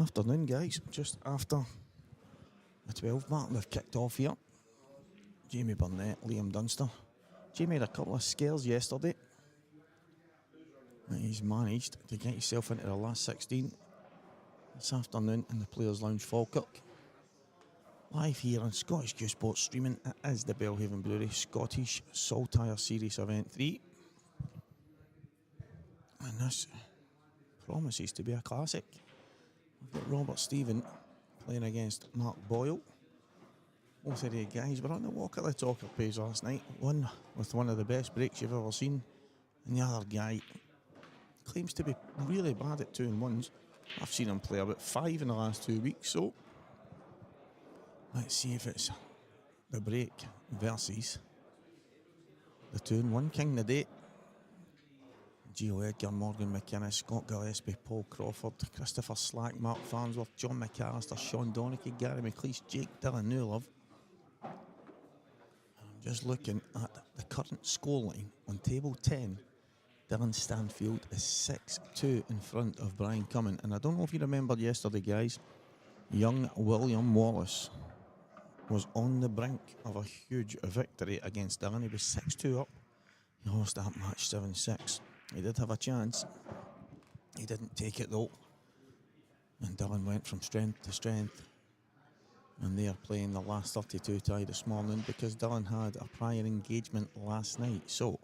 Afternoon, guys. Just after the 12 mark, we've kicked off here. Jamie Burnett, Liam Dunster. Jamie had a couple of scares yesterday. He's managed to get himself into the last 16 this afternoon in the Players' Lounge, Falkirk. Live here on Scottish Cuesports streaming, it is the Belhaven Brewery Scottish Saltire Series Event 3. And this promises to be a classic. We've got Robert Stephen playing against Mark Boyle. Both of the guys were on the walk at the talker page last night. One with one of the best breaks you've ever seen, and the other guy claims to be really bad at 2-on-1s. I've seen him play about 5 in the last 2 weeks, so let's see if it's the break versus the 2-on-1 king today. Gio Edgar, Morgan McInnes, Scott Gillespie, Paul Crawford, Christopher Slack, Mark Farnsworth, John McCallister, Sean Donachie, Gary McLeish, Jake Dylan Newlove. I'm just looking at the current scoreline on table 10. Dylan Stanfield is 6-2 in front of Brian Cummin. And I don't know if you remember yesterday, guys, young William Wallace was on the brink of a huge victory against Dylan. He was 6-2 up. He lost that match 7-6. He did have a chance. He didn't take it though. And Dylan went from strength to strength. And they are playing the last 32 tie this morning because Dylan had a prior engagement last night. So,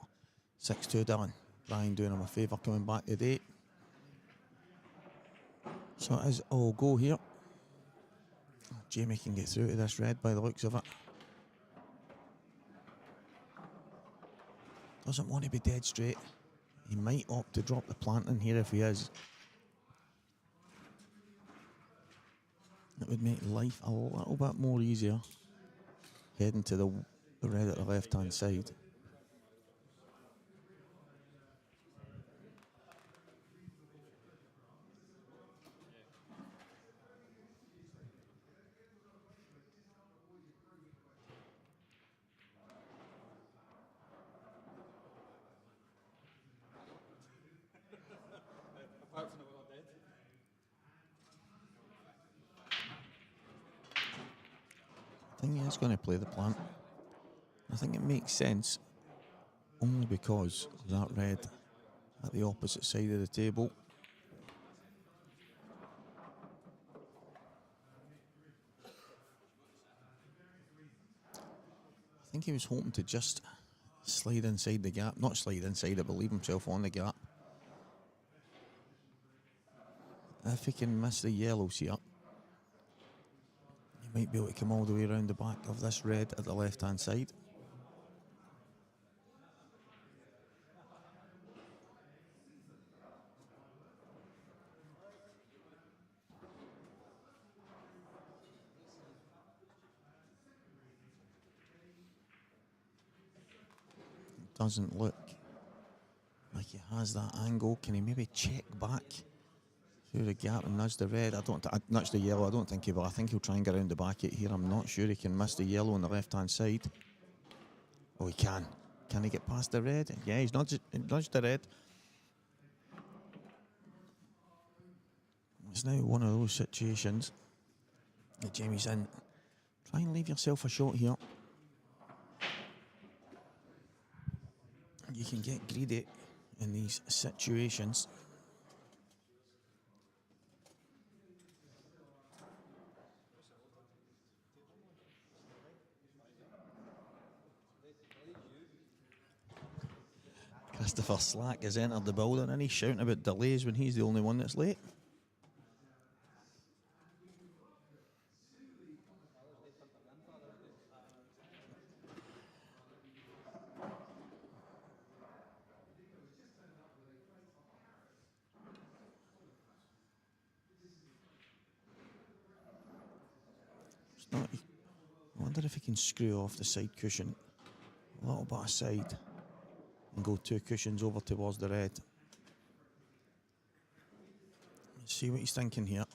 6-2 Dylan. Brian doing him a favour coming back today. So it is all go here. Jamie can get through to this red by the looks of it. Doesn't want to be dead straight. He might opt to drop the plant in here if he is. It would make life a little bit more easier heading to the red at the left hand side. I think he is going to play the plant. I think it makes sense only because of that red at the opposite side of the table. I think he was hoping to just slide inside the gap. Not slide inside it, but leave himself on the gap. If he can miss the yellows here, he might be able to come all the way around the back of this red at the left-hand side. It doesn't look like he has that angle. Can he maybe check back through the gap and nudge the red? Nudge the yellow. I don't think he will. I think he'll try and get around the back it here. I'm not sure he can miss the yellow on the left-hand side. Oh, he can. Can he get past the red? Yeah, he's nudged the red. It's now one of those situations that Jamie's in. Try and leave yourself a shot here. You can get greedy in these situations. Christopher Slack has entered the building and he's shouting about delays when he's the only one that's late. I wonder if he can screw off the side cushion a little bit aside and go 2 cushions over towards the red. Let's see what he's thinking here.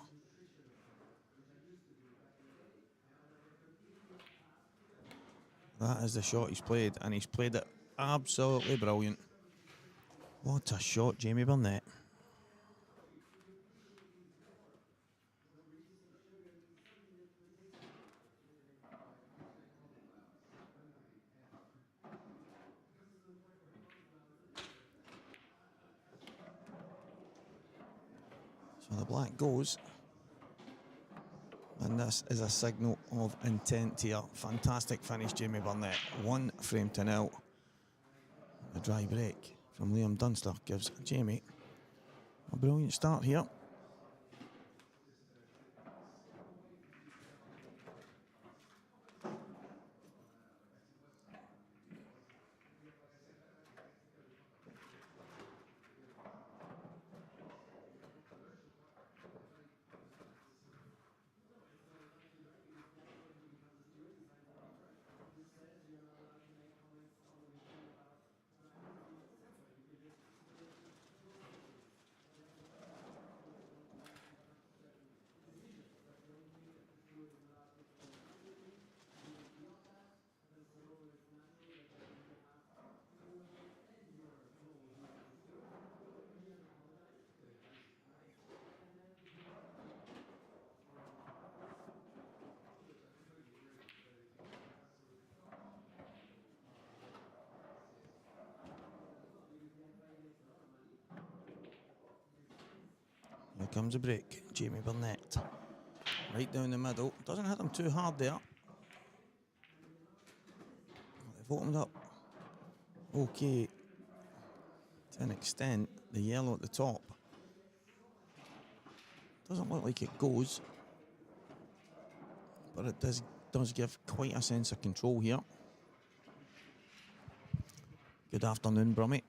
That is the shot he's played, and he's played it absolutely brilliant. What a shot, Jamie Burnett. black goes. And this is a signal of intent here. Fantastic finish, Jamie Burnett. 1-0. A dry break from Liam Dunster gives Jamie a brilliant start here. Here comes a break. Jamie Burnett. Right down the middle. Doesn't hit him too hard there. They've opened up okay to an extent. The yellow at the top. Doesn't look like it goes. But it does give quite a sense of control here. Good afternoon, Brummie.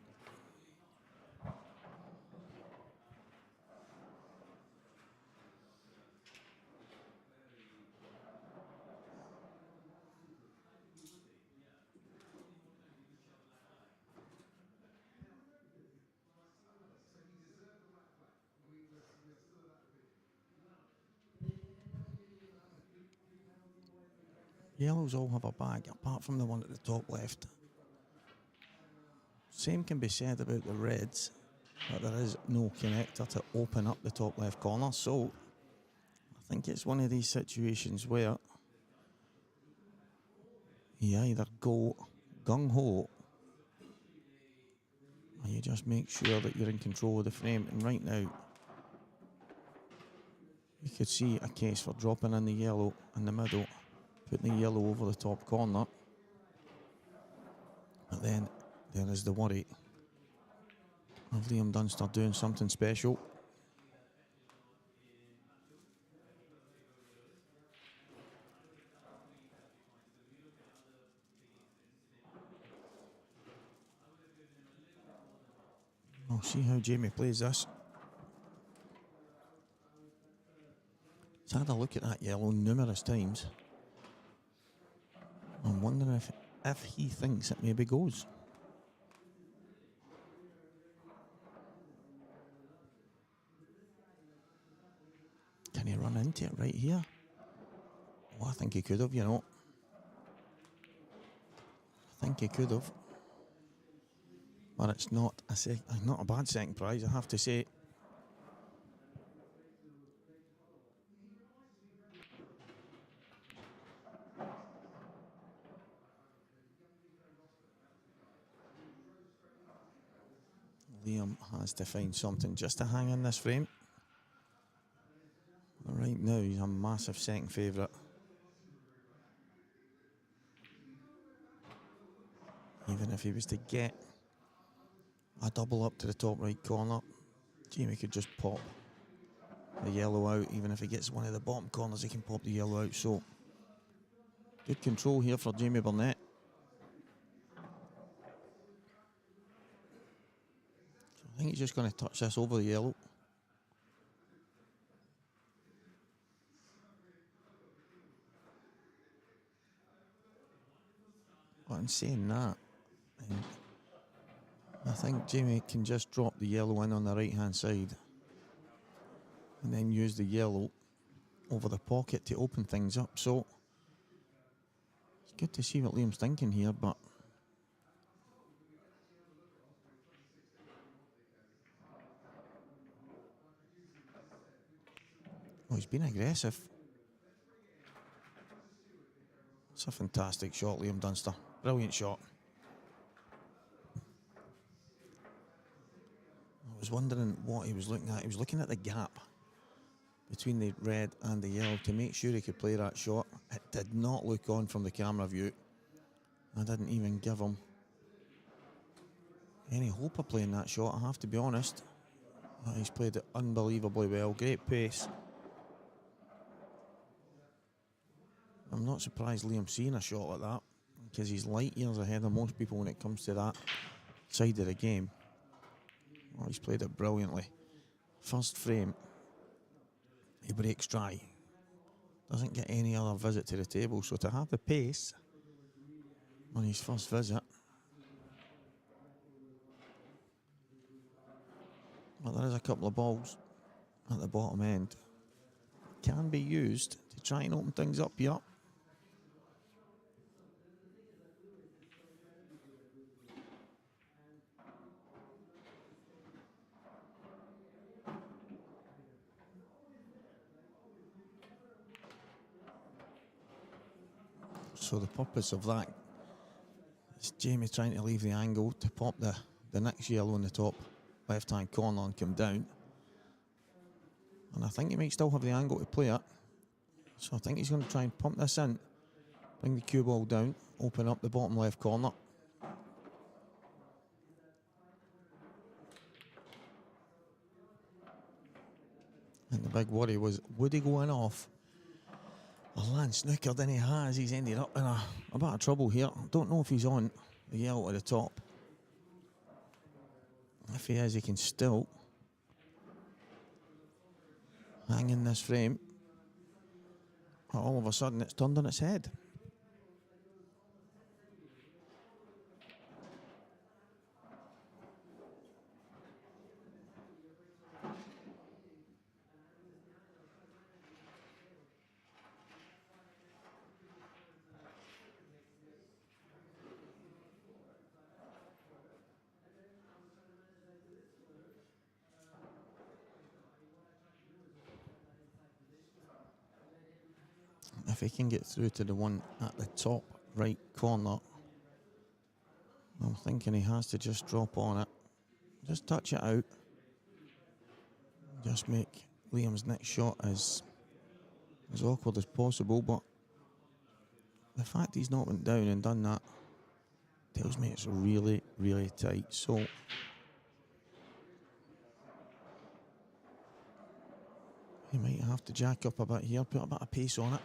Yellows all have a bag, apart from the one at the top left. Same can be said about the reds, but there is no connector to open up the top left corner. So I think it's one of these situations where you either go gung-ho or you just make sure that you're in control of the frame. And right now, you could see a case for dropping in the yellow in the middle, putting the yellow over the top corner. But then there is the worry of Liam Dunster doing something special. We'll see how Jamie plays this. He's had a look at that yellow numerous times. I'm wondering if he thinks it maybe goes. Can he run into it right here? Oh, I think he could have, you know. I think he could have. But it's not a bad second prize, I have to say. Liam has to find something just to hang in this frame. Right now, he's a massive second favourite. Even if he was to get a double up to the top right corner, Jamie could just pop the yellow out. Even if he gets one of the bottom corners, he can pop the yellow out. So, good control here for Jamie Burnett. So I think he's just going to touch this over the yellow. But in saying that, I think Jamie can just drop the yellow in on the right hand side and then use the yellow over the pocket to open things up. So it's good to see what Liam's thinking here, but he's been aggressive. It's a fantastic shot, Liam Dunster. Brilliant shot. I was wondering what he was looking at. He was looking at the gap between the red and the yellow to make sure he could play that shot. It did not look on from the camera view. I didn't even give him any hope of playing that shot, I have to be honest. He's played it unbelievably well. Great pace. I'm not surprised Liam's seeing a shot like that, because he's light years ahead of most people when it comes to that side of the game. Well, he's played it brilliantly. First frame, he breaks dry. Doesn't get any other visit to the table, so to have the pace on his first visit. Well, there is a couple of balls at the bottom end. Can be used to try and open things up here. So the purpose of that is Jamie trying to leave the angle to pop the next yellow in the top left-hand corner and come down. And I think he might still have the angle to play it. So I think he's going to try and pump this in, bring the cue ball down, open up the bottom left corner. And the big worry was, would he go in off a land snooker? Then he has. He's ended up in a bit of trouble here. Don't know if he's on the yellow at the top. If he is, he can still hang in this frame. But all of a sudden, it's turned on its head. If he can get through to the one at the top right corner, I'm thinking he has to just drop on it. Just touch it out. Just make Liam's next shot as awkward as possible, but the fact he's not went down and done that tells me it's really, really tight. So he might have to jack up a bit here, put a bit of pace on it.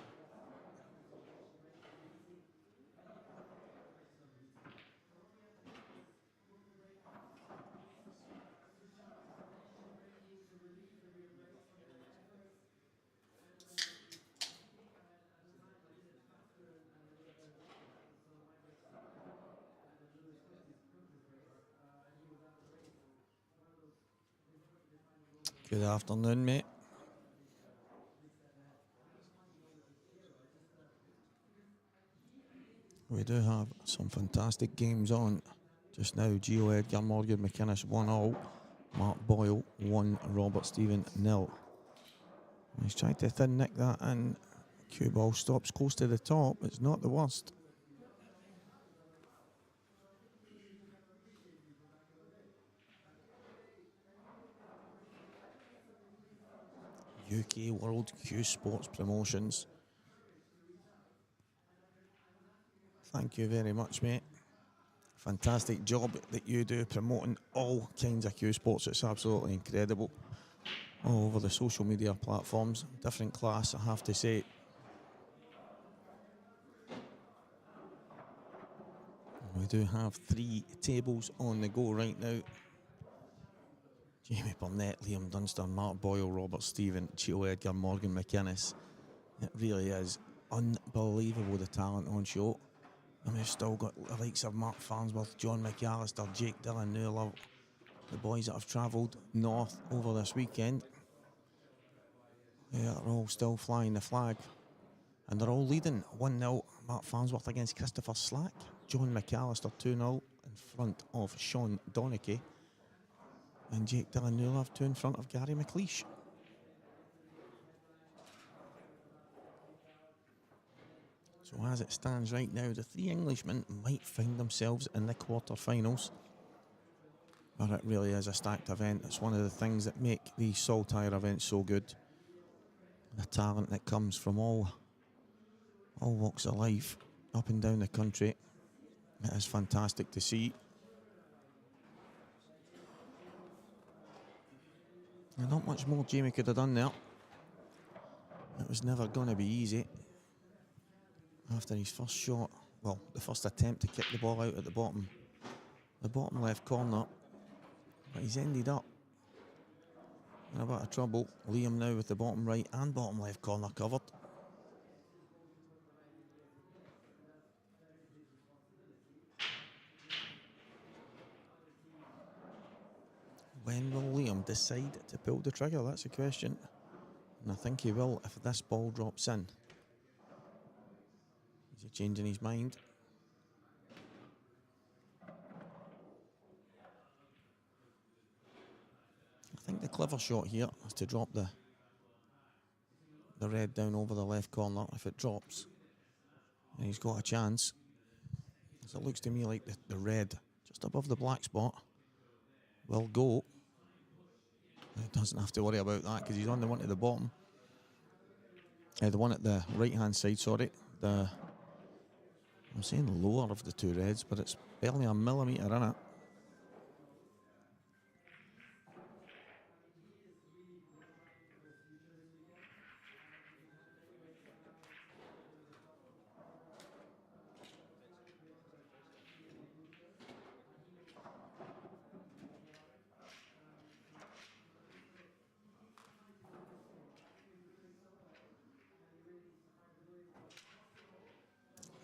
Good afternoon, mate. We do have some fantastic games on just now. Gio Edgar, Morgan McInnes 1-0. Mark Boyle 1, Robert Stephen 0. He's trying to thin nick that in. Cue ball stops close to the top. It's not the worst. UK World Cuesports Promotions. Thank you very much, mate. Fantastic job that you do promoting all kinds of Cuesports. It's absolutely incredible. All over the social media platforms. Different class, I have to say. We do have 3 tables on the go right now. Jamie Burnett, Liam Dunster, Mark Boyle, Robert Stephen, Gio Edgar, Morgan McInnes. It really is unbelievable, the talent on show. And we've still got the likes of Mark Farnsworth, John McCallister, Jake Dillon, Newlove, the boys that have travelled north over this weekend. They are all still flying the flag. And they're all leading 1-0. Mark Farnsworth against Christopher Slack. John McCallister 2-0 in front of Sean Donachie. And Jake Dillon Newlove 2 in front of Gary McLeish. So as it stands right now, the 3 Englishmen might find themselves in the quarterfinals. But it really is a stacked event. It's one of the things that make these Saltire events so good. the talent that comes from all walks of life up and down the country. It is fantastic to see. And not much more Jamie could have done there. It was never going to be easy. After his first shot, well, the first attempt to kick the ball out at the bottom left corner. But he's ended up in a bit of trouble. Liam now with the bottom right and bottom left corner covered. When will Liam decide to pull the trigger? That's the question. And I think he will if this ball drops in. Is he changing his mind? I think the clever shot here is to drop the red down over the left corner. If it drops, and he's got a chance. So it looks to me like the red just above the black spot will go. He doesn't have to worry about that because he's on the one at the bottom. The one at the right hand side, sorry. I'm saying lower of the two reds, but it's barely a millimetre in it.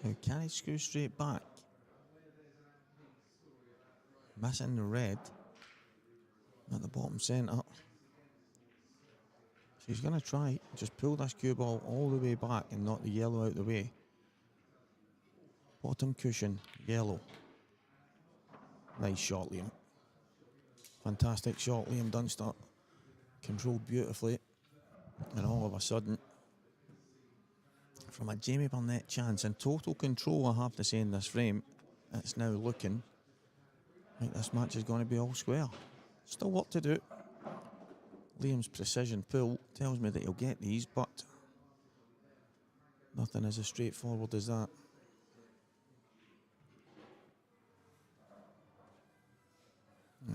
Now, can he screw straight back? Missing the red at the bottom centre. So he's going to try, just pull this cue ball all the way back and knock the yellow out the way. Bottom cushion, yellow. Nice shot, Liam. Fantastic shot, Liam Dunster. Controlled beautifully. And all of a sudden, from a Jamie Burnett chance and total control, I have to say, in this frame, it's now looking like this match is going to be all square. Still work to do. Liam's precision pull tells me that he'll get these, but nothing is as straightforward as that.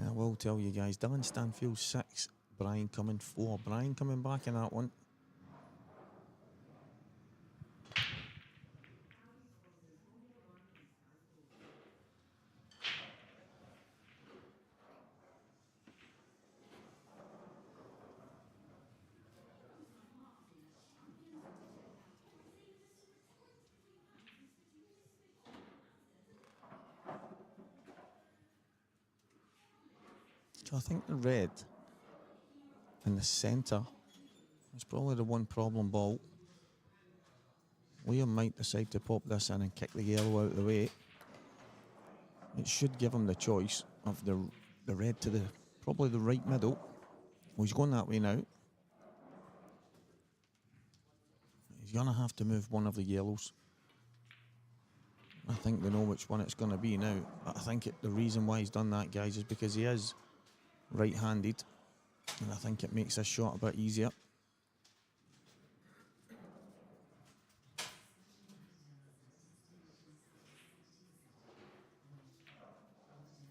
I will tell you guys, Dylan Stanfield 6, Brian Cumming 4. Brian coming back in that one. So I think the red in the centre is probably the one problem ball. Liam might decide to pop this in and kick the yellow out of the way. It should give him the choice of the red to probably the right middle. Well, he's going that way now. He's going to have to move one of the yellows. I think they know which one it's going to be now. But I think the reason why he's done that, guys, is because he is right-handed. And I think it makes this shot a bit easier.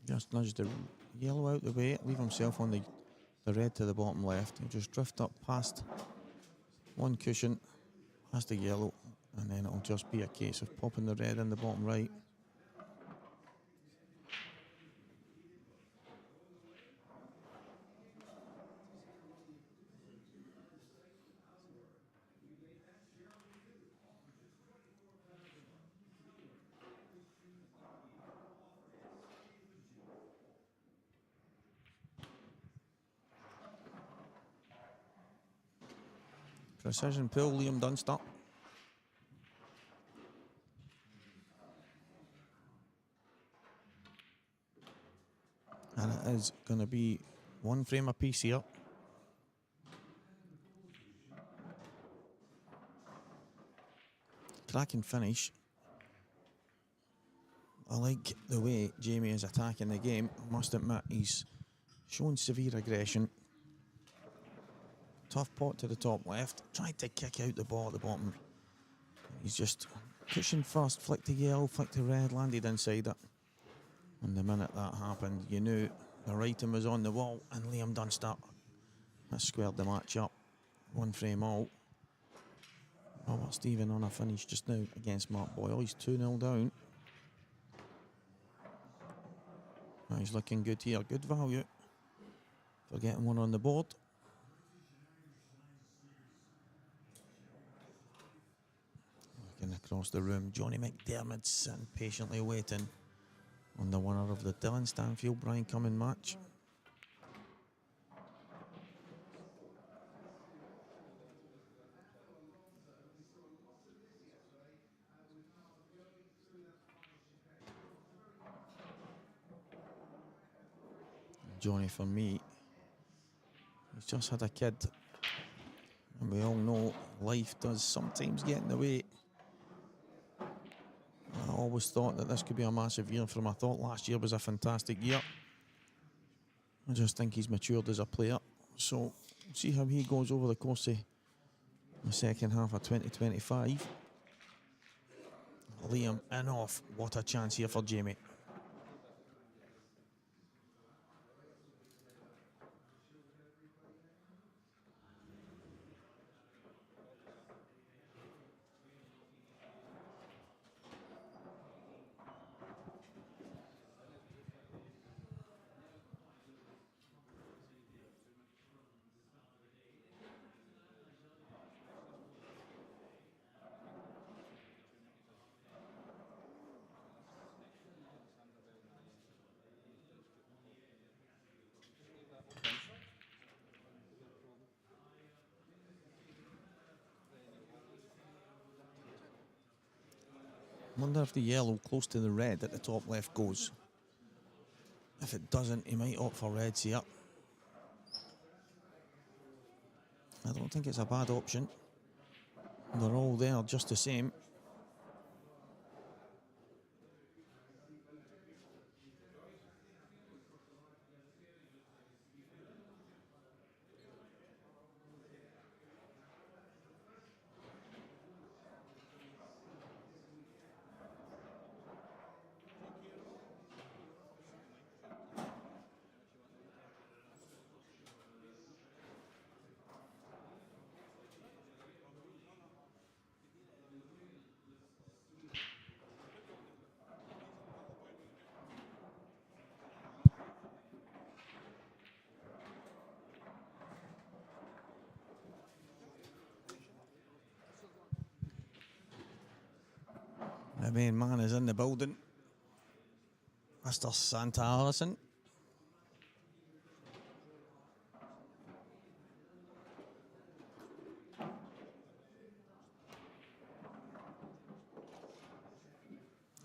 Just nudge the yellow out the way, leave himself on the red to the bottom left, and just drift up past one cushion, past the yellow, and then it'll just be a case of popping the red in the bottom right. Precision pull, Liam Dunster. And it is going to be one frame apiece here. Cracking finish. I like the way Jamie is attacking the game. I must admit, he's shown severe aggression Tough pot to the top left. Tried to kick out the ball at the bottom. He's just pushing first. Flick to yellow, flick to red, landed inside it. And the minute that happened, you knew the writing was on the wall, and Liam Dunster has squared the match up. One frame all. Robert Stephen on a finish just now against Mark Boyle. He's 2-0 down. Now he's looking good here. Good value for getting one on the board. Looking across the room, Johnny McDermott sitting patiently waiting on the winner of the Dylan Stanfield Brian Cumming match. Johnny, for me, he's just had a kid, and we all know life does sometimes get in the way. I always thought that this could be a massive year for him. I thought last year was a fantastic year. I just think he's matured as a player. So we'll see how he goes over the course of the second half of 2025. Liam in off. What a chance here for Jamie. Wonder if the yellow close to the red at the top left goes. If it doesn't, he might opt for reds here. I don't think it's a bad option. They're all there just the same. The main man is in the building, Mr. Santa Allison.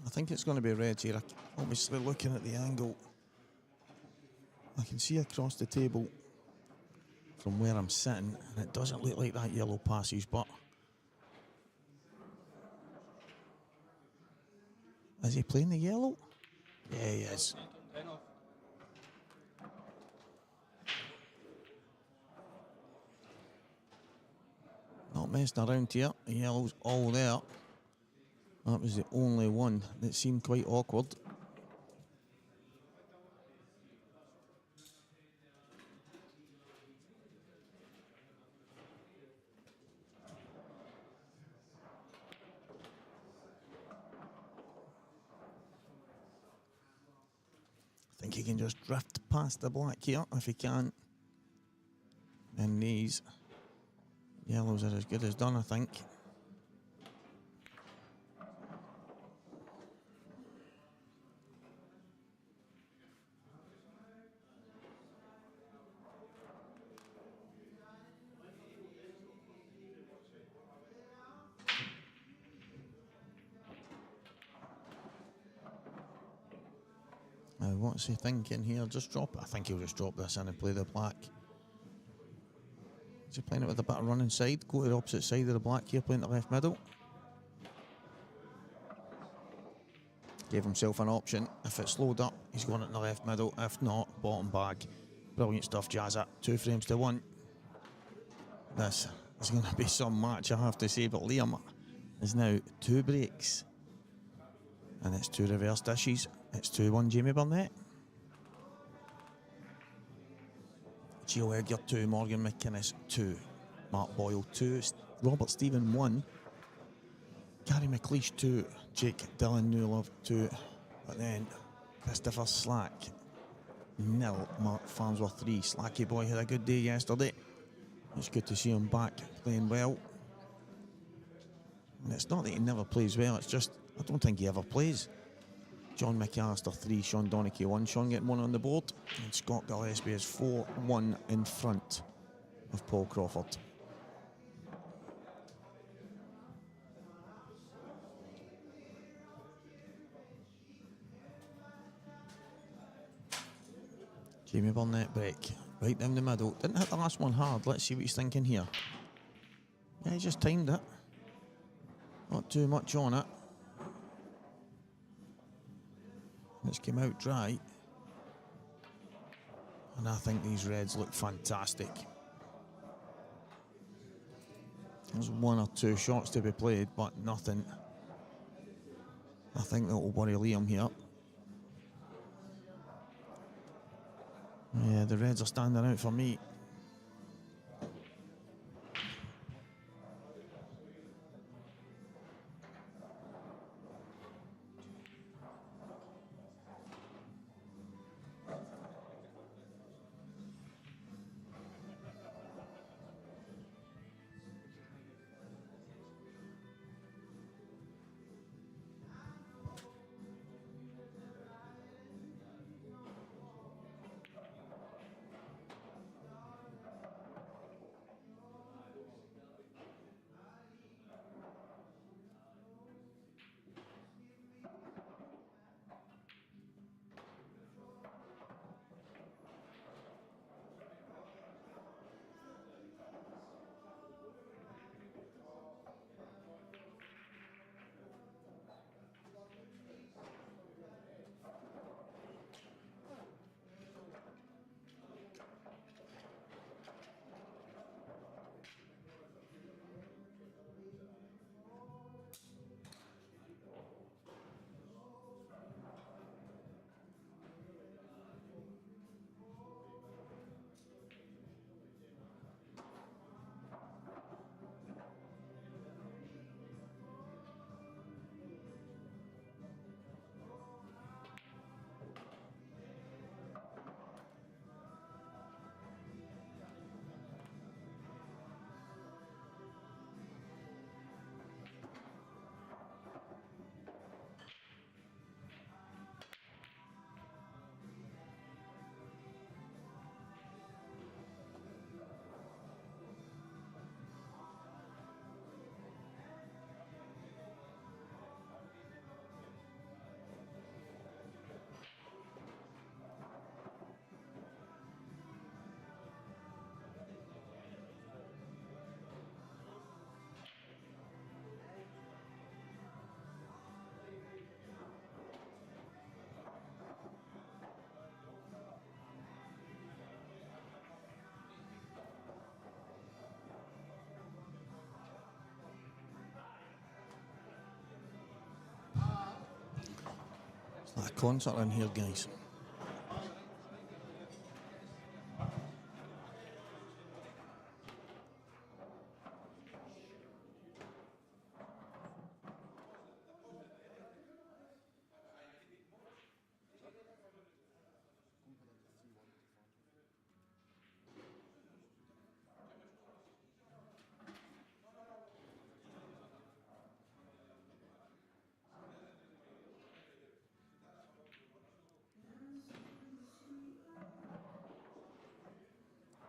I think it's going to be red here. Obviously looking at the angle, I can see across the table from where I'm sitting, and it doesn't look like that yellow passes, but is he playing the yellow? Yeah, he is. Not messing around here. The yellow's all there. That was the only one that seemed quite awkward. I think he can just drift past the black here if he can. And these yellows are as good as done, I think. Now, what's he thinking here? Just drop it. I think he'll just drop this in and play the black. Is he playing it with a bit of run inside? Go to the opposite side of the black here, playing the left middle. Gave himself an option. If it's slowed up, he's going in the left middle. If not, bottom bag. Brilliant stuff, Jazza. 2 frames to 1. this is going to be some match, I have to say. But Liam is now 2 breaks. And it's 2 reverse dishes. It's 2-1 Jamie Burnett. Gio Edgar 2, Morgan McInnes 2, Mark Boyle 2, Robert Stephen 1, Gary McLeish 2, Jake Dylan Newlove 2, but then Christopher Slack 0, Mark Farnsworth 3. Slacky boy had a good day yesterday. It's good to see him back playing well. And it's not that he never plays well, it's just I don't think he ever plays. John McCallister 3, Sean Donachie 1, Sean getting 1 on the board, and Scott Gillespie is 4-1 in front of Paul Crawford. Jamie Burnett break, right down the middle. Didn't hit the last one hard. Let's see what he's thinking here. Yeah, he just timed it. Not too much on it. It's came out dry. And I think these reds look fantastic. There's 1 or 2 shots to be played, but nothing. I think that will worry Liam here. Yeah, the reds are standing out for me. A concert in here, guys.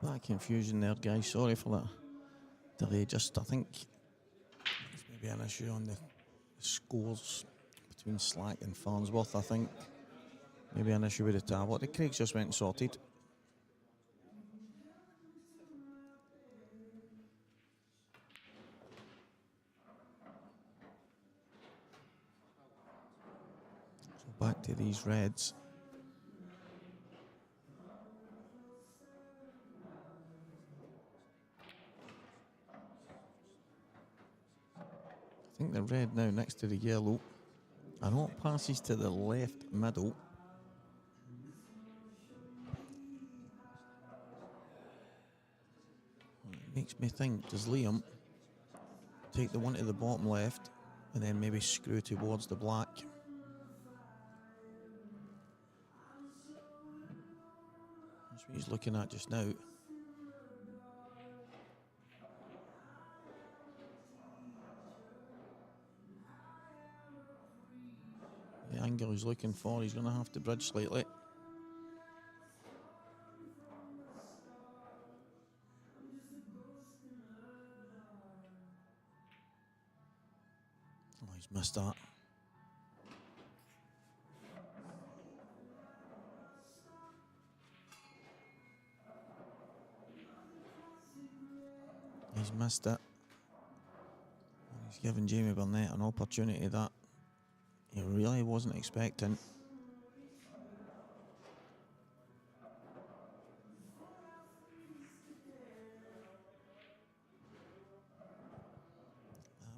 That confusion there, guys. Sorry for that delay. I think there's maybe an issue on the scores between Slack and Farnsworth. I think maybe an issue with the tablet. The Craig's just went and sorted. So back to these reds. the red now next to the yellow. And all passes to the left middle. It makes me think, does Liam take the one to the bottom left and then maybe screw towards the black? That's what he's looking at just now. The angle he's looking for, he's going to have to bridge slightly. Oh, he's missed that. He's missed it. He's given Jamie Burnett an opportunity that he really wasn't expecting.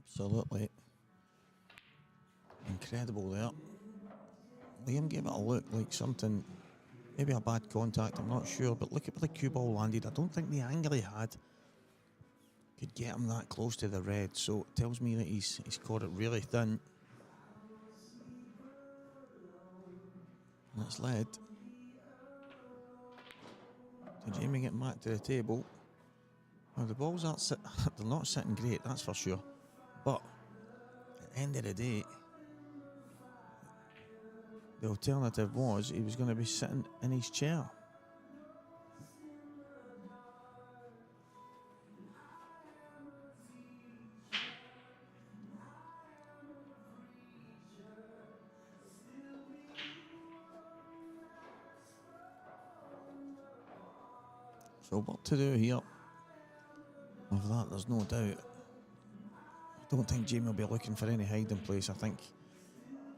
Absolutely incredible there. Liam gave it a look like something, maybe a bad contact, I'm not sure, but look at where the cue ball landed. I don't think the angle he had could get him that close to the red, so it tells me that he's caught it really thin. And it's led to Jamie getting back to the table. Now the balls aren't they're not sitting great, that's for sure. But at the end of the day, the alternative was he was going to be sitting in his chair. So what to do here? Of that, there's no doubt. I don't think Jamie will be looking for any hiding place. I think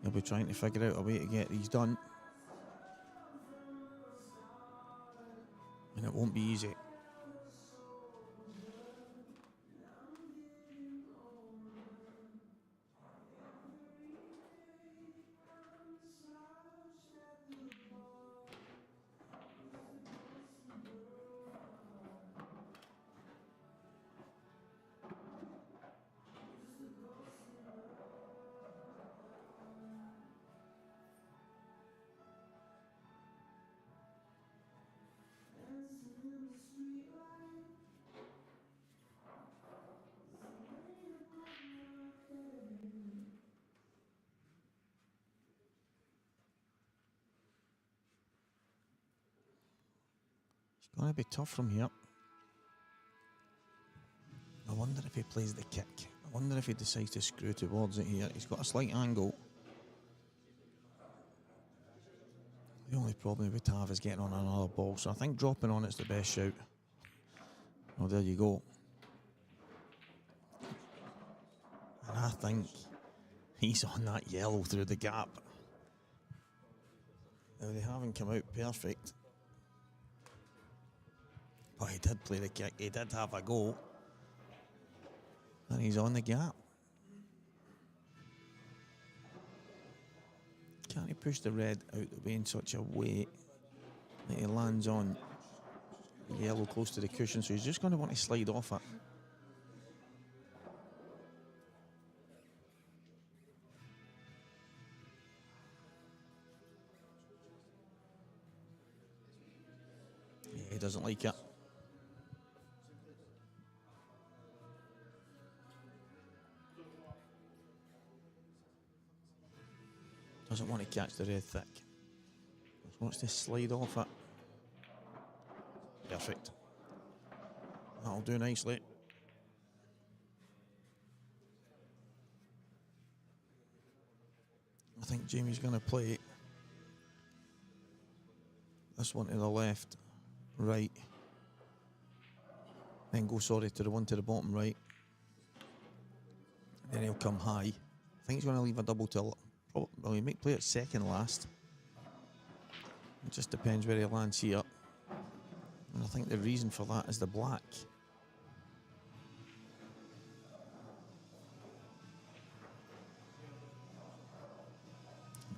he'll be trying to figure out a way to get these done. And it won't be easy. It's going to be tough from here. I wonder if he plays the kick. I wonder if he decides to screw towards it here. He's got a slight angle. The only problem he would have is getting on another ball, so I think dropping on it's the best shout. Well, there you go. And I think he's on that yellow through the gap. Now, they haven't come out perfect. But he did play the kick. He did have a go. And he's on the gap. Can't he push the red out the way in such a way that he lands on the yellow close to the cushion? So he's just going to want to slide off it. Yeah, he doesn't like it. Doesn't want to catch the red thick. Just wants to slide off it. Perfect. That'll do nicely. I think Jamie's going to play this one to the left, right. Then go, to the one to the bottom right. Then he'll come high. I think he's going to leave a double till. Well, he might play it second last. It just depends where he lands here. And I think the reason for that is the black.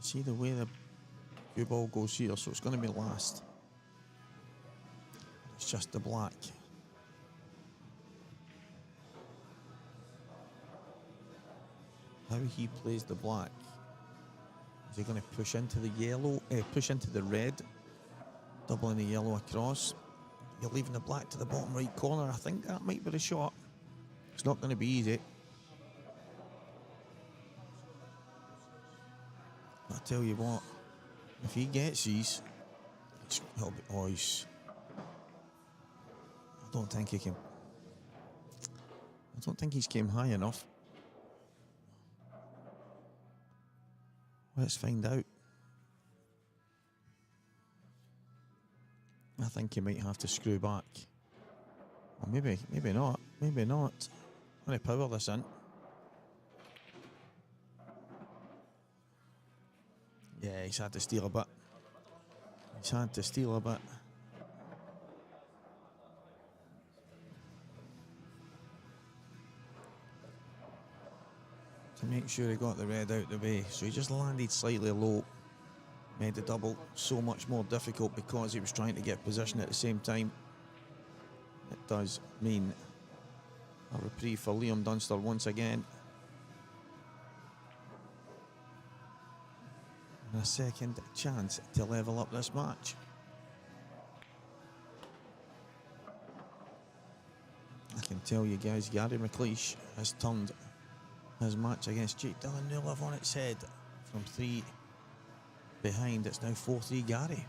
See the way the cue ball goes here, so it's going to be last. It's just the black. How he plays the black. Is he going to push into the yellow, push into the red, doubling the yellow across? You're leaving the black to the bottom right corner. I think that might be the shot. It's not going to be easy. I tell you what, if he gets these, it'll be ice. I don't think he can. I don't think he's came high enough. Let's find out. I think he might have to screw back. Or maybe not. Maybe not. I'm going to power this in. Yeah, he's had to steal a bit. He's had to steal a bit. To make sure he got the red out the way. So he just landed slightly low. Made the double so much more difficult because he was trying to get position at the same time. It does mean a reprieve for Liam Dunster once again. And a second chance to level up this match. I can tell you guys, Gary McLeish has turned his match against Jake Dillon-Newlove on its head. From 3 behind, it's now 4-3 Gary.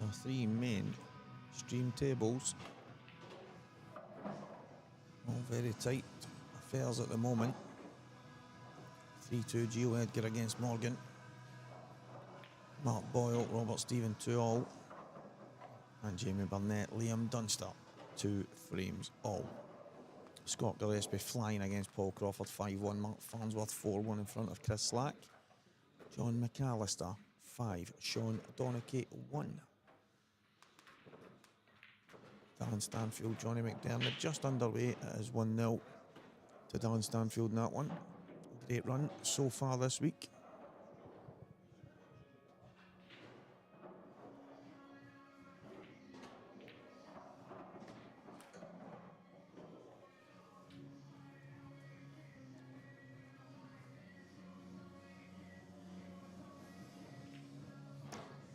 So 3 main stream tables, all very tight affairs at the moment. 3-2 Gio Edgar against Morgan. Mark Boyle, Robert Stephen 2-all. And Jamie Burnett, Liam Dunster 2 frames all. Scott Gillespie flying against Paul Crawford 5-1. Mark Farnsworth 4-1 in front of Chris Slack. John McCallister 5. Sean Donachie 1. Darren Stanfield, Johnny McDermott just underway. It is 1-0 to Darren Stanfield in that one. Great run so far this week.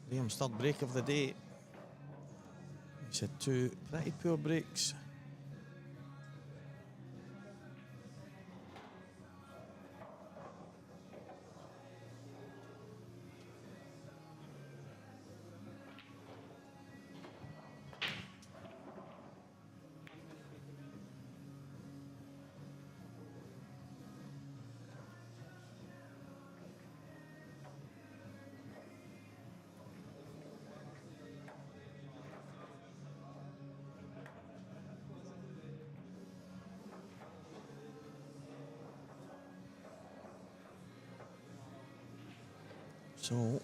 Liam's third break of the day. He's had 2 pretty poor breaks. So,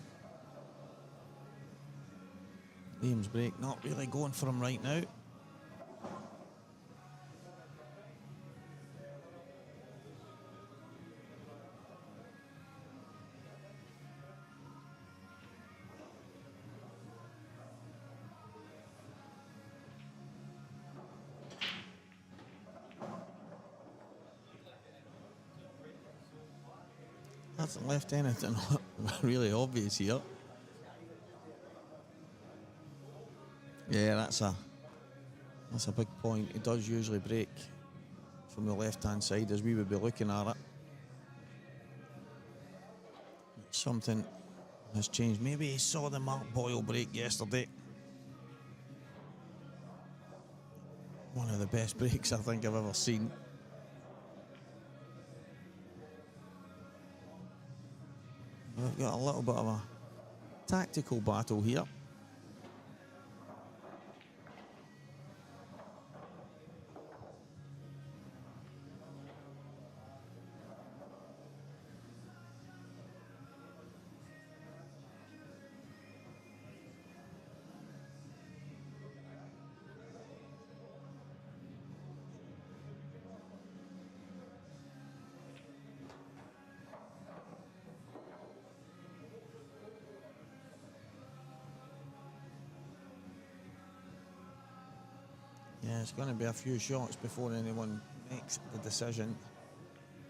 Liam's break not really going for him right now. Hasn't left anything really obvious here. Yeah, that's a big point. He does usually break from the left-hand side as we would be looking at it. Something has changed. Maybe he saw the Mark Boyle break yesterday. One of the best breaks I think I've ever seen. We've got a little bit of a tactical battle here. Yeah, it's going to be a few shots before anyone makes the decision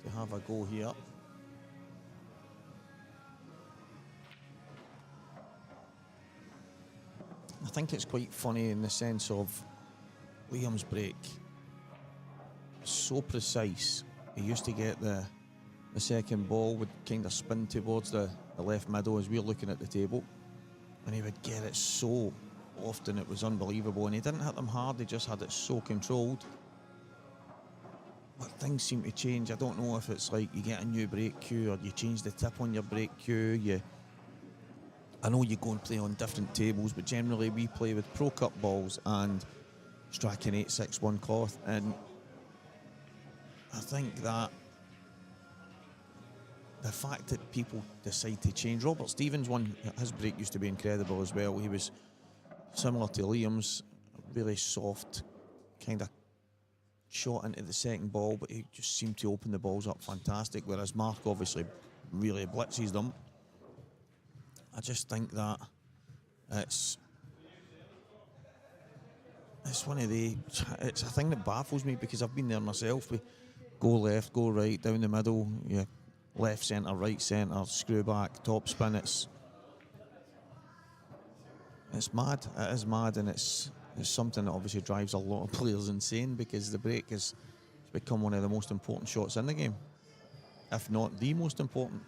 to have a go here. I think it's quite funny in the sense of Liam's break. So precise. He used to get the second ball would kind of spin towards the left middle as we're looking at the table, and he would get it so often it was unbelievable, and he didn't hit them hard, he just had it so controlled. But things seem to change. I don't know if it's like you get a new break cue or you change the tip on your break cue. I know you go and play on different tables, but generally we play with Pro Cup balls and Strachan 861 cloth, and I think that the fact that people decide to change. Robert Stevens one, his break used to be incredible as well. He was similar to Liam's, really soft, kind of shot into the second ball, but he just seemed to open the balls up fantastic, whereas Mark obviously really blitzes them. I just think that it's one of the, it's a thing that baffles me because I've been there myself. We go left, go right, down the middle, yeah, left centre, right centre, screw back, top spin. It's mad. It is mad, and it's something that obviously drives a lot of players insane because the break has become one of the most important shots in the game, if not the most important.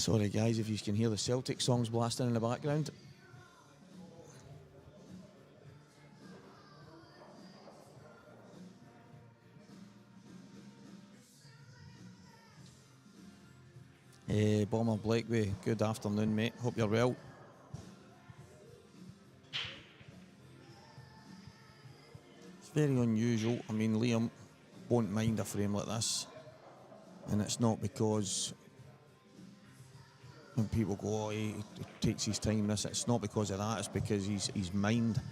Sorry guys if you can hear the Celtic songs blasting in the background. Bomber Blakeby, good afternoon mate, hope you're well. It's very unusual. I mean, Liam won't mind a frame like this, and it's not because when people go, oh, he takes his time, it's not because of that, it's because he's mind.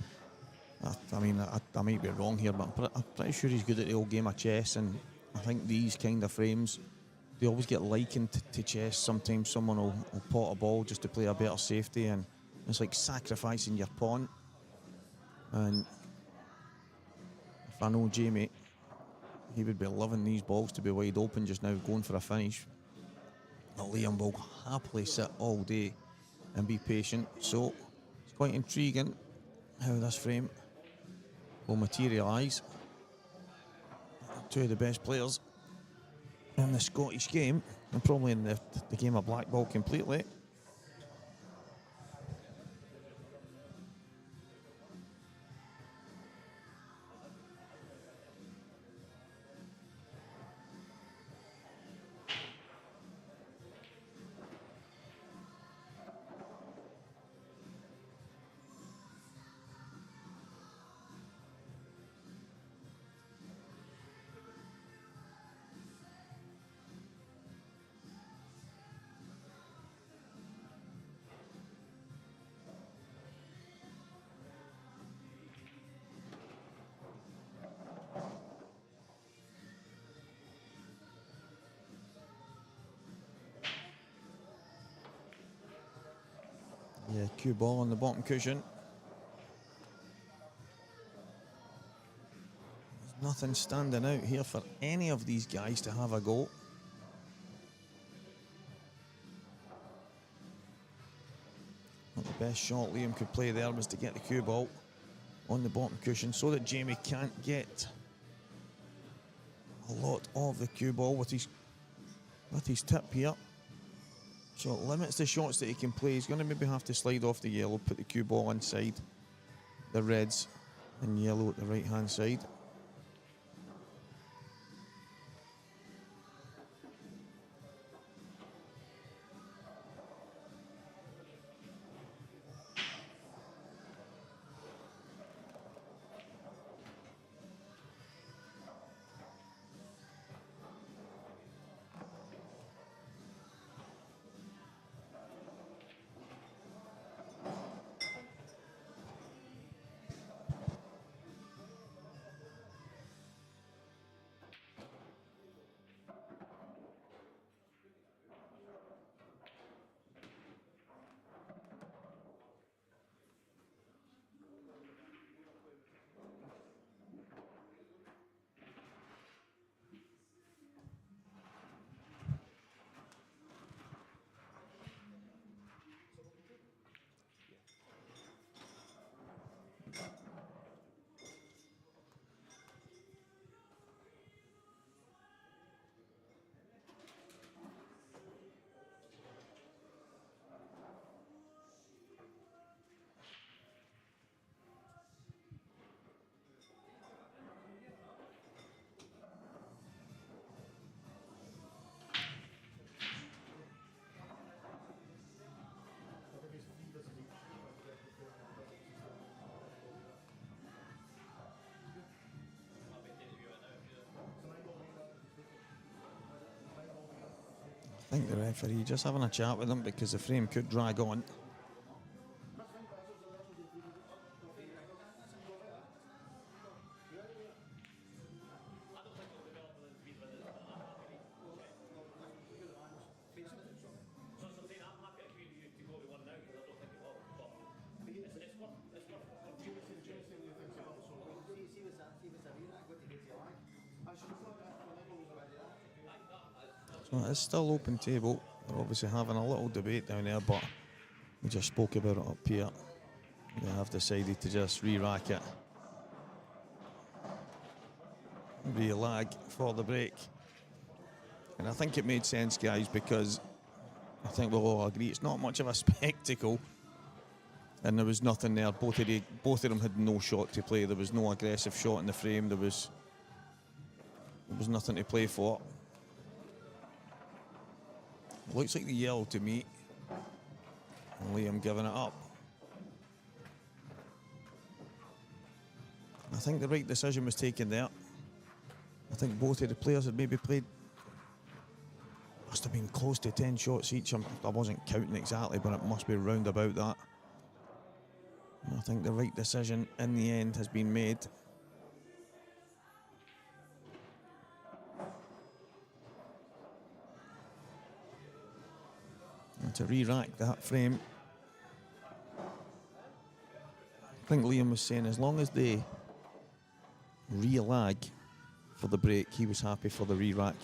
I mean, I might be wrong here, but I'm pretty sure he's good at the old game of chess, and I think these kind of frames, they always get likened to chess. Sometimes someone will pot a ball just to play a better safety, and it's like sacrificing your pawn. And if I know Jamie, he would be loving these balls to be wide open just now, going for a finish. But Liam will happily sit all day and be patient, so it's quite intriguing how this frame will materialise. Two of the best players in the Scottish game, and probably in the game of blackball completely. Yeah, cue ball on the bottom cushion. There's nothing standing out here for any of these guys to have a go. Best shot Liam could play there was to get the cue ball on the bottom cushion so that Jamie can't get a lot of the cue ball with his tip here. So it limits the shots that he can play. He's going to maybe have to slide off the yellow, put the cue ball inside the reds and yellow at the right hand side. I think the referee just having a chat with him because the frame could drag on. So it's still open table. They're obviously having a little debate down there, but we just spoke about it up here. They have decided to just re-rack it. Re-lag for the break. And I think it made sense, guys, because I think we'll all agree it's not much of a spectacle. And there was nothing there. Both of them had no shot to play. There was no aggressive shot in the frame. There was nothing to play for. Looks like the yellow to me. And Liam giving it up. I think the right decision was taken there. I think both of the players had maybe played, must have been close to 10 shots each. I wasn't counting exactly, but it must be round about that. And I think the right decision in the end has been made. And to re-rack that frame, I think Liam was saying as long as they re-lag for the break, he was happy for the re-rack.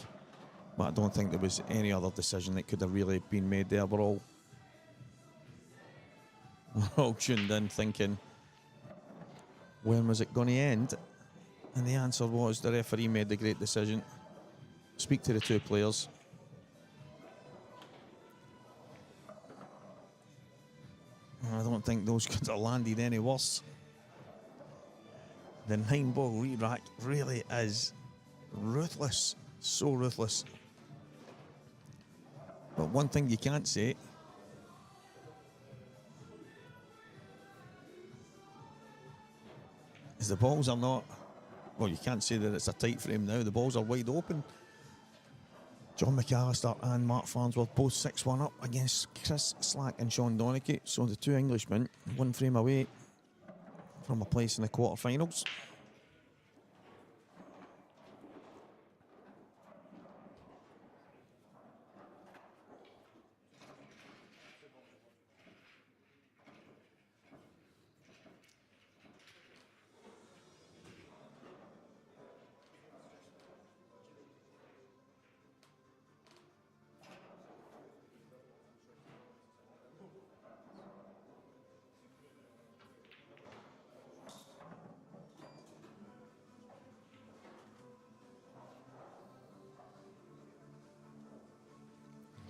But I don't think there was any other decision that could have really been made there. We're all tuned in thinking, when was it going to end? And the answer was the referee made the great decision. Speak to the two players. I don't think those could have landed any worse. The 9-ball re-rack really is ruthless, so ruthless. But one thing you can't say is the balls are not, well, you can't say that it's a tight frame now. The balls are wide open. John McCallister and Mark Farnsworth both 6-1 up against Chris Slack and Sean Donachie. So the two Englishmen, one frame away from a place in the quarterfinals.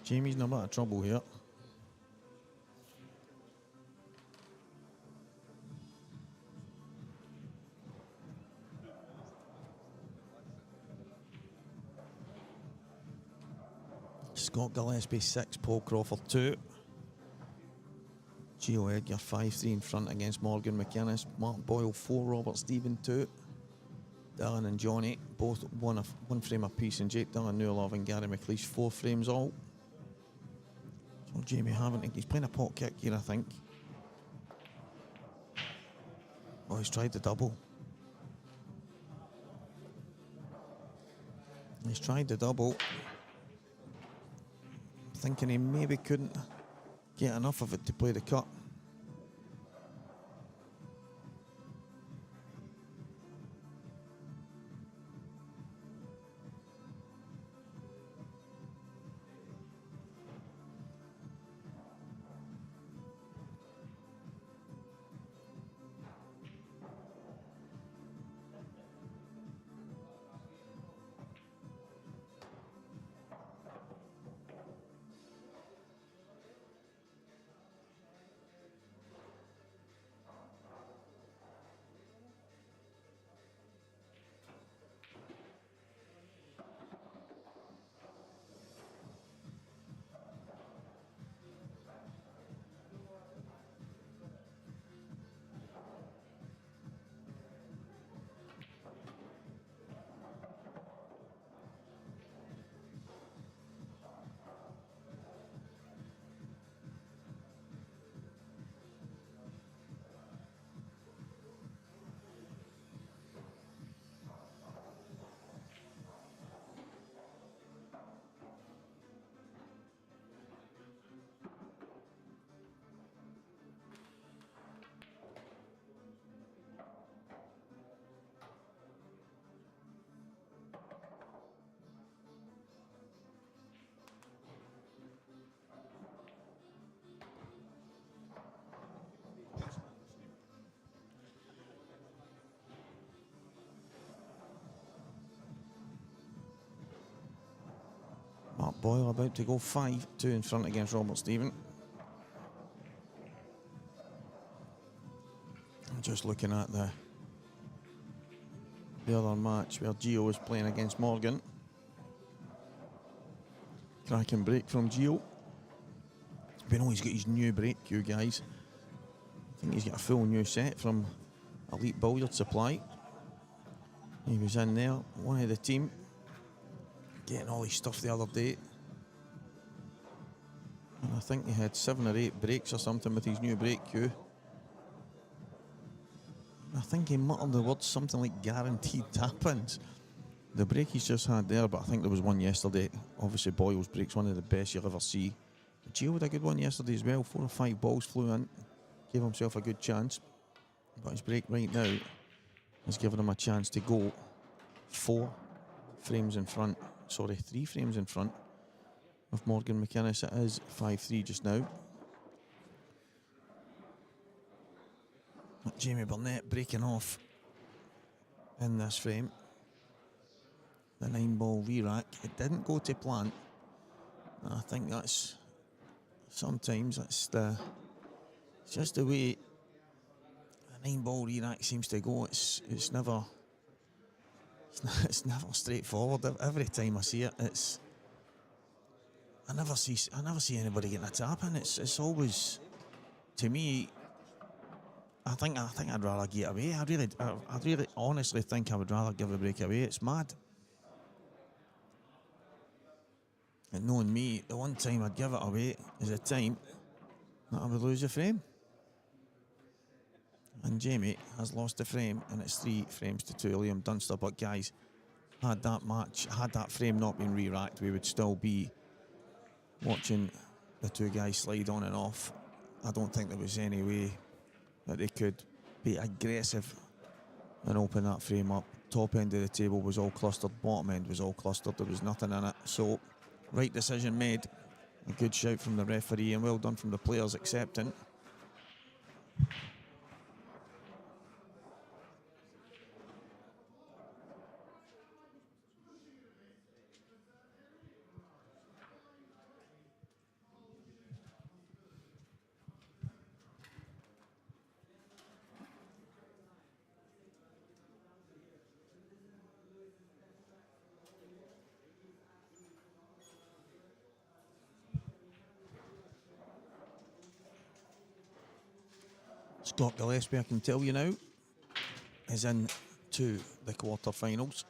Jamie's in a bit of trouble here. Scott Gillespie 6, Paul Crawford 2. Gio Edgar 5-3 in front against Morgan McInnes. Mark Boyle 4, Robert Stephen 2. Dylan and Johnny both one frame apiece, and Jake Dylan, Newlove and Gary McLeish 4 frames all. So Jamie Haventon, he's playing a pot kick here, I think. Oh, he's tried the double. He's tried the double. Thinking he maybe couldn't get enough of it to play the cut. Mark Boyle about to go 5-2 in front against Robert Stephen. I'm just looking at the other match where Gio was playing against Morgan. Cracking break from Gio. We know he's got his new break, you guys. I think he's got a full new set from Elite Billiard Supply. He was in there, one of the team, getting all his stuff the other day. And I think he had 7 or 8 breaks or something with his new break cue. I think he muttered the words something like guaranteed tap-ins. The break he's just had there, but I think there was one yesterday. Obviously Boyle's break's one of the best you'll ever see. Gio had a good one yesterday as well. 4 or 5 balls flew in. Gave himself a good chance. But his break right now has given him a chance to go 4 frames in front. Sorry, 3 frames in front of Morgan McInnes. It is 5-3 just now. Jamie Burnett breaking off in this frame. The 9-ball Rerack. It didn't go to plan. And I think that's sometimes it's just the way a 9-ball Rerack seems to go. It's never straightforward. Every time I see it, I never see anybody getting a tap in. It's always, to me, I think I'd rather get away. I really honestly think I would rather give a break away. It's mad. And knowing me, the one time I'd give it away is the time that I would lose a frame. And Jamie has lost a frame, and it's 3 frames to 2 Liam Dunster. But guys, had that frame not been re-racked, we would still be watching the 2 guys slide on and off. I don't think there was any way that they could be aggressive and open that frame up. Top end of the table was all clustered, bottom end was all clustered, there was nothing in it. So, right decision made. A good shout from the referee and well done from the players accepting. Scott Gillespie, I can tell you now, is in to the quarterfinals.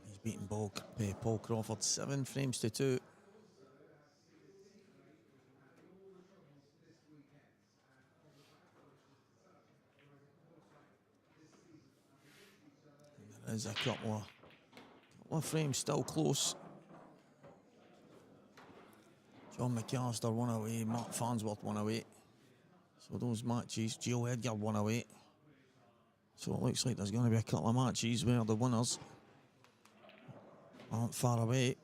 He's beaten Paul Crawford 7 frames to 2. And there is a couple of frames still close. John McCallister 1 away, Mark Farnsworth 1 away. So those matches, Joe Edgar 1 away. So it looks like there's going to be a couple of matches where the winners aren't far away.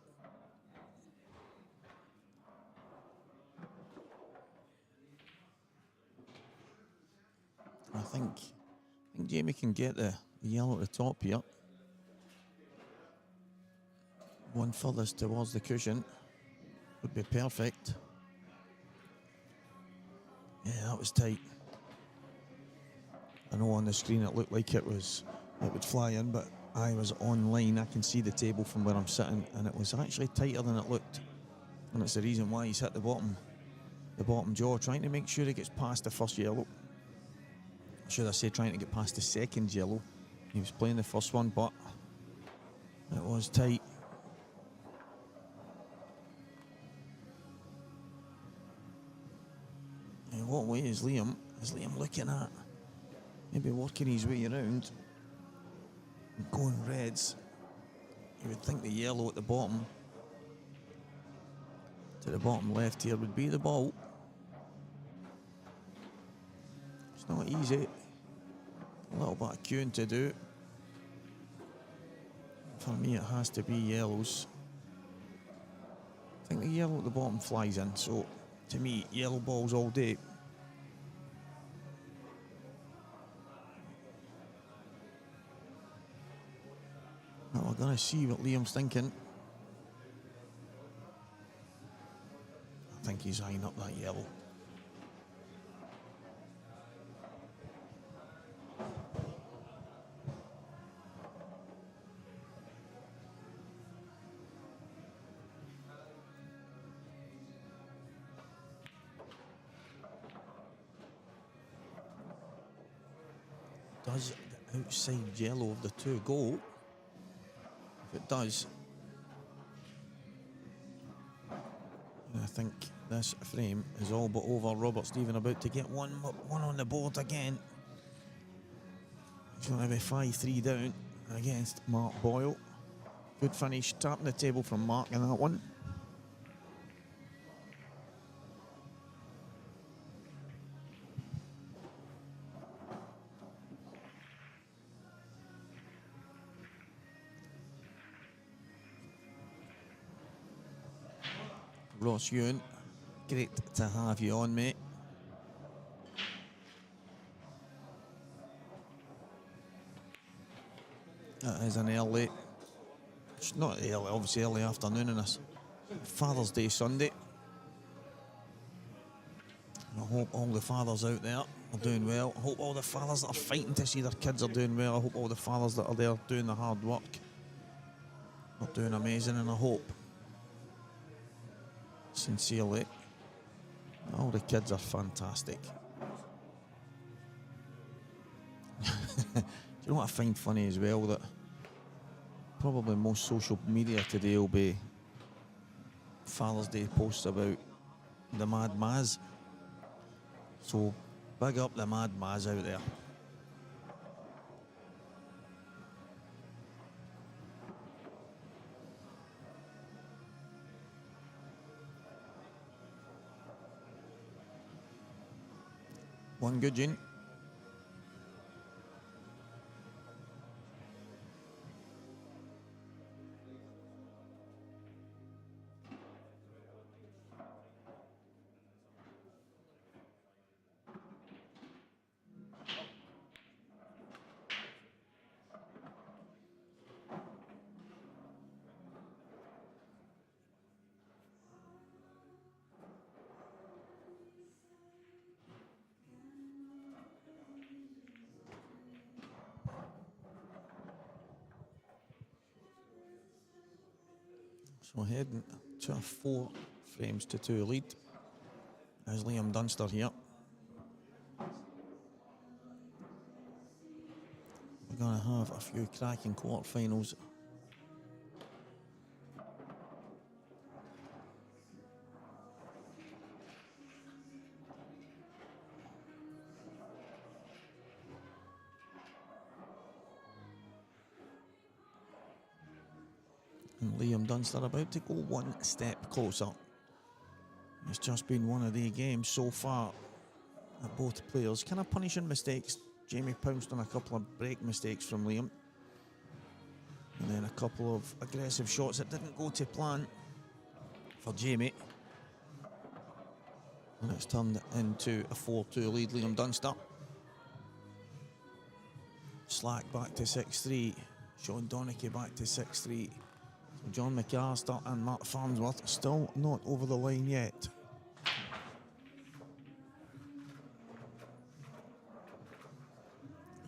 I think Jamie can get the yellow at the top here. One furthest towards the cushion would be perfect. Yeah, that was tight. I know on the screen it looked like it would fly in, but I was online. I can see the table from where I'm sitting, and it was actually tighter than it looked. And it's the reason why he's hit the bottom jaw, trying to make sure he gets past the first yellow. Should I say trying to get past the second yellow. He was playing the first one, but it was tight. And what way is Liam looking at? Maybe working his way around and going reds. You would think the yellow at the bottom, to the bottom left here, would be the ball. It's not easy. A little bit of queuing to do. For me, it has to be yellows. I think the yellow at the bottom flies in, so to me, yellow balls all day. Now we're going to see what Liam's thinking. I think he's eyeing up that yellow. Does the outside yellow of the two go? If it does, I think this frame is all but over. Robert Stephen about to get one on the board again. He's going to be 5-3 down against Mark Boyle. Good finish, tapping the table from Mark in that one. Ross Ewan, great to have you on, mate. That is an early, it's not early, obviously early afternoon on this Father's Day Sunday. I hope all the fathers out there are doing well. I hope all the fathers that are fighting to see their kids are doing well. I hope all the fathers that are there doing the hard work are doing amazing, and I hope sincerely all the kids are fantastic. Do you know what I find funny as well? That probably most social media today will be Father's Day posts about the Mad Maz. So big up the Mad Maz out there. One good gin. So heading to a 4 frames to 2 lead as Liam Dunster here. We're going to have a few cracking quarterfinals. And Liam Dunster about to go one step closer. It's just been one of the games so far that both players kind of punishing mistakes. Jamie pounced on a couple of break mistakes from Liam. And then a couple of aggressive shots that didn't go to plan for Jamie. And it's turned into a 4-2 lead, Liam Dunster. Slack back to 6-3. Sean Donachie back to 6-3. So John McCallister and Matt Farnsworth still not over the line yet.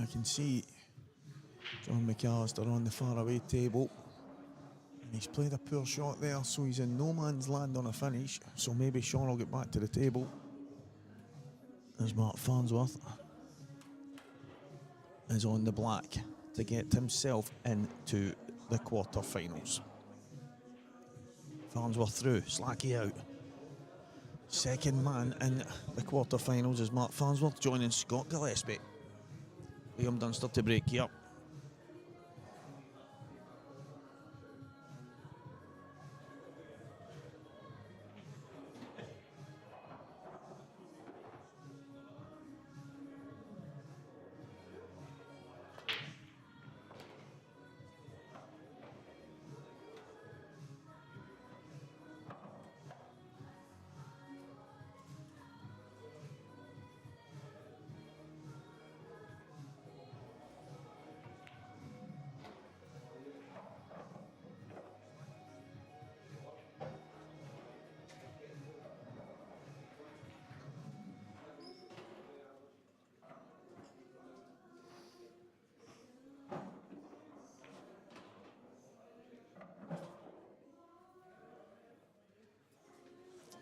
I can see John McCallister on the faraway table. And he's played a poor shot there, so he's in no man's land on a finish. So maybe Sean will get back to the table. As Mark Farnsworth is on the black to get himself into the quarterfinals. Farnsworth through, Slacky out. Second man in the quarterfinals is Mark Farnsworth joining Scott Gillespie. Liam Dunster to break here.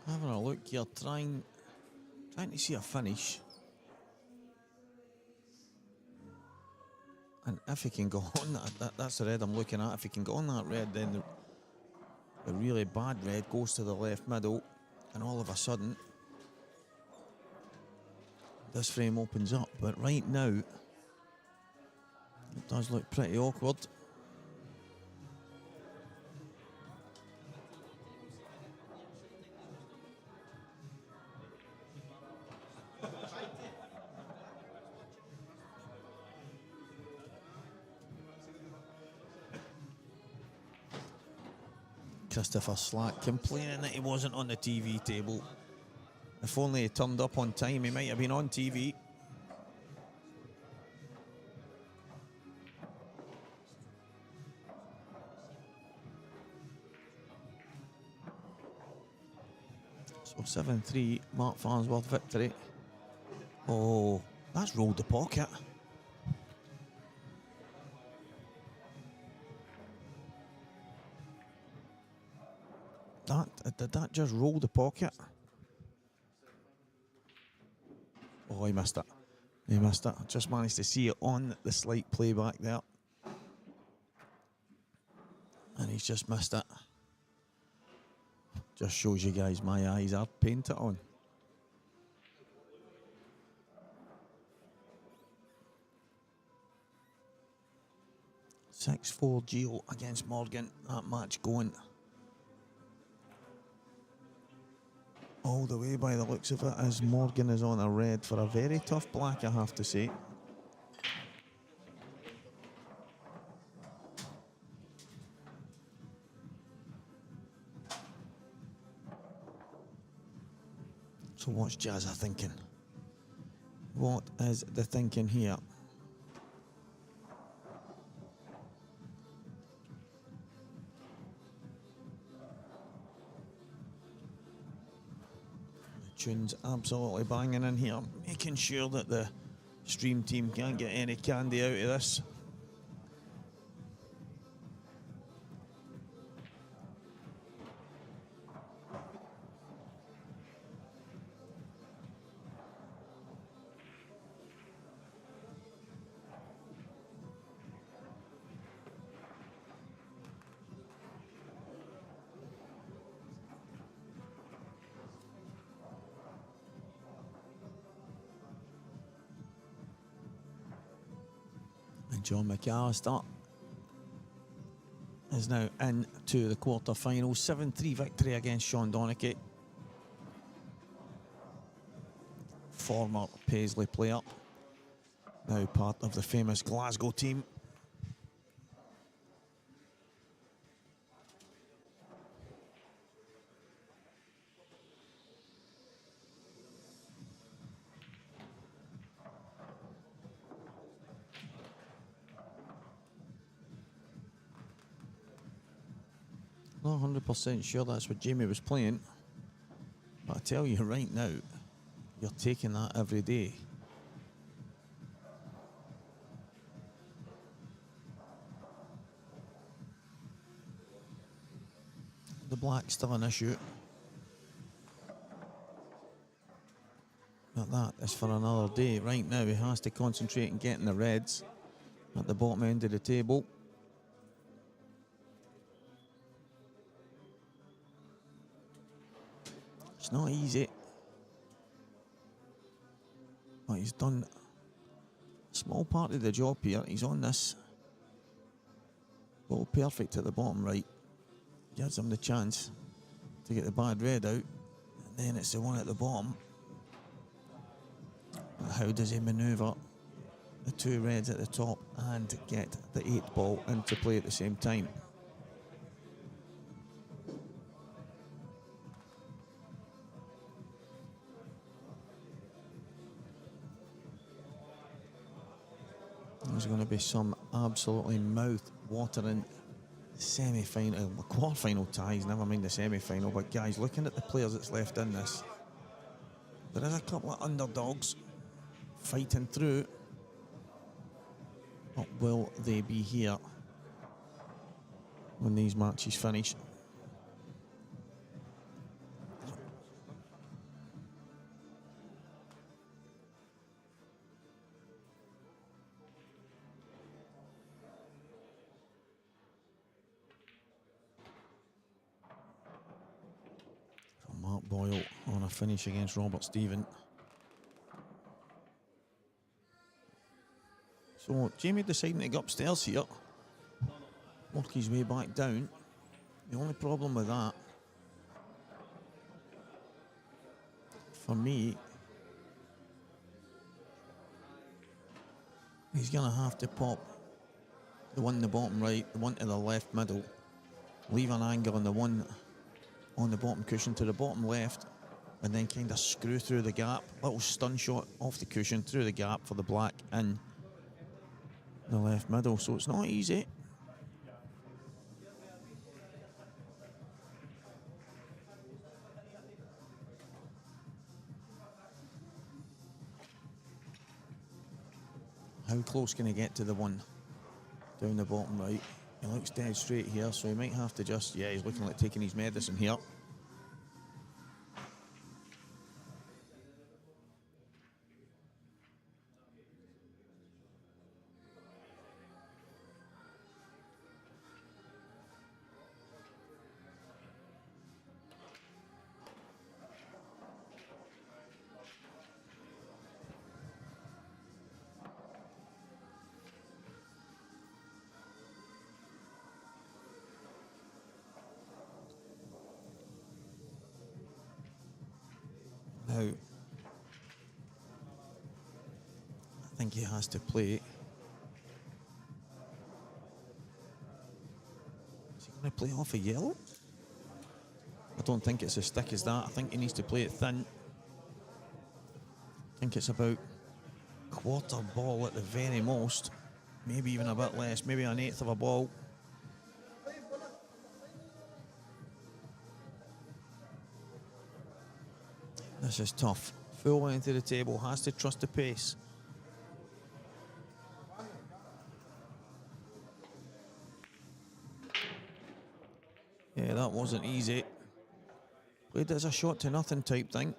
Having a look here, trying to see a finish. And if he can go on that's the red I'm looking at. If he can go on that red, then the really bad red goes to the left middle, and all of a sudden this frame opens up. But right now it does look pretty awkward. Christopher Slack complaining that he wasn't on the TV table. If only he turned up on time, he might have been on TV. So 7-3, Mark Farnsworth victory. Oh, that's rolled the pocket. Did that just roll the pocket? Oh, he missed it. He missed it. Just managed to see it on the slight playback there. And he's just missed it. Just shows you guys my eyes are painted on. (6-4) Gio against Morgan. That match going all the way by the looks of it, as Morgan is on a red for a very tough black, I have to say. So what's Jazza thinking? What is the thinking here? Tune's absolutely banging in here, making sure that the stream team can't get any candy out of this. And John McCallister is now into the quarter-final. 7-3 victory against Sean Donachie. Former Paisley player, now part of the famous Glasgow team. Not 100% sure that's what Jamie was playing, but I tell you right now, you're taking that every day. The black's still an issue, but that is for another day. Right now he has to concentrate on getting the reds at the bottom end of the table. It's not easy, but he's done a small part of the job here. He's on this ball perfect at the bottom right. Gives him the chance to get the bad red out, and then it's the one at the bottom. But how does he manoeuvre the two reds at the top and get the 8 ball into play at the same time? There's going to be some absolutely mouth-watering semi-final, quarter-final ties, never mind the semi-final. But guys, looking at the players that's left in this, there is a couple of underdogs fighting through. What will they be here when these matches finish? Mark Boyle on a finish against Robert Stephen. So Jamie deciding to go upstairs here, work his way back down. The only problem with that, for me, he's going to have to pop the one in the bottom right, the one to the left middle, leave an angle on the one on the bottom cushion to the bottom left, and then kind of screw through the gap. Little stun shot off the cushion through the gap for the black in the left middle. So it's not easy. How close can he get to the one down the bottom right? He looks dead straight here, so he might have to just, yeah, he's looking like taking his medicine here. Now, I think he has to play. Is he going to play off a yellow? I don't think it's as thick as that. I think he needs to play it thin. I think it's about quarter ball at the very most. Maybe even a bit less, maybe an eighth of a ball. This is tough. Full length of the table, has to trust the pace. Yeah, that wasn't easy. Played as a shot to nothing type thing.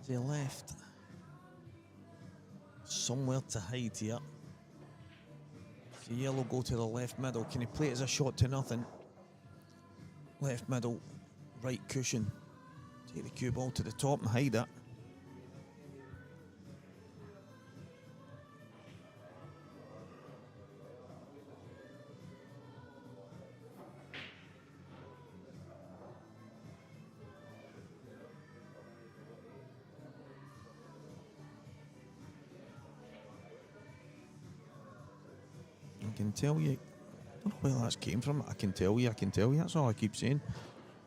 He left somewhere to hide here. So yellow go to the left middle. Can he play it as a shot to nothing? Left middle, right cushion. Take the cue ball to the top and hide it. I can tell you, I don't know where that came from. I can tell you, that's all I keep saying.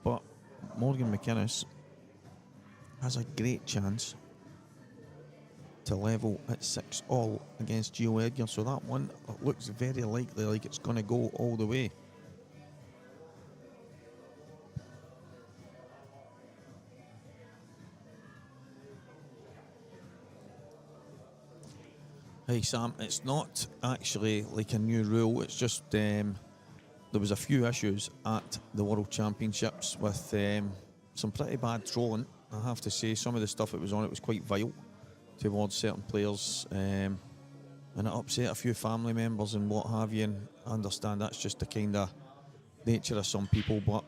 But Morgan McInnes has a great chance to level at 6-all against Gio Edgar. So that one, it looks very likely like it's going to go all the way. Hey Sam, it's not actually like a new rule, it's just there was a few issues at the World Championships with some pretty bad trolling. I have to say, some of the stuff that was on it was quite vile towards certain players, and it upset a few family members and what have you, and I understand that's just the kind of nature of some people, but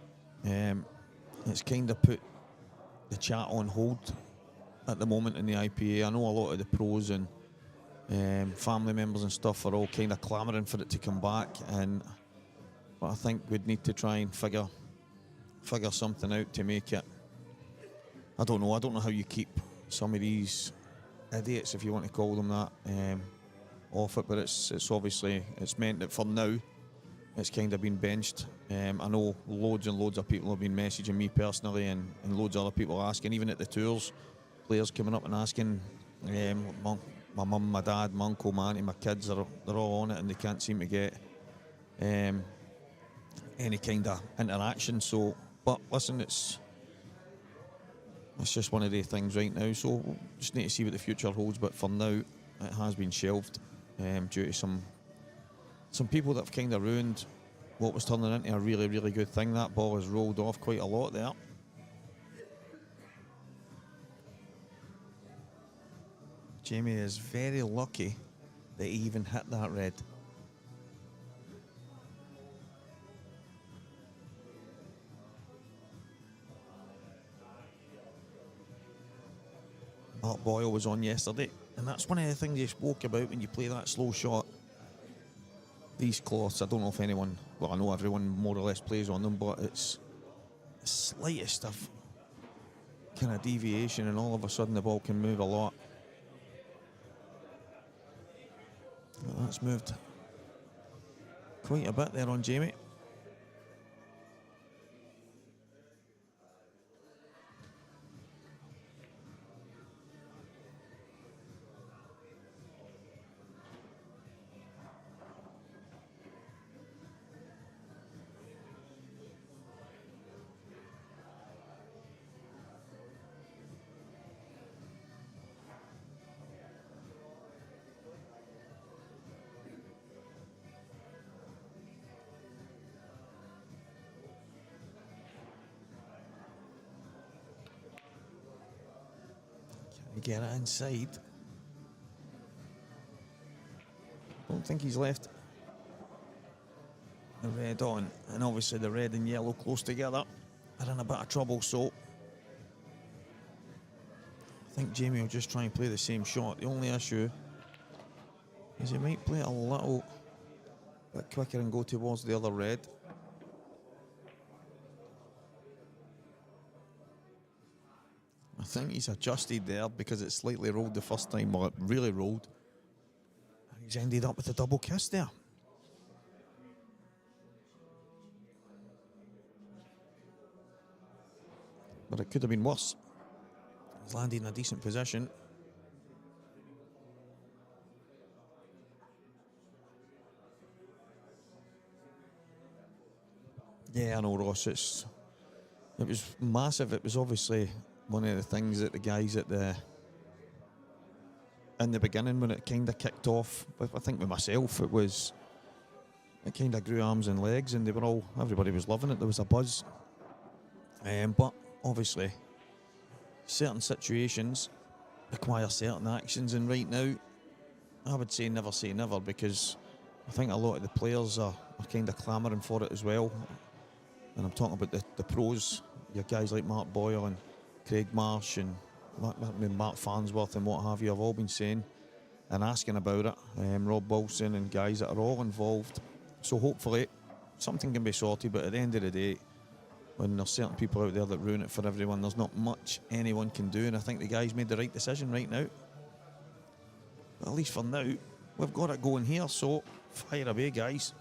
it's kind of put the chat on hold at the moment in the IPA. I know a lot of the pros and family members and stuff are all kind of clamouring for it to come back, but I think we'd need to try and figure something out to make it. I don't know how you keep some of these idiots, if you want to call them that, off it, but it's obviously, it's meant that for now it's kind of been benched. I know loads and loads of people have been messaging me personally, and loads of other people asking, even at the tours, players coming up and asking, my mum, my dad, my uncle, my auntie, my kids, they're all on it and they can't seem to get any kind of interaction. So, but listen, it's just one of the things right now. So we'll just need to see what the future holds. But for now, it has been shelved due to some people that have kind of ruined what was turning into a really, really good thing. That ball has rolled off quite a lot there. Jamie is very lucky that he even hit that red. Mark Boyle was on yesterday, and that's one of the things he spoke about when you play that slow shot. These cloths, I don't know if anyone, well, I know everyone more or less plays on them, but it's the slightest of kind of deviation and all of a sudden the ball can move a lot. Well, that's moved quite a bit there on Jamie. Get it inside. Don't think he's left the red on, and obviously the red and yellow close together are in a bit of trouble, so I think Jamie will just try and play the same shot. The only issue is he might play it a little bit quicker and go towards the other red. I think he's adjusted there because it slightly rolled the first time, well, it really rolled. He's ended up with a double kiss there. But it could have been worse. He's landed in a decent position. Yeah, I know, Ross. It was massive. It was obviously one of the things that the guys in the beginning, when it kind of kicked off, I think with myself, it kind of grew arms and legs, and everybody was loving it. There was a buzz. But obviously, certain situations, acquire certain actions, and right now I would say never, because I think a lot of the players are kind of clamouring for it as well. And I'm talking about the pros, your guys like Mark Boyle and Craig Marsh and Mark Farnsworth and what have you, have all been saying and asking about it. Rob Wilson and guys that are all involved. So hopefully something can be sorted, but at the end of the day, when there's certain people out there that ruin it for everyone, there's not much anyone can do, and I think the guys made the right decision right now. But at least for now, we've got it going here, so fire away, guys.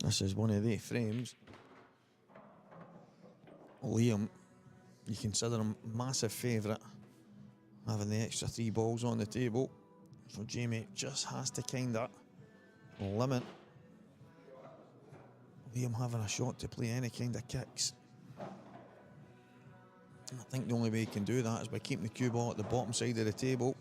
This is one of the frames. Liam, you consider him massive favourite, having the extra 3 balls on the table. So Jamie just has to kind of limit Liam having a shot to play any kind of kicks. And I think the only way he can do that is by keeping the cue ball at the bottom side of the table.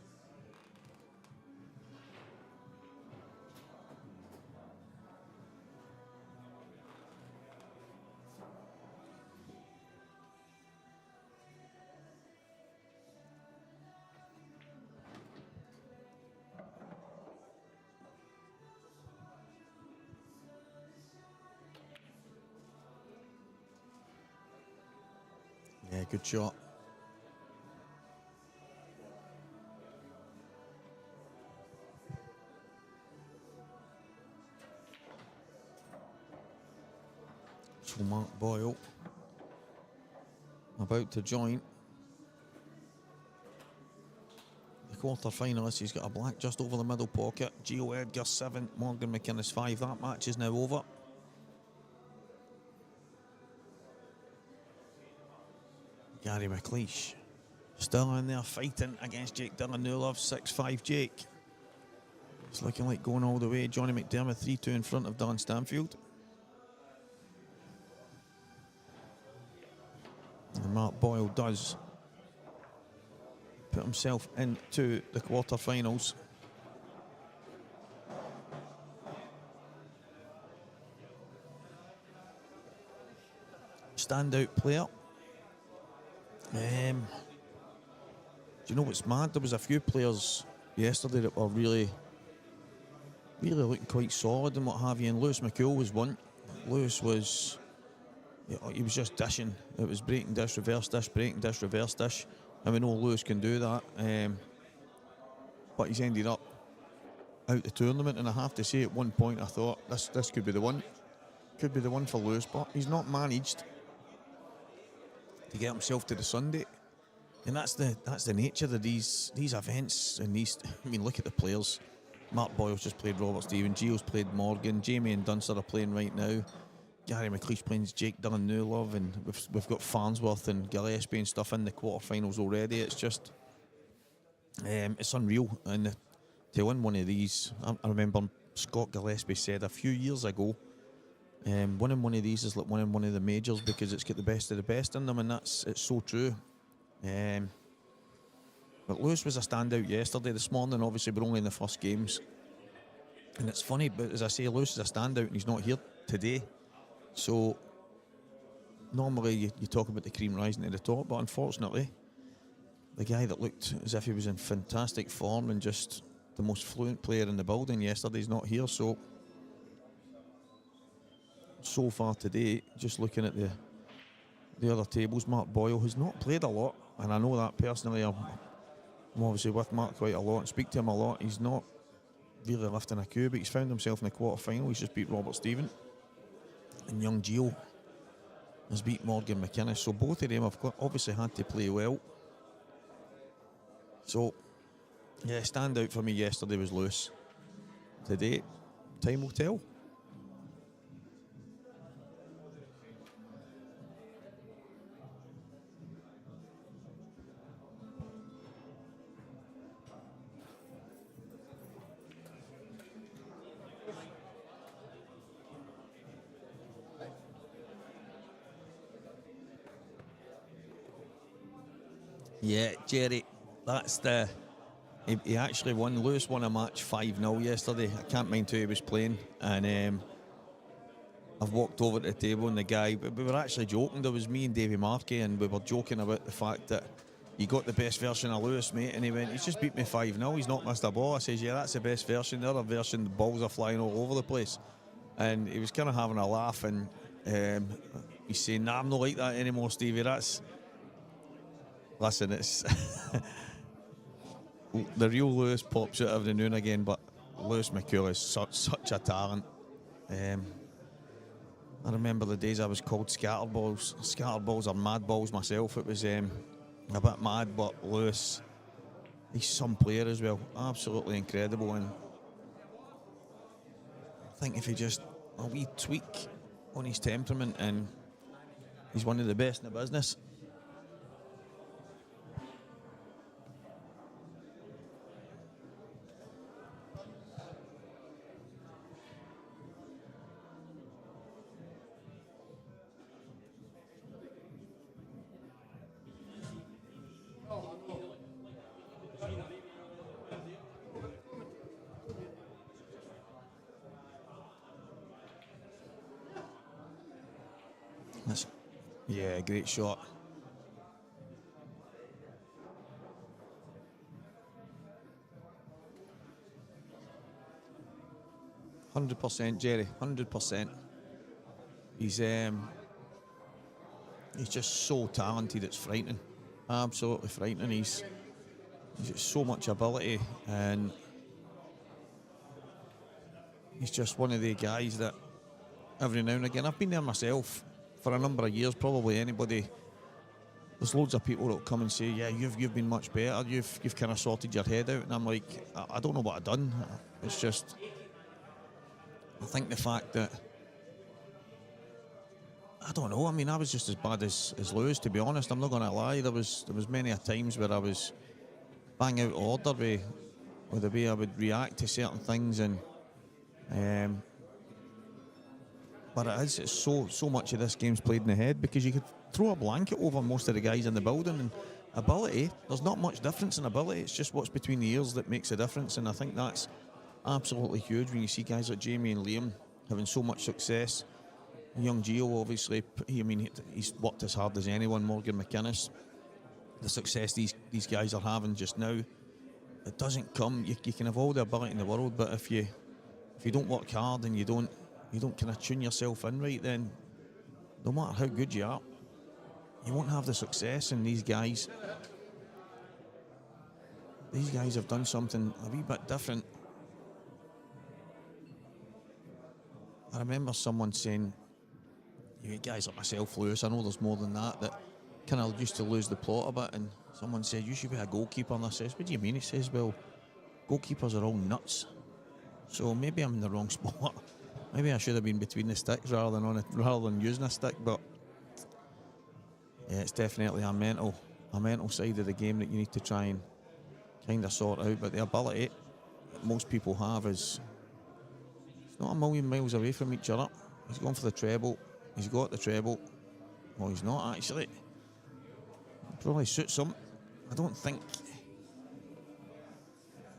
Yeah, good shot. So Mark Boyle about to join the quarter-finalists. He's got a black just over the middle pocket. Gio Edgar 7, Morgan McInnes 5. That match is now over. Gary McLeish still in there fighting against Jake Dillon-Newlove. 6-5 Jake. It's looking like going all the way. Johnny McDermott 3-2 in front of Don Stanfield. And Mark Boyle does put himself into the quarterfinals. Standout player. Do you know what's mad? There was a few players yesterday that were really looking quite solid and what have you, and Lewis McCool was one. Lewis was, he was just dishing. It was breaking dish, reverse dish, breaking dish, reverse dish, and we know Lewis can do that. But he's ended up out the tournament, and I have to say at one point I thought this could be the one. Could be the one for Lewis, but he's not managed to get himself to the Sunday. And that's the nature of these events and these. I mean, look at the players. Mark Boyle's just played Robert Stephen. Gio's played Morgan. Jamie and Dunster are playing right now. Gary McLeish playing Jake Dillon-Newlove, and we've got Farnsworth and Gillespie and stuff in the quarterfinals already. It's just it's unreal. And to win one of these, I remember Scott Gillespie said a few years ago, winning one of these is like winning one of the majors because it's got the best of the best in them, and it's so true. But Lewis was a standout yesterday. This morning, obviously, we're only in the first games. And it's funny, but as I say, Lewis is a standout and he's not here today. So, normally you talk about the cream rising to the top, but unfortunately, the guy that looked as if he was in fantastic form and just the most fluent player in the building yesterday is not here. So far today, just looking at the other tables, Mark Boyle has not played a lot, and I know that personally. I'm obviously with Mark quite a lot and speak to him a lot. He's not really lifting a cue, but he's found himself in the quarter-final. He's just beat Robert Stephen. And young Gio has beat Morgan McInnes. So both of them have obviously had to play well. So, yeah, standout for me yesterday was Lewis. Today, time will tell. Yeah, Jerry, that's the... He actually won. Lewis won a match 5-0 yesterday. I can't mind who he was playing. And I've walked over to the table and the guy... We were actually joking. There was me and Davy Markey, and we were joking about the fact that you got the best version of Lewis, mate. And he went, he's just beat me 5-0. He's not missed a ball. I says, yeah, that's the best version. The other version, the balls are flying all over the place. And he was kind of having a laugh. And he's saying, nah, I'm not like that anymore, Stevie. That's... Listen, it's... The real Lewis pops out every now and again, but Lewis McCool is such a talent. I remember the days I was called scatterballs. Scatterballs or mad balls myself. It was a bit mad, but Lewis, he's some player as well. Absolutely incredible. And I think if he just a wee tweak on his temperament, and he's one of the best in the business. Yeah, great shot. %, Jerry, 100%. He's just so talented, it's frightening. Absolutely frightening. He's got so much ability, and he's just one of the guys that every now and again, I've been there myself for a number of years, probably anybody. There's loads of people that come and say, yeah, you've been much better, you've kind of sorted your head out, and I'm like, I don't know what I've done. It's just, I think the fact that, I don't know, I mean, I was just as bad as Lewis, to be honest. I'm not going to lie. There was many a times where I was bang out of order with the way I would react to certain things, and but it's so much of this game's played in the head, because you could throw a blanket over most of the guys in the building, and ability, there's not much difference in ability. It's just what's between the ears that makes a difference, and I think that's absolutely huge when you see guys like Jamie and Liam having so much success. Young Gio, obviously, he's worked as hard as anyone. Morgan McInnes, the success these guys are having just now, it doesn't come. You can have all the ability in the world, but if you don't work hard and you don't kind of tune yourself in right, then no matter how good you are, you won't have the success. And these guys have done something a wee bit different. I remember someone saying, you guys like myself, Lewis, I know there's more than that kind of used to lose the plot a bit, and someone said, you should be a goalkeeper. And I says, what do you mean? He says, well, goalkeepers are all nuts. So maybe I'm in the wrong spot. Maybe I should have been between the sticks rather than using a stick. But yeah, it's definitely a mental side of the game that you need to try and kind of sort out. But the ability that most people have is, it's not a million miles away from each other. He's gone for the treble. He's got the treble. Well, he's not actually. It probably suits him. I don't think.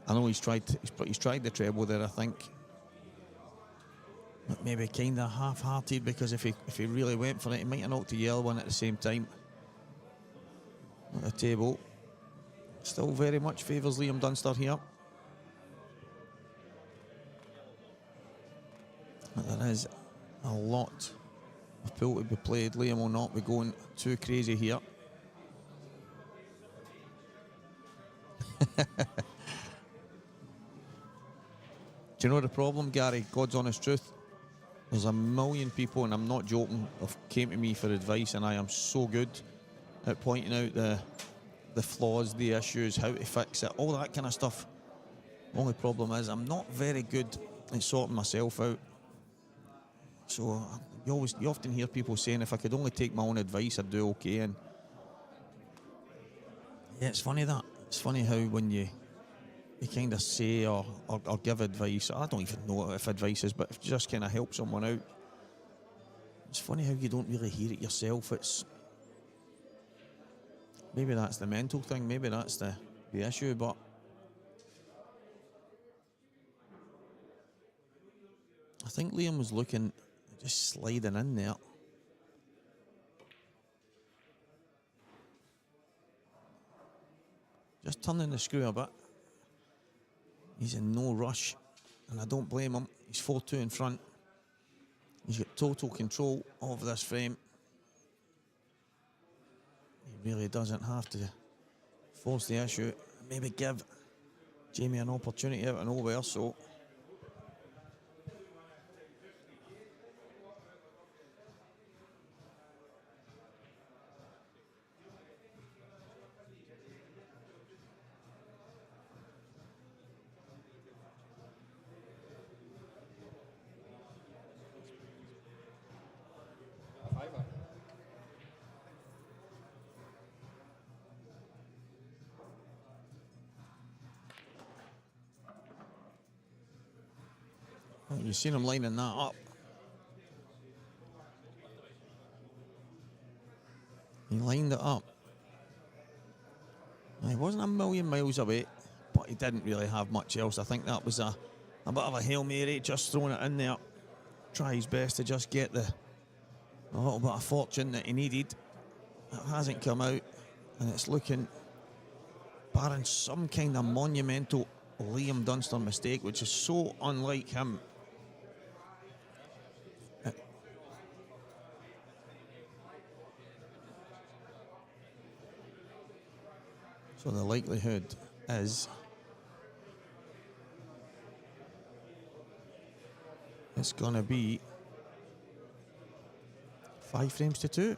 I know he's tried the treble there, I think. But maybe kind of half-hearted, because if he really went for it, he might have knocked the yellow one at the same time. At the table. Still very much favours Liam Dunster here. But there is a lot of pool to be played. Liam will not be going too crazy here. Do you know the problem, Gary? God's honest truth. There's a million people, and I'm not joking, have came to me for advice, and I am so good at pointing out the flaws, the issues, how to fix it, all that kind of stuff. The only problem is I'm not very good at sorting myself out. So you often hear people saying, if I could only take my own advice, I'd do okay. And yeah, it's funny that. It's funny how when you kind of say or give advice, I don't even know if advice is, but if you just kind of help someone out, it's funny how you don't really hear it yourself. maybe that's the mental thing, maybe that's the issue, but I think Liam was looking, just sliding in there. Just turning the screw a bit. He's in no rush, and I don't blame him. He's 4-2 in front. He's got total control of this frame. He really doesn't have to force the issue. Maybe give Jamie an opportunity out of nowhere, so. You've seen him lining that up. He lined it up. He wasn't a million miles away, but he didn't really have much else. I think that was a bit of a Hail Mary, just throwing it in there. Try his best to just get a little bit of fortune that he needed. It hasn't come out, and it's looking, barring some kind of monumental Liam Dunster mistake, which is so unlike him. So the likelihood is it's going to be 5 frames to 2.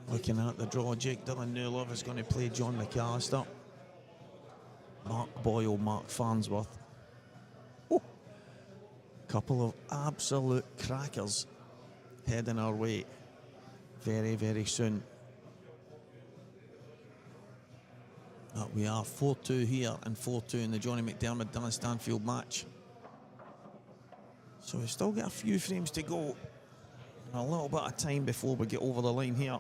Looking at the draw, Jake Dillon Newlove is going to play John McCallister. Mark Boyle, Mark Farnsworth. Oh. Couple of absolute crackers heading our way very, very soon. We are 4-2 here and 4-2 in the Johnny McDermott Dylan Stanfield match. So we've still got a few frames to go and a little bit of time before we get over the line here.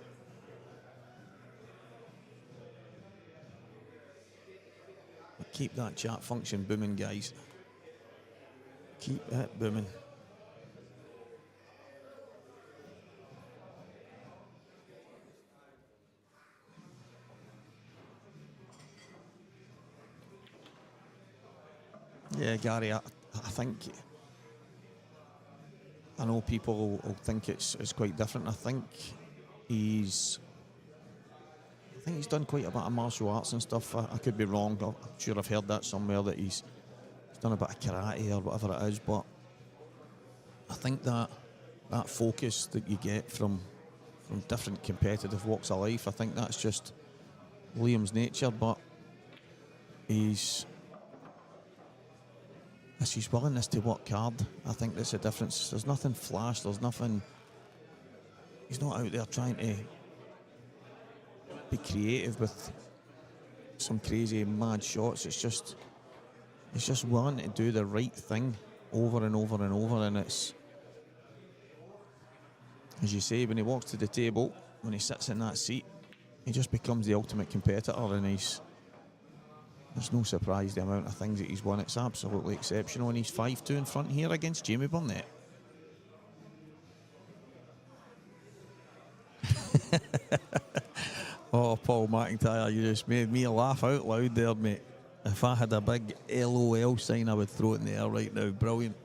But keep that chat function booming, guys. Keep it booming. Yeah, Gary, I think, I know people will think it's quite different. I think he's done quite a bit of martial arts and stuff. I could be wrong. I'm sure I've heard that somewhere, that he's done a bit of karate or whatever it is. But I think that focus that you get from different competitive walks of life, I think that's just Liam's nature. But it's his willingness to work hard. I think that's the difference. There's nothing flash, there's nothing, he's not out there trying to be creative with some crazy mad shots. It's just willing to do the right thing over and over and over. And it's, as you say, when he walks to the table, when he sits in that seat, he just becomes the ultimate competitor, and there's no surprise the amount of things that he's won. It's absolutely exceptional, and he's 5-2 in front here against Jamie Burnett. Oh, Paul McIntyre, you just made me laugh out loud there, mate. If I had a big LOL sign, I would throw it in the air right now. Brilliant.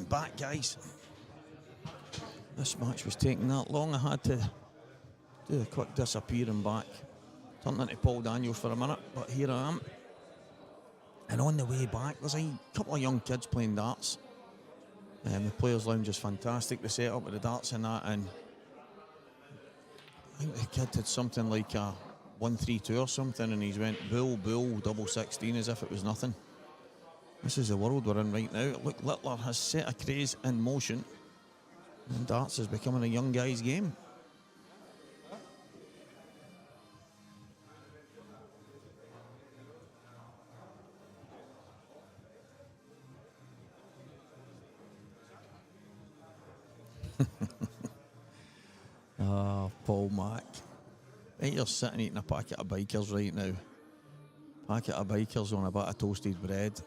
back, guys. This match was taking that long. I had to do a quick disappearing back. Turned into Paul Daniels for a minute, but here I am. And on the way back, there's a couple of young kids playing darts. The Players' Lounge is fantastic, the setup with the darts and that. And I think the kid had something like a 1-3-2 or something, and he's went bull, double 16 as if it was nothing. This is the world we're in right now. Look, Littler has set a craze in motion, and darts is becoming a young guy's game. Paul Mack. I think you're sitting eating a packet of bikers right now. Packet of bikers on a bit of toasted bread.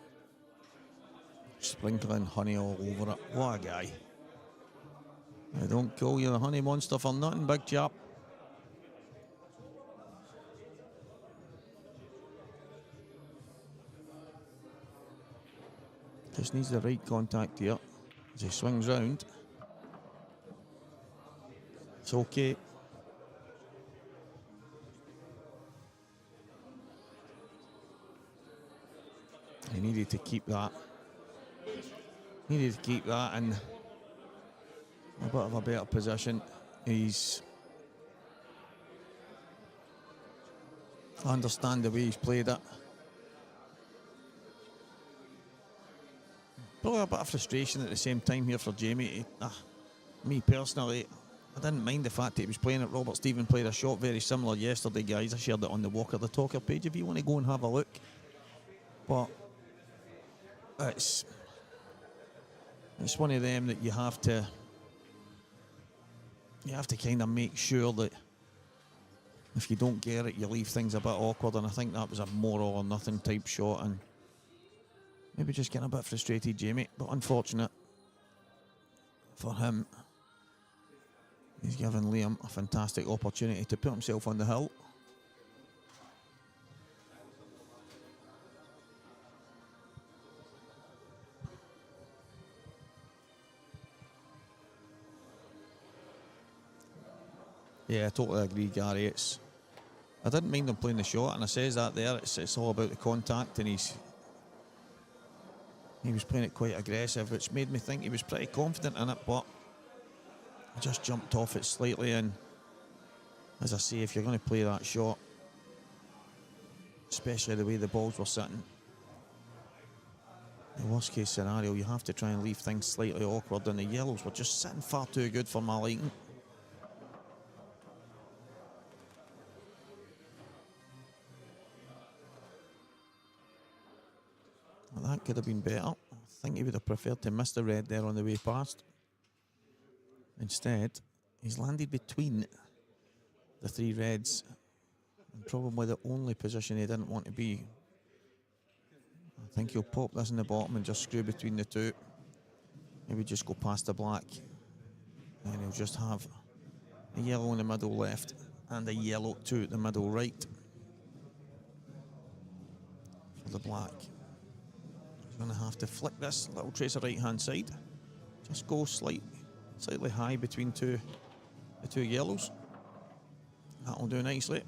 Sprinkling honey all over it. What a guy. I don't call you the honey monster for nothing, big chap. Just needs the right contact here as he swings round. It's okay. He needed to keep that. Needed to keep that in a bit of a better position. I understand the way he's played it. Probably a bit of frustration at the same time here for Jamie. Me personally, I didn't mind the fact that he was playing it. Robert Stephen played a shot very similar yesterday, guys. I shared it on the Walker the Talker page if you want to go and have a look. But it's one of them that you have to kind of make sure that if you don't get it, you leave things a bit awkward. And I think that was a more or nothing type shot, and maybe just getting a bit frustrated, Jamie. But unfortunate for him. He's given Liam a fantastic opportunity to put himself on the hill. Yeah, I totally agree, Gary. I didn't mind him playing the shot, and I says that there. It's all about the contact, and he was playing it quite aggressive, which made me think he was pretty confident in it, but I just jumped off it slightly. And as I say, if you're going to play that shot, especially the way the balls were sitting, the worst case scenario, you have to try and leave things slightly awkward, and the yellows were just sitting far too good for my liking. Well, that could have been better. I think he would have preferred to miss the red there on the way past. Instead, he's landed between the three reds, and probably the only position he didn't want to be. I think he'll pop this in the bottom and just screw between the two. Maybe just go past the black, and he'll just have a yellow in the middle left and a yellow two at the middle right for the black. He's going to have to flick this little tracer right hand side. Just go slightly high between the two yellows. That'll do nicely.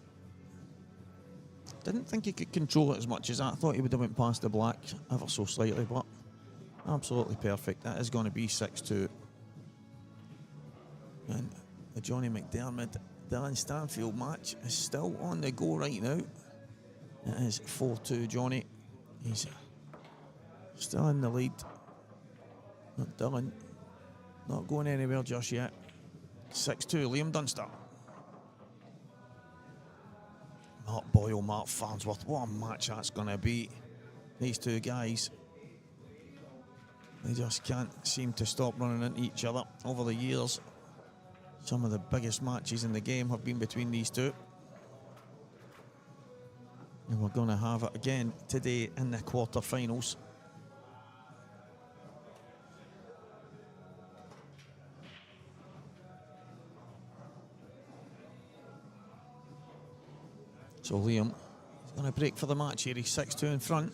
Didn't think he could control it as much as that. I thought he would have went past the black ever so slightly, but absolutely perfect. That is going to be 6-2. And the Johnny McDermott Dylan Stanfield match is still on the go right now. It is 4-2 Johnny. He's still in the lead. Not Dylan. Not going anywhere just yet. 6-2, Liam Dunster. Mark Boyle, Mark Farnsworth. What a match that's going to be. These two guys, they just can't seem to stop running into each other over the years. Some of the biggest matches in the game have been between these two. And we're going to have it again today in the quarterfinals. So Liam is going to break for the match here. He's 6-2 in front.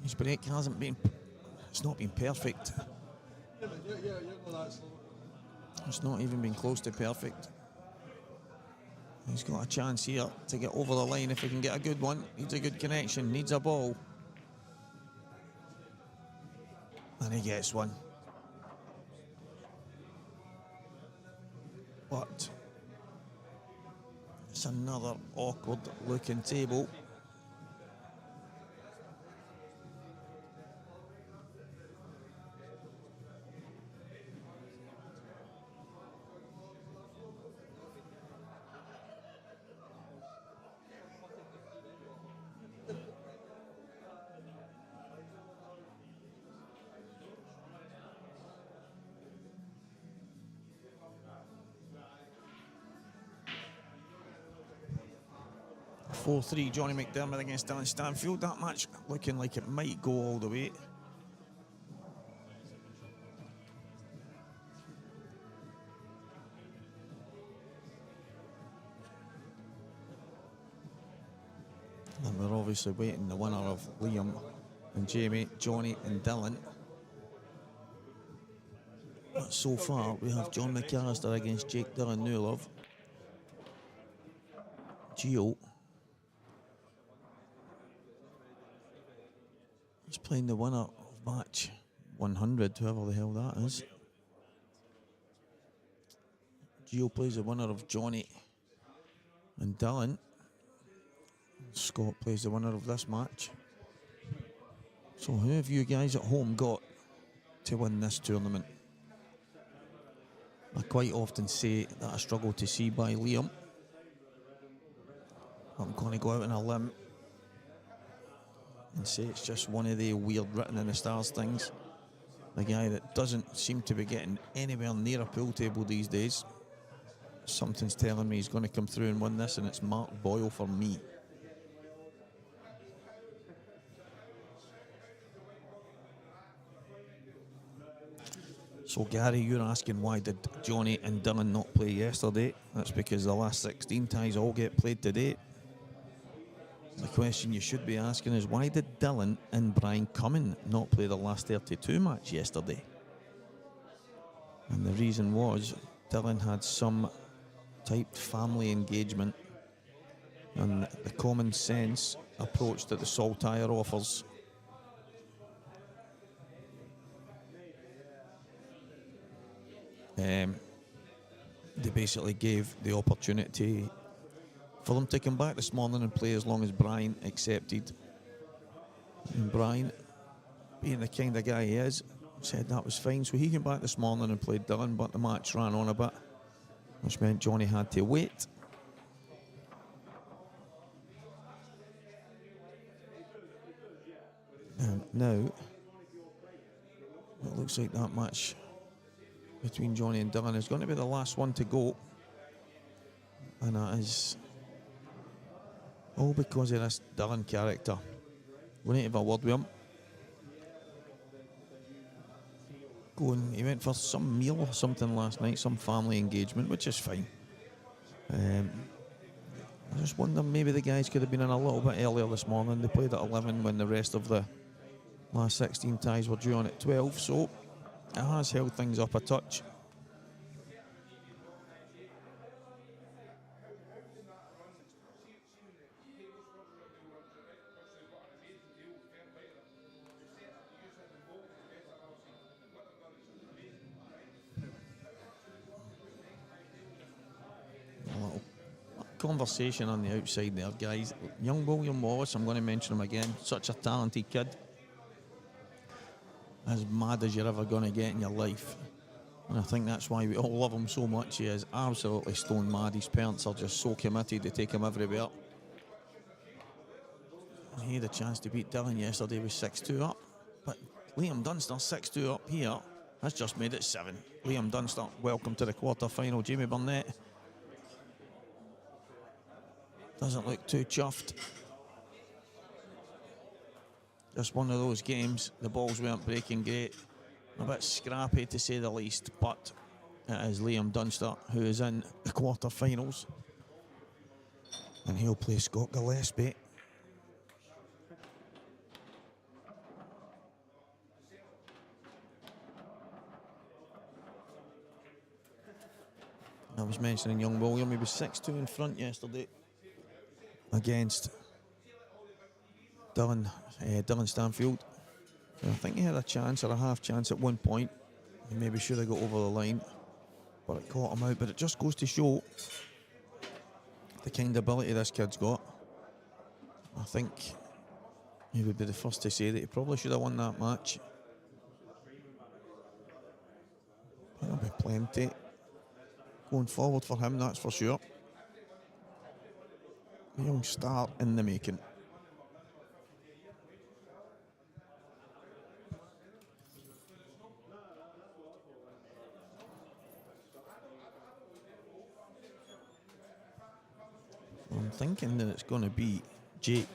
His break hasn't been, it's not been perfect. It's not even been close to perfect. He's got a chance here to get over the line if he can get a good one. Needs a good connection, needs a ball. And he gets one. But it's another awkward looking table. (4-3) Johnny McDermott against Dylan Stanfield. That match looking like it might go all the way. And we're obviously waiting the winner of Liam and Jamie, Johnny and Dylan. But so far we have John McCallister against Jake Dylan Newlove. Gio is playing the winner of match 100, whoever the hell that is. Gio plays the winner of Johnny and Dylan. Scott plays the winner of this match. So who have you guys at home got to win this tournament? I quite often say that I struggle to see by Liam. I'm going to go out on a limb and say it's just one of the weird written in the stars things. The guy that doesn't seem to be getting anywhere near a pool table these days. Something's telling me he's going to come through and win this, and it's Mark Boyle for me. So Gary, you're asking why did Johnny and Dylan not play yesterday? That's because the last 16 ties all get played today. The question you should be asking is why did Dylan and Brian Cummin not play the last 32 match yesterday? And the reason was Dylan had some typed family engagement, and the common sense approach that the Saltire offers they basically gave the opportunity for them to come back this morning and play as long as Brian accepted. And Brian, being the kind of guy he is, said that was fine. So he came back this morning and played Dylan, but the match ran on a bit, which meant Johnny had to wait. And now, it looks like that match between Johnny and Dylan is going to be the last one to go. And that is all because of this Dylan character. We need to have a word with him. He went for some meal or something last night, some family engagement, which is fine. I just wonder, maybe the guys could have been in a little bit earlier this morning. They played at 11 when the rest of the last 16 ties were due on at 12, so it has held things up a touch. Conversation on the outside there, guys. Young William Wallace, I'm going to mention him again. Such a talented kid. As mad as you're ever going to get in your life. And I think that's why we all love him so much. He is absolutely stone mad. His parents are just so committed to take him everywhere. He had a chance to beat Dylan yesterday with 6-2 up. But Liam Dunster, 6-2 up here, has just made it 7. Liam Dunster, welcome to the quarter-final. Jamie Burnett doesn't look too chuffed. Just one of those games, the balls weren't breaking great. A bit scrappy to say the least, but it is Liam Dunster who is in the quarter-finals. And he'll play Scott Gillespie. was mentioning young William. He was 6-2 in front yesterday against Dylan Stanfield. And I think he had a chance or a half chance at one point. He maybe should have got over the line, but it caught him out. But it just goes to show the kind of ability this kid's got. I think he would be the first to say that he probably should have won that match. There'll be plenty going forward for him, that's for sure. A young star in the making. I'm thinking that it's going to be Jake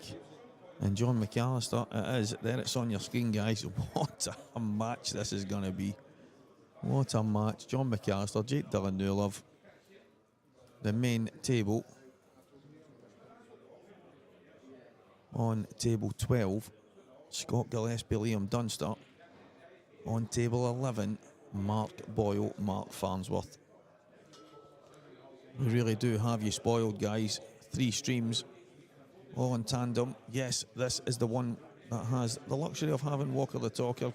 and John McCallister. It is. There it's on your screen, guys. What a match this is going to be. What a match. John McCallister, Jake Dillon-Newlove. The main table. On table 12, Scott Gillespie, Liam Dunster. On table 11, Mark Boyle, Mark Farnsworth. We really do have you spoiled, guys. 3 streams, all in tandem. Yes, this is the one that has the luxury of having Walker the Talker.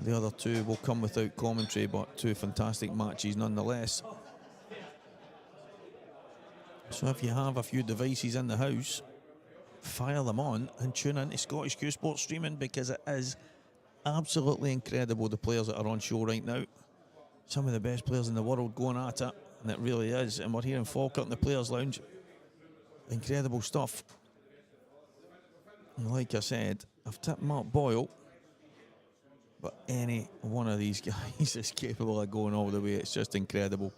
The other 2 will come without commentary, but 2 fantastic matches nonetheless. So if you have a few devices in the house, fire them on and tune in to Scottish Cuesports streaming, because it is absolutely incredible, the players that are on show right now. Some of the best players in the world going at it, and it really is. And we're here in Falkirk in the Players' Lounge. Incredible stuff. And like I said, I've tipped Mark Boyle, but any one of these guys is capable of going all the way. It's just incredible.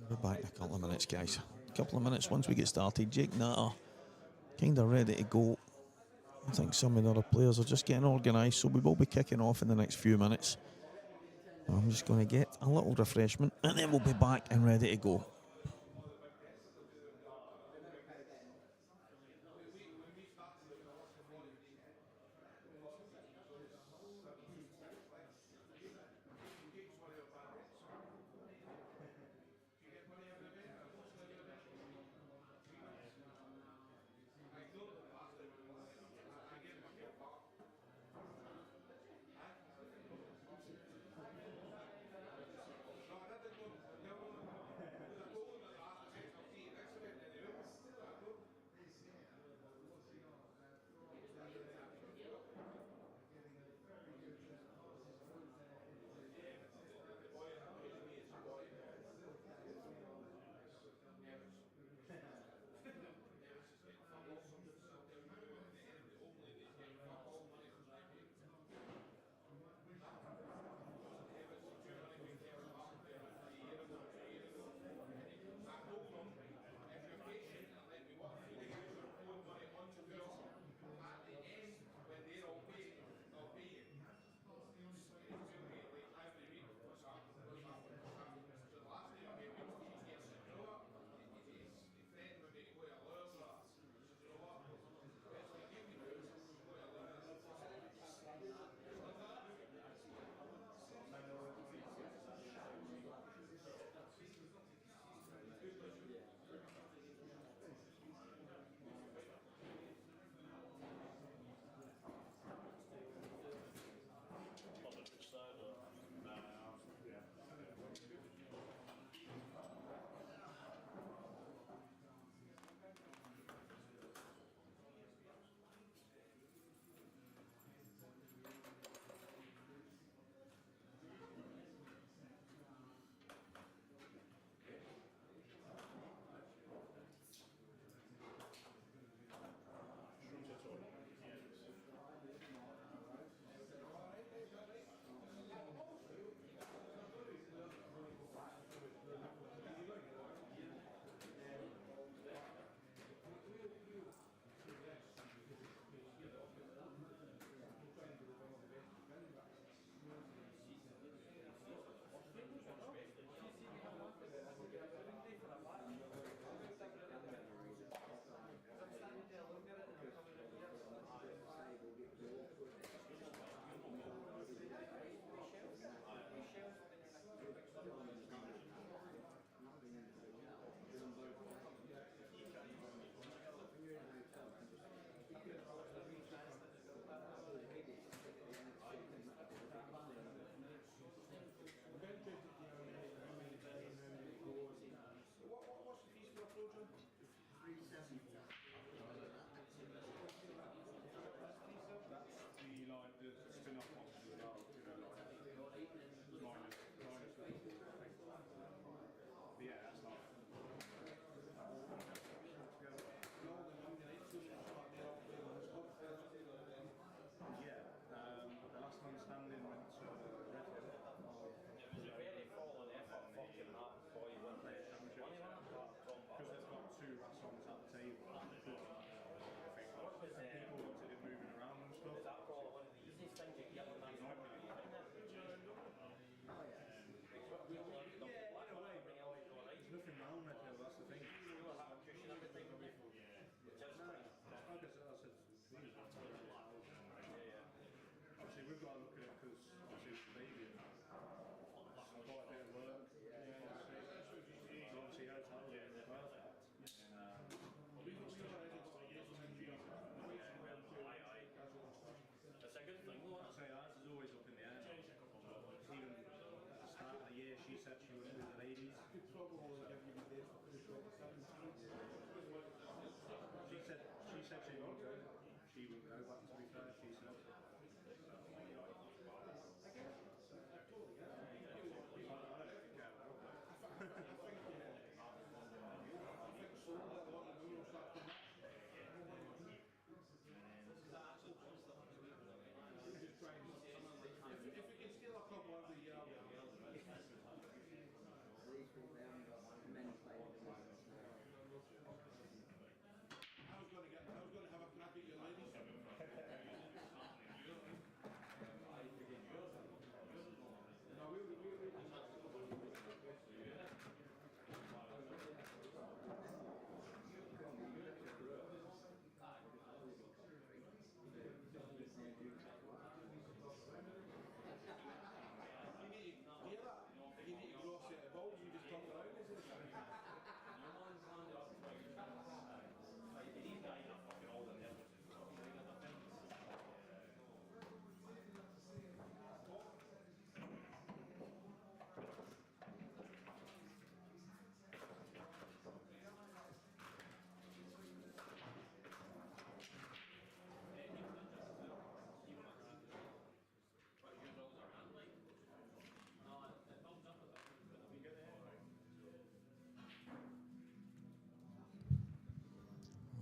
We'll be back in a couple of minutes, guys. A couple of minutes once we get started. Jake Natter kind of ready to go. I think some of the other players are just getting organised, so we will be kicking off in the next few minutes. I'm just going to get a little refreshment and then we'll be back and ready to go.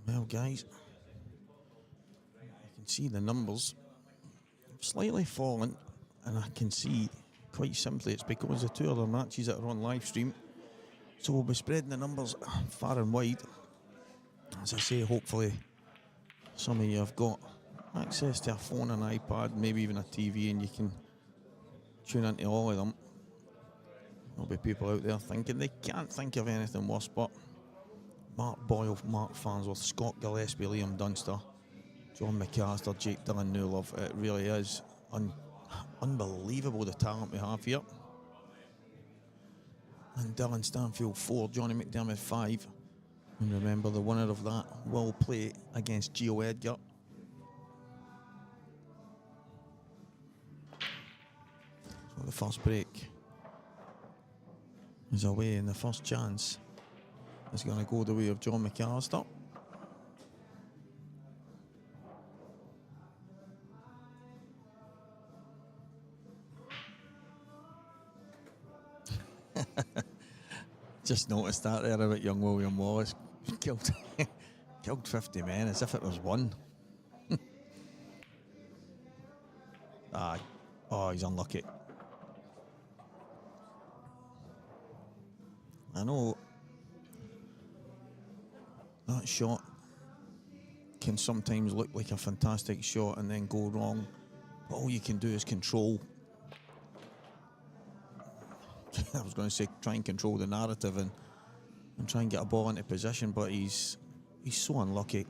Well, guys, you can see the numbers have slightly fallen, and I can see quite simply it's because the two other matches that are on live stream. So we'll be spreading the numbers far and wide. As I say, hopefully some of you have got access to a phone, an iPad, maybe even a TV, and you can tune into all of them. There'll be people out there thinking they can't think of anything worse, but Mark Boyle, Mark Farnsworth, Scott Gillespie, Liam Dunster, John McCallister, Jake Dillon, Newlove. It really is unbelievable the talent we have here. And Dylan Stanfield 4, Johnny McDermott 5. And remember, the winner of that will play against Gio Edgar. So the first break is away, and the first chance is going to go the way of John McCallister. Just noticed that there about young William Wallace. Killed 50 men as if it was one. Oh, he's unlucky. I know that shot can sometimes look like a fantastic shot and then go wrong, but all you can do is control. I was going to say try and control the narrative and try and get a ball into position, but he's so unlucky.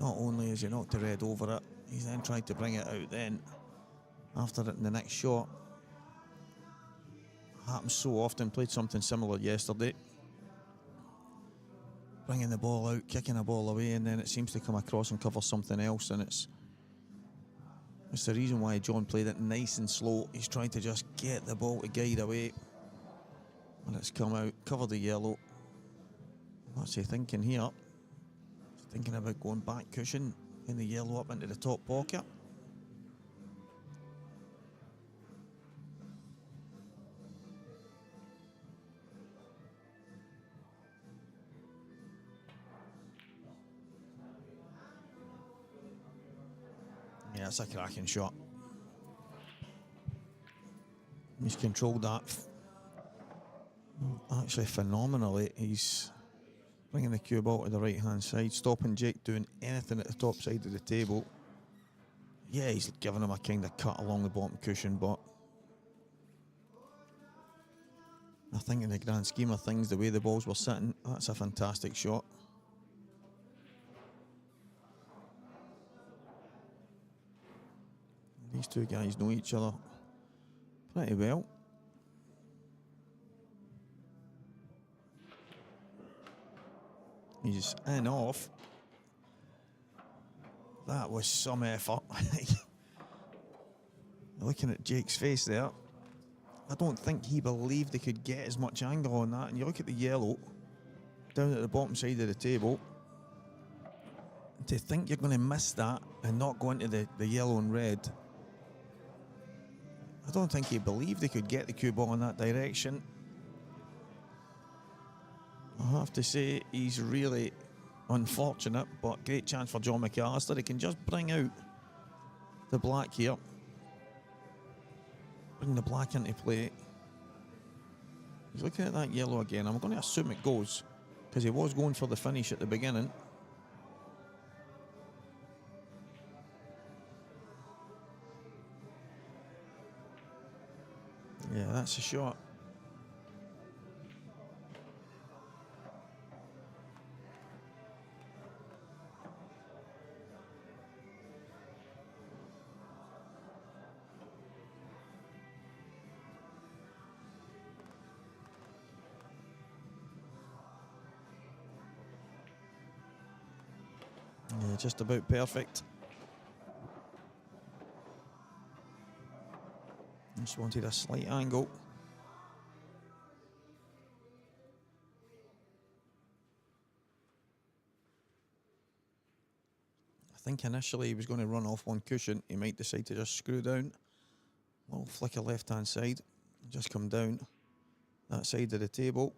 Not only is he knocked the red over it, he's then tried to bring it out then after it in the next shot. Happens so often, played something similar yesterday. Bringing the ball out, kicking the ball away, and then it seems to come across and cover something else, and it's the reason why John played it nice and slow. He's trying to just get the ball to guide away. And it's come out, cover the yellow. What's he thinking here? He's thinking about going back cushion in the yellow up into the top pocket. Yeah, it's a cracking shot. He's controlled that actually phenomenally. He's bringing the cue ball to the right hand side, stopping Jake doing anything at the top side of the table. Yeah, he's giving him a kind of cut along the bottom cushion, but I think in the grand scheme of things, the way the balls were sitting, that's a fantastic shot. These two guys know each other pretty well. He's in off. That was some effort. Looking at Jake's face there, I don't think he believed they could get as much angle on that. And you look at the yellow down at the bottom side of the table. To think you're going to miss that and not go into the yellow and red. I don't think he believed they could get the cue ball in that direction. I have to say he's really unfortunate, but great chance for John McCallister. He can just bring out the black here. Bring the black into play. He's looking at that yellow again. I'm going to assume it goes because he was going for the finish at the beginning. Yeah, that's a shot. Yeah, just about perfect. Just wanted a slight angle. I think initially he was going to run off one cushion. He might decide to just screw down. Little flicker left-hand side. Just come down that side of the table.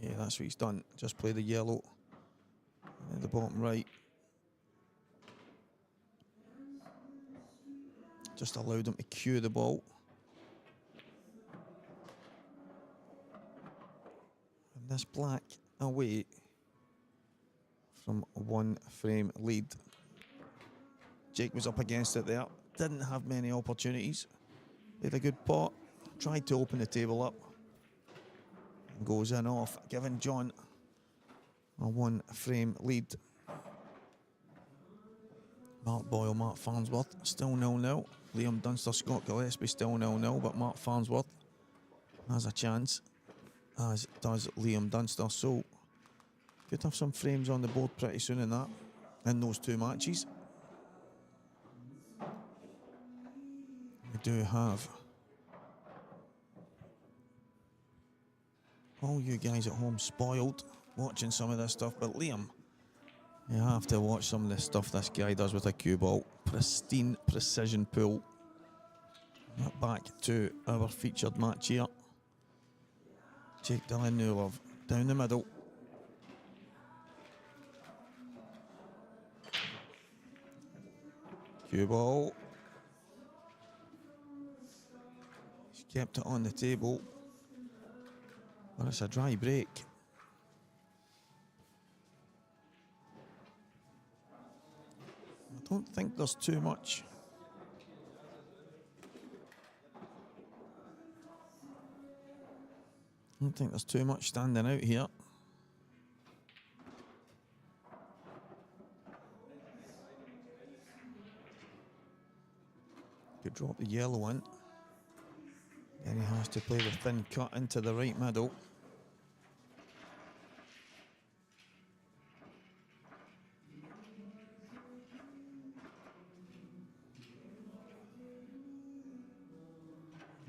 Yeah, that's what he's done. Just play the yellow at the bottom right. Just allowed him to cue the ball. And this black away from one frame lead. Jake was up against it there. Didn't have many opportunities. Played a good pot. Tried to open the table up. And goes in off, giving John a one frame lead. Mark Boyle, Mark Farnsworth, still 0-0. Liam Dunster, Scott Gillespie, still 0-0, but Mark Farnsworth has a chance, as does Liam Dunster. So, could have some frames on the board pretty soon in those two matches. We do have all you guys at home spoiled watching some of this stuff, but Liam, you have to watch some of the stuff this guy does with a cue ball. Pristine precision pull. Back to our featured match here. Jake Dillon-Newlove down the middle. Cue ball. He's kept it on the table. But it's a dry break. I don't think there's too much. I don't think there's too much standing out here. Could drop the yellow in. Then he has to play the thin cut into the right middle.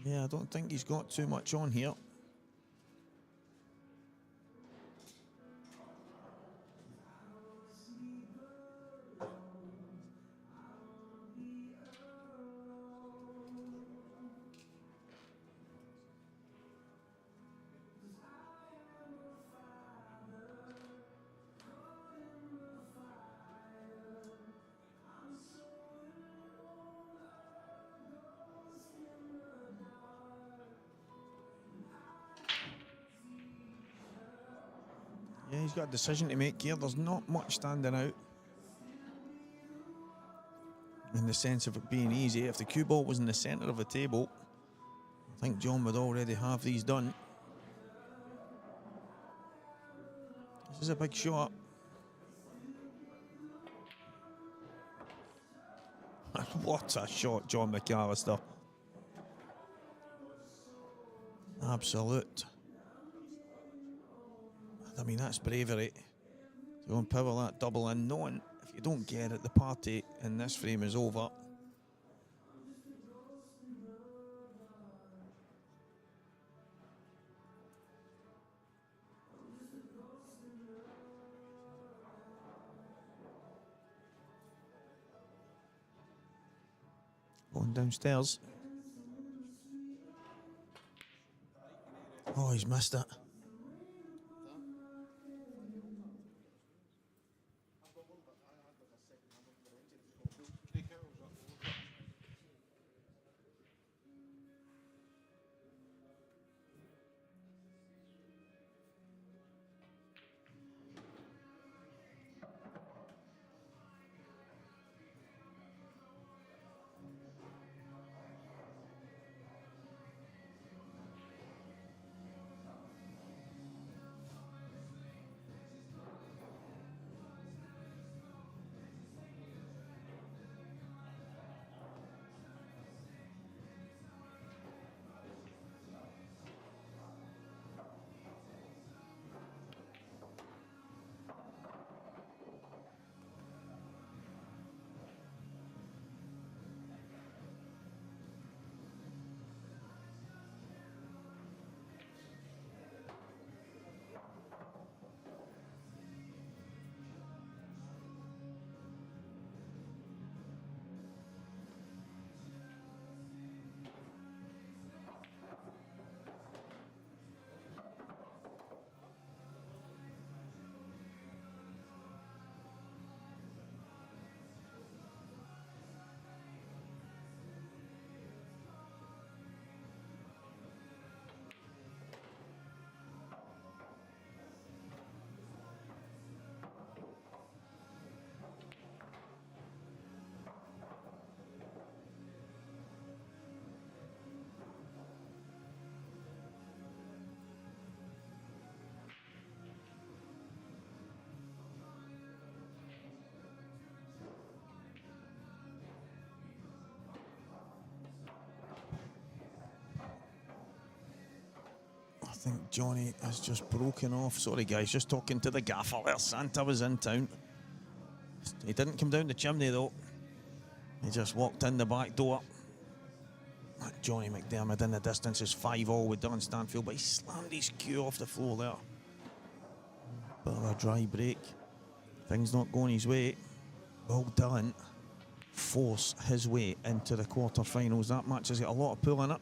Yeah, I don't think he's got too much on here. Yeah, he's got a decision to make here. There's not much standing out in the sense of it being easy. If the cue ball was in the centre of the table, I think John would already have these done. This is a big shot. What a shot, John McCallister. Absolute. I mean, that's bravery. To go and power that double in, knowing if you don't get it, the party in this frame is over. Going downstairs. Oh, he's missed it. I think Johnny has just broken off. Sorry, guys, just talking to the gaffer there. Santa was in town. He didn't come down the chimney, though. He just walked in the back door. Johnny McDermott in the distance is 5-all with Don Stanfield, but he slammed his cue off the floor there. Bit of a dry break. Things not going his way. Will Dillon force his way into the quarterfinals? That match has got a lot of pull in it,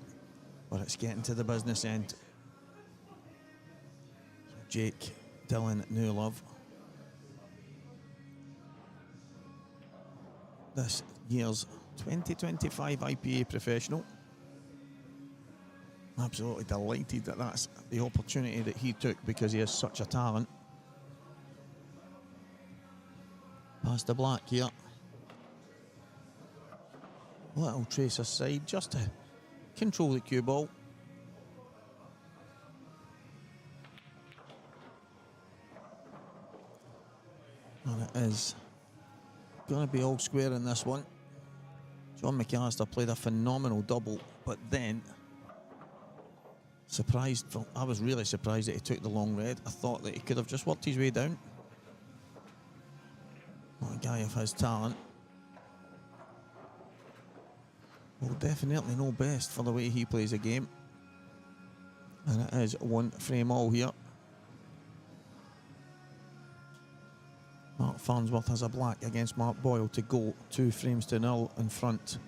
but it's getting to the business end. Jake Dillon Newlove. This year's 2025 IPA professional. Absolutely delighted that that's the opportunity that he took because he has such a talent. Past the black here. Little trace aside just to control the cue ball. And it is going to be all square in this one. John McCallister played a phenomenal double, but then I was really surprised that he took the long red. I thought that he could have just worked his way down. What a guy of his talent. Will definitely know best for the way he plays a game. And it is one frame all here. Mark Farnsworth has a black against Mark Boyle to go 2-0 in front.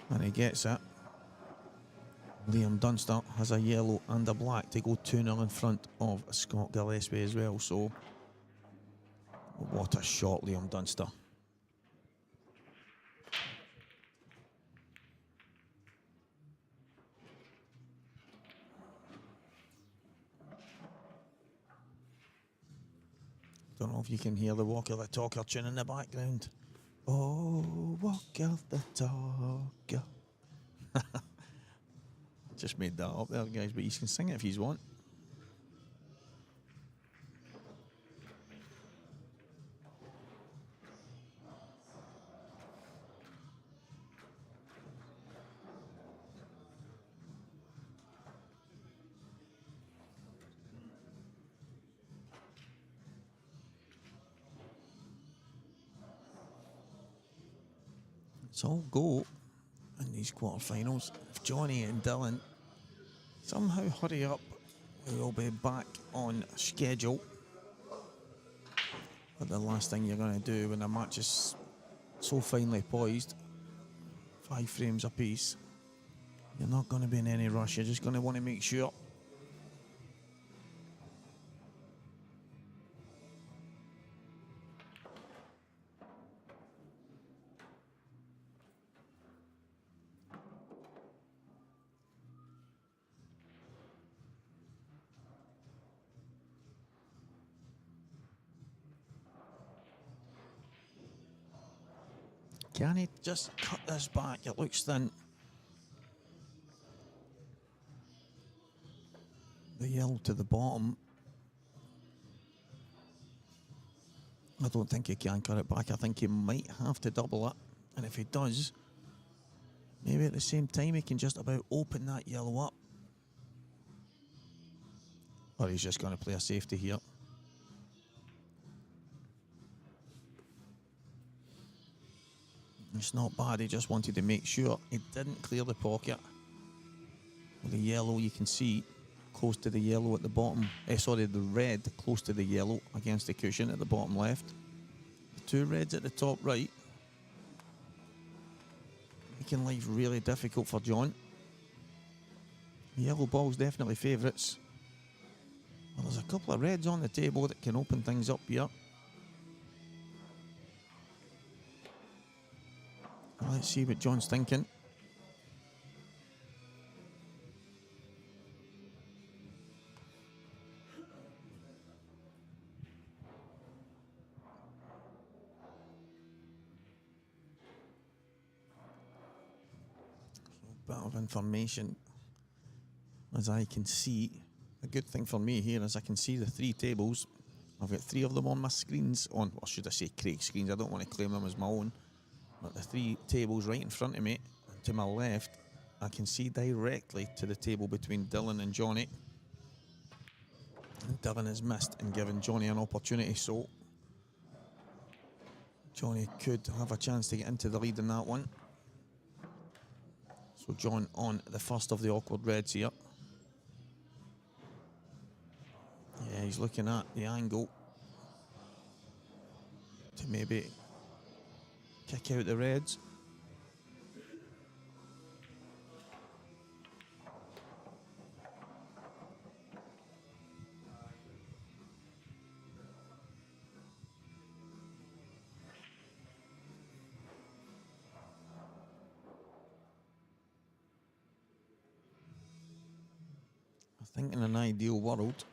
And he gets it. Liam Dunster has a yellow and a black to go 2-0 in front of Scott Gillespie as well. So, what a shot, Liam Dunster. Don't know if you can hear the Walker the Talker tune in the background. Oh, Walker the Talker. Just made that up there, guys, but you can sing it if you want. It's all go in these quarterfinals. If Johnny and Dylan somehow hurry up, we will be back on schedule. But the last thing you're going to do when a match is so finely poised 5 frames apiece. You're not going to be in any rush. You're just going to want to make sure. Can he just cut this back? It looks thin. The yellow to the bottom. I don't think he can cut it back. I think he might have to double it. And if he does, maybe at the same time he can just about open that yellow up. Or he's just going to play a safety here. It's not bad, he just wanted to make sure he didn't clear the pocket. With the yellow, you can see close to the yellow at the bottom. The red close to the yellow against the cushion at the bottom left. The 2 reds at the top right. Making life really difficult for John. The yellow ball's definitely favourites. Well, there's a couple of reds on the table that can open things up here. Let's see what John's thinking. So, a bit of information. As I can see, a good thing for me here is I can see the 3 tables. I've got 3 of them on my screens, or should I say Craig's screens. I don't want to claim them as my own. But the 3 tables right in front of me, and to my left, I can see directly to the table between Dylan and Johnny. And Dylan has missed and given Johnny an opportunity, so Johnny could have a chance to get into the lead in that one. So John on the first of the awkward reds here. Yeah, he's looking at the angle to maybe kick out the reds. I think in an ideal world,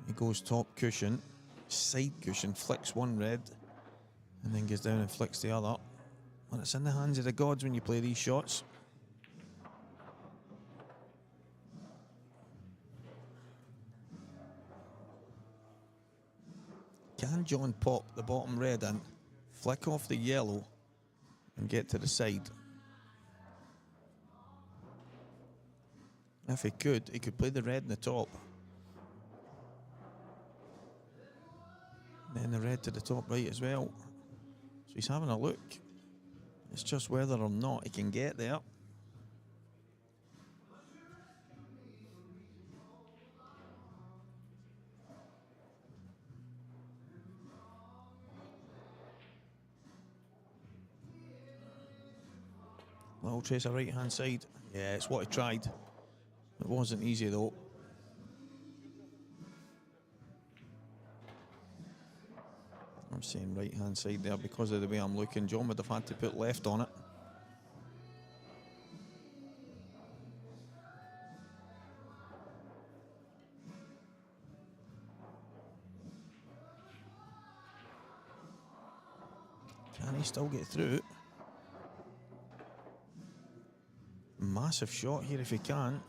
he goes top cushion, side cushion, flicks 1 red, and then goes down and flicks the other. And it's in the hands of the gods when you play these shots. Can John pop the bottom red in, flick off the yellow, and get to the side? If he could play the red in the top. Then the red to the top right as well. So he's having a look. It's just whether or not he can get there. Little tracer right hand side. Yeah, it's what he tried. It wasn't easy though. I'm saying right hand side there because of the way I'm looking. John would have had to put left on it. Can he still get through? Massive shot here if he can.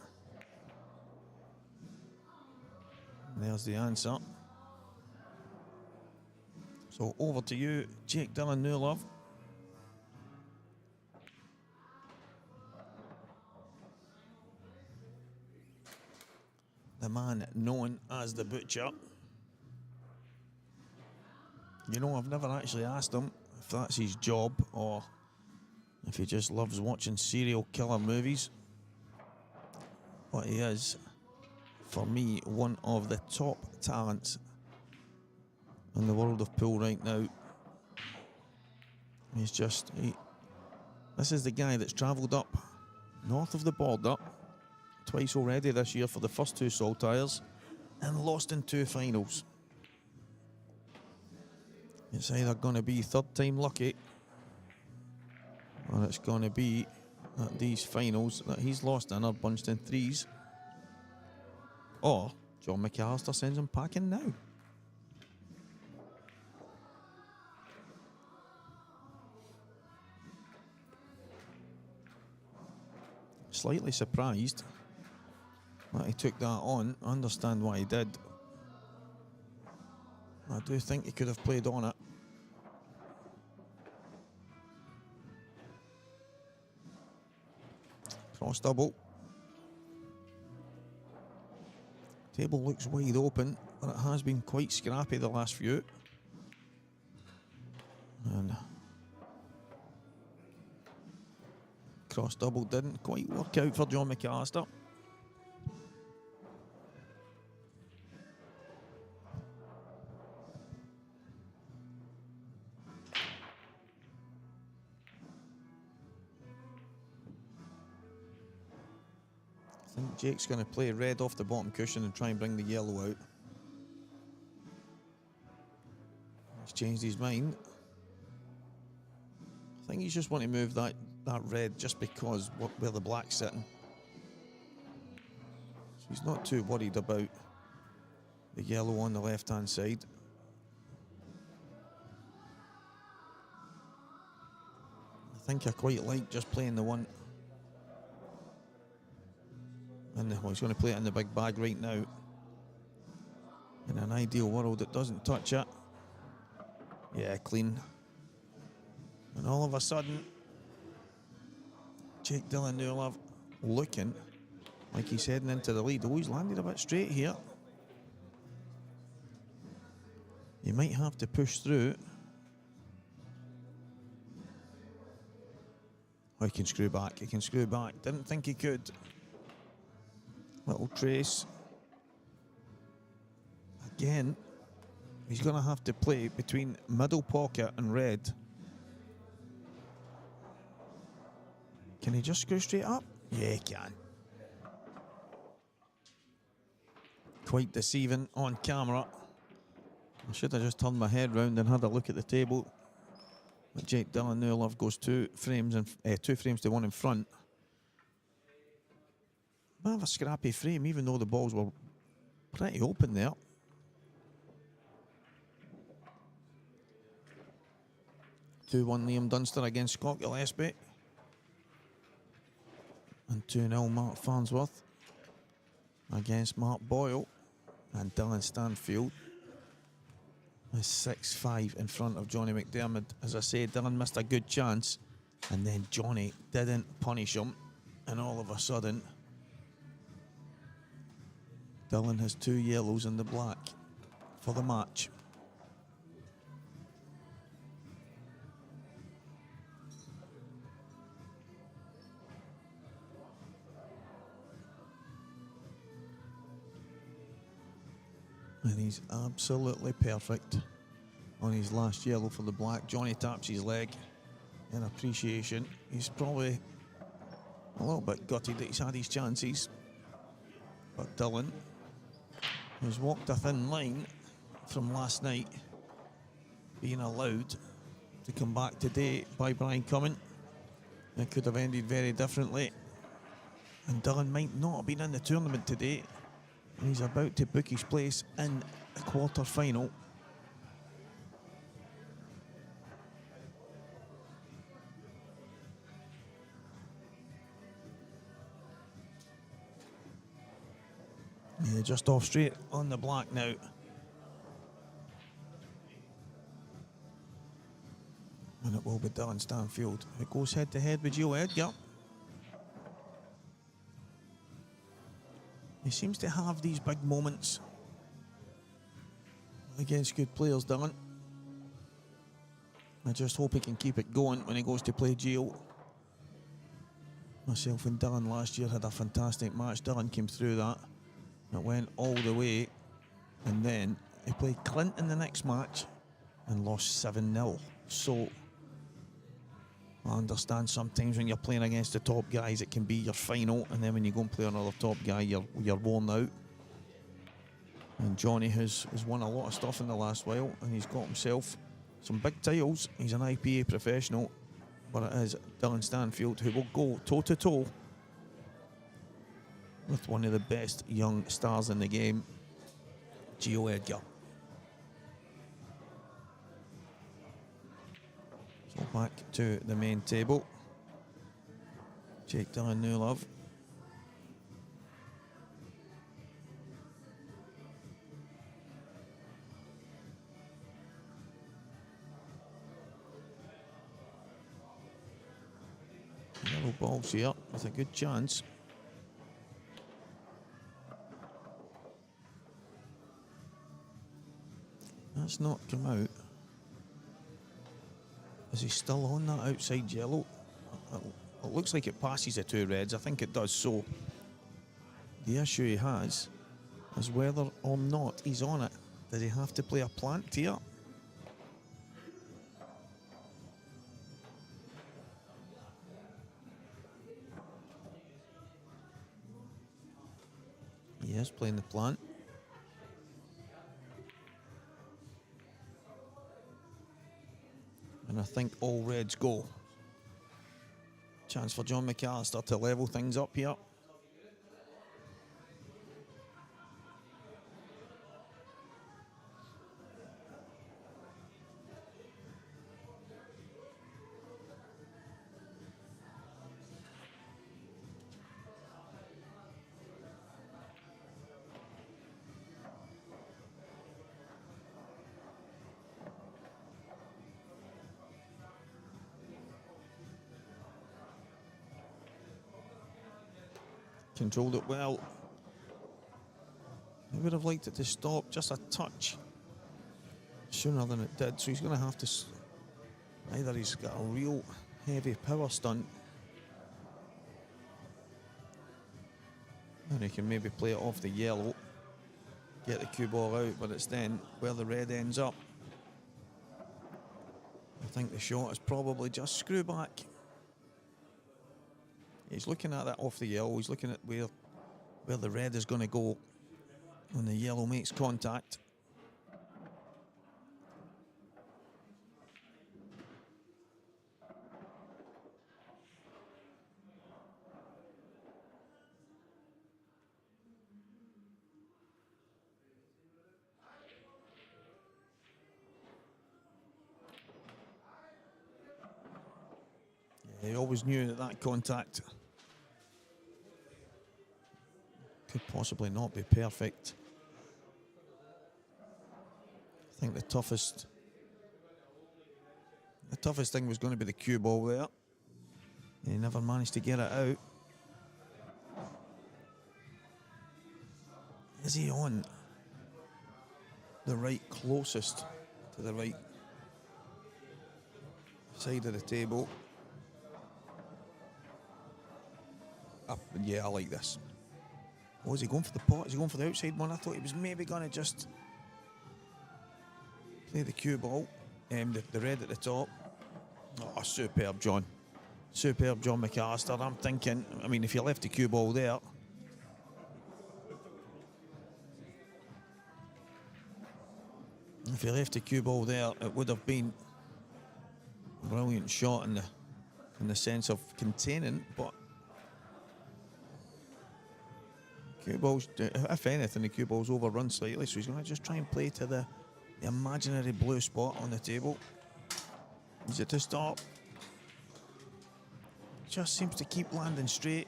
There's the answer. So over to you, Jake Dylan Newlove. The man known as the Butcher. You know, I've never actually asked him if that's his job or if he just loves watching serial killer movies. But he is, for me, one of the top talents in the world of pool right now. He's just This is the guy that's travelled up north of the border twice already this year for the first 2 Saltires and lost in 2 finals. It's either going to be third time lucky, or it's going to be at these finals that he's lost in are bunched in 3s, or John McCallister sends him packing now. Slightly surprised that he took that on. I understand why he did. I do think he could have played on it. Cross double. Table looks wide open, but it has been quite scrappy the last few. And cross double didn't quite work out for John McCallister. I think Jake's going to play red off the bottom cushion and try and bring the yellow out. He's changed his mind. I think he's just want to move that red just because where the black's sitting. So he's not too worried about the yellow on the left-hand side. I think I quite like just playing the one. And he's going to play it in the big bag right now. In an ideal world, it doesn't touch it. Yeah, clean. And all of a sudden, Jake Dillon looking like he's heading into the lead. Oh, he's landed a bit straight here. He might have to push through. Oh, he can screw back. He can screw back. Didn't think he could. Little trace. Again, he's going to have to play between middle pocket and red. Can he just screw straight up? Yeah, he can. Quite deceiving on camera. I should have just turned my head round and had a look at the table. But Jake Dillon goes 2 frames to 1 in front. Bit of a scrappy frame, even though the balls were pretty open there. (2-1) Liam Dunster against Scott Gillespie. And 2-0 Mark Farnsworth against Mark Boyle. And Dylan Stanfield is 6-5 in front of Johnny McDermott. As I say, Dylan missed a good chance, and then Johnny didn't punish him, and all of a sudden Dylan has 2 yellows and the black for the match. And he's absolutely perfect on his last yellow for the black. Johnny taps his leg in appreciation. He's probably a little bit gutted that he's had his chances. But Dylan has walked a thin line from last night, being allowed to come back today by Brian Cumming. It could have ended very differently. And Dylan might not have been in the tournament today. And he's about to book his place in the quarter-final. Yeah, just off straight on the black now. And it will be Dylan Stanfield. It goes head-to-head with Joe Edgar. He seems to have these big moments against good players, Dylan. I just hope he can keep it going when he goes to play Gio. Myself and Dylan last year had a fantastic match. Dylan came through that. It went all the way. And then he played Clint in the next match and lost 7-0. So I understand sometimes when you're playing against the top guys, it can be your final, and then when you go and play another top guy, you're worn out. And Johnny has won a lot of stuff in the last while, and he's got himself some big titles. He's an IPA professional, but it is Dylan Stanfield who will go toe-to-toe with one of the best young stars in the game, Gio Edgar. So back to the main table. Jake Dylan Newlove. Yellow balls here with a good chance. That's not come out. Is he still on that outside yellow? It looks like it passes the two reds. I think it does. So the issue he has is whether or not he's on it. Does he have to play a plant here? He is playing the plant. And I think all reds go. Chance for John McCallister to level things up here. Controlled it well. He would have liked it to stop just a touch sooner than it did, so he's going to have to... Either he's got a real heavy power stunt, and he can maybe play it off the yellow, get the cue ball out, but it's then where the red ends up. I think the shot is probably just screw back. He's looking at that off the yellow. He's looking at where the red is going to go when the yellow makes contact. Yeah, he always knew that contact could possibly not be perfect. I think the toughest thing was going to be the cue ball there. He never managed to get it out. Is he on the right closest to the right side of the table? Up, yeah, I like this. Oh, is he going for the pot? Is he going for the outside one? I thought he was maybe going to just play the cue ball, the red at the top. Oh, superb, John. Superb, John McCallister. I'm thinking, I mean, if you left the cue ball there, it would have been a brilliant shot in the sense of containing, but cue balls, if anything, the cue ball's overrun slightly, so he's going to just try and play to the imaginary blue spot on the table. Is it to stop? Just seems to keep landing straight.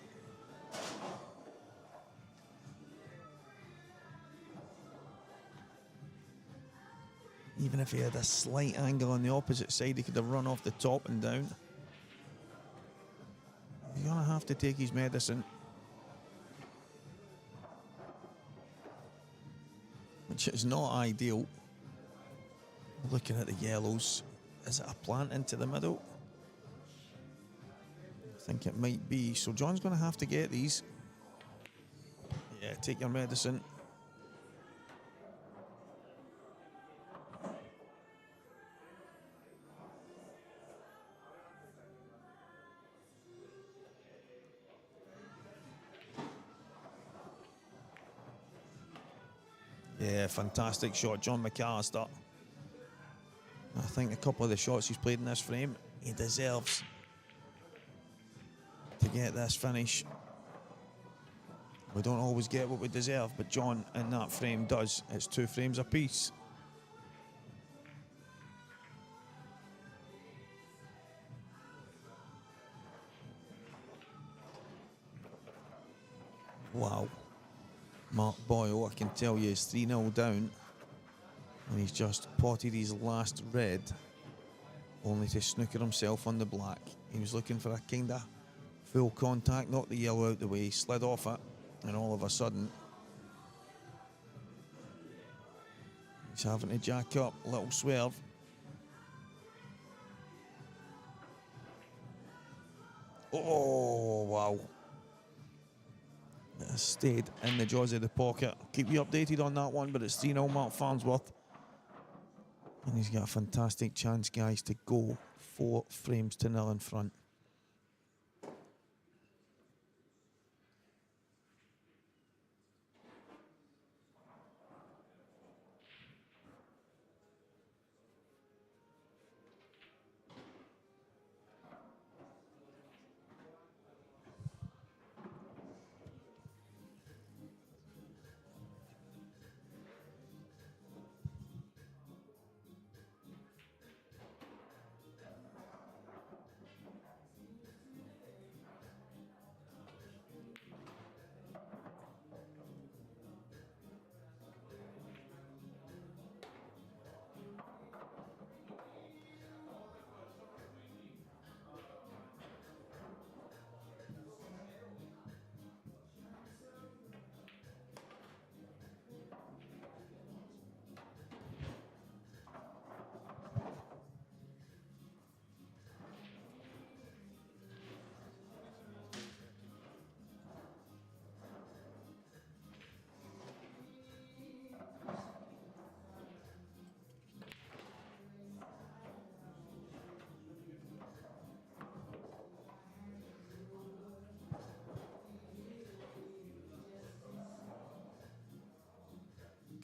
Even if he had a slight angle on the opposite side, he could have run off the top and down. He's going to have to take his medicine, which is not ideal. Looking at the yellows, is it a plant into the middle? I think it might be. So John's going to have to get these. Yeah, take your medicine. Yeah, fantastic shot, John McCallister. I think a couple of the shots he's played in this frame, he deserves to get this finish. We don't always get what we deserve, but John in that frame does. It's 2 frames apiece. Wow. Mark Boyle, I can tell you, is 3-0 down. And he's just potted his last red, only to snooker himself on the black. He was looking for a kind of full contact, knocked the yellow out the way, slid off it, and all of a sudden, he's having to jack up, little swerve. Oh, wow. It has stayed in the jaws of the pocket. I'll keep you updated on that one, but it's 3-0 Mark Farnsworth. And he's got a fantastic chance, guys, to go 4 frames to 0 in front.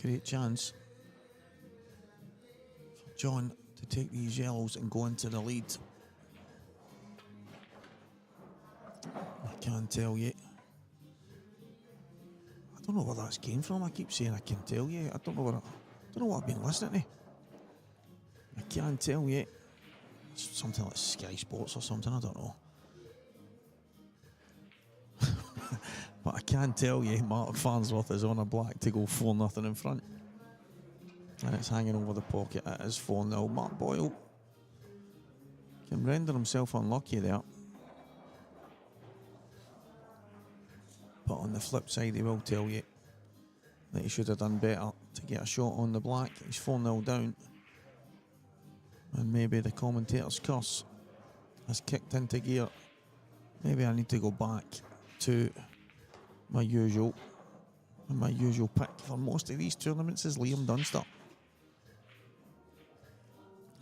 Great chance for John to take these yellows and go into the lead. I can't tell you. I don't know where that's came from. I keep saying I can tell you. I don't know what I've been listening to. I can't tell you. It's something like Sky Sports or something. I don't know. But I can tell you, Mark Farnsworth is on a black to go 4-0 in front. And it's hanging over the pocket. It is 4-0. Mark Boyle can render himself unlucky there. But on the flip side, he will tell you that he should have done better to get a shot on the black. He's 4-0 down. And maybe the commentator's curse has kicked into gear. Maybe I need to go back to my usual pick for most of these tournaments is Liam Dunster.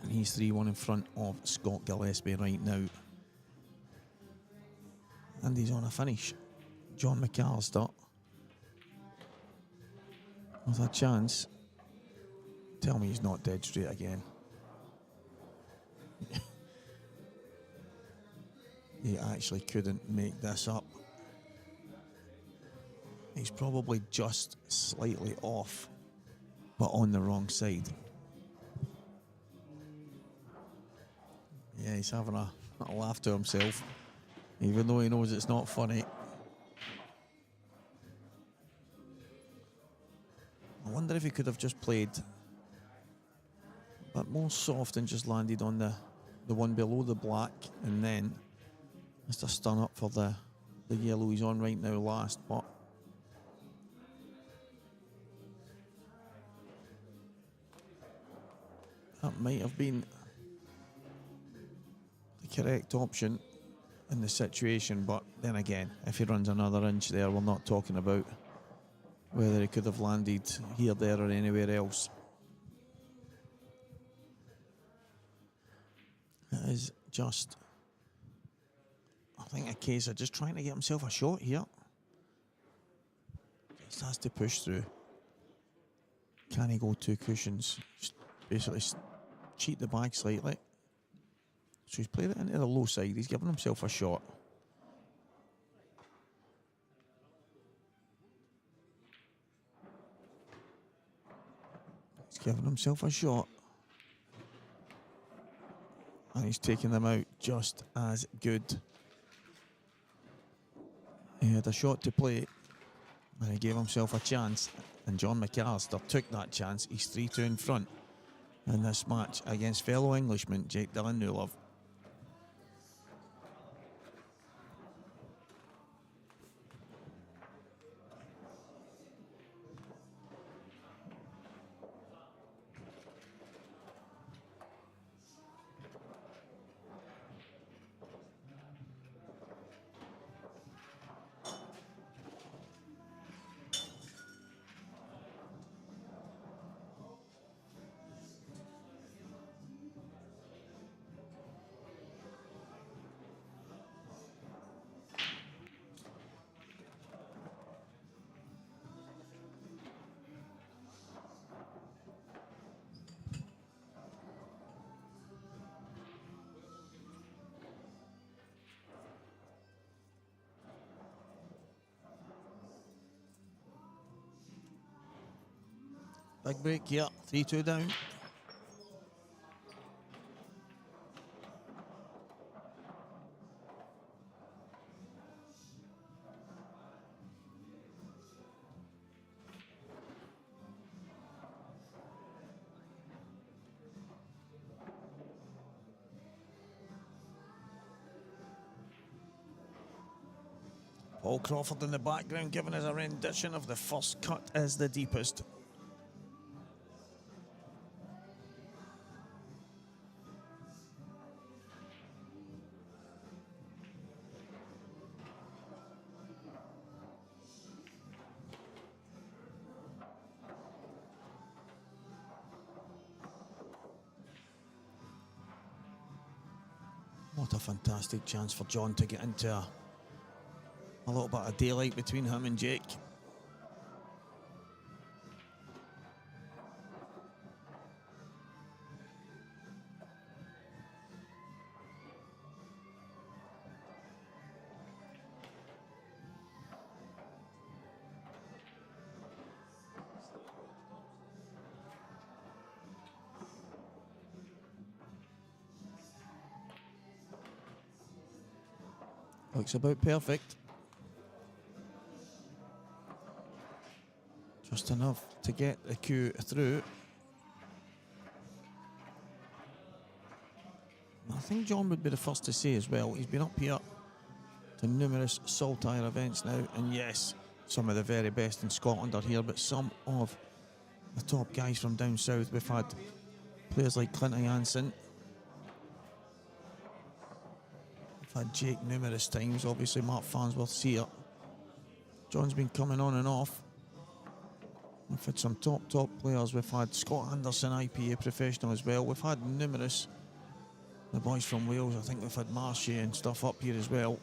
And he's 3-1 in front of Scott Gillespie right now. And he's on a finish. John McCallister with a chance. Tell me he's not dead straight again. He actually couldn't make this up. He's probably just slightly off, but on the wrong side. Yeah, he's having a laugh to himself, even though he knows it's not funny. I wonder if he could have just played a bit more soft and just landed on the one below the black, and then just a stun up for the yellow he's on right now last. But that might have been the correct option in the situation, but then again, if he runs another inch there, we're not talking about whether he could have landed here, there or anywhere else. It is just, I think, a case of just trying to get himself a shot here. Just has to push through. Can he go 2 cushions? Just basically cheat the bag slightly. So he's played it into the low side. He's given himself a shot. He's given himself a shot. And he's taking them out just as good. He had a shot to play, and he gave himself a chance. And John McCallister took that chance. He's 3-2 in front in this match against fellow Englishman Jake Dylan-Newlove. Big break here, 3-2 down. Paul Crawford in the background giving us a rendition of The First Cut is the Deepest. What a fantastic chance for John to get into a little bit of daylight between him and Jake. Looks about perfect. Just enough to get the cue through. I think John would be the first to say as well, he's been up here to numerous Saltire events now, and yes, some of the very best in Scotland are here, but some of the top guys from down south. We've had players like Clint Jansen. We've had Jake numerous times, obviously Mark Farnsworth's here. John's been coming on and off. We've had some top players. We've had Scott Anderson, IPA professional as well. We've had numerous, the boys from Wales. I think we've had Marshy and stuff up here as well.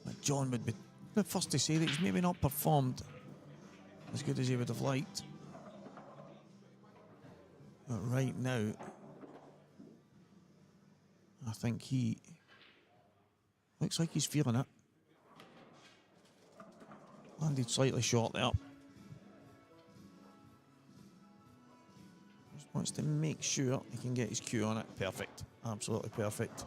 But John would be the first to say that he's maybe not performed as good as he would have liked. But right now, I think he looks like he's feeling it. Landed slightly short there. Just wants to make sure he can get his cue on it. Perfect. Absolutely perfect.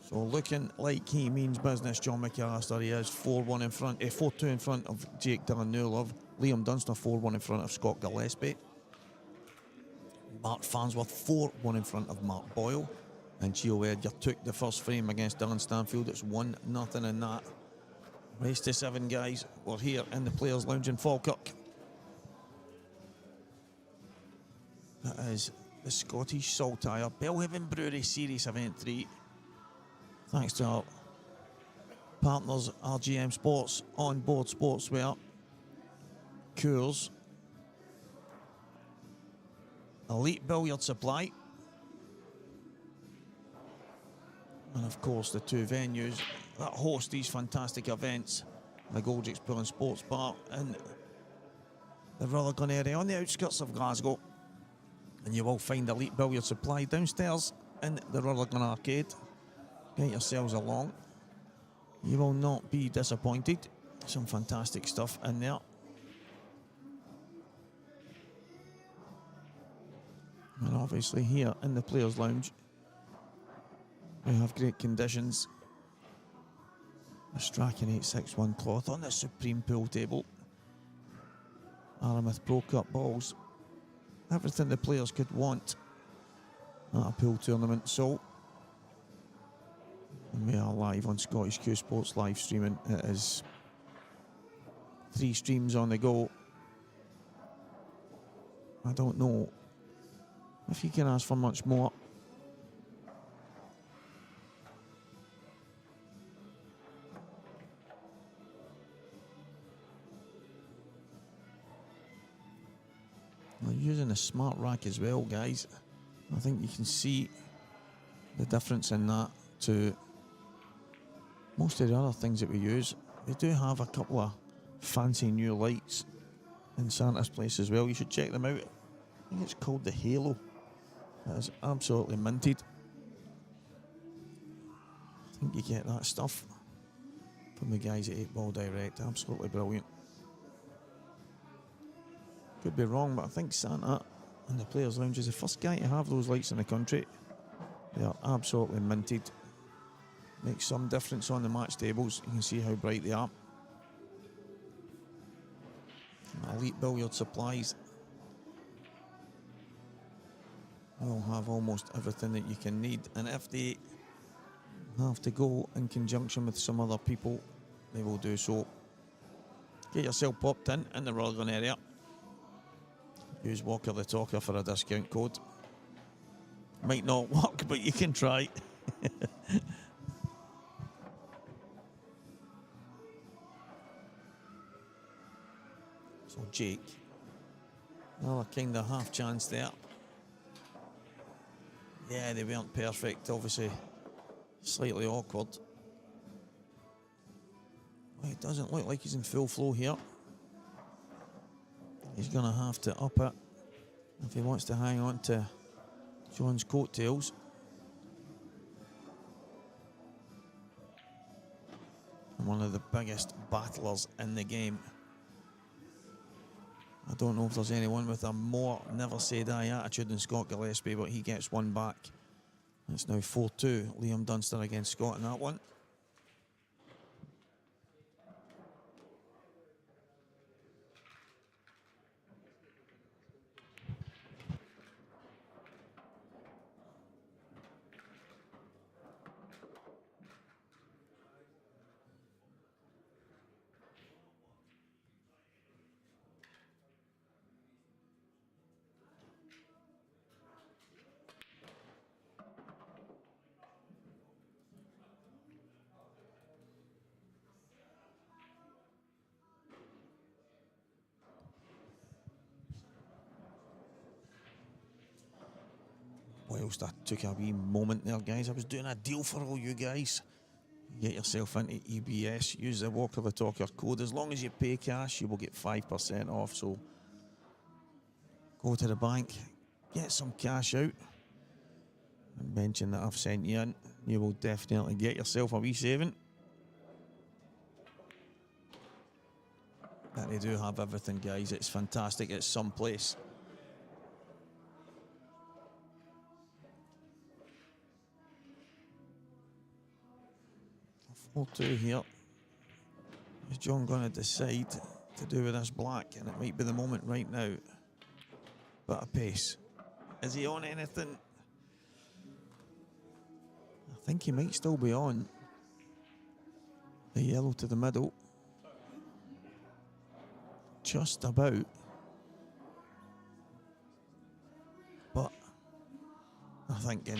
So looking like he means business, John McCallister. He is 4-1 in front, 4-2 in front of Jake Dylan-Newlove. Liam Dunster 4-1 in front of Scott Gillespie. Mark Farnsworth 4-1 in front of Mark Boyle. And Gio Edgar took the first frame against Dylan Stanfield. It's 1-0 in that. Race to 7, guys. We're here in the Players' Lounge in Falkirk. That is the Scottish Saltire Belhaven Brewery Series Event 3. Thanks to our partners, RJM Sports, Onboard Sportswear, Coors, Elite Billiard Supply, and of of course, the two venues that host these fantastic events, McGoldrick's Belhaven Sports Bar and the Rerack area on the outskirts of Glasgow. And you will find elite billiard supply downstairs in the Rerack Arcade. Get yourselves along. You will not be disappointed. Some fantastic stuff in there. And obviously here in the Players' Lounge, we have great conditions. A Strachan 861 cloth on the Supreme Pool table. Aramis Pro Cup balls. Everything the players could want at a pool tournament. So, and we are live on Scottish Cuesports live streaming. It is 3 streams on the go. I don't know if you can ask for much more. We're using a smart rack as well, guys. I think you can see the difference in that to most of the other things that we use. We do have a couple of fancy new lights in Santa's place as well. You should check them out. I think it's called the Halo. That is absolutely minted. I think you get that stuff from the guys at 8 Ball Direct. Absolutely brilliant. Could be wrong, but I think Santa in the Players' Lounge is the first guy to have those lights in the country. They are absolutely minted. Makes some difference on the match tables. You can see how bright they are. Elite billiard supplies. They'll have almost everything that you can need, and if they have to go in conjunction with some other people, they will do so. Get yourself popped in the Rerack area. Use Walker the Talker for a discount code. Might not work, but you can try. So Jake, another kind of half chance there. Yeah, they weren't perfect, obviously slightly awkward. Well, it doesn't look like he's in full flow here. He's going to have to up it if he wants to hang on to John's coattails. And one of the biggest battlers in the game. I don't know if there's anyone with a more never say die attitude than Scott Gillespie, but he gets one back. It's now 4-2. Liam Dunster against Scott in that one. Whilst I took a wee moment there, guys, I was doing a deal for all you guys. Get yourself into EBS, use the Walker the Talker code. As long as you pay cash, you will get 5% off. So go to the bank, get some cash out, and mention that I've sent you in. You will definitely get yourself a wee saving. But they do have everything, guys. It's fantastic. It's someplace. We'll do here. Is John going to decide to do with this black? And it might be the moment right now. But a pace. Is he on anything? I think he might still be on the yellow to the middle. Just about. But I think in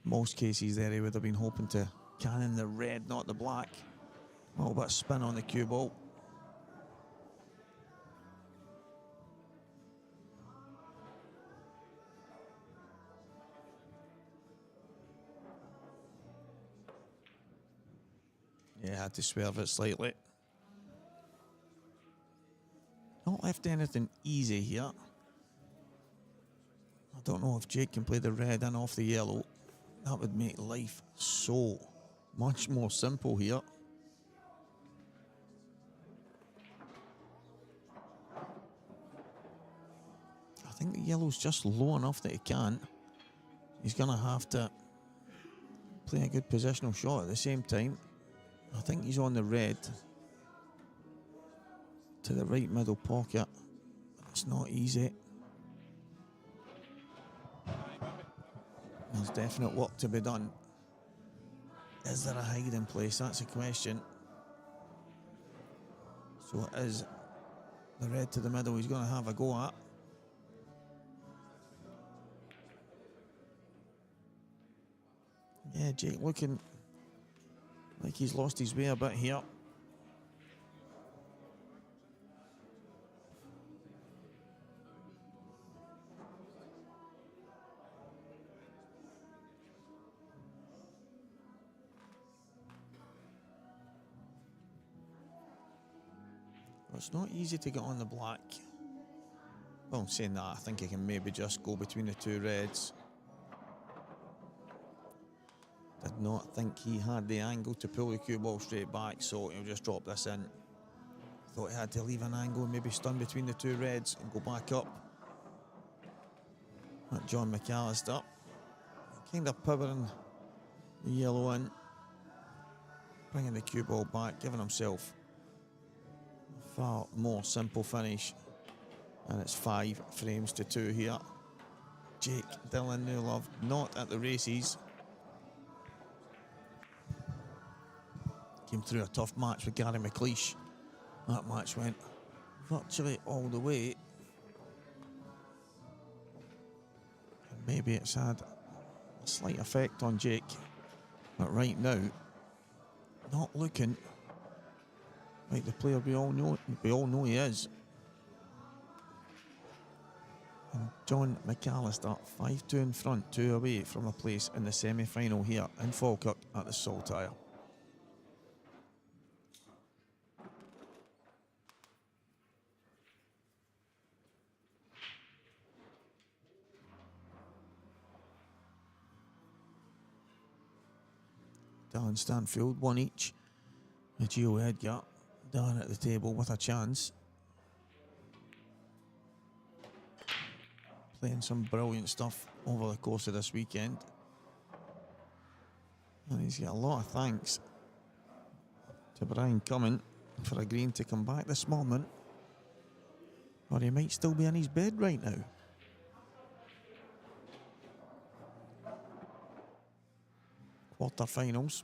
most cases there he would have been hoping to cannon the red, not the black. A little bit of spin on the cue ball. had to swerve it slightly. Not left anything easy here. I don't know if Jake can play the red and off the yellow. That would make life so much more simple here. I think the yellow's just low enough that he can't. He's going to have to play a good positional shot at the same time. I think he's on the red to the right middle pocket. It's not easy. There's definite work to be done. Is there a hiding place? That's a question. So it is the red to the middle he's going to have a go at. Yeah, Jake looking like he's lost his way a bit here. It's not easy to get on the black. Well, saying that, I think he can maybe just go between the two reds. Did not think he had the angle to pull the cue ball straight back, so he'll just drop this in. Thought he had to leave an angle and maybe stun between the two reds and go back up. At John McCallister. Kind of powering the yellow in. Bringing the cue ball back, giving himself a far more simple finish. And it's 5 frames to 2 here. Jake Dylan Newlove not at the races. Came through a tough match with Gary McLeish. That match went virtually all the way. And maybe it's had a slight effect on Jake. But right now, not looking like the player we all know he is. And John McCallister, 5-2 in front, 2 away from a place in the semi-final here in Falkirk at the Saltire. Dan Stanfield, 1 each. Gio Edgar down at the table with a chance. Playing some brilliant stuff over the course of this weekend. And he's got a lot of thanks to Brian Cumming for agreeing to come back this moment. Or he might still be in his bed right now. Quarterfinals.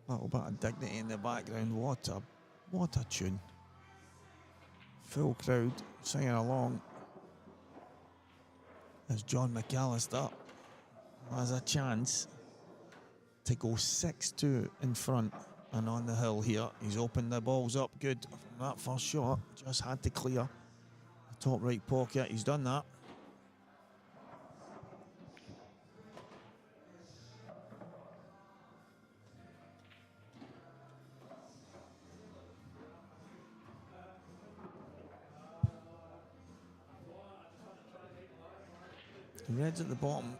A little bit of dignity in the background. What a tune. Full crowd singing along as John McCallister has a chance to go 6-2 in front and on the hill here. He's opened the balls up good from that first shot. Just had to clear the top right pocket. He's done that. The reds at the bottom,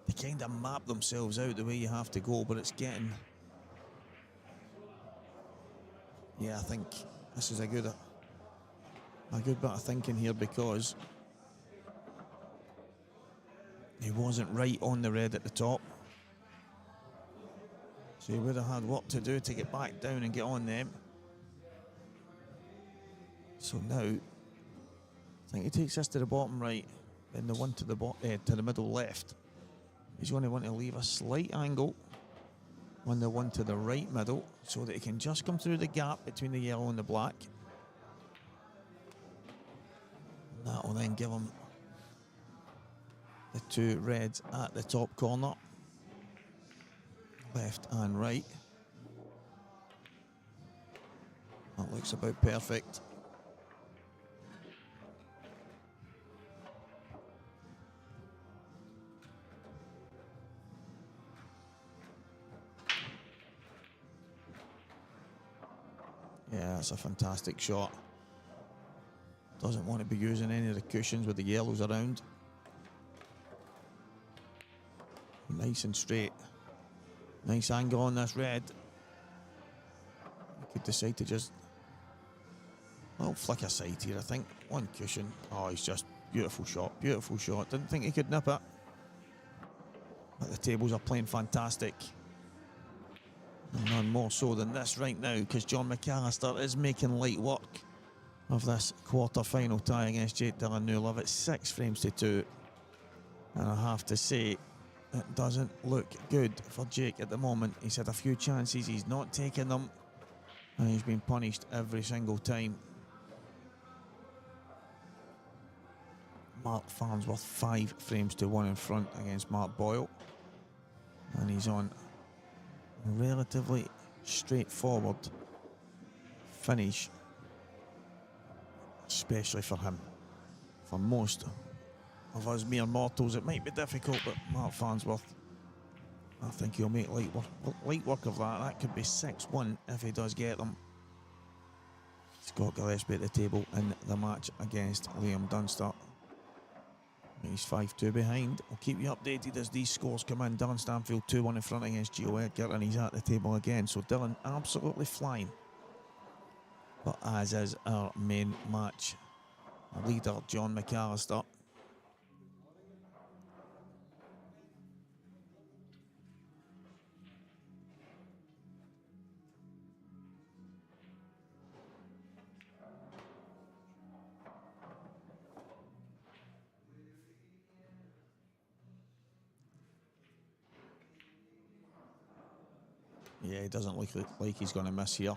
they kind of map themselves out the way you have to go, but it's getting... Yeah, I think this is a good bit of thinking here, because he wasn't right on the red at the top. So he would have had work to do to get back down and get on them. So now, I think he takes this to the bottom right. Then the one to the middle left. He's going to want to leave a slight angle on the one to the right middle so that he can just come through the gap between the yellow and the black. And that will then give him the 2 reds at the top corner, left and right. That looks about perfect. Yeah, that's a fantastic shot. Doesn't want to be using any of the cushions with the yellows around. Nice and straight. Nice angle on this red. You could decide to just, well, flick aside here, I think. One cushion. Oh, he's just beautiful shot. Beautiful shot. Didn't think he could nip it. But the tables are playing fantastic. And none more so than this right now, because John McCallister is making light work of this quarter-final tie against Jake Dillon Newlove. It's 6 frames to 2. And I have to say, it doesn't look good for Jake at the moment. He's had a few chances, he's not taken them, and he's been punished every single time. Mark Farnsworth 5 frames to 1 in front against Mark Boyle. And he's on a relatively straightforward finish, especially for him. For most of us mere mortals, it might be difficult, but Mark Farnsworth, I think he'll make light work of that. That could be 6-1 if he does get them. Scott Gillespie at the table in the match against Liam Dunster. He's 5-2 behind. I'll keep you updated as these scores come in. Dylan Stanfield 2-1 in front against Gio Edgar, and he's at the table again. So Dylan absolutely flying. But as is our main match leader, John McCallister. Yeah, he doesn't look like he's going to miss here.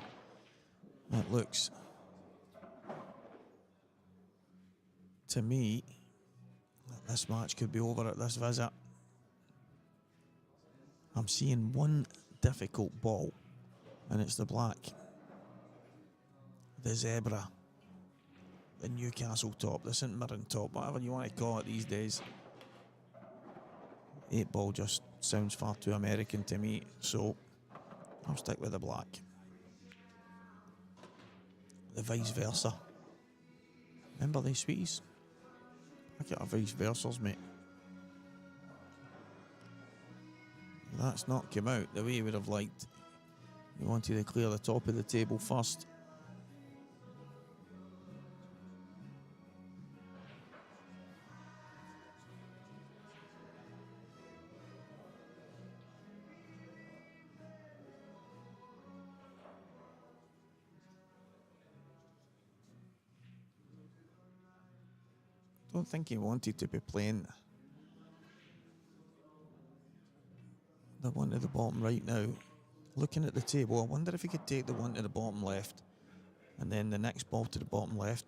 It looks, to me, that this match could be over at this visit. I'm seeing one difficult ball, and it's the black, the zebra, the Newcastle top, the St Mirren top, whatever you want to call it these days. 8 ball just sounds far too American to me, so I'll stick with the black. The vice versa. Remember these sweeties? I get a vice versas, mate. That's not come out the way you would have liked. You wanted to clear the top of the table first. I don't think he wanted to be playing the one to the bottom right now. Looking at the table, I wonder if he could take the one to the bottom left, and then the next ball to the bottom left,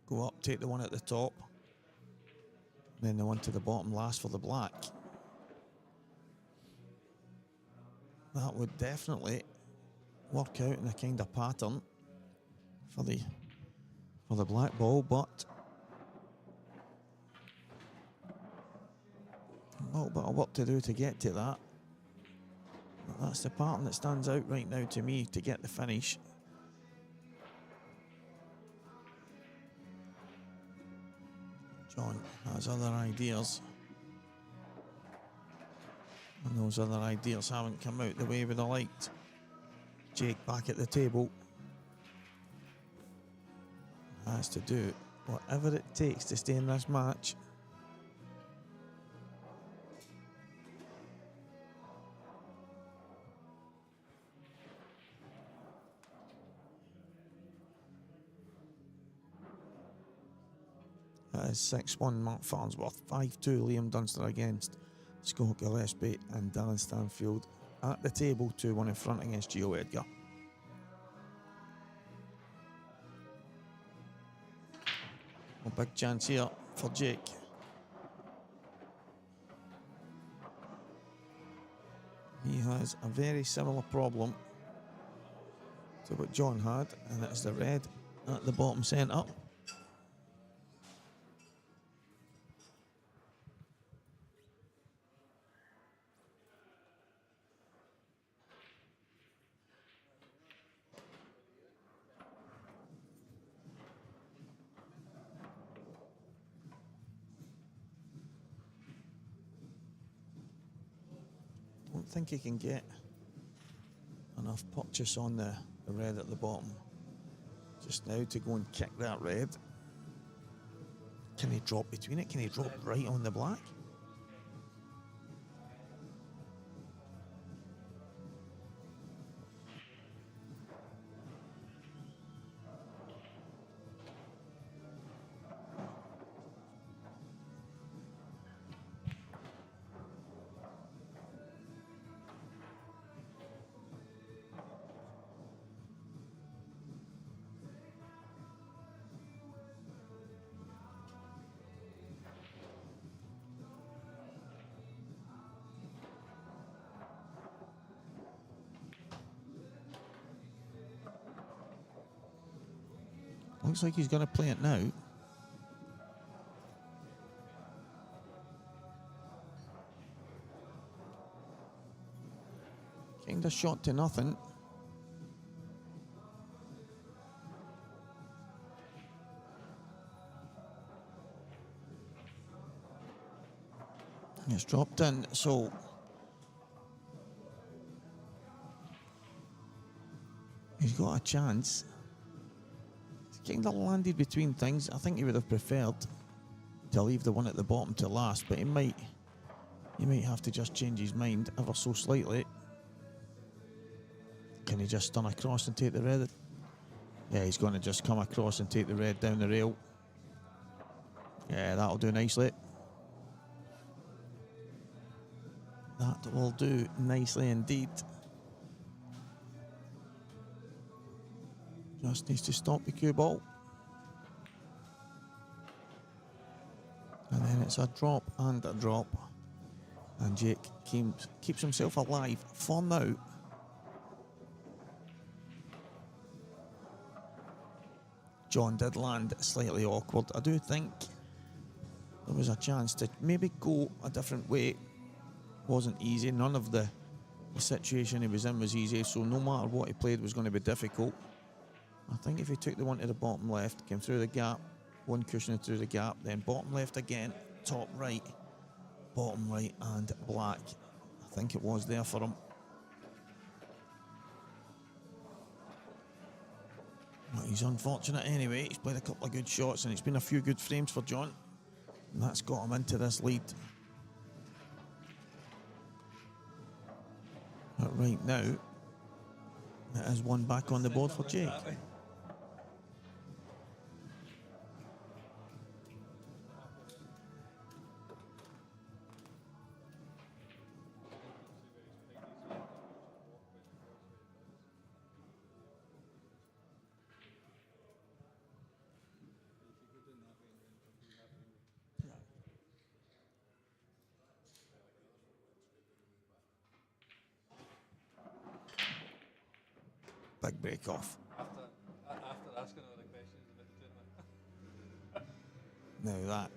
go up, take the one at the top, then the one to the bottom last for the black. That would definitely work out in a kind of pattern for the black ball, but a little bit of work to do to get to that. But that's the pattern that stands out right now to me to get the finish. John has other ideas, and those other ideas haven't come out the way we would have liked. Jake back at the table has to do whatever it takes to stay in this match. That is 6-1 Mark Farnsworth, 5-2 Liam Dunster against Scott Gillespie, and Dylan Stanfield at the table 2-1 in front against Gio Edgar. A big chance here for Jake. He has a very similar problem to what John had, and it's the red at the bottom centre. Don't think he can get enough purchase on the red at the bottom just now to go and kick that red. Can he drop between it? Can he drop right on the black? Looks like he's going to play it now. Kind of shot to nothing. It's dropped in, so he's got a chance. Kind of landed between things. I think he would have preferred to leave the one at the bottom to last, but he might have to just change his mind ever so slightly. Can he just stun across and take the red? Yeah, he's going to just come across and take the red down the rail. Yeah, that'll do nicely. That will do nicely indeed. Just needs to stop the cue ball. And then it's a drop and a drop. And Jake keeps himself alive for now. John did land slightly awkward. I do think there was a chance to maybe go a different way. Wasn't easy. None of the situation he was in was easy, so no matter what he played was going to be difficult. I think if he took the one to the bottom left, came through the gap, one cushioning through the gap, then bottom left again, top right, bottom right and black. I think it was there for him. But he's unfortunate anyway. He's played a couple of good shots and it's been a few good frames for John. And that's got him into this lead. But right now, it is one back on the board for Jake. Big break off. After asking all the questions about the tournament. Now that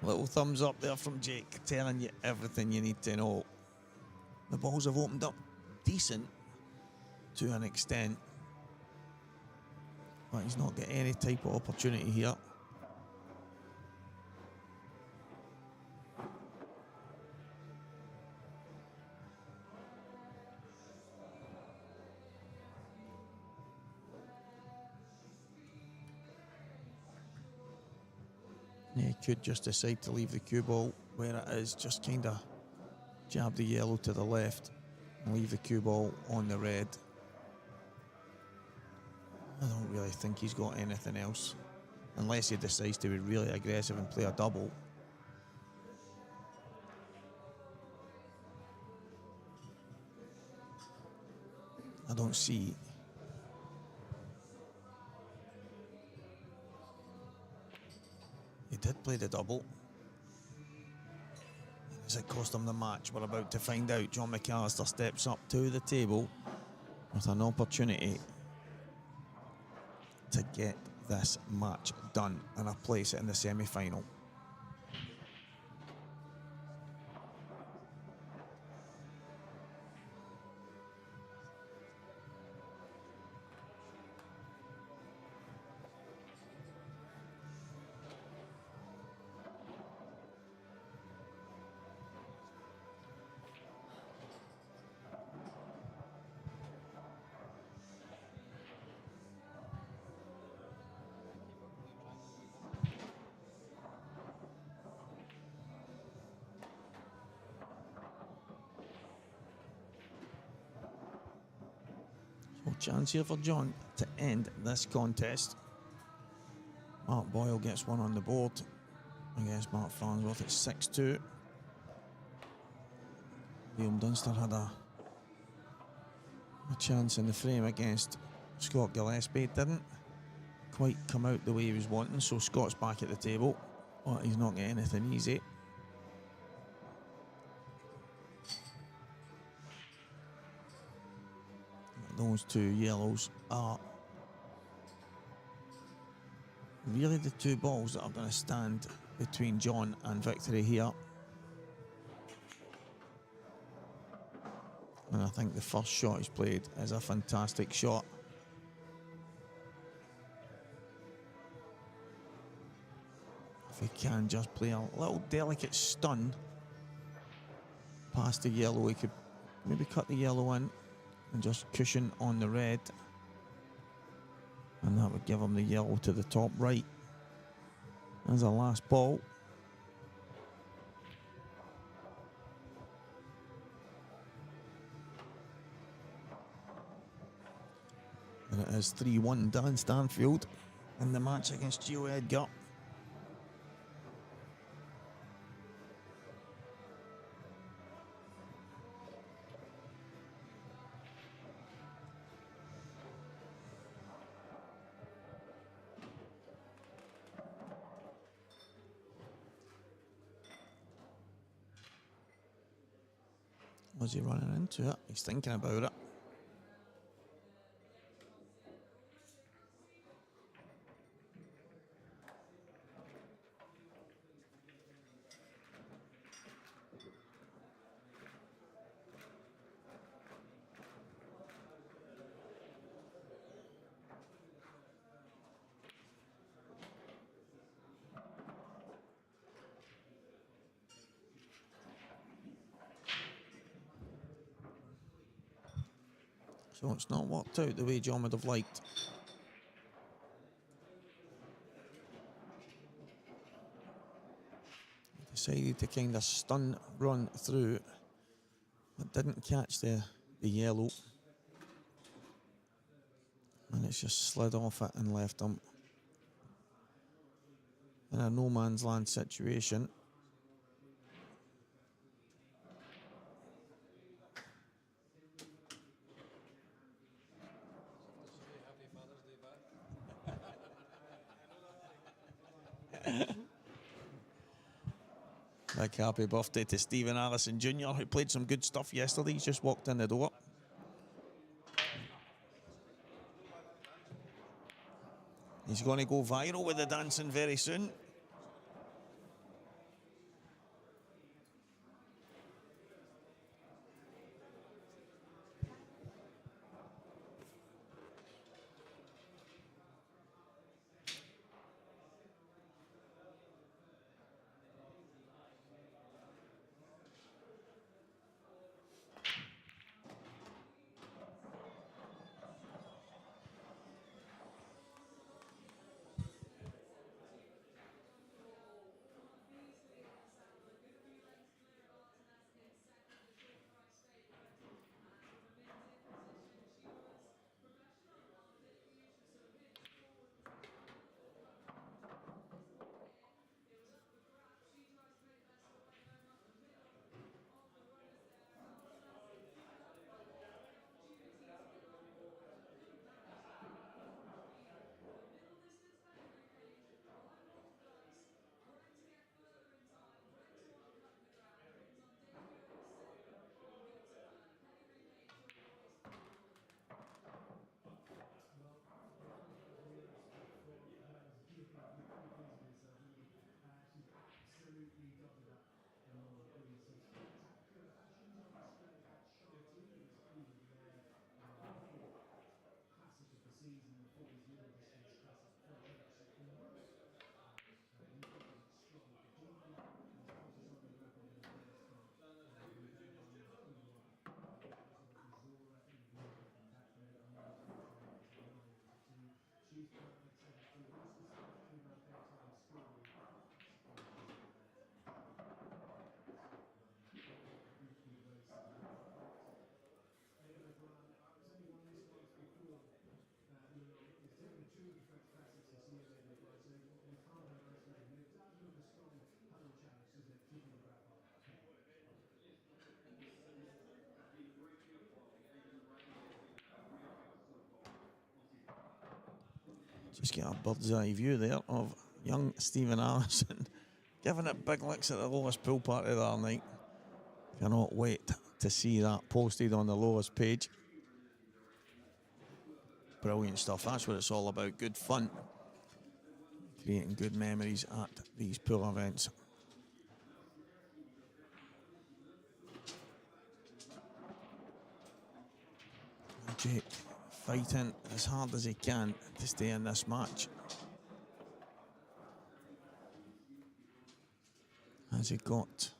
little thumbs up there from Jake, telling you everything you need to know. The balls have opened up decent to an extent, but he's not got any type of opportunity here. He could just decide to leave the cue ball where it is, just kind of jab the yellow to the left and leave the cue ball on the red. I don't really think he's got anything else, unless he decides to be really aggressive and play a double. I don't see. He did play the double. Does it cost him the match? We're about to find out. John McCallister steps up to the table with an opportunity to get this match done and a place in the semi-final. Chance here for John to end this contest. Mark Boyle gets one on the board against Mark Farnsworth at 6-2. Liam Dunster had a chance in the frame against Scott Gillespie. Didn't quite come out the way he was wanting, so Scott's back at the table, but he's not getting anything easy. Those two yellows are really the two balls that are going to stand between John and victory here. And I think the first shot he's played is a fantastic shot. If he can just play a little delicate stun past the yellow, he could maybe cut the yellow in and just cushion on the red, and that would give him the yellow to the top right. There's a last ball. And it is 3-1 Dan Stanfield in the match against Gio Edgar. Was he running into it? He's thinking about it. So it's not worked out the way John would have liked. He decided to kind of stun run through, but didn't catch the yellow. And it's just slid off it and left him in a no man's land situation. Big happy birthday to Stephen Allison Jr., who played some good stuff yesterday. He's just walked in the door. He's going to go viral with the dancing very soon. Just get a bird's eye view there of young Stephen Allison giving it big licks at the lowest pool party the other night. Cannot wait to see that posted on the lowest page. Brilliant stuff. That's what it's all about. Good fun. Creating good memories at these pool events. Jake fighting as hard as he can to stay in this match. Has he got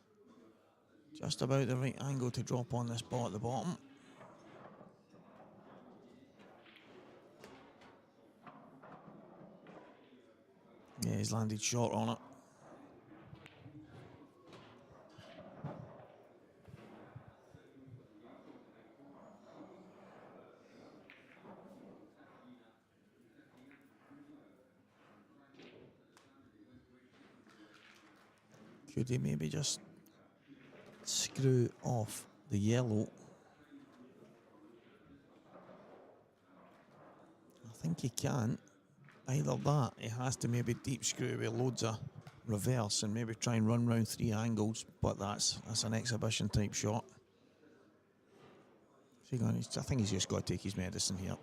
just about the right angle to drop on this ball at the bottom? Yeah, he's landed short on it. Could he maybe just screw off the yellow? I think he can. Either that, he has to maybe deep screw with loads of reverse and maybe try and run round 3 angles, but that's an exhibition type shot. I think he's just got to take his medicine here.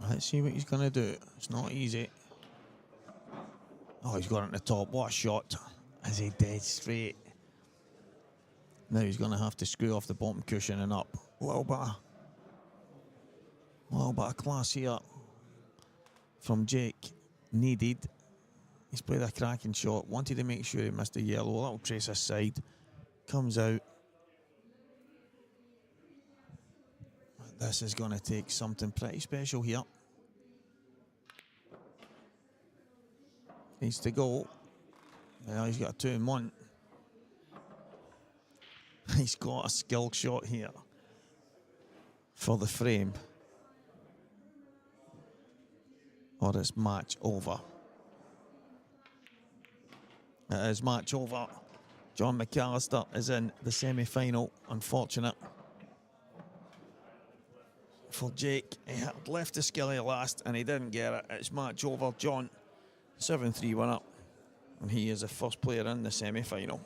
Let's see what he's going to do. It's not easy. Oh, he's got it in the top. What a shot. Is he dead straight? Now he's going to have to screw off the bottom cushion and up. A little bit of class here from Jake. Needed. He's played a cracking shot. Wanted to make sure he missed the yellow. A little trace aside. Comes out. This is going to take something pretty special here. Needs to go. Now he's got a 2-in-1. He's got a skill shot here for the frame. Or it's match over. It is match over. John McCallister is in the semi-final. Unfortunate for Jake. He had left the skilly last and he didn't get it. It's match over. John, 7-3 winner. And he is the first player in the semi-final.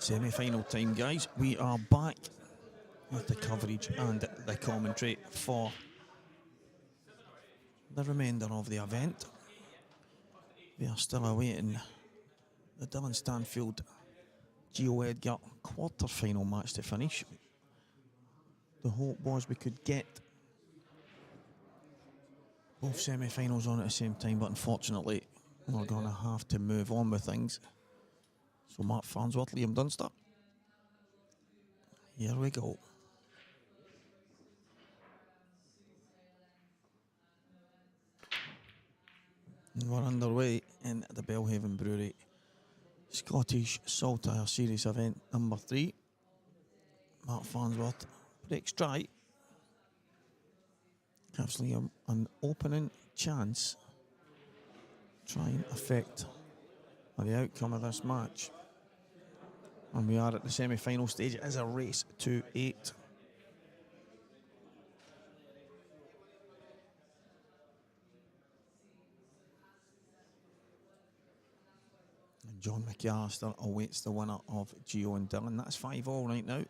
Semi-final time, guys. We are back with the coverage and the commentary for the remainder of the event. We are still awaiting the Dylan Stanfield Gio Edgar quarter-final match to finish. The hope was we could get both semi-finals on at the same time, but unfortunately we're going to have to move on with things. So Mark Farnsworth, Liam Dunster. Here we go. And we're underway in the Belhaven Brewery Scottish Saltire Series event number 3. Mark Farnsworth breaks dry. Gives Liam an opening chance. Try and affect the outcome of this match. And we are at the semi-final stage. It is a race to 8. And John McCallister awaits the winner of Gio and Dylan. That's 5-all right now.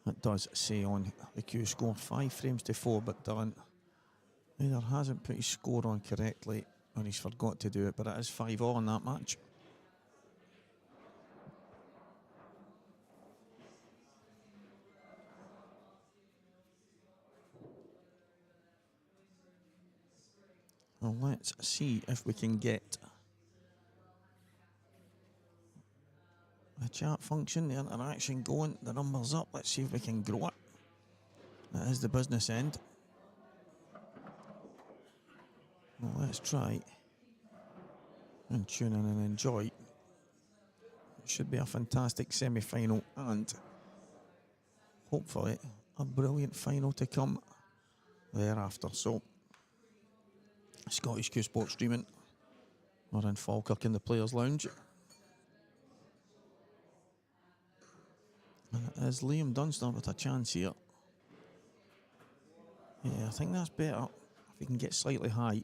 It does say on the Q score 5 frames to 4, but Dylan either hasn't put his score on correctly or he's forgot to do it, but it is 5-all in that match. Well, let's see if we can get the chat function, the interaction going, the numbers up. Let's see if we can grow it. That is the business end. Well, let's try and tune in and enjoy. It should be a fantastic semi-final and hopefully a brilliant final to come thereafter. So Scottish Cuesports streaming. We're in Falkirk in the Players' Lounge. And it is Liam Dunster with a chance here. Yeah, I think that's better if he can get slightly high.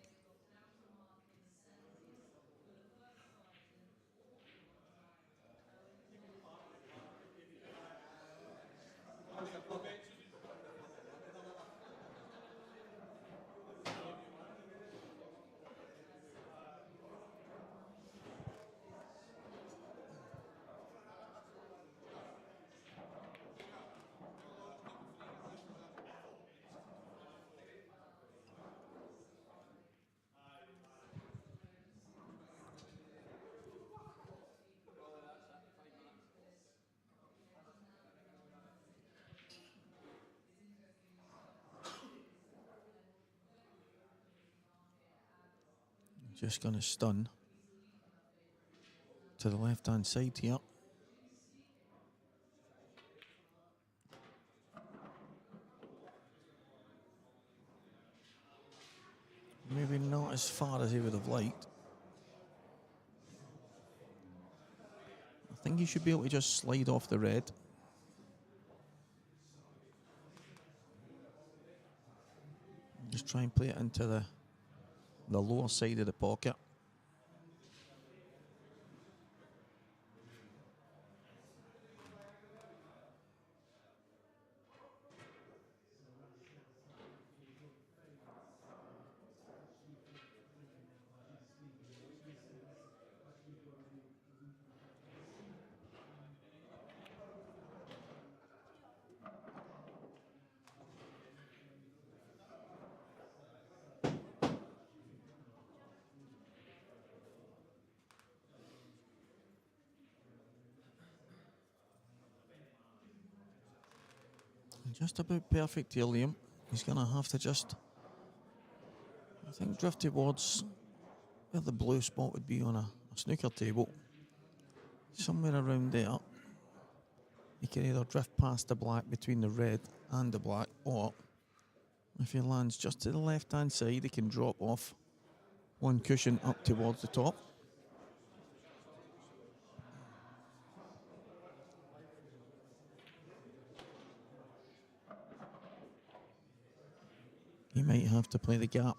Just going to stun to the left-hand side here. Maybe not as far as he would have liked. I think he should be able to just slide off the red. Just try and play it into the lower side of the pocket. Just about perfect here, Liam. He's going to have to just, I think, drift towards where the blue spot would be on a snooker table. Somewhere around there. He can either drift past the black between the red and the black, or if he lands just to the left-hand side, he can drop off one cushion up towards the top. He might have to play the gap.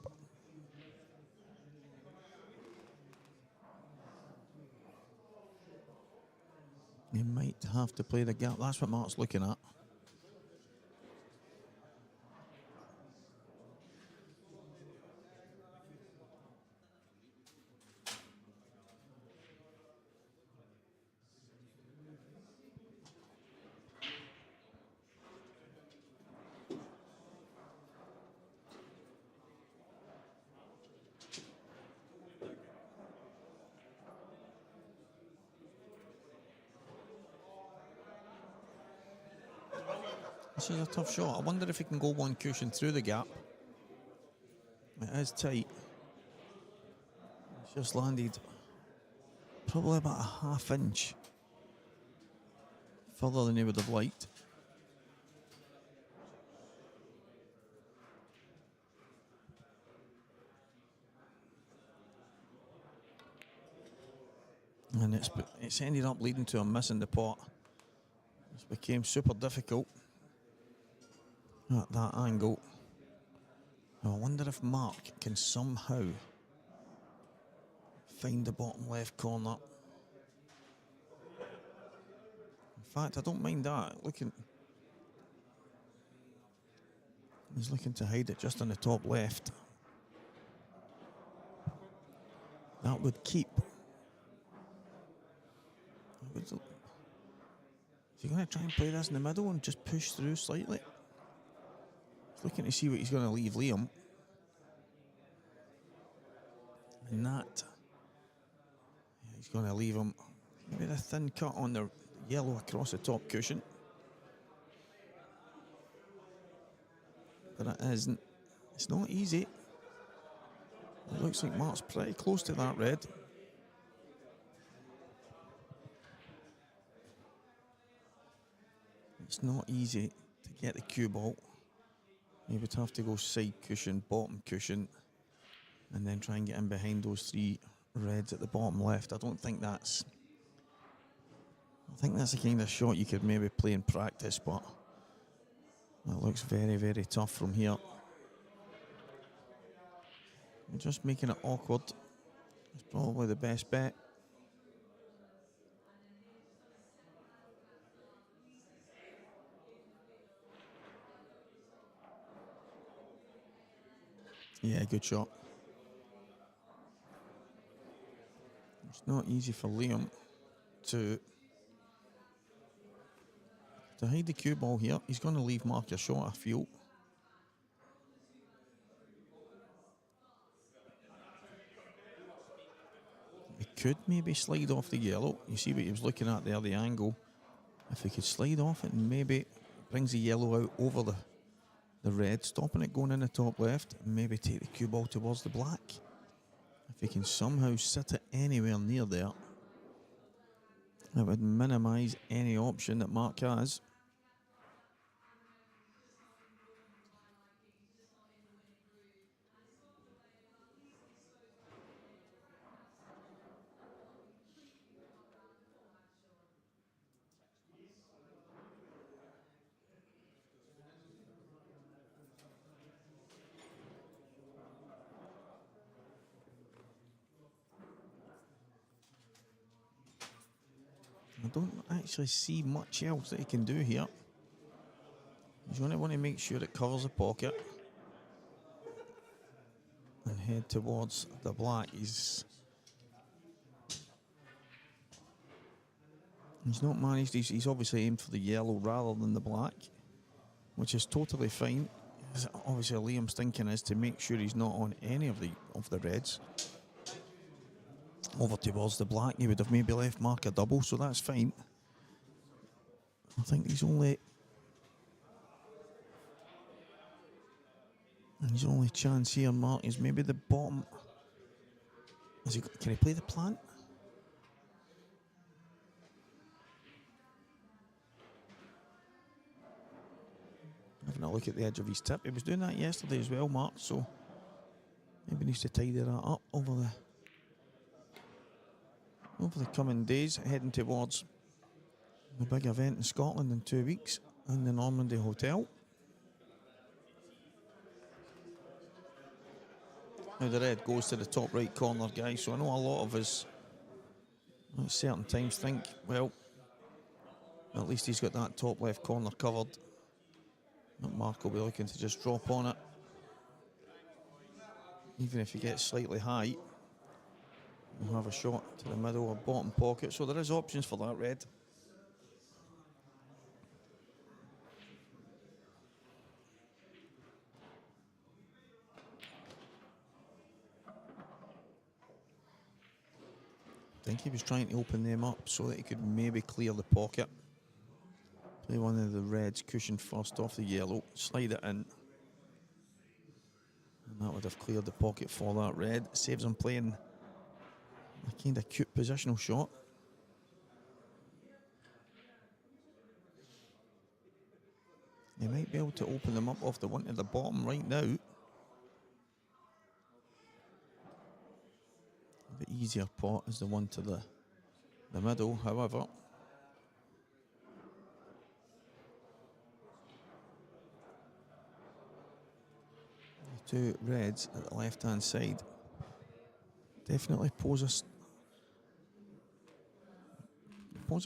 He might have to play the gap. That's what Mark's looking at. This is a tough shot. I wonder if he can go one cushion through the gap. It is tight. It's just landed probably about a half inch further than he would have liked. And it's ended up leading to him missing the pot. This became super difficult at that angle. Now I wonder if Mark can somehow find the bottom left corner. In fact, I don't mind that. He's looking to hide it just on the top left. That would keep. Is he going to try and play this in the middle and just push through slightly? He's looking to see what he's going to leave Liam. And that, yeah, he's going to leave him maybe a thin cut on the yellow across the top cushion. But it isn't. It's not easy. It looks like Mark's pretty close to that red. It's not easy to get the cue ball. You would have to go side cushion, bottom cushion. and then try and get in behind those three reds at the bottom left. I think that's the kind of shot you could maybe play in practice, but that looks very, very tough from here. Just making it awkward is probably the best bet. Yeah, good shot. It's not easy for Liam to hide the cue ball here. He's going to leave Mark a shot, I feel. He could maybe slide off the yellow. You see what he was looking at there, the angle. If he could slide off it and maybe brings the yellow out over the red, stopping it going in the top left, and maybe take the cue ball towards the black. If he can somehow sit it anywhere near there, it would minimise any option that Mark has. I don't actually see much else that he can do here. He's going to want to make sure it covers the pocket and head towards the black. He's not managed. He's obviously aimed for the yellow rather than the black, which is totally fine. Obviously, Liam's thinking is to make sure he's not on any of the reds. Over towards the black, he would have maybe left Mark a double, so that's fine. I think he's only chance here, Mark, is maybe the bottom. Can he play the plant? Having a look at the edge of his tip. He was doing that yesterday as well, Mark, so maybe needs to tidy that up over the coming days, heading towards the big event in Scotland in 2 weeks in the Normandy Hotel. Now the red goes to the top right corner, guys, so I know a lot of us at certain times think, well, at least he's got that top left corner covered. But Mark will be looking to just drop on it. Even if he gets slightly high, we'll have a shot to the middle or bottom pocket, so there is options for that red. I think he was trying to open them up so that he could maybe clear the pocket. Play one of the reds, cushion first off the yellow, slide it in. And that would have cleared the pocket for that red. Saves him playing a kind of cute positional shot. He might be able to open them up off the one to the bottom right now. The easier pot is the one to the middle, however. The two reds at the left-hand side definitely pose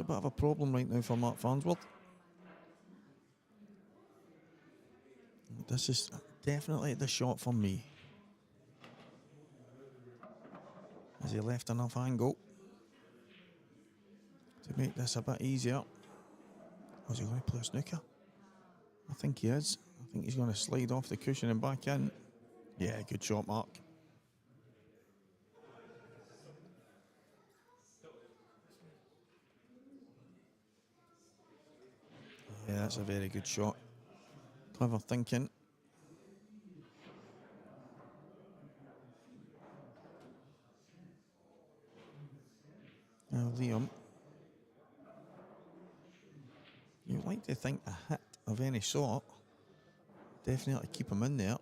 a bit of a problem right now for Mark Farnsworth. This is definitely the shot for me. Has he left enough angle to make this a bit easier? Was he going to play a snooker? I think he is. I think he's going to slide off the cushion and back in. Yeah, good shot, Mark. Yeah, that's a very good shot. Clever thinking. Now, Liam, you'd like to think a hit of any sort. Definitely keep him in there.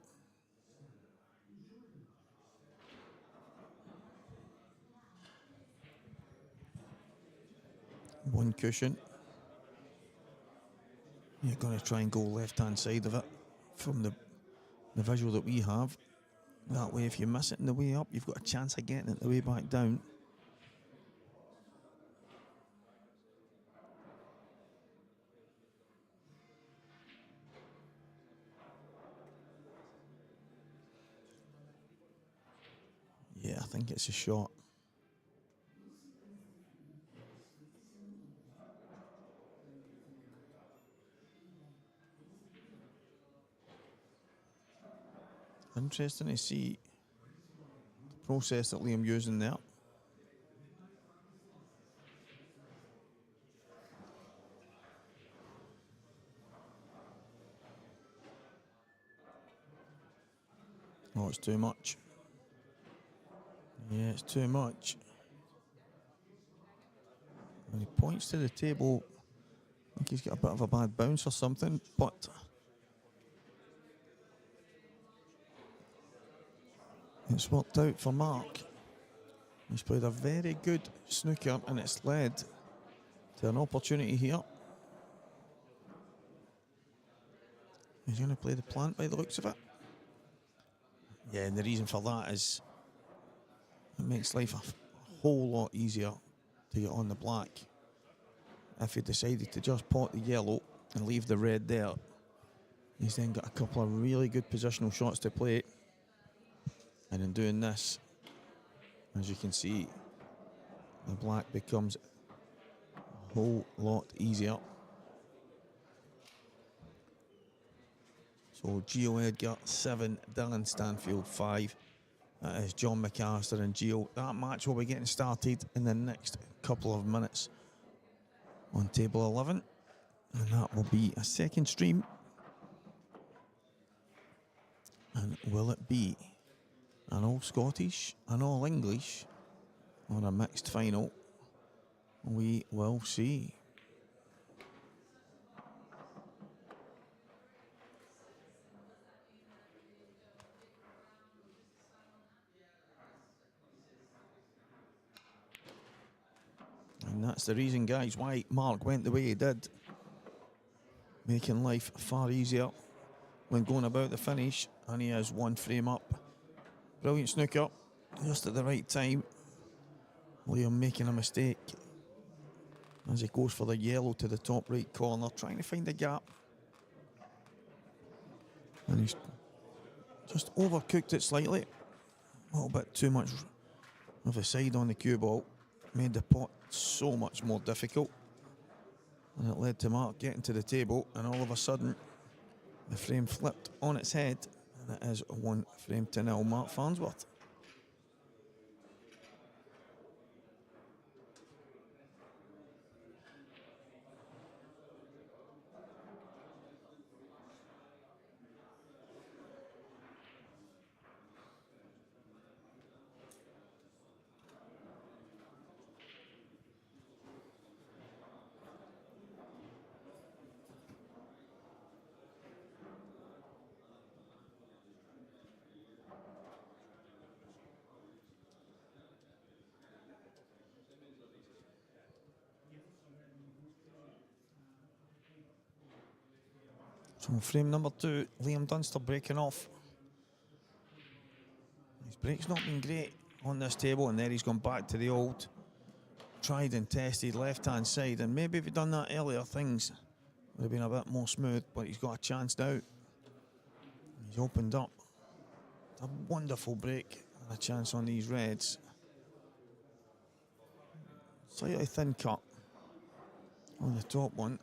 one cushion. You're going to try and go left-hand side of it from the visual that we have. That way, if you miss it in the way up, you've got a chance of getting it the way back down. Yeah, I think it's a shot. Interesting to see the process that Liam using there. Oh, it's too much. Yeah, it's too much. When he points to the table, I think he's got a bit of a bad bounce or something, but it's worked out for Mark. He's played a very good snooker and it's led to an opportunity here. He's going to play the plant by the looks of it. Yeah, and the reason for that is it makes life a whole lot easier to get on the black. If he decided to just pot the yellow and leave the red there, he's then got a couple of really good positional shots to play. And in doing this, as you can see, the black becomes a whole lot easier. So Gio Edgar 7, Dylan Stanfield 5. That is John McCallister and Gio. That match will be getting started in the next couple of minutes on table 11. And that will be a second stream. And will it be an all Scottish, an all English, or a mixed final? We will see. And that's the reason, guys, why Mark went the way he did. Making life far easier when going about the finish. And he has one frame up. Brilliant snooker, just at the right time. Liam making a mistake as he goes for the yellow to the top right corner, trying to find a gap. And he's just overcooked it slightly. A little bit too much of a side on the cue ball. Made the pot so much more difficult. And it led to Mark getting to the table, and all of a sudden, the frame flipped on its head, and it is 1-0 Mark Farnsworth. So frame number 2, Liam Dunster breaking off. His break's not been great on this table, and there he's gone back to the old tried and tested left-hand side, and maybe if he'd done that earlier, things would have been a bit more smooth, but he's got a chance now. He's opened up a wonderful break and a chance on these reds. Slightly thin cut on the top one.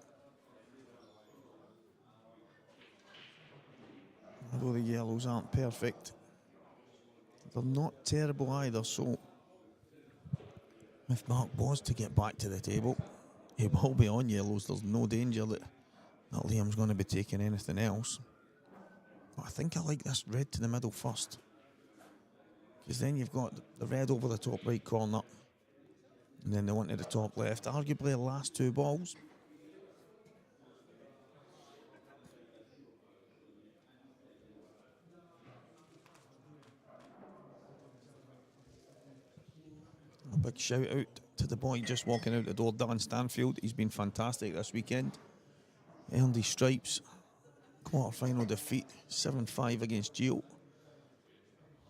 Although the yellows aren't perfect, they're not terrible either, so if Mark was to get back to the table, he will be on yellows. There's no danger that Liam's going to be taking anything else. But I think I like this red to the middle first, because then you've got the red over the top right corner, and then the one to the top left. Arguably the last two balls. A big shout out to the boy just walking out the door, Dan Stanfield. He's been fantastic this weekend. Earned his stripes. Quarter-final defeat, 7-5 against Gio.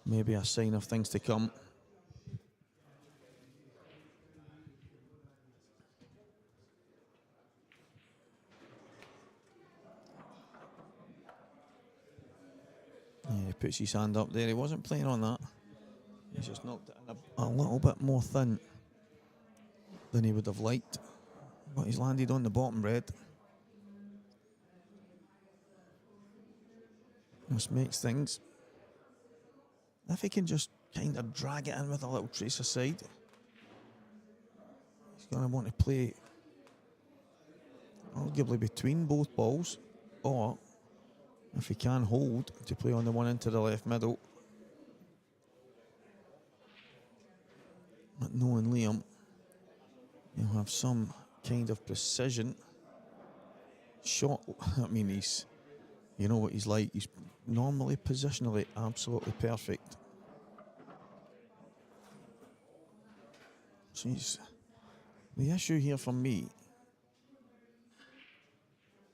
Maybe a sign of things to come. Yeah, he puts his hand up there. He wasn't playing on that. He's just knocked it in a little bit more thin than he would have liked. But he's landed on the bottom red. This makes things. If he can just kind of drag it in with a little trace aside, he's going to want to play arguably between both balls, or if he can hold, to play on the one into the left middle. But knowing Liam, he'll have some kind of precision shot. I mean, you know what he's like. He's normally positionally absolutely perfect. Jeez. The issue here for me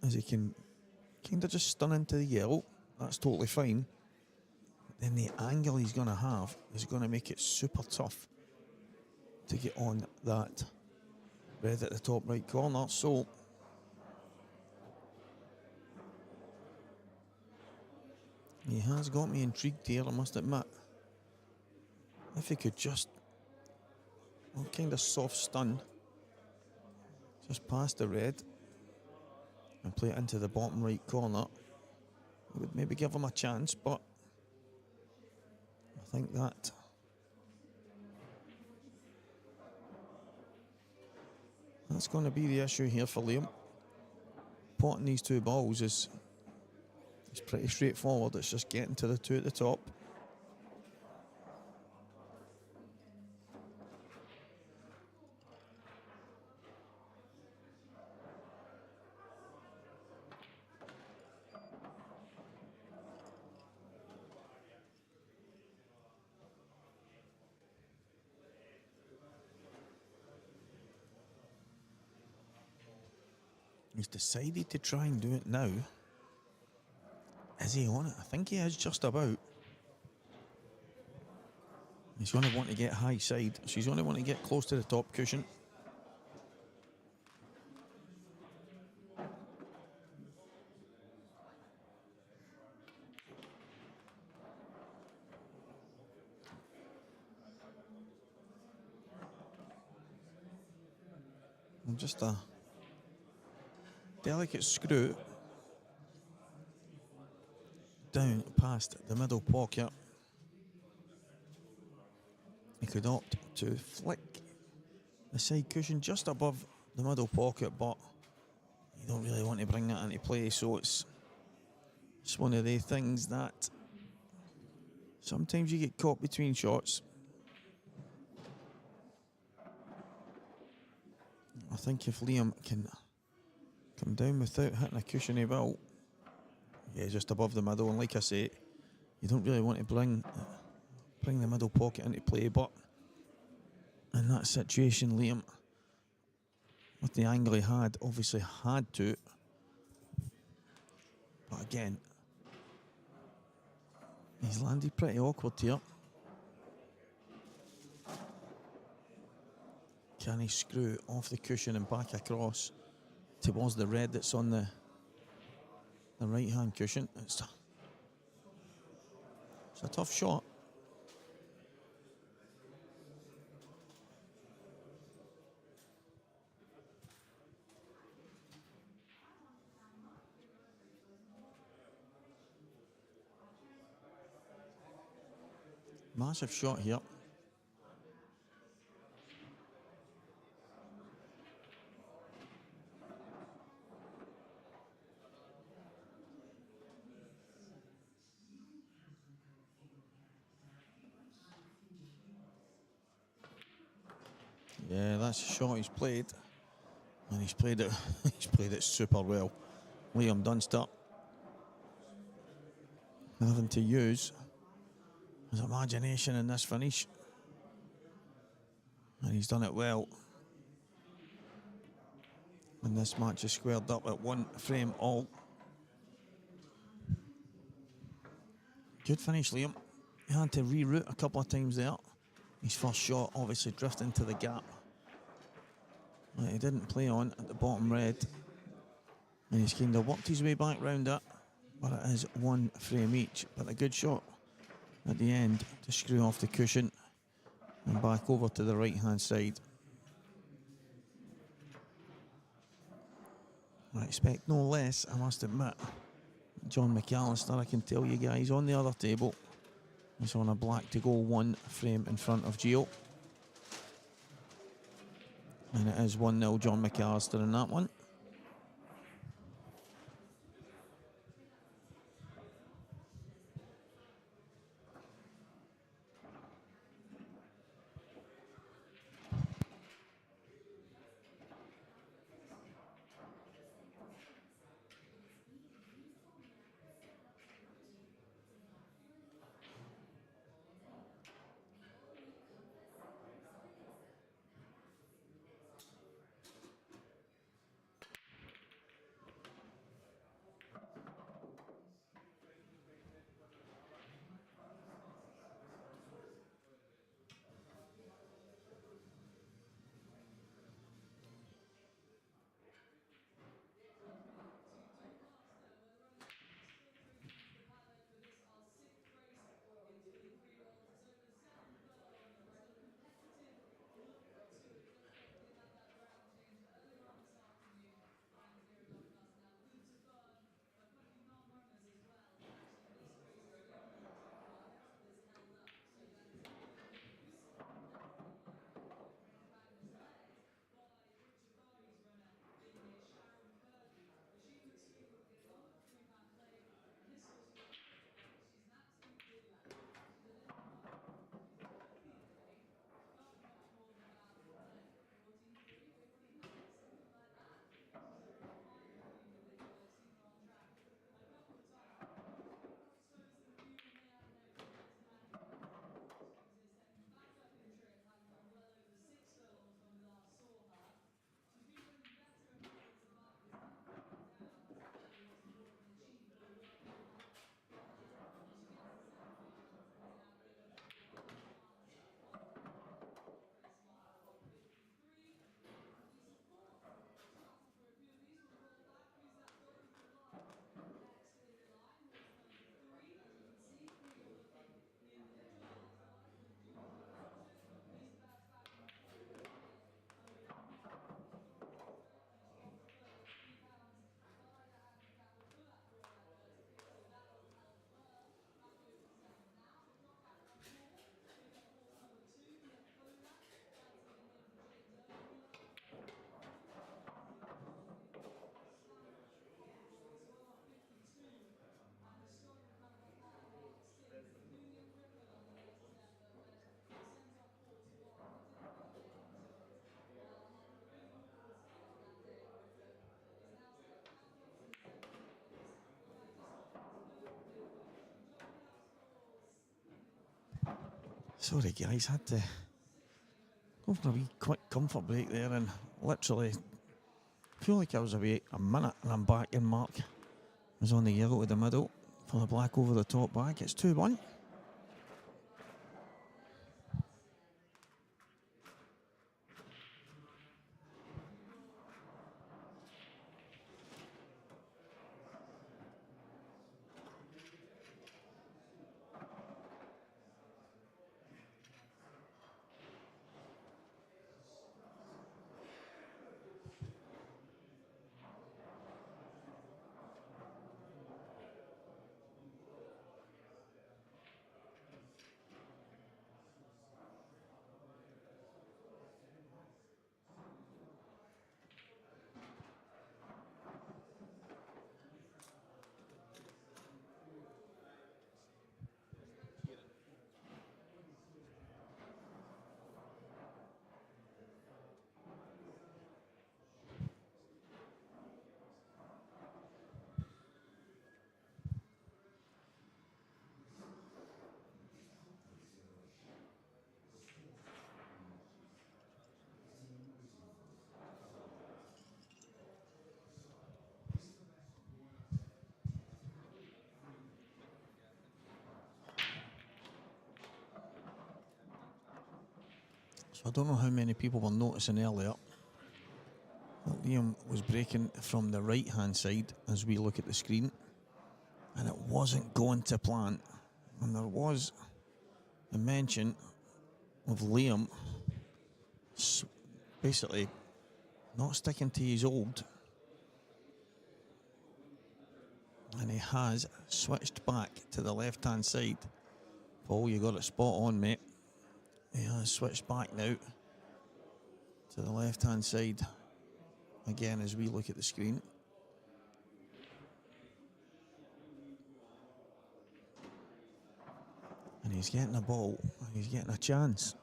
is he can kind of just stun into the yellow. That's totally fine. Then the angle he's going to have is going to make it super tough to get on that red at the top right corner. So he has got me intrigued here, I must admit. If he could just kind of soft stun just past the red and play it into the bottom right corner, it would maybe give him a chance, but I think that's going to be the issue here for Liam. Potting these two balls is pretty straightforward. It's just getting to the two at the top. He's decided to try and do it now. Is he on it? I think he is just about. He's going to want to get high side. So he's going to want to get close to the top cushion. And just a delicate screw down past the middle pocket. He could opt to flick the side cushion just above the middle pocket, but you don't really want to bring that into play, so it's one of the things that sometimes you get caught between shots. I think if Liam can come down without hitting a cushiony ball, yeah, just above the middle, and like I say, you don't really want to bring the middle pocket into play, but in that situation, Liam, with the angle he had, obviously had to. But again, he's landed pretty awkward here. Can he screw off the cushion and back across towards the red that's on the right-hand cushion? It's a tough shot. Massive shot here. Yeah, that's a shot he's played, and he's played it. He's played it super well. Liam Dunster having to use his imagination in this finish, and he's done it well. And this match is squared up at 1 frame all. Good finish, Liam. He had to reroute a couple of times there. His first shot obviously drifted into the gap. But he didn't play on at the bottom red. And he's kind of worked his way back round it. But it is 1 frame each. But a good shot at the end to screw off the cushion and back over to the right hand side. I expect no less, I must admit. John McCallister, I can tell you guys, on the other table, is on a black to go 1 frame in front of Gio. And it is 1-0 John McCallister in that one. Sorry guys, had to go for a wee quick comfort break there and literally feel like I was away a minute and I'm back in. Mark was on the yellow to the middle for the black over the top back. It's 2-1. So I don't know how many people were noticing earlier that Liam was breaking from the right hand side as we look at the screen, and it wasn't going to plan. And there was a mention of Liam basically not sticking to his old, and he has switched back to the left hand side. Paul, you got it spot on, mate. He has switched back now to the left hand side again as we look at the screen. And he's getting a ball, he's getting a chance.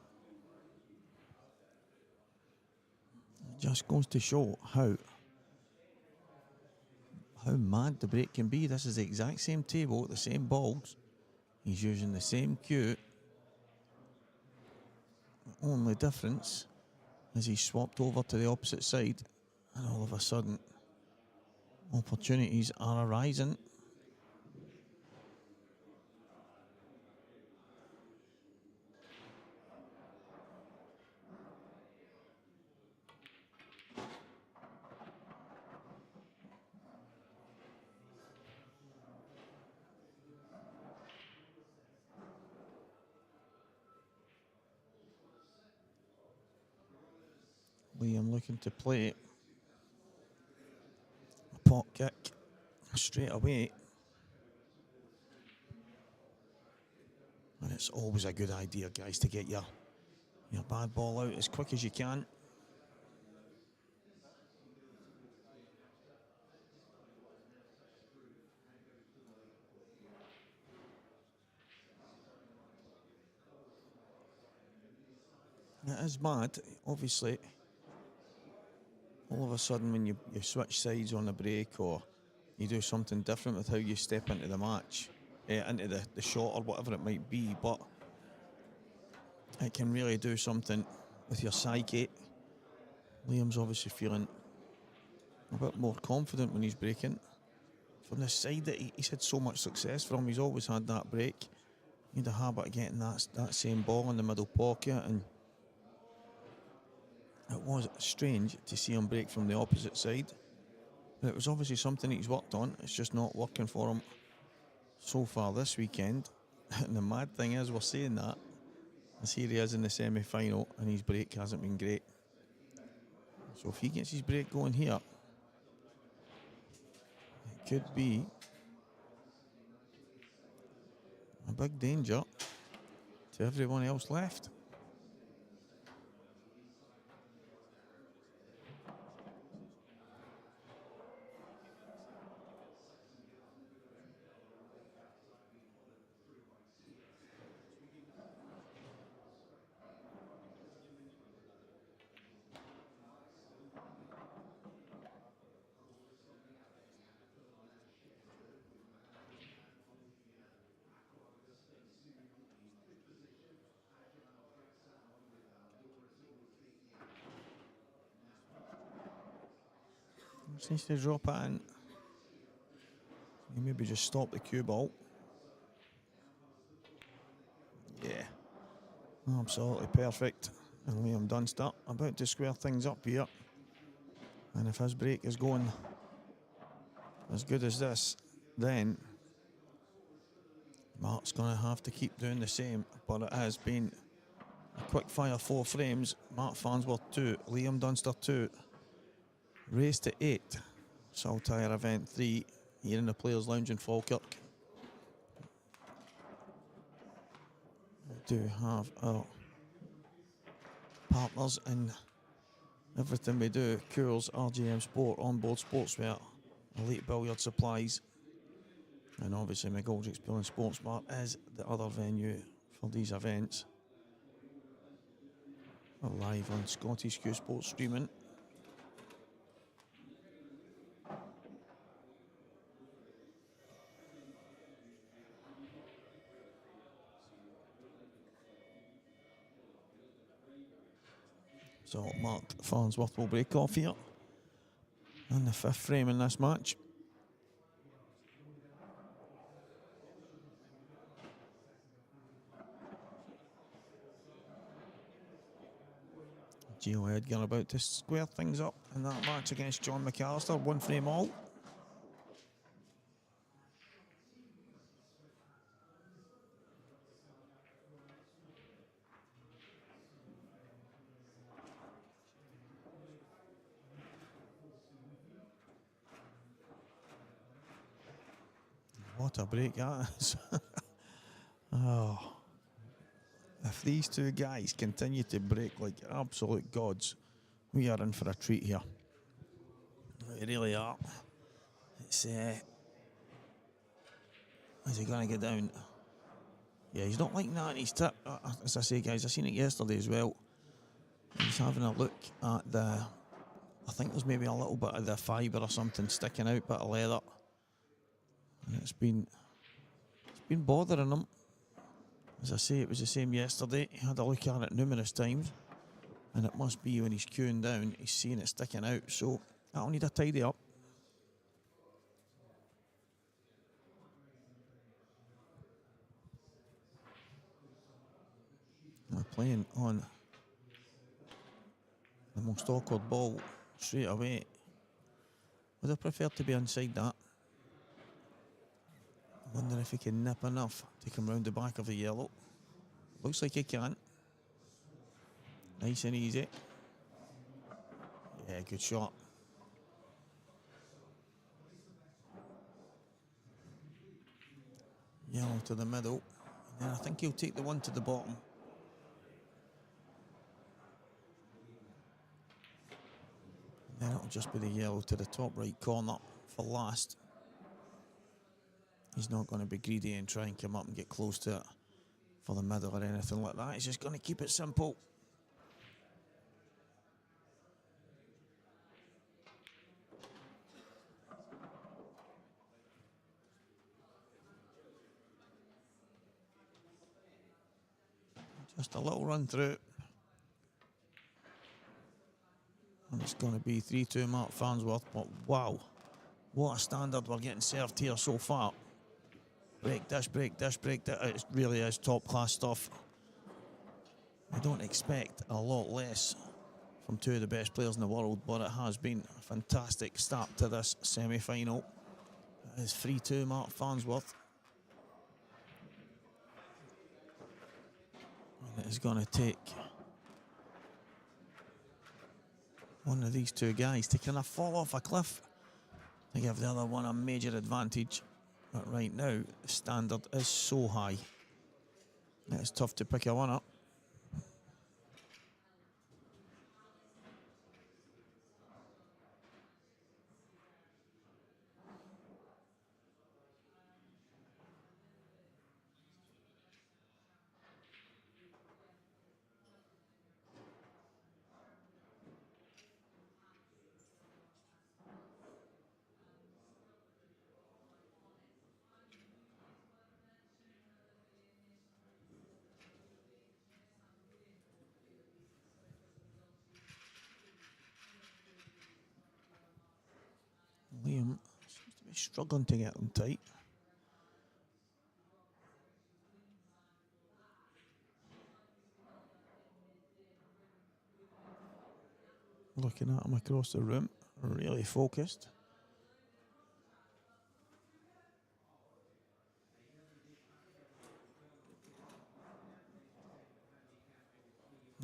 It just goes to show how mad the break can be. This is the exact same table, the same balls. He's using the same cue. The only difference is he's swapped over to the opposite side, and all of a sudden opportunities are arising. Liam looking to play a pot kick straight away. And it's always a good idea, guys, to get your bad ball out as quick as you can. It is mad, obviously. All of a sudden, when you switch sides on a break, or you do something different with how you step into the match, into the shot or whatever it might be, but it can really do something with your psyche. Liam's obviously feeling a bit more confident when he's breaking. From the side that he's had so much success from, he's always had that break. He had a habit of getting that same ball in the middle pocket, and it was strange to see him break from the opposite side. But it was obviously something he's worked on. It's just not working for him so far this weekend. And the mad thing is, we're saying that, as here he is in the semi-final, and his break hasn't been great. So if he gets his break going here, it could be a big danger to everyone else left. Just needs to drop it in. Maybe just stop the cue ball. Yeah, absolutely perfect. And Liam Dunster about to square things up here. And if his break is going as good as this, then Mark's going to have to keep doing the same. But it has been a quick fire 4 frames. Mark Farnsworth 2, Liam Dunster 2. Race to 8. Saltire event 3 here in the Players' Lounge in Falkirk. We do have our partners in everything we do: Coors, RJM Sport, Onboard Sportswear, Elite Billiard Supplies, and obviously McGoldrick's Pool and Sports Bar is the other venue for these events. We're live on Scottish Cuesports streaming. So Mark Farnsworth will break off here in the 5th frame in this match. Gio Edgar about to square things up in that match against John McCallister, 1 frame all. What a break that is. Oh. If these two guys continue to break like absolute gods, we are in for a treat here. We really are. It's, is he going to get down? Yeah, he's not like that in his tip. As I say, guys, I seen it yesterday as well. He's having a look at the... I think there's maybe a little bit of the fibre or something sticking out, bit of leather. And it's been bothering him. As I say, it was the same yesterday. He had a look at it numerous times. And it must be when he's queuing down, he's seeing it sticking out. So that'll need a tidy up. We're playing on the most awkward ball straight away. Would have preferred to be inside that. I wonder if he can nip enough to come round the back of the yellow. Looks like he can. Nice and easy. Yeah, good shot. Yellow to the middle. And then I think he'll take the one to the bottom. And then it'll just be the yellow to the top right corner for last. He's not going to be greedy and try and come up and get close to it for the middle or anything like that. He's just going to keep it simple. Just a little run through. And it's going to be 3-2 Mark Farnsworth. But wow, what a standard we're getting served here so far. Break dish, break dish, break dish. It really is top class stuff. I don't expect a lot less from two of the best players in the world, but it has been a fantastic start to this semi-final. It is 3-2 Mark Farnsworth. And it is going to take one of these two guys to kind of fall off a cliff to give the other one a major advantage. But right now, the standard is so high. It's tough to pick a one up. Liam seems to be struggling to get them tight. Looking at him across the room, really focused.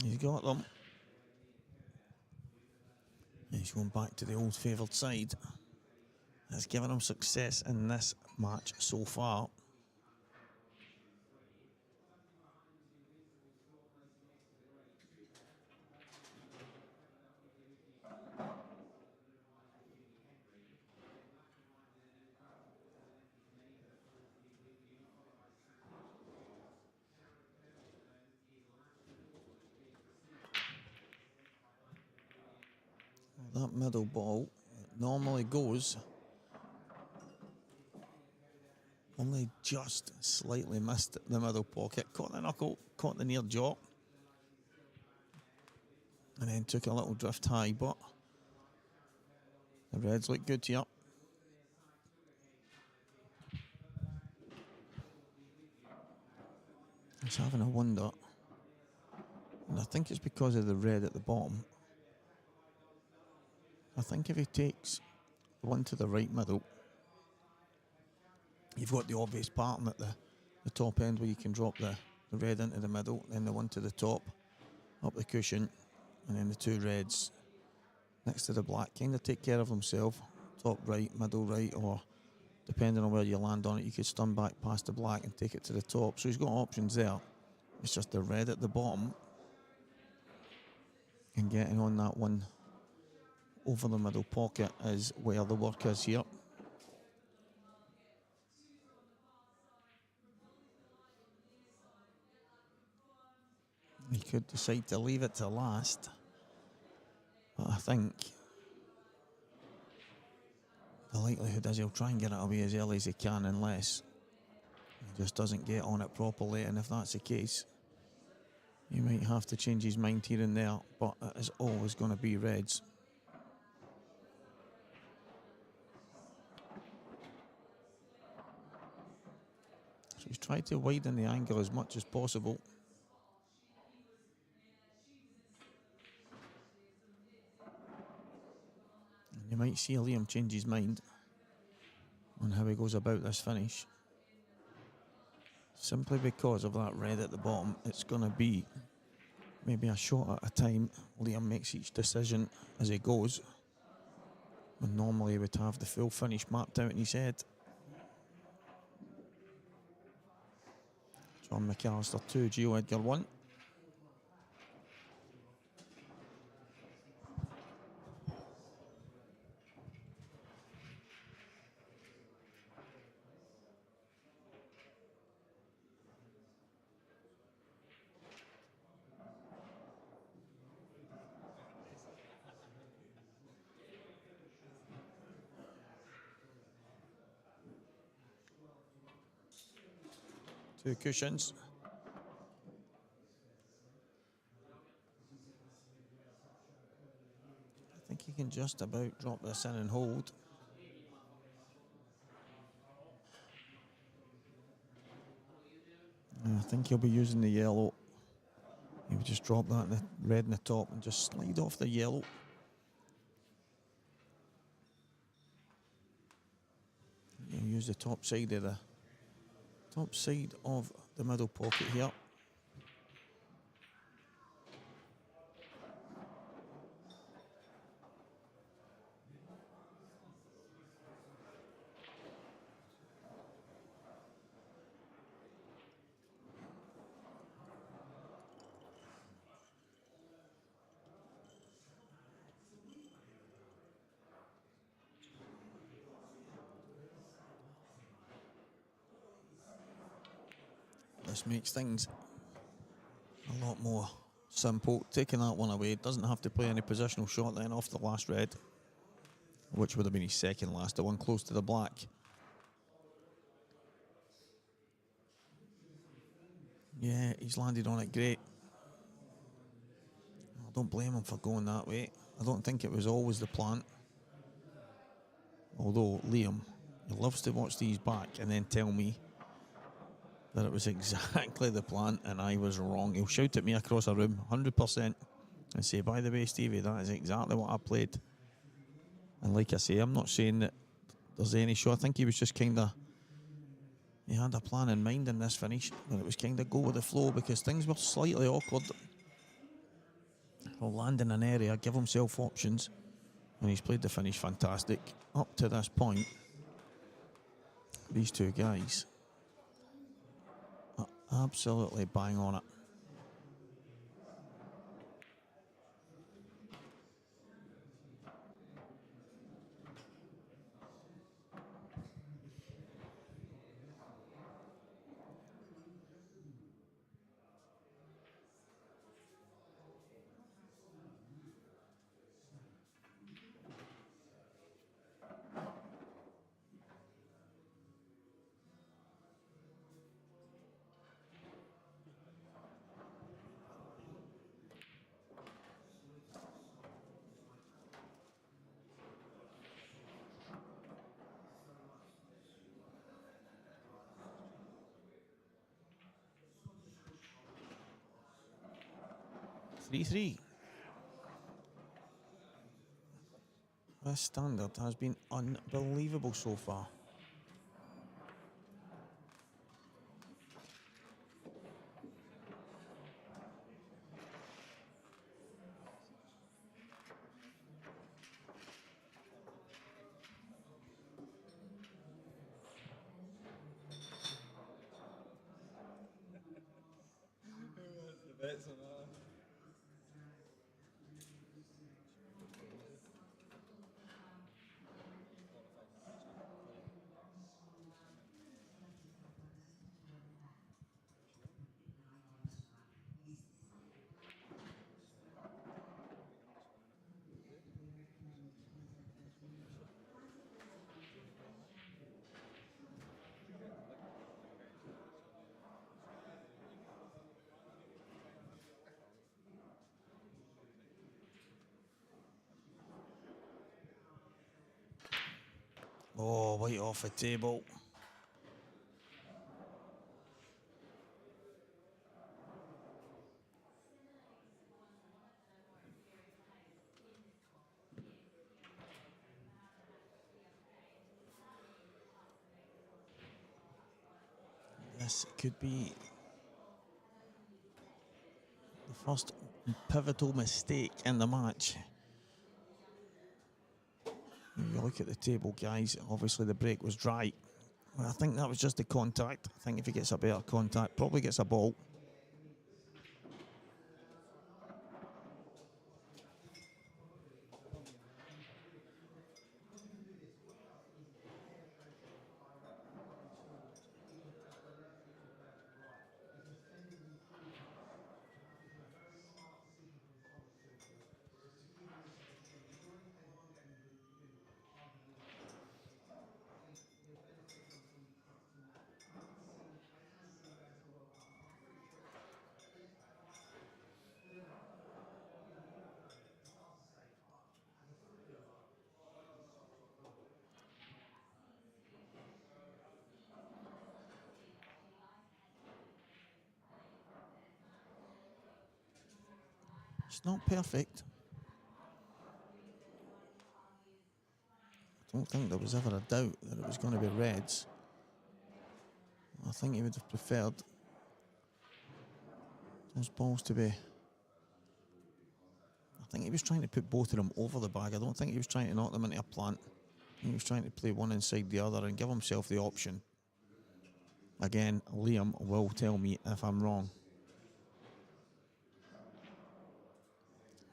He's got them. He's going back to the old favoured side. Has given him success in this match so far. That middle ball normally goes. Only just slightly missed the middle pocket. Caught the knuckle, caught the near jaw. And then took a little drift high, but the Reds look good here. He's having a wonder And I think it's because of the red at the bottom. I think if he takes the one to the right middle, you've got the obvious pattern at the top end where you can drop the red into the middle, then the one to the top, up the cushion, and then the two reds next to the black kind of take care of themselves. Top right, middle right, or depending on where you land on it, you could stun back past the black and take it to the top. So he's got options there. It's just the red at the bottom and getting on that one over the middle pocket is where the work is here. He could decide to leave it to last, but I think the likelihood is he'll try and get it away as early as he can unless he just doesn't get on it properly, and if that's the case, he might have to change his mind here and there, but it is always going to be reds. So he's tried to widen the angle as much as possible. And you might see Liam change his mind on how he goes about this finish. Simply because of that red at the bottom, it's going to be maybe a shot at a time. Liam makes each decision as he goes, when normally he would have the full finish mapped out in his head. John McCallister 2, Gio Edgar 1. Two cushions. I think he can just about drop this in and hold. And I think he'll be using the yellow. He would just drop that in the red in the top and just slide off the yellow. He'll use the top side of the middle pocket here. This makes things a lot more simple. Taking that one away, doesn't have to play any positional shot then off the last red, which would have been his second last, the one close to the black. Yeah, he's landed on it great. I don't blame him for going that way. I don't think it was always the plan. Although Liam, he loves to watch these back and then tell me that it was exactly the plan and I was wrong. He'll shout at me across a room 100% and say, by the way, Stevie, that is exactly what I played. And like I say, I'm not saying that there's any shot. I think he was just kind of, he had a plan in mind in this finish, and it was kind of go with the flow because things were slightly awkward. He'll land in an area, give himself options, and he's played the finish fantastic. Up to this point, these two guys are absolutely bang on it. 3-3. This standard has been unbelievable so far. The bets on that. Oh, right off the table. This could be the first pivotal mistake in the match. If you look at the table, guys, obviously the break was dry. Well, I think that was just the contact. I think if he gets a better contact, probably gets a ball. It's not perfect. I don't think there was ever a doubt that it was going to be Reds. I think he would have preferred those balls to be... I think he was trying to put both of them over the bag. I don't think he was trying to knock them into a plant. I think he was trying to play one inside the other and give himself the option. Again, Liam will tell me if I'm wrong.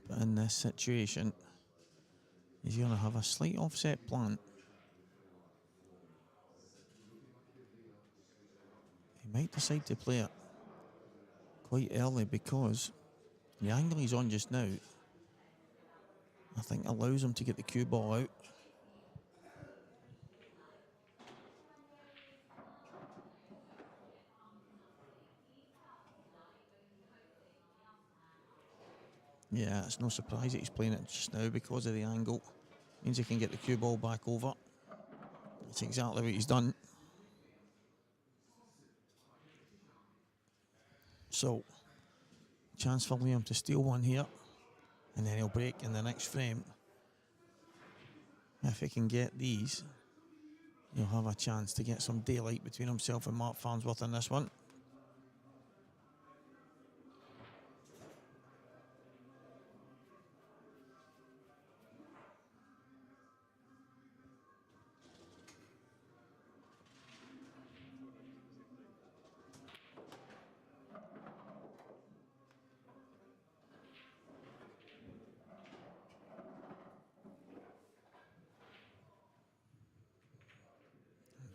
But in this situation, he's going to have a slight offset plant. He might decide to play it quite early because the angle he's on just now, I think, allows him to get the cue ball out. Yeah, it's no surprise that he's playing it just now because of the angle. Means he can get the cue ball back over. That's exactly what he's done. So, chance for Liam to steal one here. And then he'll break in the next frame. If he can get these, he'll have a chance to get some daylight between himself and Mark Farnsworth in this one.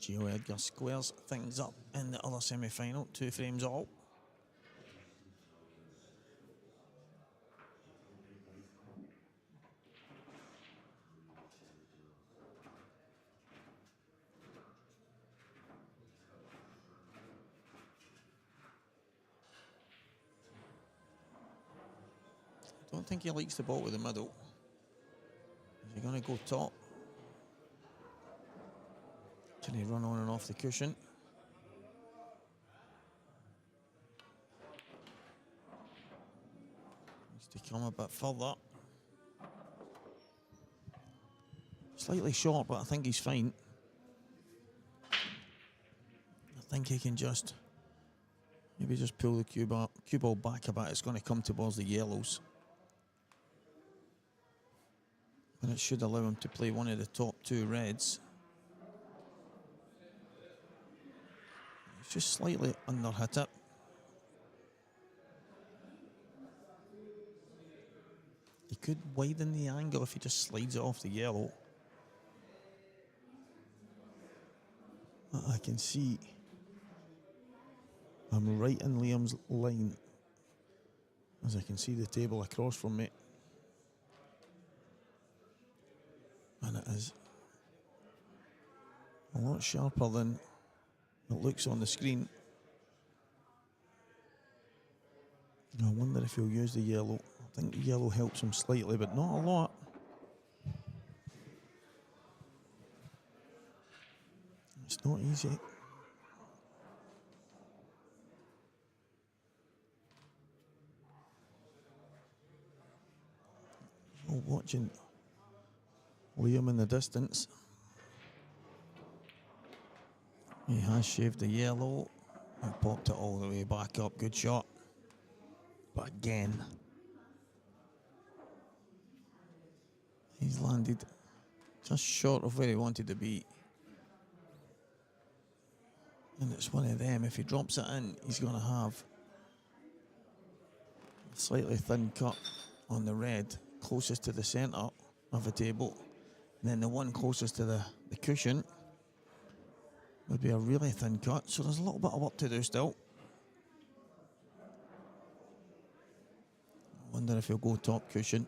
Gio Edgar squares things up in the other semi-final, 2 frames all. I don't think he likes the ball with the middle. Is he going to go top? Can he run on and off the cushion? He's Just to come a bit further. Slightly short, but I think he's fine. I think he can just maybe just pull the cue ball back a bit. It's going to come towards the yellows. And it should allow him to play one of the top two reds. He's just slightly under hit it. He could widen the angle if he just slides it off the yellow. I can see I'm right in Liam's line as I can see the table across from me. And it is a lot sharper than it looks on the screen. I wonder if he'll use the yellow. I think the yellow helps him slightly, but not a lot. It's not easy. Oh, watching Liam in the distance. He has shaved the yellow and popped it all the way back up. Good shot. But again, he's landed just short of where he wanted to be. And it's one of them. If he drops it in, he's going to have a slightly thin cut on the red closest to the centre of the table. And then the one closest to the cushion would be a really thin cut. So there's a little bit of work to do still. I wonder if he'll go top cushion.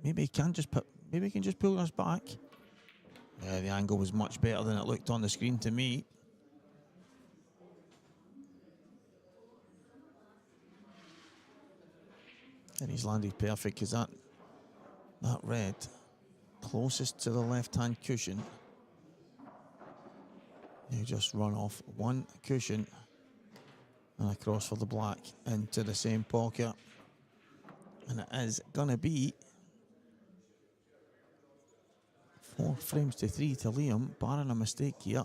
Maybe he can just maybe he can just pull us back. Yeah, the angle was much better than it looked on the screen to me. And he's landed perfect because that red closest to the left-hand cushion, you just run off one cushion and across for the black into the same pocket. And it is going to be 4 frames to 3 to Liam, barring a mistake here.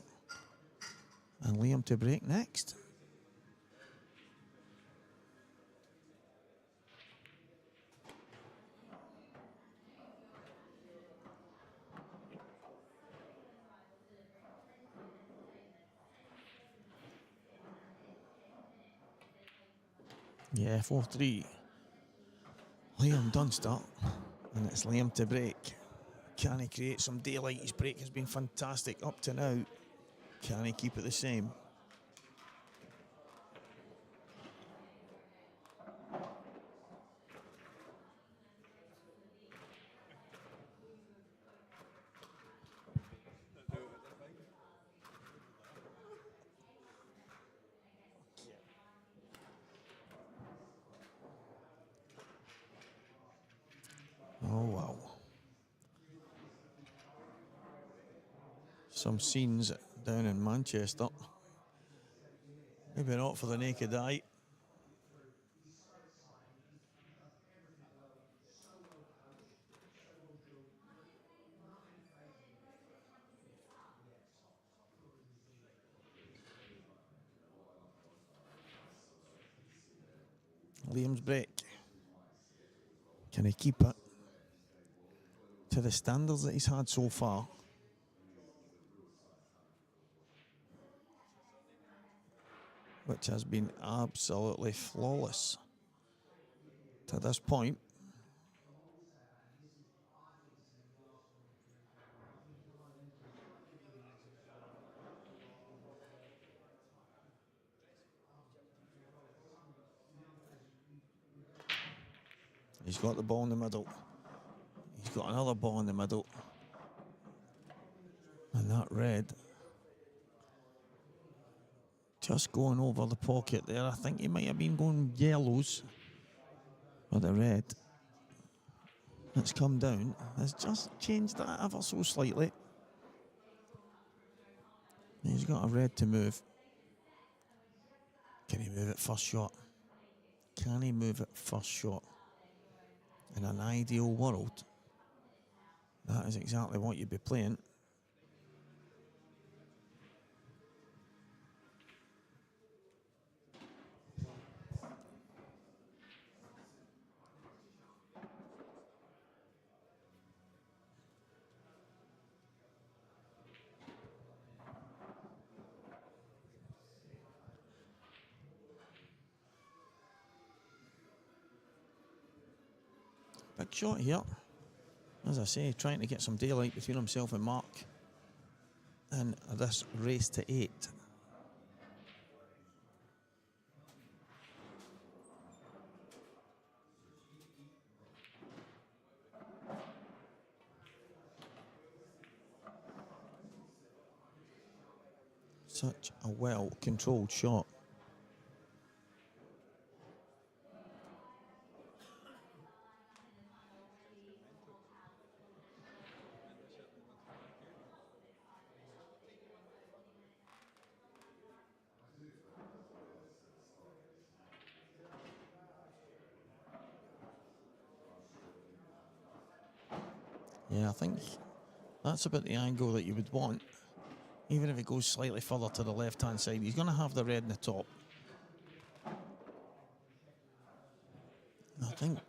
And Liam to break next. Yeah, 4-3. Liam Dunster, and it's Liam to break. Can he create some daylight? His break has been fantastic up to now. Can he keep it the same? Oh, wow. Some scenes down in Manchester. Maybe not for the naked eye. Liam's break. Can he keep it to the standards that he's had so far? Which has been absolutely flawless to this point. He's got the ball in the middle. He's got another ball in the middle. And that red just going over the pocket there. I think he might have been going yellows. But the red that's come down has just changed that ever so slightly. He's got a red to move. Can he move it first shot? Can he move it first shot? In an ideal world, that is exactly what you'd be playing. Big shot here. As I say, trying to get some daylight between himself and Mark in this race to 8. Such a well-controlled shot. Yeah, I think that's about the angle that you would want. Even if it goes slightly further to the left-hand side, he's going to have the red in the top. I think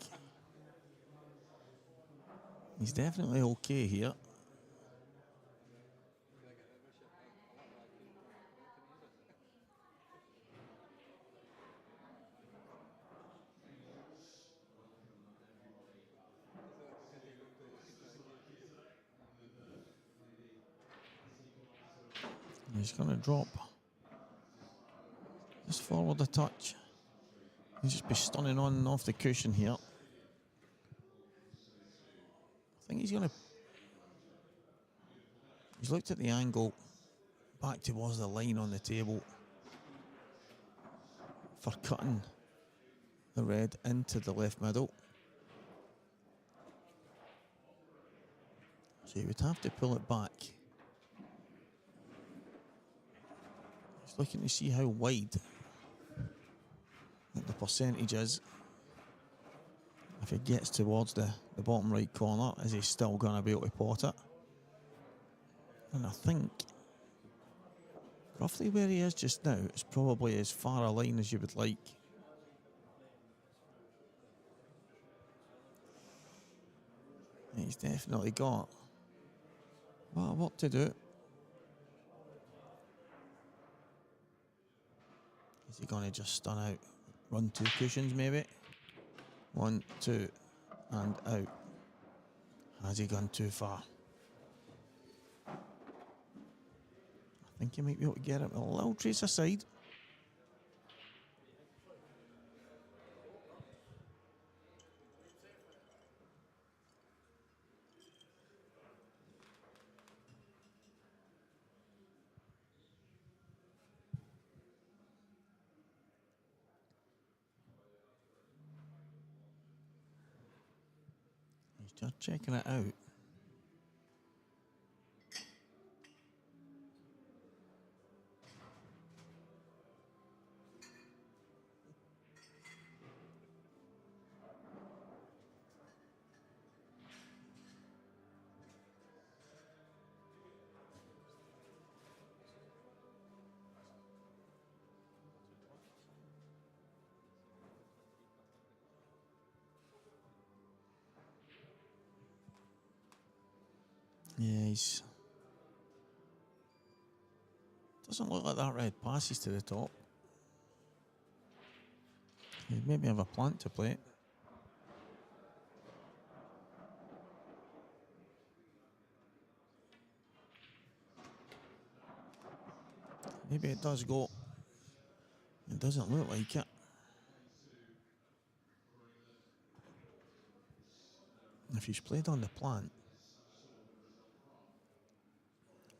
he's definitely okay here. He's going to drop just forward a touch. He'll just be stunning on and off the cushion here. I think he's going to... He's looked at the angle back towards the line on the table for cutting the red into the left middle. So he would have to pull it back. He's looking to see how wide the percentage is. If he gets towards the bottom right corner, is he still going to be able to pot it? And I think roughly where he is just now is probably as far a line as you would like. He's definitely got a lot of work to do. Is he going to just stun out? Run 2 cushions maybe? 1, 2, and out. Has he gone too far? I think he might be able to get it with a little trace aside. He's just checking it out. Yeah, he's... Doesn't look like that red passes to the top. He'd maybe have a plant to play. Maybe it does go. It doesn't look like it. If he's played on the plant,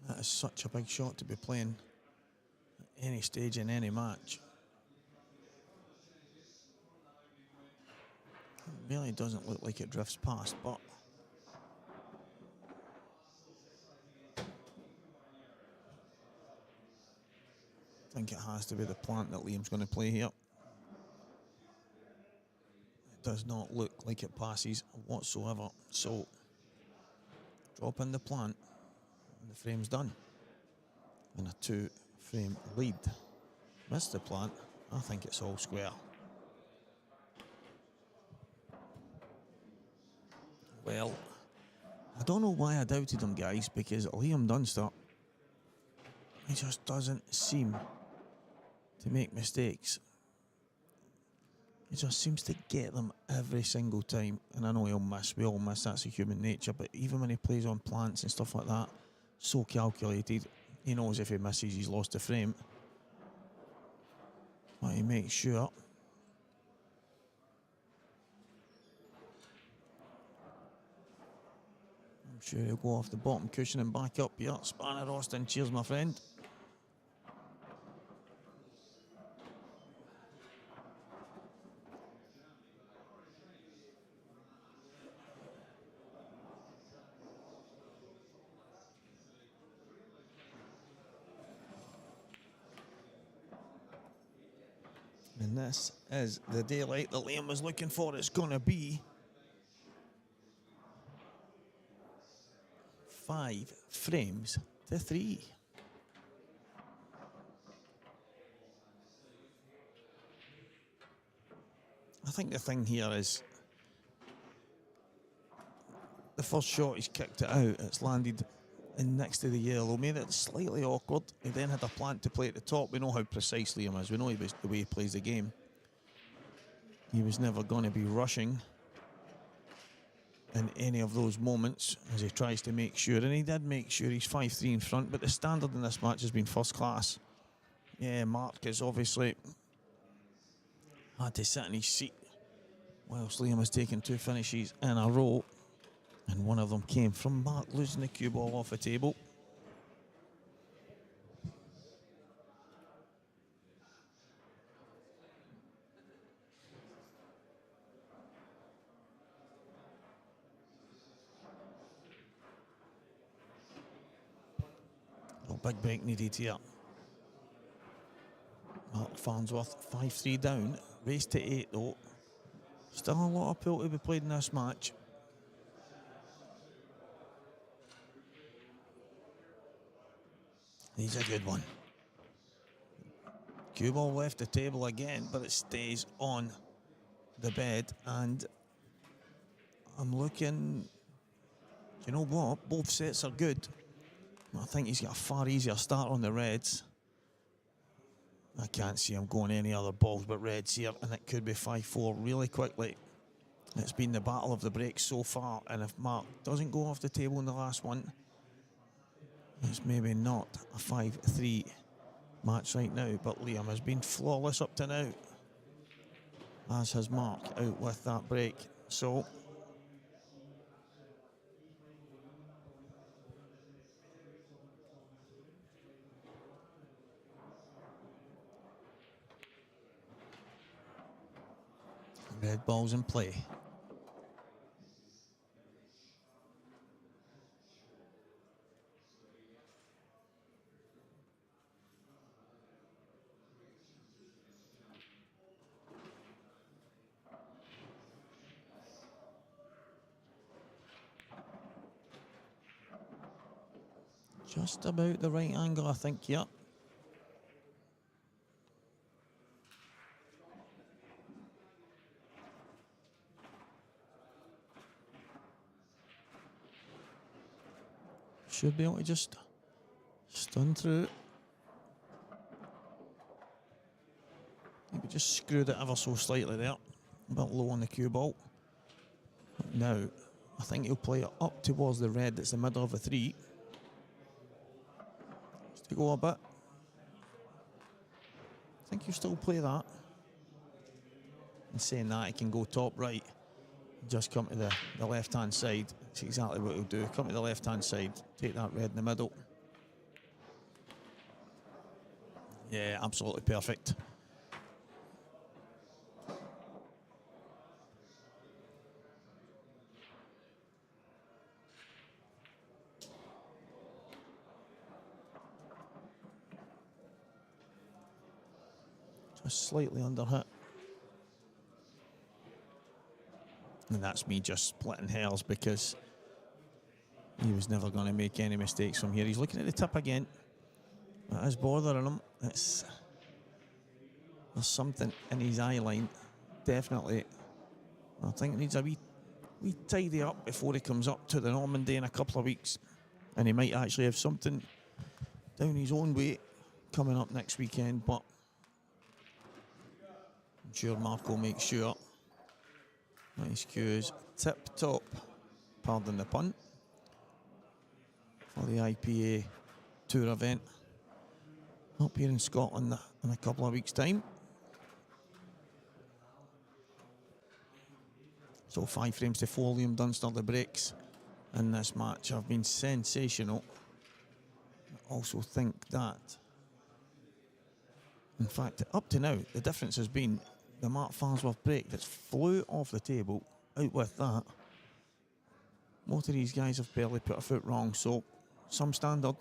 that is such a big shot to be playing at any stage in any match. It really doesn't look like it drifts past, but I think it has to be the plant that Liam's going to play here. It does not look like it passes whatsoever. So drop in the plant and the frame's done. And a 2-frame lead. Miss the plant, I think it's all square. Well, I don't know why I doubted him, guys, because Liam Dunster, he just doesn't seem to make mistakes. He just seems to get them every single time. And I know he'll miss, we all miss, that's a human nature, but even when he plays on plants and stuff like that, so calculated, he knows if he misses, he's lost the frame. But he makes sure. I'm sure he'll go off the bottom cushion and back up here. Spanner Austin, cheers, my friend. And this is the daylight that Liam was looking for. It's going to be 5 frames to 3. I think the thing here is the first shot, he's kicked it out. It's landed in next to the yellow, made it slightly awkward. He then had a plant to play at the top. We know how precise Liam is. We know the way he plays the game. He was never going to be rushing in any of those moments as he tries to make sure. And he did make sure he's 5-3 in front, but the standard in this match has been first class. Yeah, Mark has obviously had to sit in his seat whilst Liam has taken 2 finishes in a row. And one of them came from Mark losing the cue ball off the table. No big break needed here. Mark Farnsworth, 5-3 down. Race to 8 though. Still a lot of pool to be played in this match. He's a good one. Cue ball left the table again, but it stays on the bed. And I'm looking, you know what? Both sets are good. I think he's got a far easier start on the reds. I can't see him going any other balls but reds here, and it could be 5-4 really quickly. It's been the battle of the breaks so far, and if Mark doesn't go off the table in the last one, it's maybe not a 5-3 match right now, but Liam has been flawless up to now, as has Mark out with that break. So red ball's in play. Just about the right angle, I think, yeah. Should be able to just stun through. Maybe just screwed it ever so slightly there. A bit low on the cue ball. But now, I think he'll play it up towards the red that's the middle of the 3. Just to go a bit. I think he'll still play that. And saying that, he can go top right. Just come to the left-hand side. That's exactly what he'll do. Come to the left-hand side, take that red in the middle. Yeah, absolutely perfect. Just slightly under hit. And that's me just splitting hairs because he was never going to make any mistakes from here. He's looking at the tip again. That is bothering him. There's something in his eye line, definitely. I think it needs a wee tidy up before he comes up to the Normandy in a couple of weeks. And he might actually have something down his own way coming up next weekend, but I'm sure Mark will make sure. Nice cues, tip top, pardon the pun, for the IPA Tour event up here in Scotland in a couple of weeks' time. So 5 frames to Folium Dunster. The breaks in this match have been sensational. I also think that, in fact, up to now, the difference has been the Mark Farnsworth break that's flew off the table. Out with that, most of these guys have barely put a foot wrong, so some standard.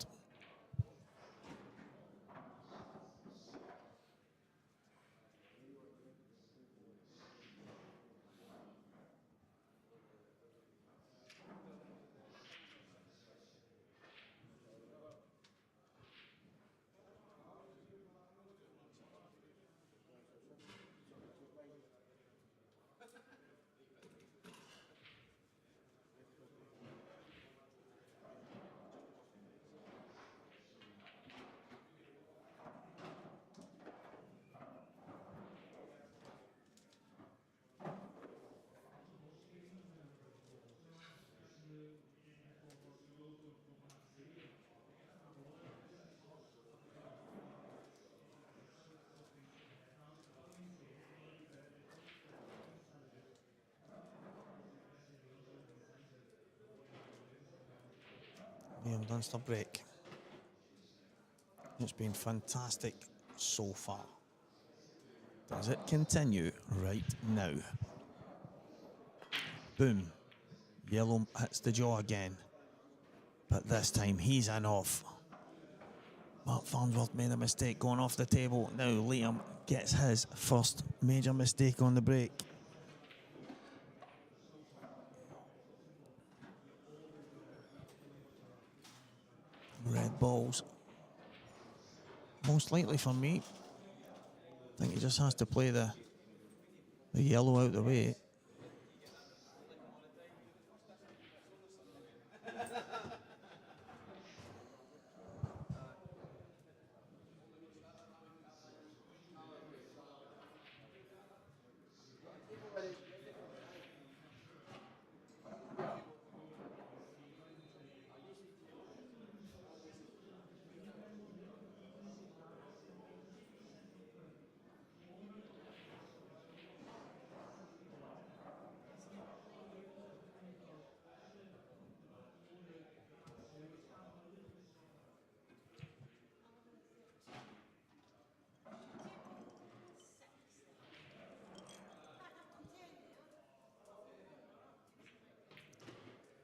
Liam Dunster break. It's been fantastic so far. Does it continue right now? Boom. Yellow hits the jaw again. But this time he's in off. Mark Farnsworth made a mistake going off the table. Now Liam gets his first major mistake on the break. Red balls. Most likely for me. I think he just has to play the yellow out the way.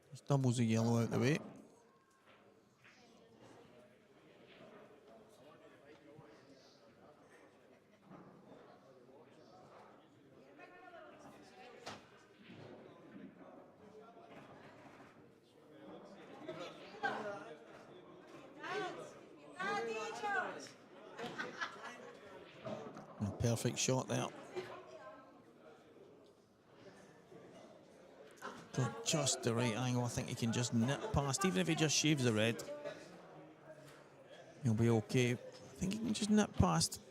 Just doubles the yellow out the way. A perfect shot there. Got just the right angle. I think he can just nip past. Even if he just shaves the red, he'll be okay. I think he can just nip past.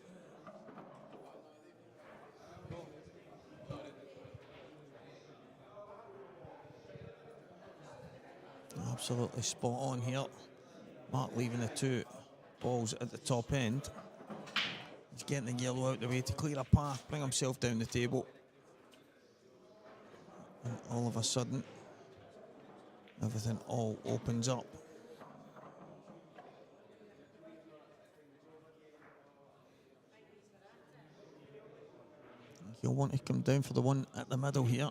Absolutely spot on here. Mark leaving the 2 balls at the top end. He's getting the yellow out the way to clear a path, bring himself down the table. And all of a sudden, everything all opens up. He'll want to come down for the one at the middle here.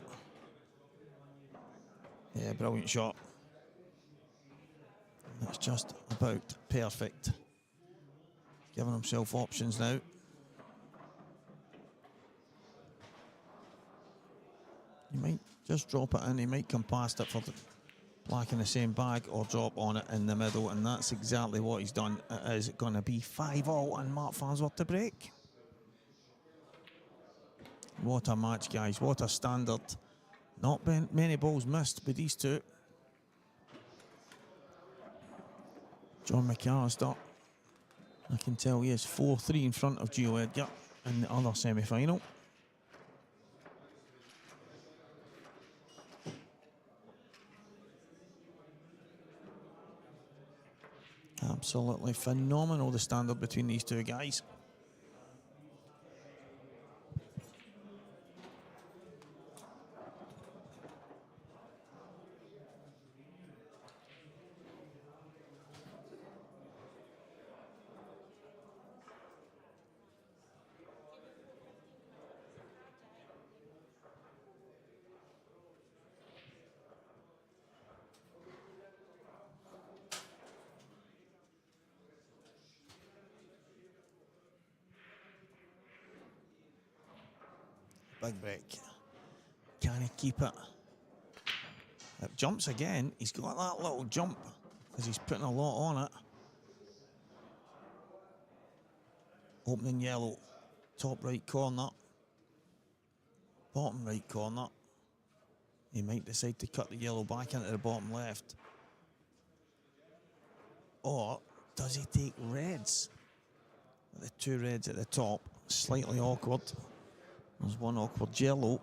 Yeah, brilliant shot. That's just about perfect. Giving himself options now. You might Just drop it in. He might come past it for the black in the same bag or drop on it in the middle, and that's exactly what he's done. It is going to be 5-all and Mark Farnsworth to break. What a match, guys. What a standard. Not been many balls missed by these two. John McCallister, I can tell he is 4-3 in front of Gio Edgar in the other semi-final. Absolutely phenomenal, the standard between these two guys. Big break. Can he keep it? It jumps again. He's got that little jump because he's putting a lot on it. Opening yellow. Top right corner. Bottom right corner. He might decide to cut the yellow back into the bottom left. Or does he take reds? The two reds at the top. Slightly awkward. There's one awkward yellow.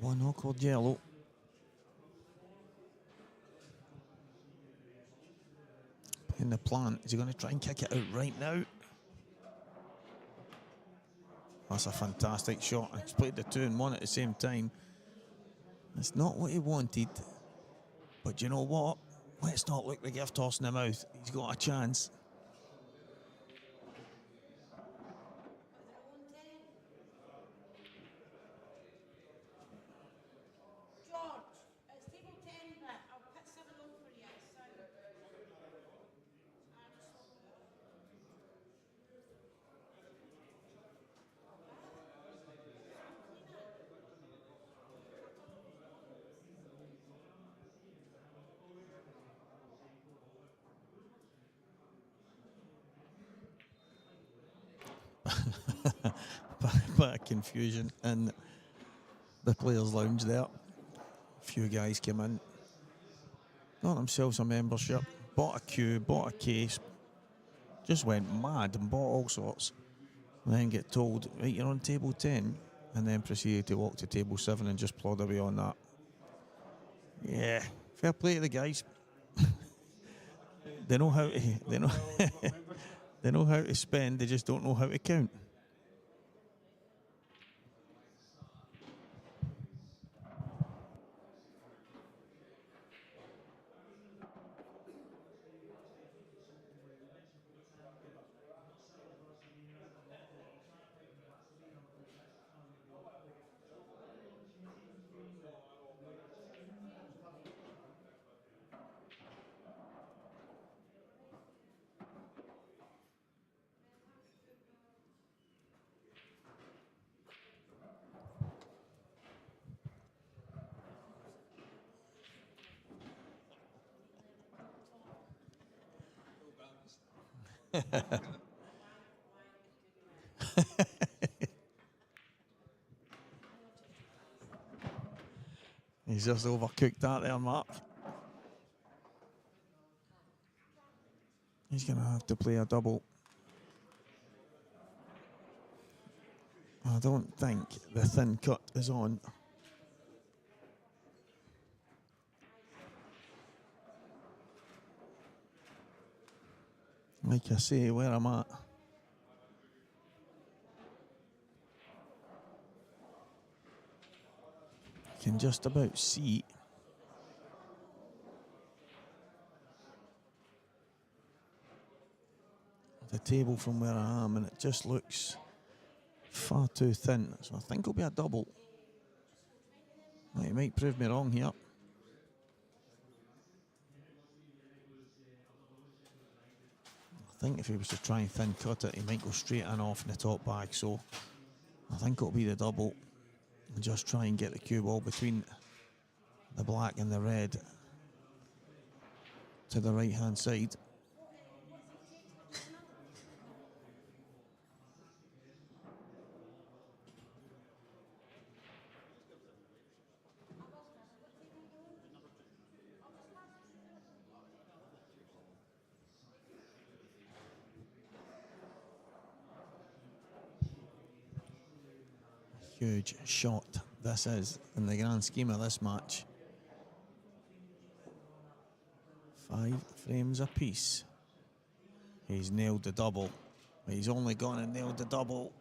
One awkward yellow. In the plan, is he going to try and kick it out right now? That's a fantastic shot. He's played the 2 and 1 at the same time. It's not what he wanted. But you know what? Let's not look the gift horse in the mouth. He's got a chance. Bit of confusion in the players' lounge there. A few guys came in, got themselves a membership, bought a queue, bought a case, just went mad and bought all sorts, and then get told, right, you're on table 10, and then proceeded to walk to table 7 and just plod away on that. Yeah, fair play to the guys. They know how to, they know how to spend, they just don't know how to count. He's just overcooked that there, Mark. He's going to have to play a double. I don't think the thin cut is on. Like I say, where I'm at. I can just about see the table from where I am, and it just looks far too thin. So I think it'll be a double. Well, you might prove me wrong here. think if he was to try and thin cut it, he might go straight in off in the top bag. So I think it'll be the double. And just try and get the cue ball between the black and the red to the right hand side. Huge shot this is in the grand scheme of this match. 5 frames apiece. He's nailed the double. He's only gone and nailed the double.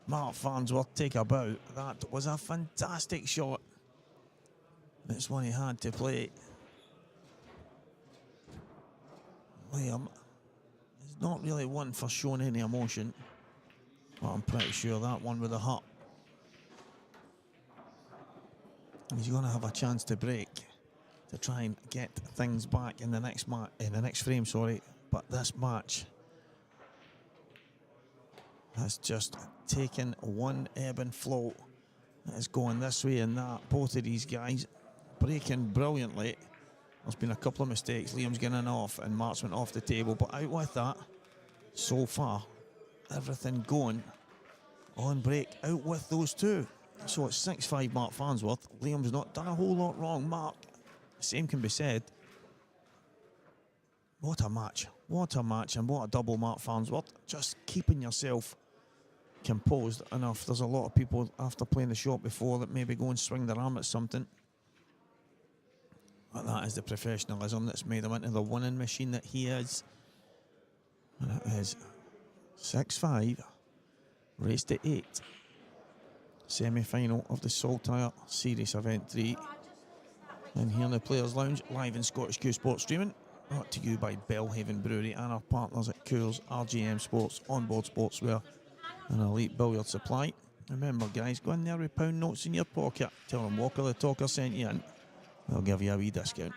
Mark Farnsworth, take a bow. That was a fantastic shot. That's one he had to play. Liam is not really one for showing any emotion, but I'm pretty sure that one with a hut. He's going to have a chance to break to try and get things back in the next frame, sorry. But this match has just taken one ebb and flow. It's going this way and that. Both of these guys breaking brilliantly. There's been a couple of mistakes. Liam's getting off and Mark's went off the table, but out with that, so far, everything going on break out with those two. So it's 6-5 Mark Farnsworth. Liam's not done a whole lot wrong. Mark, the same can be said. What a match. What a match and what a double Mark Farnsworth. Just keeping yourself composed enough. There's a lot of people after playing the shot before that maybe go and swing their arm at something. But that is the professionalism that's made him into the winning machine that he is. And it is 6-5. Race to 8. Semi-final of the Saltire Series Event 3. And here in the Players' Lounge, live in Scottish Cuesports streaming. Brought to you by Belhaven Brewery and our partners at Coors, RJM Sports, Onboard Sportswear and Elite Billiard Supply. Remember guys, go in there with pound notes in your pocket. Tell them Walker the Talker sent you in. They'll give you a wee discount.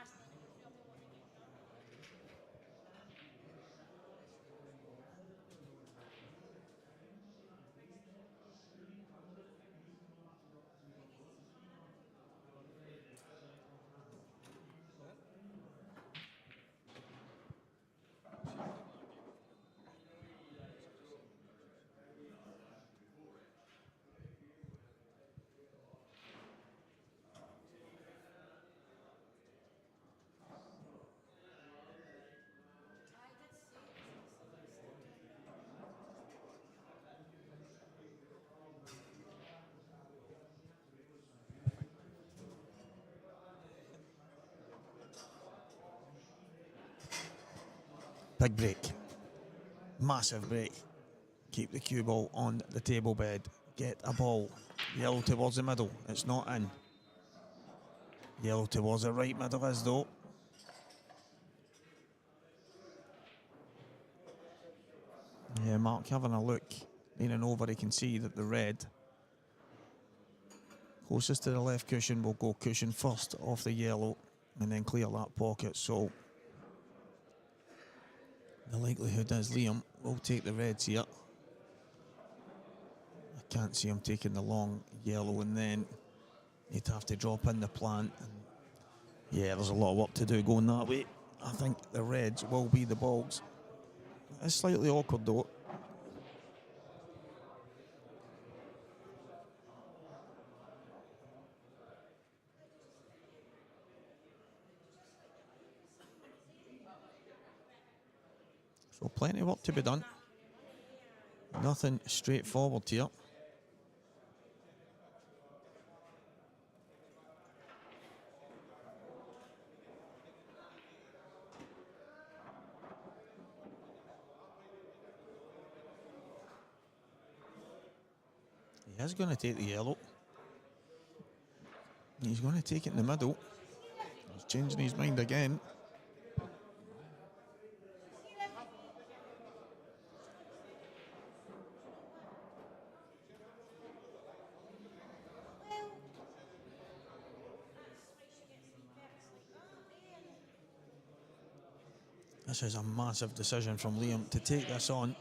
Big break. Massive break. Keep the cue ball on the table bed. Get a ball. Yellow towards the middle. It's not in. Yellow towards the right middle is though. Yeah, Mark having a look. Leaning over, he can see that the red closest to the left cushion will go cushion first off the yellow and then clear that pocket. So the likelihood is Liam will take the reds here. I can't see him taking the long yellow and then he'd have to drop in the plant. And yeah, there's a lot of work to do going that way. I think the reds will be the balls. It's slightly awkward though. So plenty of work to be done. Nothing straightforward here. He is going to take the yellow. He's going to take it in the middle. He's changing his mind again. This is a massive decision from Liam to take this on.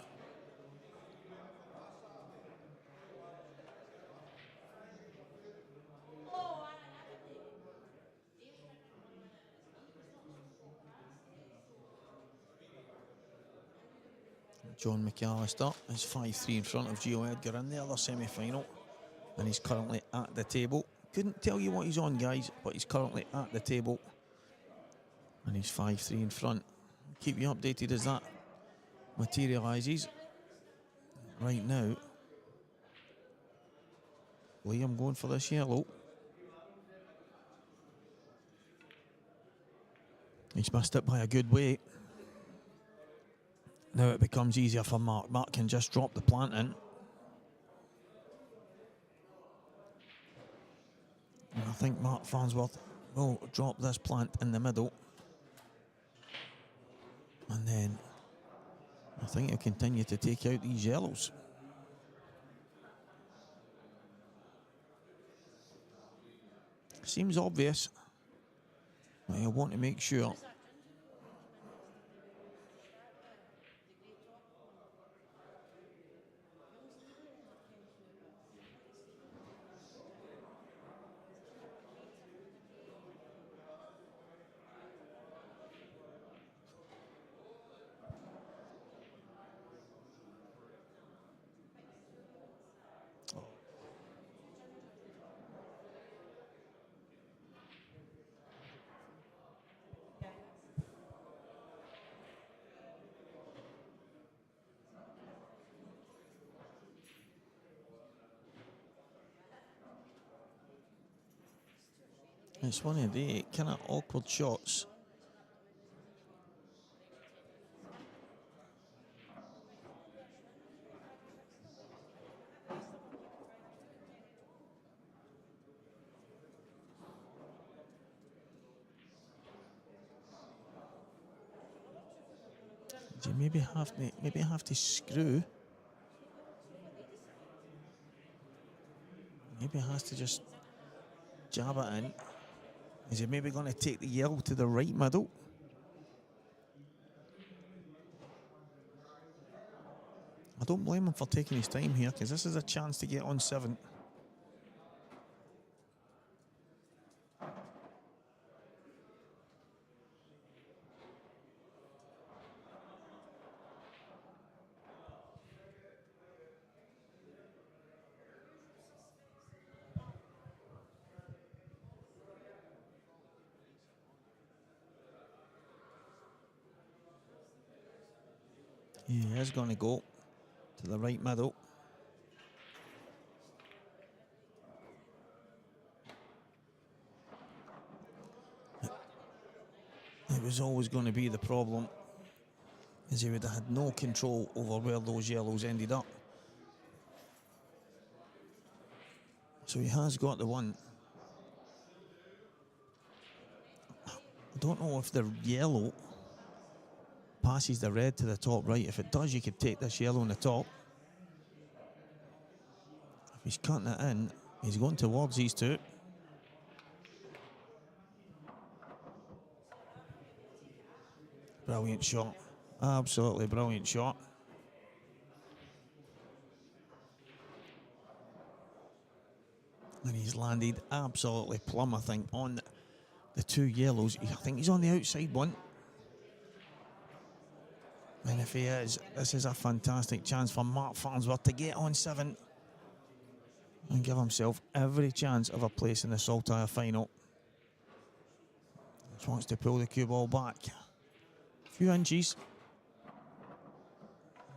John McCallister is 5-3 in front of Gio Edgar in the other semi-final, and he's currently at the table. Couldn't tell you what he's on, guys, but he's currently at the table, and he's 5-3 in front. Keep you updated as that materialises. Right now, Liam going for this yellow. He's missed it by a good way. Now it becomes easier for Mark. Mark can just drop the plant in. And I think Mark Farnsworth will drop this plant in the middle. And then I think he'll continue to take out these yellows. Seems obvious, but he'll want to make sure. It's one of the kind of awkward shots. Do you maybe have to screw? Maybe has to just jab it in. Is he maybe going to take the yellow to the right middle? I don't blame him for taking his time here, because this is a chance to get on 7. He is going to go to the right middle. It was always going to be the problem, as he would have had no control over where those yellows ended up. So he has got the one. I don't know if the yellow passes the red to the top right. If it does, you could take this yellow on the top. If he's cutting it in, he's going towards these two. Brilliant shot. Absolutely brilliant shot. And he's landed absolutely plumb, I think, on the 2 yellows. I think he's on the outside one. And if he is, this is a fantastic chance for Mark Farnsworth to get on 7 and give himself every chance of a place in the Saltire final. Just wants to pull the cue ball back a few inches.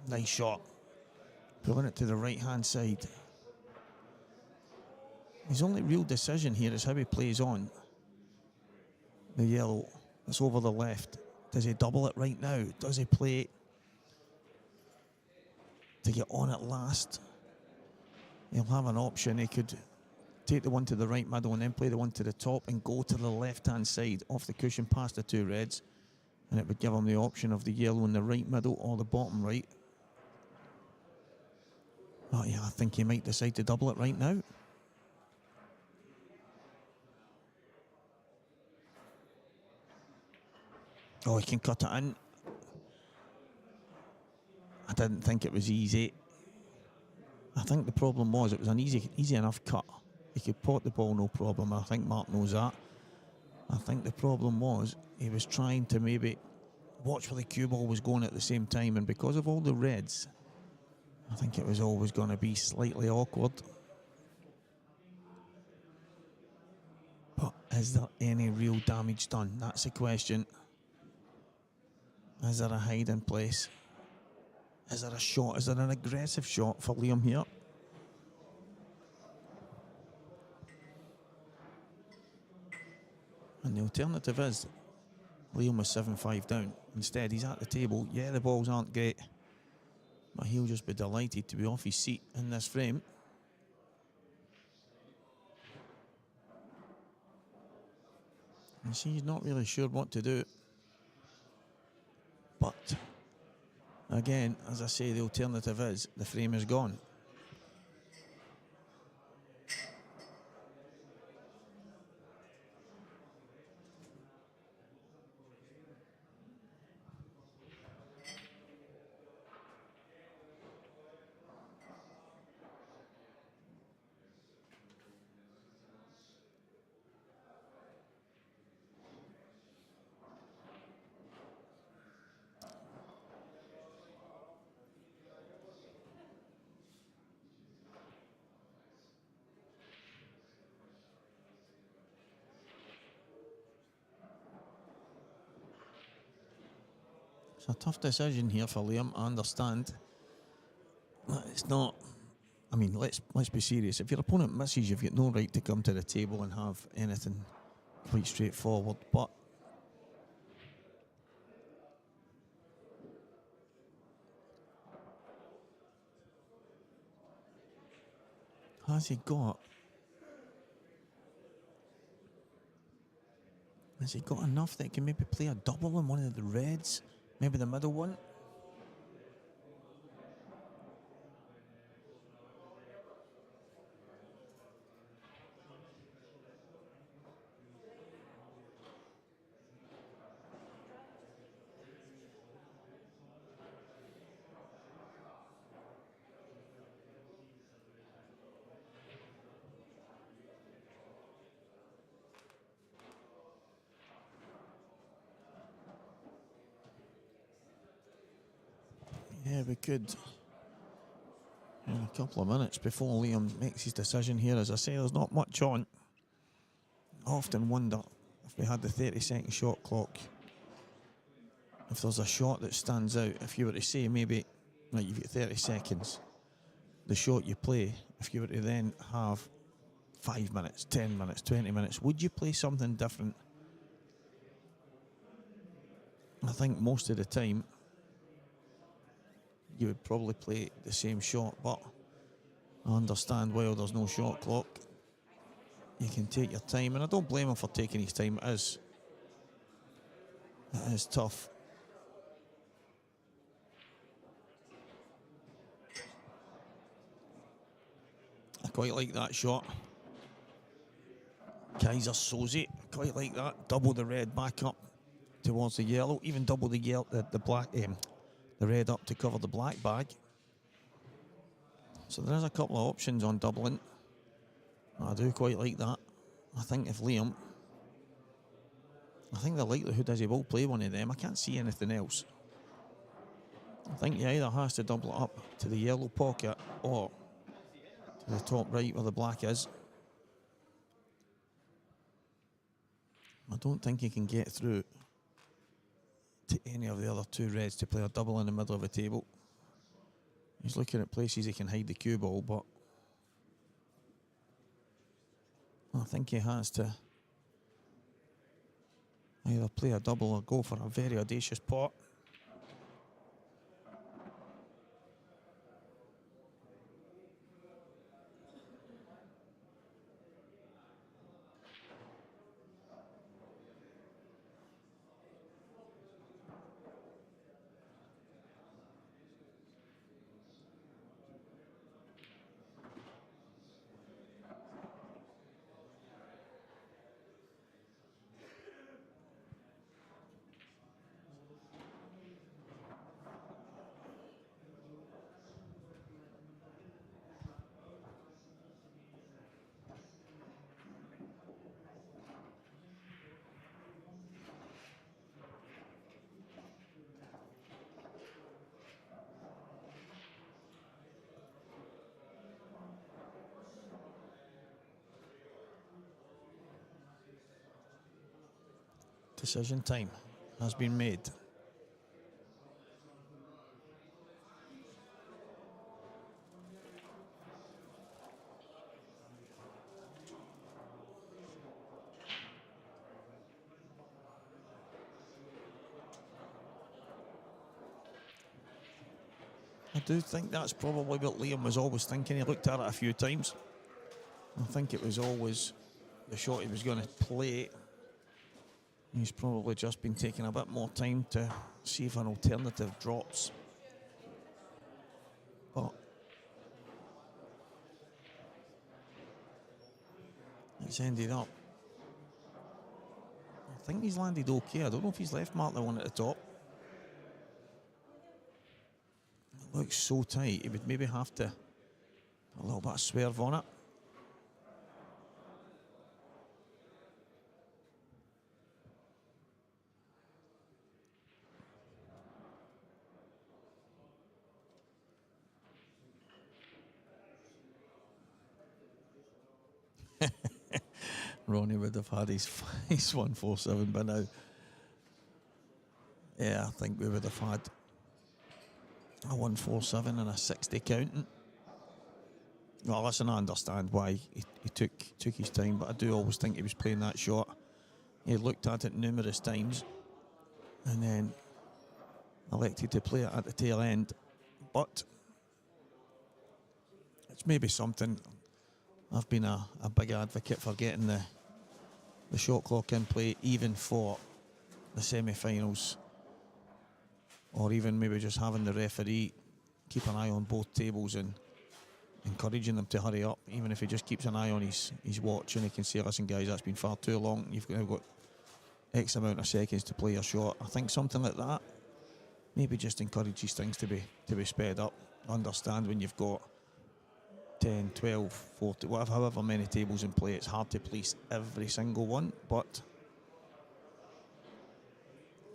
Nice shot. Pulling it to the right-hand side. His only real decision here is how he plays on the yellow that's over the left. Does he double it right now? Does he play to get on it last? He'll have an option. He could take the one to the right middle and then play the one to the top and go to the left-hand side off the cushion past the 2 reds. And it would give him the option of the yellow in the right middle or the bottom right. Oh yeah, I think he might decide to double it right now. Oh, he can cut it in. I didn't think it was easy. I think the problem was it was an easy enough cut. He could pot the ball no problem. I think Mark knows that. I think the problem was he was trying to maybe watch where the cue ball was going at the same time, and because of all the reds, I think it was always going to be slightly awkward. But is there any real damage done? That's the question. Is there a hiding place? Is there a shot? Is there an aggressive shot for Liam here? And the alternative is Liam was 7-5 down. Instead, he's at the table. Yeah, the balls aren't great, but he'll just be delighted to be off his seat in this frame. And see, he's not really sure what to do. But again, as I say, the alternative is the frame is gone. It's a tough decision here for Liam. I understand. It's not. I mean, let's be serious. If your opponent misses, you've got no right to come to the table and have anything quite straightforward. But has he got enough that he can maybe play a double in one of the reds? Maybe the middle one? Yeah, we could. In a couple of minutes before Liam makes his decision here. As I say, there's not much on. I often wonder if we had the 30-second shot clock, if there's a shot that stands out. If you were to say maybe, right, you've got 30 seconds, the shot you play, if you were to then have 5 minutes, 10 minutes, 20 minutes, would you play something different? I think most of the time you would probably play the same shot, but I understand while there's no shot clock, you can take your time, and I don't blame him for taking his time. It is tough. I quite like that shot. Kaiser Soze, quite like that. Double the red back up towards the yellow, even double the yellow, the black, the red up to cover the black bag. So there's a couple of options on doubling. I do quite like that. I think if Liam, I think the likelihood is he will play one of them. I can't see anything else. I think he either has to double it up to the yellow pocket or to the top right where the black is. I don't think he can get through to any of the other two reds to play a double in the middle of the table. He's looking at places he can hide the cue ball, but I think he has to either play a double or go for a very audacious pot. Decision time has been made. I do think that's probably what Liam was always thinking. He looked at it a few times. I think it was always the shot he was going to play. He's probably just been taking a bit more time to see if an alternative drops. But it's ended up. I think he's landed okay. I don't know if he's left marked the one at the top. It looks so tight, he would maybe have to put a little bit of swerve on it. Ronnie would have had his 147 by now. Yeah, I think we would have had a 147 and a 60 counting. Well, listen, I understand why he took his time, but I do always think he was playing that shot. He looked at it numerous times and then elected to play it at the tail end. But it's maybe something. I've been a big advocate for getting the shot clock in play, even for the semi-finals, or even maybe just having the referee keep an eye on both tables and encouraging them to hurry up, even if he just keeps an eye on his watch and he can say, listen guys, that's been far too long, you've now got X amount of seconds to play your shot. I think something like that maybe just encourages things to be sped up. Understand when you've got 10, 12, 40, whatever, however many tables in play, it's hard to police every single one, but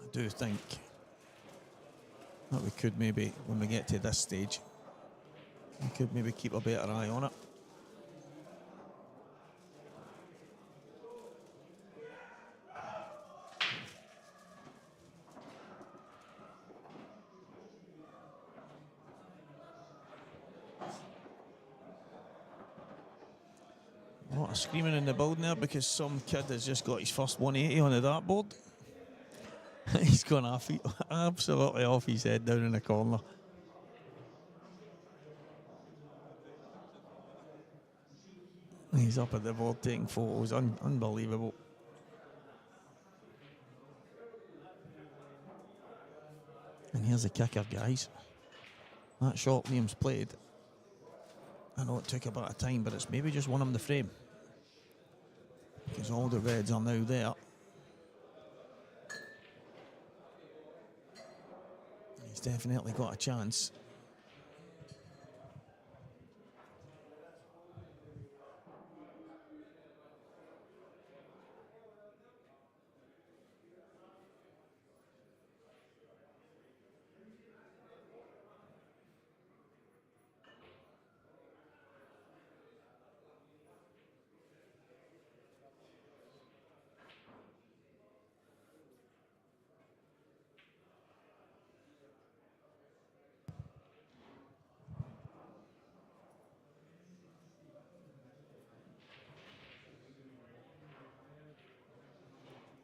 I do think that we could maybe, when we get to this stage, we could maybe keep a better eye on it. A lot of screaming in the building there because some kid has just got his first 180 on the dartboard. He's gone absolutely off his head down in the corner. He's up at the board taking photos. Unbelievable. And here's the kicker, guys. That shot Liam's played, I know it took a bit of time, but it's maybe just won him the frame, because all the reds are now there. He's definitely got a chance.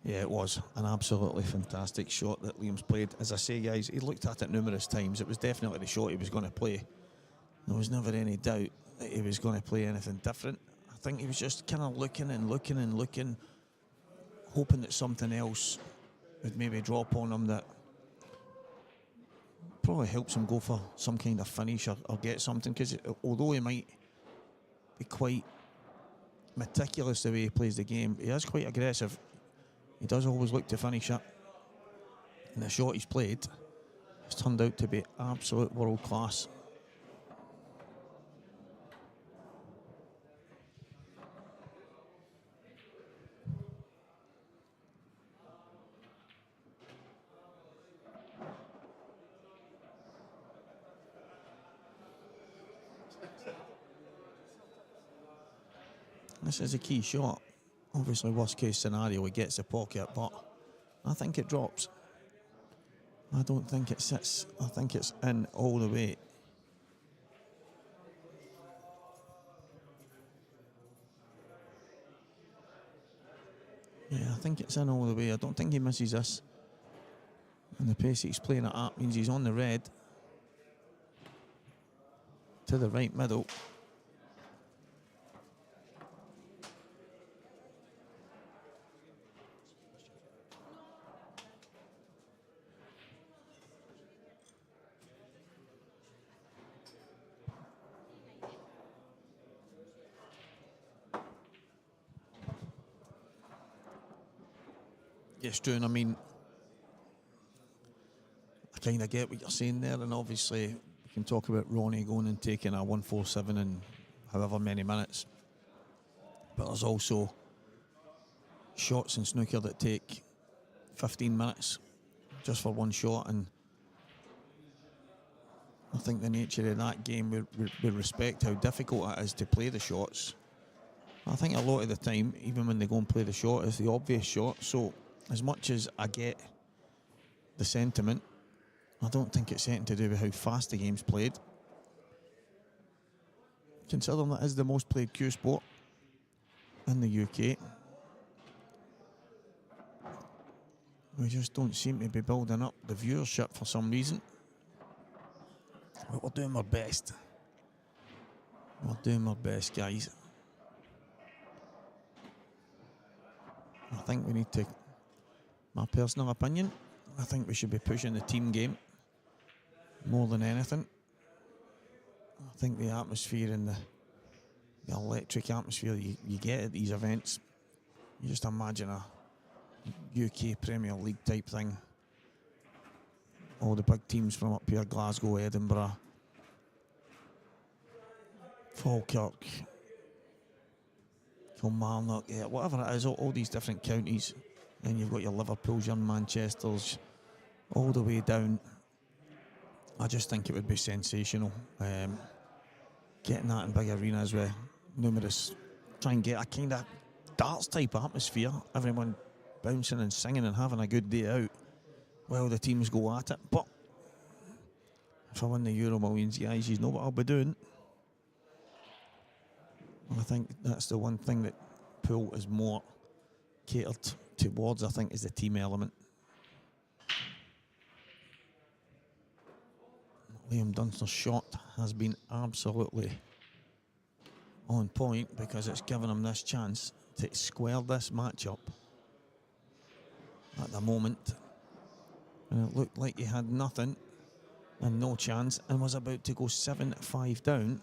Yeah, it was an absolutely fantastic shot that Liam's played. As I say, guys, he looked at it numerous times. It was definitely the shot he was going to play. There was never any doubt that he was going to play anything different. I think he was just kind of looking and looking and looking, hoping that something else would maybe drop on him that probably helps him go for some kind of finish or get something. Because although he might be quite meticulous the way he plays the game, he is quite aggressive. He does always look to finish it. And the shot he's played has turned out to be absolute world class. This is a key shot. Obviously, worst case scenario, he gets the pocket, but I think it drops. I don't think it sits. I think it's in all the way. Yeah, I think it's in all the way. I don't think he misses this. And the pace he's playing it up means he's on the red. To the right middle. Yes, June, I mean, I kind of get what you're saying there, and obviously we can talk about Ronnie going and taking a 147 in however many minutes. But there's also shots in snooker that take 15 minutes just for one shot, and I think the nature of that game, we respect how difficult it is to play the shots. I think a lot of the time, even when they go and play the shot, it's the obvious shot. So as much as I get the sentiment, I don't think it's anything to do with how fast the game's played. Considering that is the most played cue sport in the UK, we just don't seem to be building up the viewership for some reason. But we're doing our best. We're doing our best, guys. I think we need to, my personal opinion, I think we should be pushing the team game more than anything. I think the atmosphere and the electric atmosphere you get at these events, you just imagine a UK Premier League type thing. All the big teams from up here, Glasgow, Edinburgh, Falkirk, Kilmarnock, yeah, whatever it is, all these different counties. Then you've got your Liverpools, your Manchesters, all the way down. I just think it would be sensational. Getting that in big arenas with numerous, try and get a kind of darts type atmosphere. Everyone bouncing and singing and having a good day out while the teams go at it. But if I win the Euro Millions, guys, you know what I'll be doing. I think that's the one thing that pool is more catered towards, I think, is the team element. Liam Dunster's shot has been absolutely on point because it's given him this chance to square this matchup at the moment. And it looked like he had nothing and no chance and was about to go 7-5 down.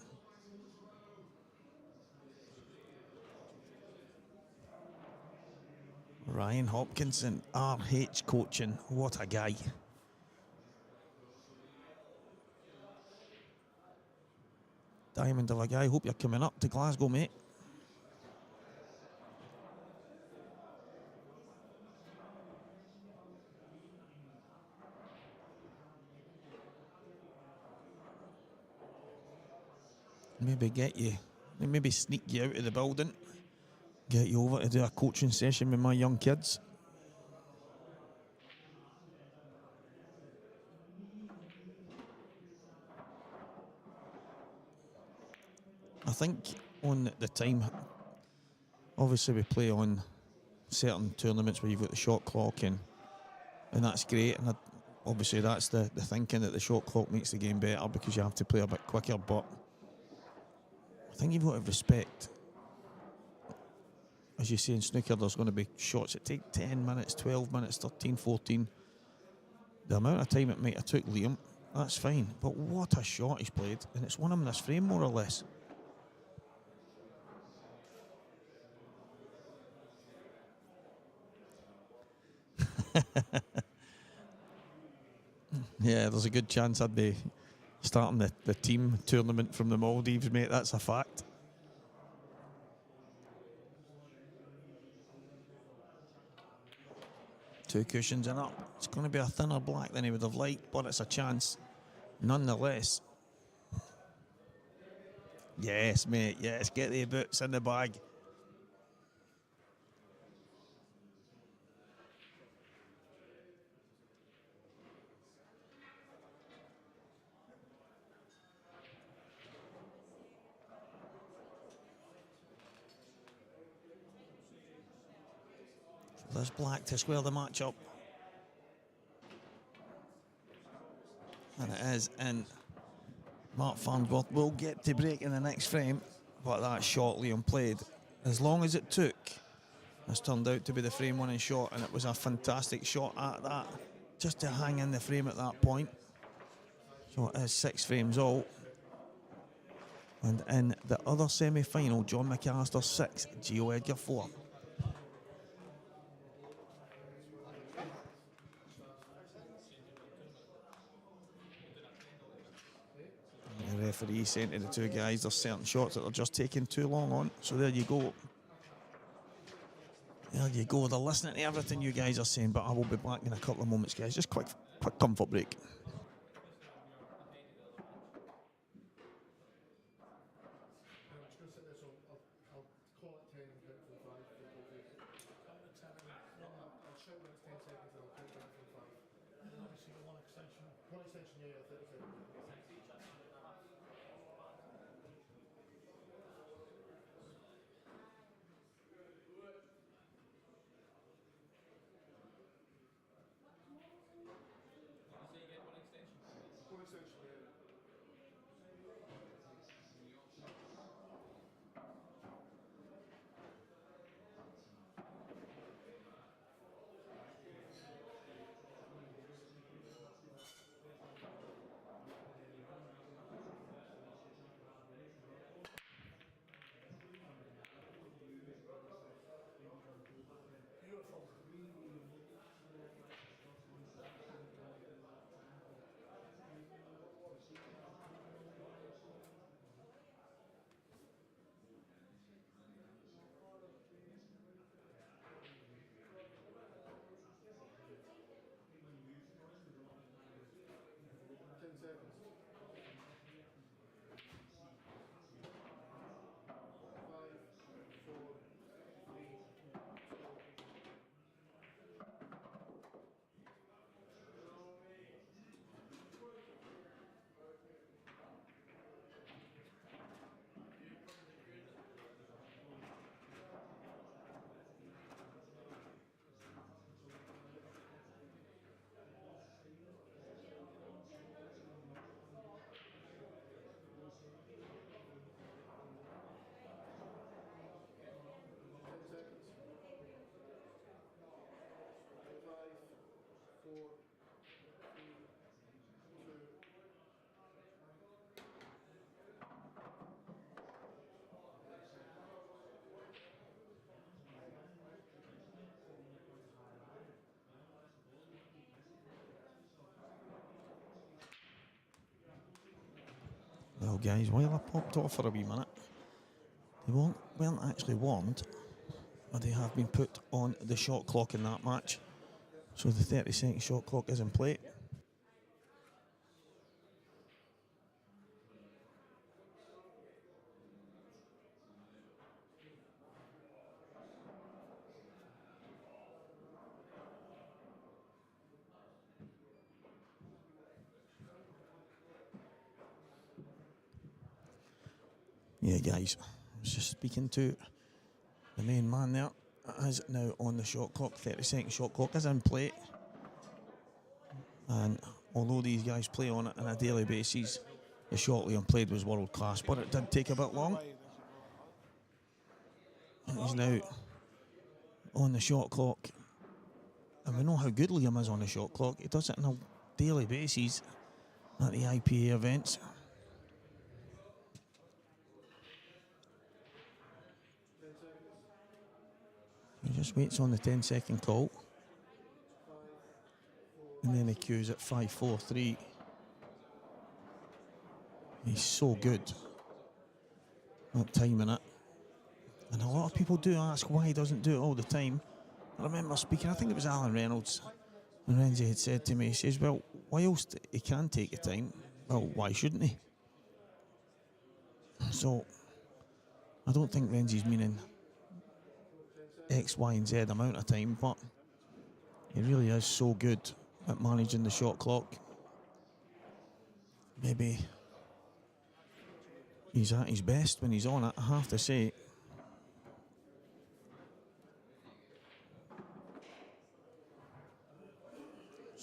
Ryan Hopkinson, RH coaching, what a guy. Diamond of a guy, hope you're coming up to Glasgow, mate. Maybe sneak you out of the building, get you over to do a coaching session with my young kids. I think on the time, obviously we play on certain tournaments where you've got the shot clock and that's great, and obviously that's the thinking that the shot clock makes the game better because you have to play a bit quicker, but I think you've got to respect, as you say in snooker, there's going to be shots that take 10 minutes, 12 minutes, 13, 14. The amount of time it might have took Liam, that's fine, but what a shot he's played, and it's won him this frame more or less. Yeah, there's a good chance I'd be starting the team tournament from the Maldives, mate. That's a fact. Two cushions and up. It's going to be a thinner black than he would have liked, but it's a chance nonetheless. Yes, mate. Yes, get the boots in the bag. There's black to square the match up. And it is, and Mark Farnsworth will get to break in the next frame, but that shot Liam played, as long as it took, has turned out to be the frame winning shot, and it was a fantastic shot at that, just to hang in the frame at that point. So it is 6 frames all. And in the other semi-final, John McCallister 6, Gio Edgar 4. The referee saying to the two guys, there's certain shots that are just taking too long on. So there you go. There you go. They're listening to everything you guys are saying, but I will be back in a couple of moments, guys. Just quick comfort break. Well, guys, while I popped off for a wee minute, they weren't actually warned, but they have been put on the shot clock in that match. So the 30-second shot clock is in play. Yeah, guys, I was just speaking to the main man there. It is now on the shot clock. 30-second shot clock is in play. And although these guys play on it on a daily basis, the shot Liam played was world class, but it did take a bit long. And he's now on the shot clock. And we know how good Liam is on the shot clock. He does it on a daily basis at the IPA events. He just waits on the 10-second call. And then he cues at 5-4-3. He's so good at timing it. And a lot of people do ask why he doesn't do it all the time. I remember speaking, I think it was Alan Reynolds, and Renzi had said to me, he says, well, whilst he can take the time, well, why shouldn't he? So, I don't think Renzi's meaning X, Y, and Z amount of time, but he really is so good at managing the shot clock. Maybe he's at his best when he's on it, I have to say.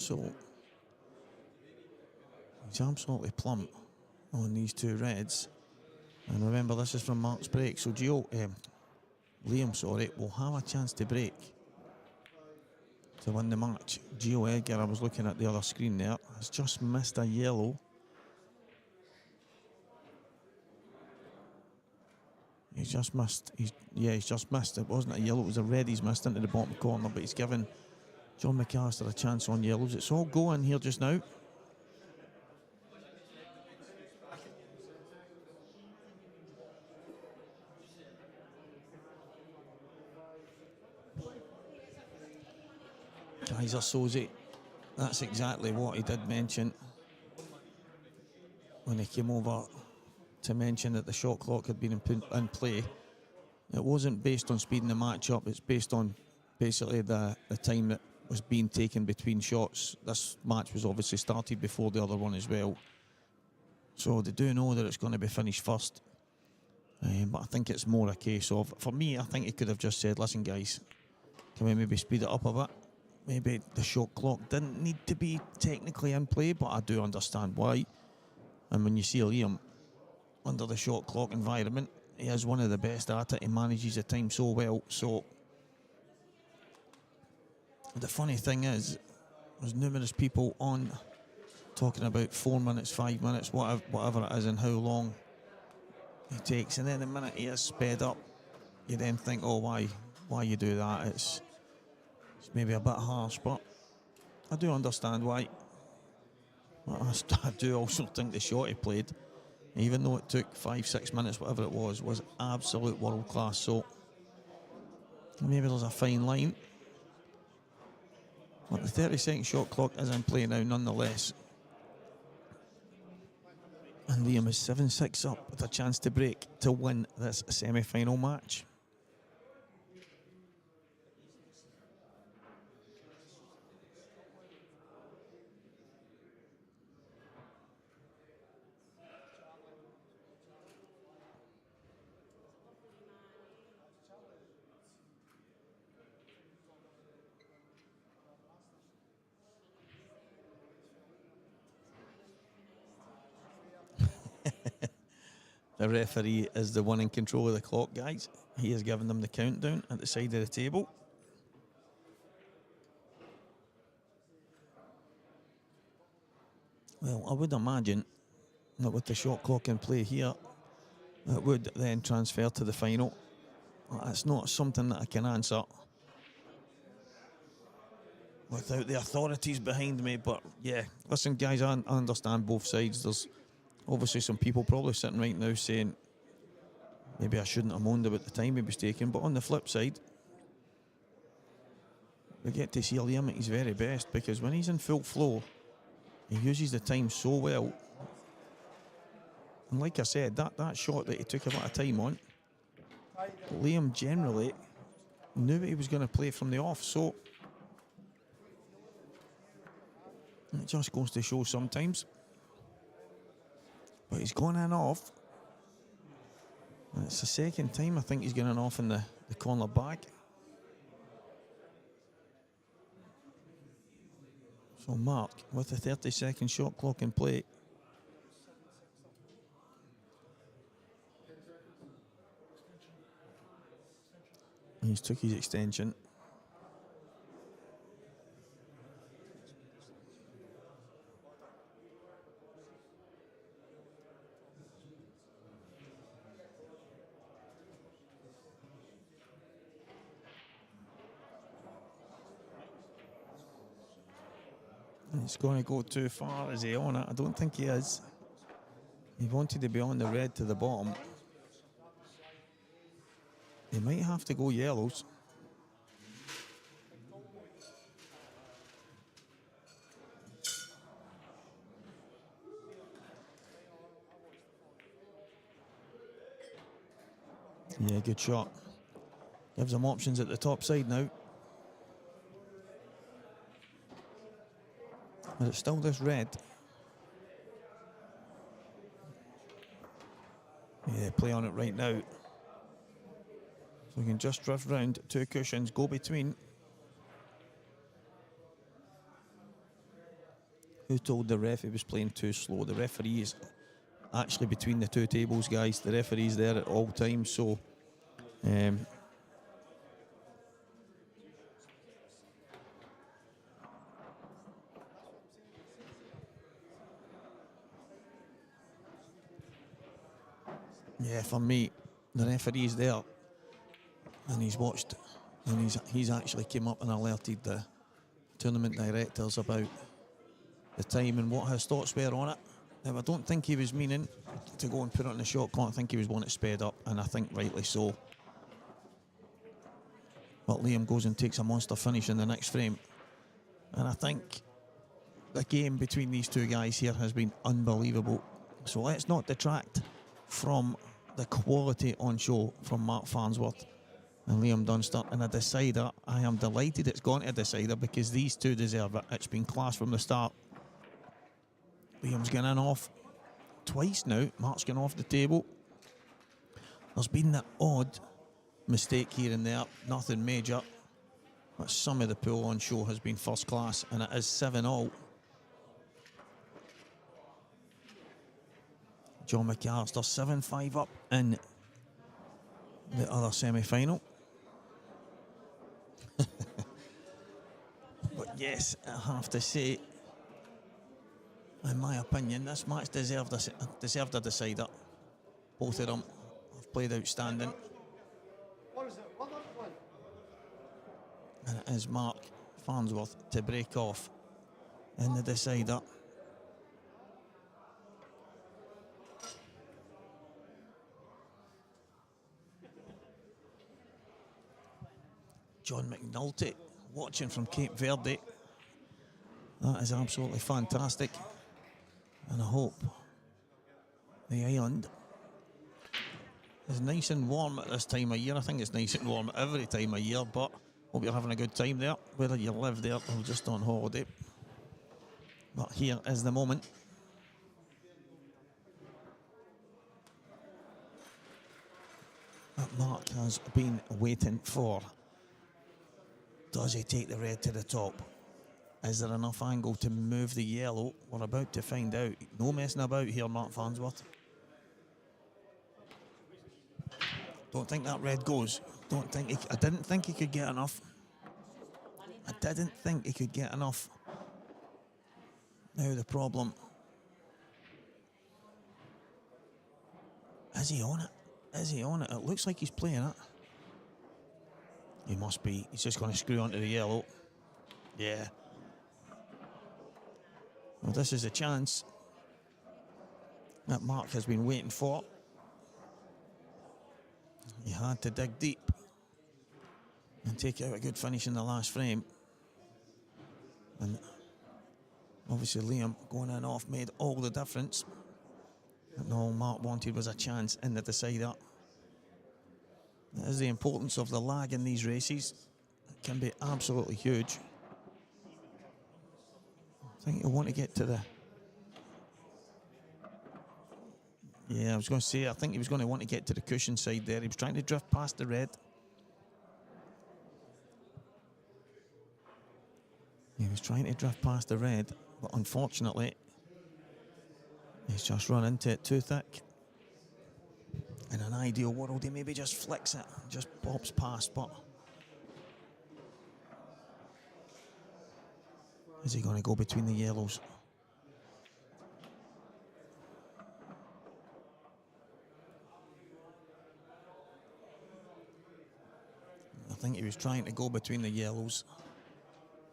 So he's absolutely plump on these two reds. And remember, this is from Mark's break, so Liam, will have a chance to break to win the match. Gio Edgar, I was looking at the other screen there, has just missed a yellow. He's just missed. He's just missed. It wasn't a yellow, it was a red he's missed into the bottom corner, but he's given John McCallister a chance on yellows. It's all going here just now. Kaiser Soze, that's exactly what he did mention when he came over to mention that the shot clock had been in play. It wasn't based on speeding the match up, it's based on basically the time that was being taken between shots. This match was obviously started before the other one as well, so they do know that it's going to be finished first. But I think it's more a case of, for me, I think he could have just said, listen guys, can we maybe speed it up a bit? Maybe the shot clock didn't need to be technically in play, but I do understand why. And when you see Liam under the shot clock environment, he is one of the best at it. He manages the time so well. So the funny thing is, there's numerous people on talking about 4 minutes, 5 minutes, whatever it is, and how long he takes. And then the minute he is sped up, you then think, oh, why you do that? It's maybe a bit harsh, but I do understand why. I do also think the shot he played, even though it took 5-6 minutes, whatever it was absolute world class. So maybe there's a fine line, but the 30-second shot clock is in play now nonetheless. And Liam is 7-6 up with a chance to break to win this semi-final match. The referee is the one in control of the clock, guys. He has given them the countdown at the side of the table. Well, I would imagine that with the shot clock in play here, it would then transfer to the final. It's not something that I can answer without the authorities behind me, but yeah, listen guys, I understand both sides. There's obviously some people probably sitting right now saying maybe I shouldn't have moaned about the time he was taking, but on the flip side, we get to see Liam at his very best, because when he's in full flow, he uses the time so well. And like I said, that shot that he took a bit of time on, Liam generally knew that he was going to play from the off, so it just goes to show sometimes. But he's gone in off. And it's the second time I think he's going in off in the corner back. So Mark, with the 30-second shot clock in play, he's took his extension. He's going to go too far. Is he on it? I don't think he is. He wanted to be on the red to the bottom. He might have to go yellows. Yeah, good shot. Gives him options at the top side now. But it's still this red. Yeah, play on it right now. So we can just drift round, two cushions, go between. Who told the ref he was playing too slow? The referee is actually between the two tables, guys. The referee's there at all times, so yeah, for me, the referee's there, and he's watched, and he's actually came up and alerted the tournament directors about the time and what his thoughts were on it. Now, I don't think he was meaning to go and put it on the shot clock. I think he was wanting it sped up, and I think rightly so. But Liam goes and takes a monster finish in the next frame. And I think the game between these two guys here has been unbelievable. So let's not detract from the quality on show from Mark Farnsworth and Liam Dunster. And a decider, I am delighted it's gone to a decider because these two deserve it. It's been class from the start. Liam's getting in off twice now. Mark's getting off the table. There's been that odd mistake here and there, nothing major. But some of the pool on show has been first class, and it is 7-all. John McCallister 7-5 up in the other semi-final. But yes, I have to say, in my opinion, this match deserved a decider. Both of them have played outstanding. And it is Mark Farnsworth to break off in the decider. John McNulty watching from Cape Verde. That is absolutely fantastic. And I hope the island is nice and warm at this time of year. I think it's nice and warm every time of year, but hope you're having a good time there, whether you live there or just on holiday. But here is the moment. That Mark has been waiting for. Does he take the red to the top? Is there enough angle to move the yellow? We're about to find out. No messing about here, Mark Farnsworth. Don't think that red goes. I didn't think he could get enough. I didn't think he could get enough. Now the problem. Is he on it? Is he on it? It looks like he's playing it. He must be. He's just going to screw onto the yellow. Yeah. Well, this is a chance that Mark has been waiting for. He had to dig deep and take out a good finish in the last frame. And obviously Liam going in off made all the difference. And all Mark wanted was a chance in the decider. That is the importance of the lag in these races. It can be absolutely huge. I think he'll want to get to the... Yeah, I was going to say, I think he was going to want to get to the cushion side there. He was trying to drift past the red. He was trying to drift past the red, but unfortunately, he's just run into it too thick. In an ideal world, he maybe just flicks it, just pops past, but... Is he going to go between the yellows? I think he was trying to go between the yellows,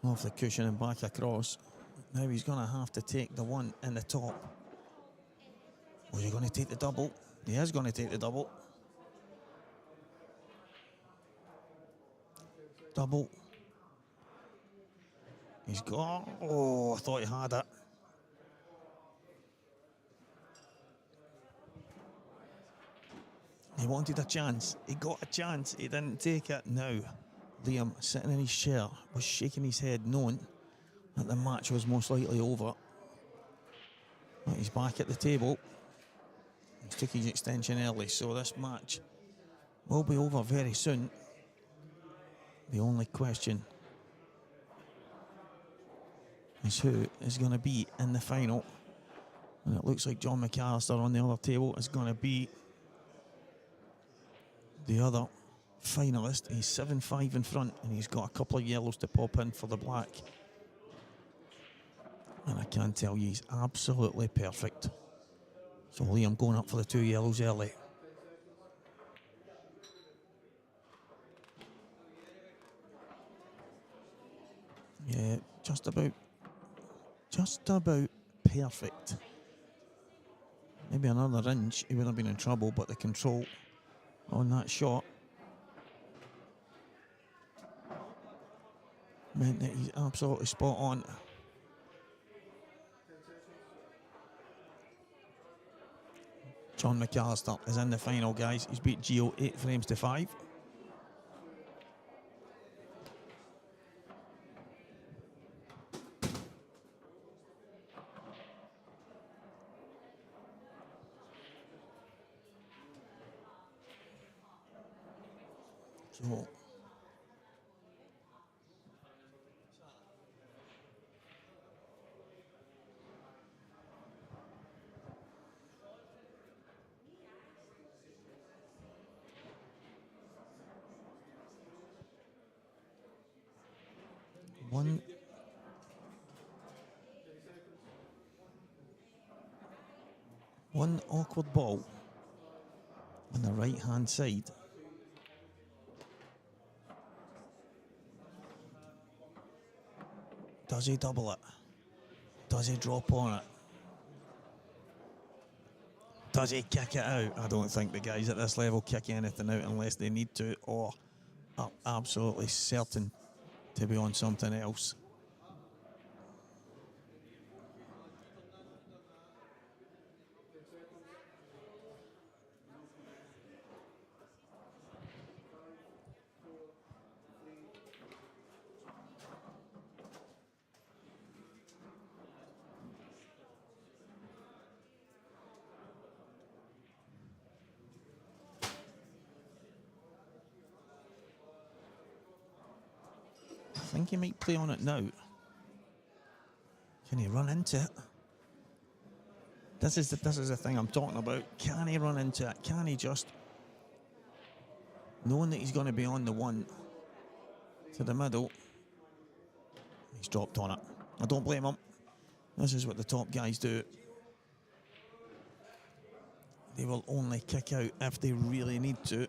off the cushion and back across. Now he's going to have to take the one in the top. Was he going to take the double? He is going to take the double. Double. He's got... Oh, I thought he had it. He wanted a chance. He got a chance. He didn't take it. Now, Liam, sitting in his chair, was shaking his head, knowing that the match was most likely over. But he's back at the table. He took his extension early, so this match will be over very soon. The only question is who is going to be in the final. And it looks like John McCallister on the other table is going to be the other finalist. He's 7-5 in front, and he's got a couple of yellows to pop in for the black. And I can tell you, he's absolutely perfect. So Liam going up for the 2 yellows early. Yeah, just about perfect. Maybe another inch, he would have been in trouble, but the control on that shot meant that he's absolutely spot on. John McCallister is in the final, guys. He's beat Gio 8 frames to 5. So one awkward ball on the right hand side. Does he double it? Does he drop on it? Does he kick it out? I don't think the guys at this level kick anything out unless they need to, or are absolutely certain to be on something else. I think he might play on it now. Can he run into it? This is the thing I'm talking about. Can he run into it? Can he just, knowing that he's going to be on the one to the middle, he's dropped on it. I don't blame him. This is what the top guys do. They will only kick out if they really need to.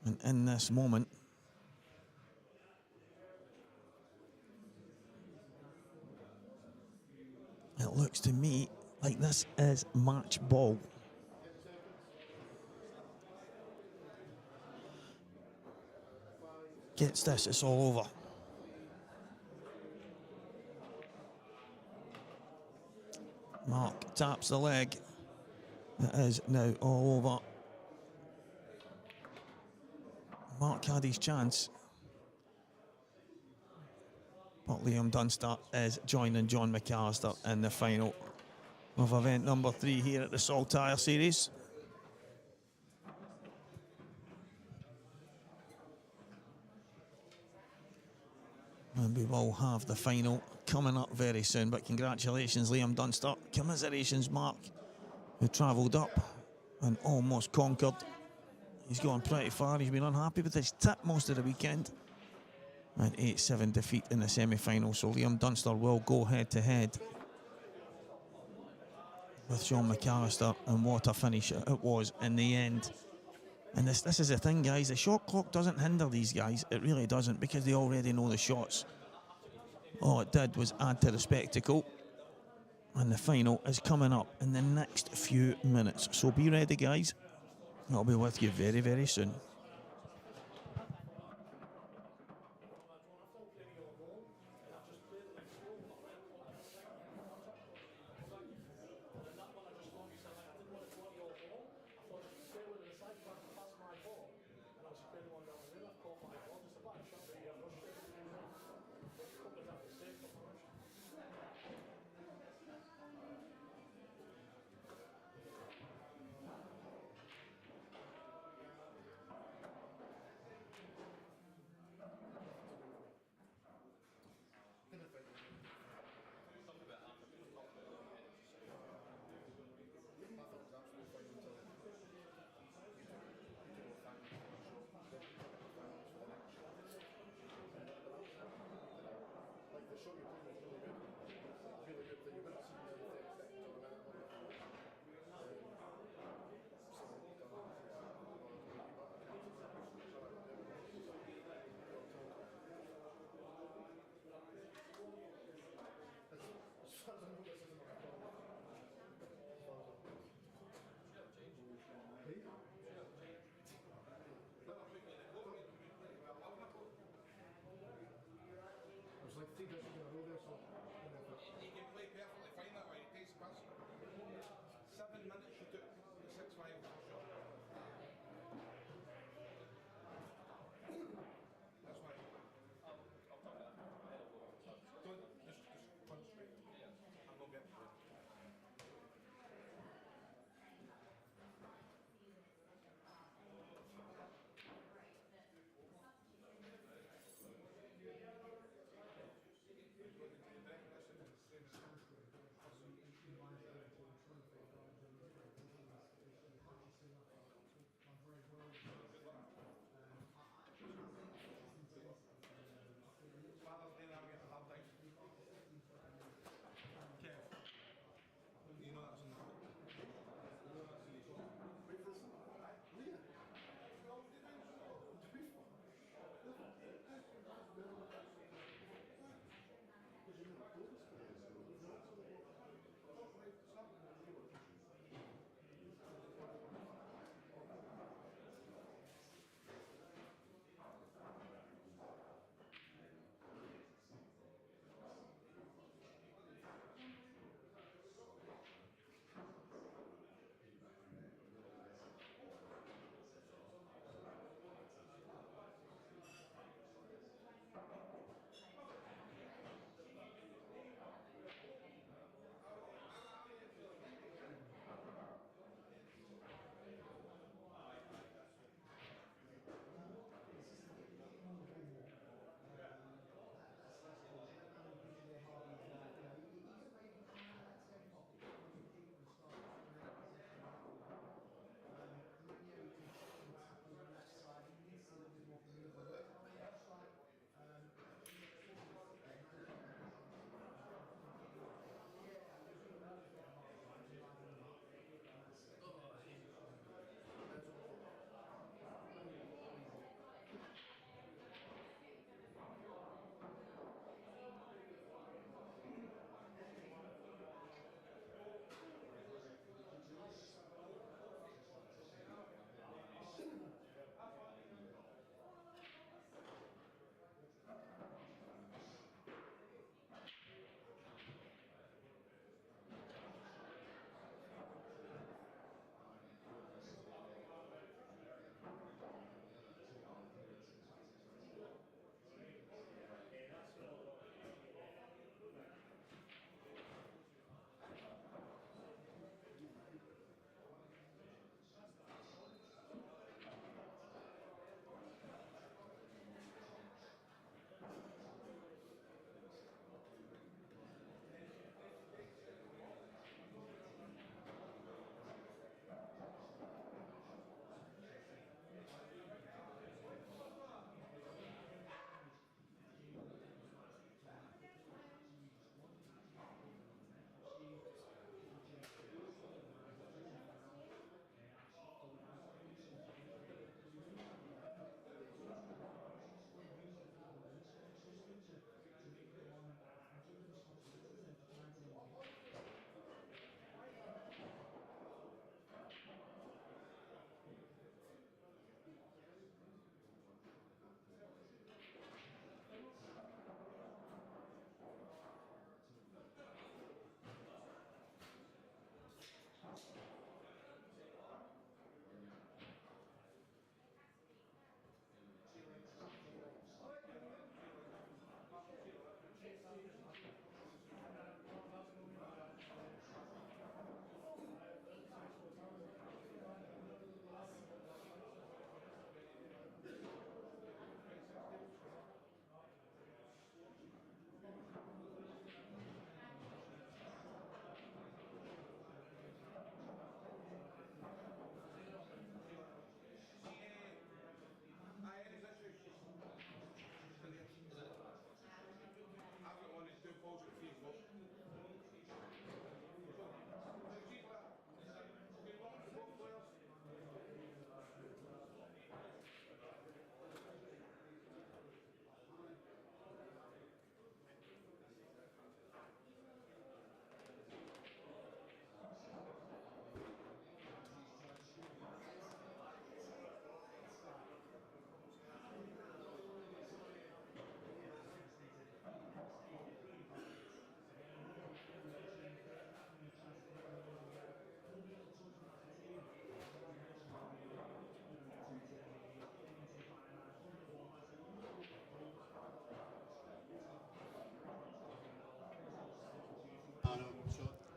And in this moment, it looks to me like this is match ball. Gets this, it's all over. Mark taps the leg. It is now all over. Mark had his chance. But Liam Dunster is joining John McCallister in the final of event number 3 here at the Saltire Series. And we will have the final coming up very soon. But congratulations, Liam Dunster. Commiserations, Mark, who travelled up and almost conquered. He's gone pretty far. He's been unhappy with his tip most of the weekend. An 8-7 defeat in the semi-final. So Liam Dunster will go head-to-head with John McCallister, and what a finish it was in the end. And this is the thing, guys. The shot clock doesn't hinder these guys. It really doesn't, because they already know the shots. All it did was add to the spectacle. And the final is coming up in the next few minutes. So be ready, guys. I'll be with you very, very soon. 3 dishes in a row there, so. He can play perfectly fine that way. He takes the piss. 7 minutes you took the 6-5 shot. That's why. I'll talk about that. Don't just concentrate. I'm not getting it.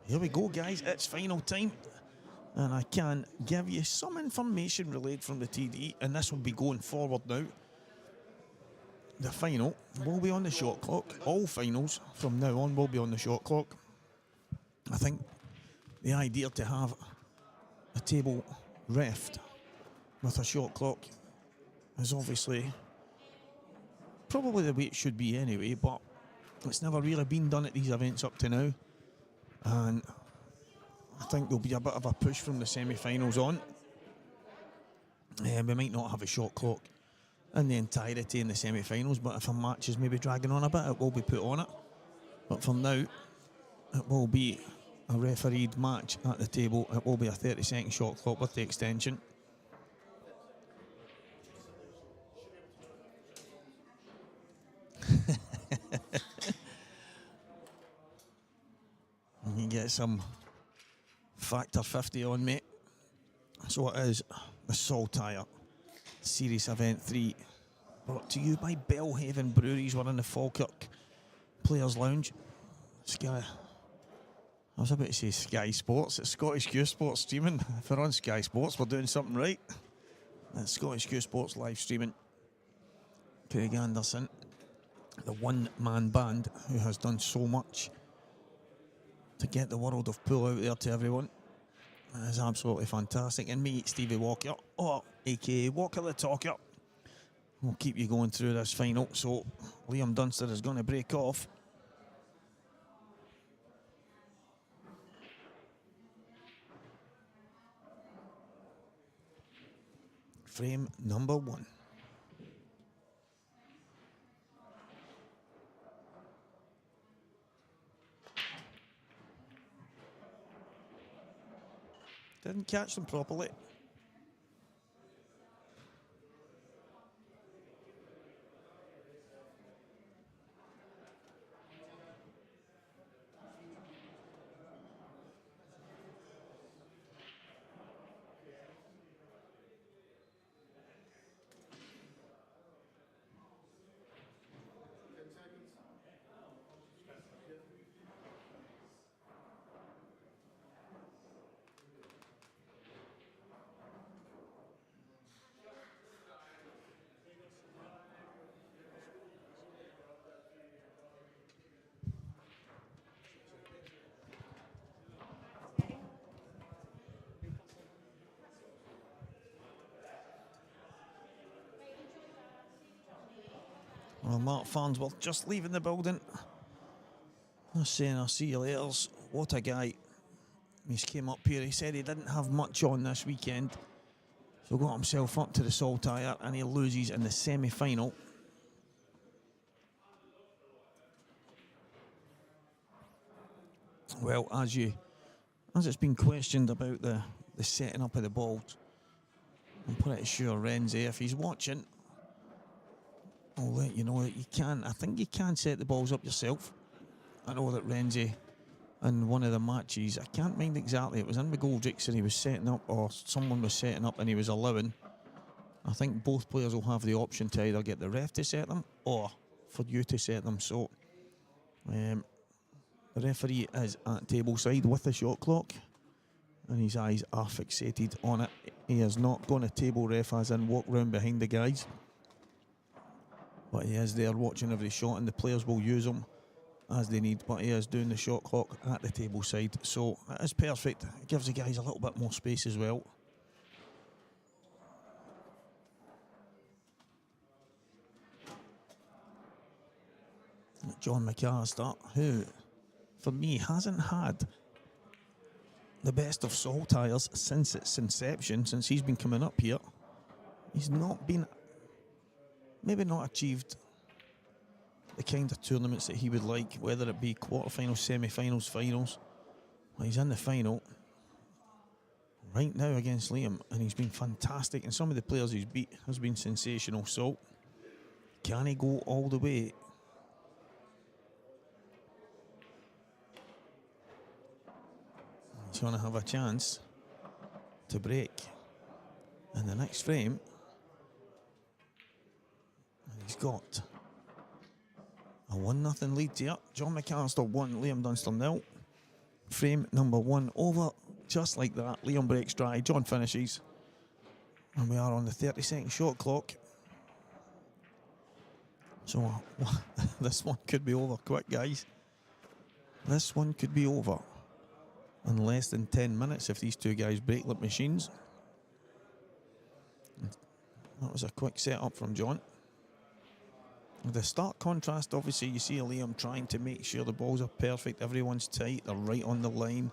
Here we go, guys. It's final time. And I can give you some information relayed from the TD, and this will be going forward now. The final will be on the shot clock. All finals from now on will be on the shot clock. I think the idea to have a table reffed with a shot clock is obviously probably the way it should be anyway, but it's never really been done at these events up to now. And I think there'll be a bit of a push from the semi-finals on. We might not have a shot clock in the entirety in the semi-finals, but if a match is maybe dragging on a bit, it will be put on it. But for now, it will be a refereed match at the table. It will be a 30-second shot clock with the extension. You get some Factor 50 on, mate. So it is the Saltire Series Event 3, brought to you by Belhaven Breweries. We're in the Falkirk Players Lounge. I was about to say Sky Sports. It's Scottish Cuesports streaming. If we're on Sky Sports, we're doing something right. It's Scottish Cuesports live streaming. Craig Anderson, the one-man band who has done so much to get the world of pool out there to everyone. It is absolutely fantastic. And me, Stevie Walker, or aka Walker the Talker, will keep you going through this final. So Liam Dunster is going to break off. Frame number 1. Didn't catch them properly. Well, Mark Farnsworth just leaving the building. Just saying, I'll see you later. What a guy. He came up here, he said he didn't have much on this weekend, so got himself up to the Saltire, and he loses in the semi-final. Well, as it's been questioned about the setting up of the balls, I'm pretty sure Renzi, if he's watching, I'll let you know that you can. I think you can set the balls up yourself. I know that Renzi, in one of the matches, I can't mind exactly, it was in McGoldrick, and he was setting up, or someone was setting up and he was allowing. I think both players will have the option to either get the ref to set them or for you to set them. So the referee is at table side with the shot clock, and his eyes are fixated on it. He is not going to table ref as in walk round behind the guys, but he is there watching every shot, and the players will use him as they need, but he is doing the shot clock at the table side, so it is perfect. It gives the guys a little bit more space as well. John McCallister, who for me hasn't had the best of Saltires since its inception, since he's been coming up here. He's not been, maybe not achieved the kind of tournaments that he would like, whether it be quarterfinals, semi-finals, finals. Well, he's in the final right now against Liam, and he's been fantastic, and some of the players he's beat has been sensational. So can he go all the way? He's going to have a chance to break in the next frame, and he's got a 1-0 lead here. John McCallister 1, Liam Dunster 0. frame number 1 over, just like that. Liam breaks dry, John finishes. And we are on the 30-second shot clock. So this one could be over quick, guys. This one could be over in less than 10 minutes if these two guys break like machines. That was a quick setup from John. The stark contrast, obviously, you see Liam trying to make sure the balls are perfect, everyone's tight, they're right on the line.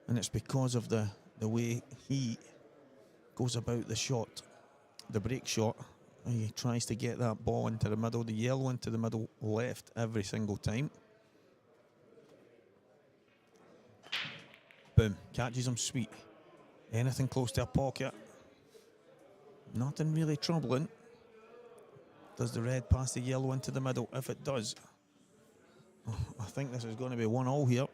And it's because of the way he goes about the shot, the break shot. He tries to get that ball into the middle, the yellow into the middle left every single time. Boom, catches him sweet. Anything close to a pocket. Nothing really troubling. Does the red pass the yellow into the middle? If it does, I think this is going to be 1-1 here.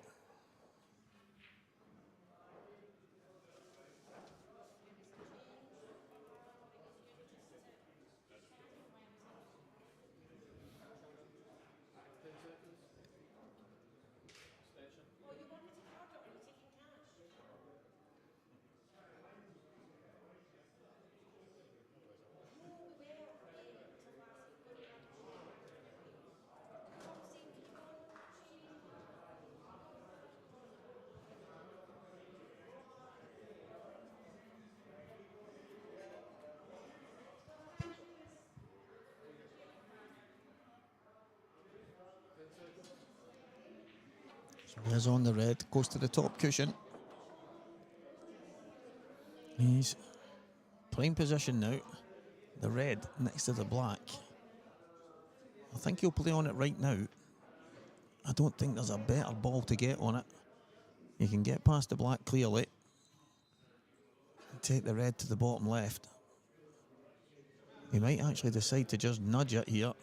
He's on the red, goes to the top cushion. He's playing position now. The red next to the black. I think he'll play on it right now. I don't think there's a better ball to get on it. You can get past the black clearly. Take the red to the bottom left. He might actually decide to just nudge it here.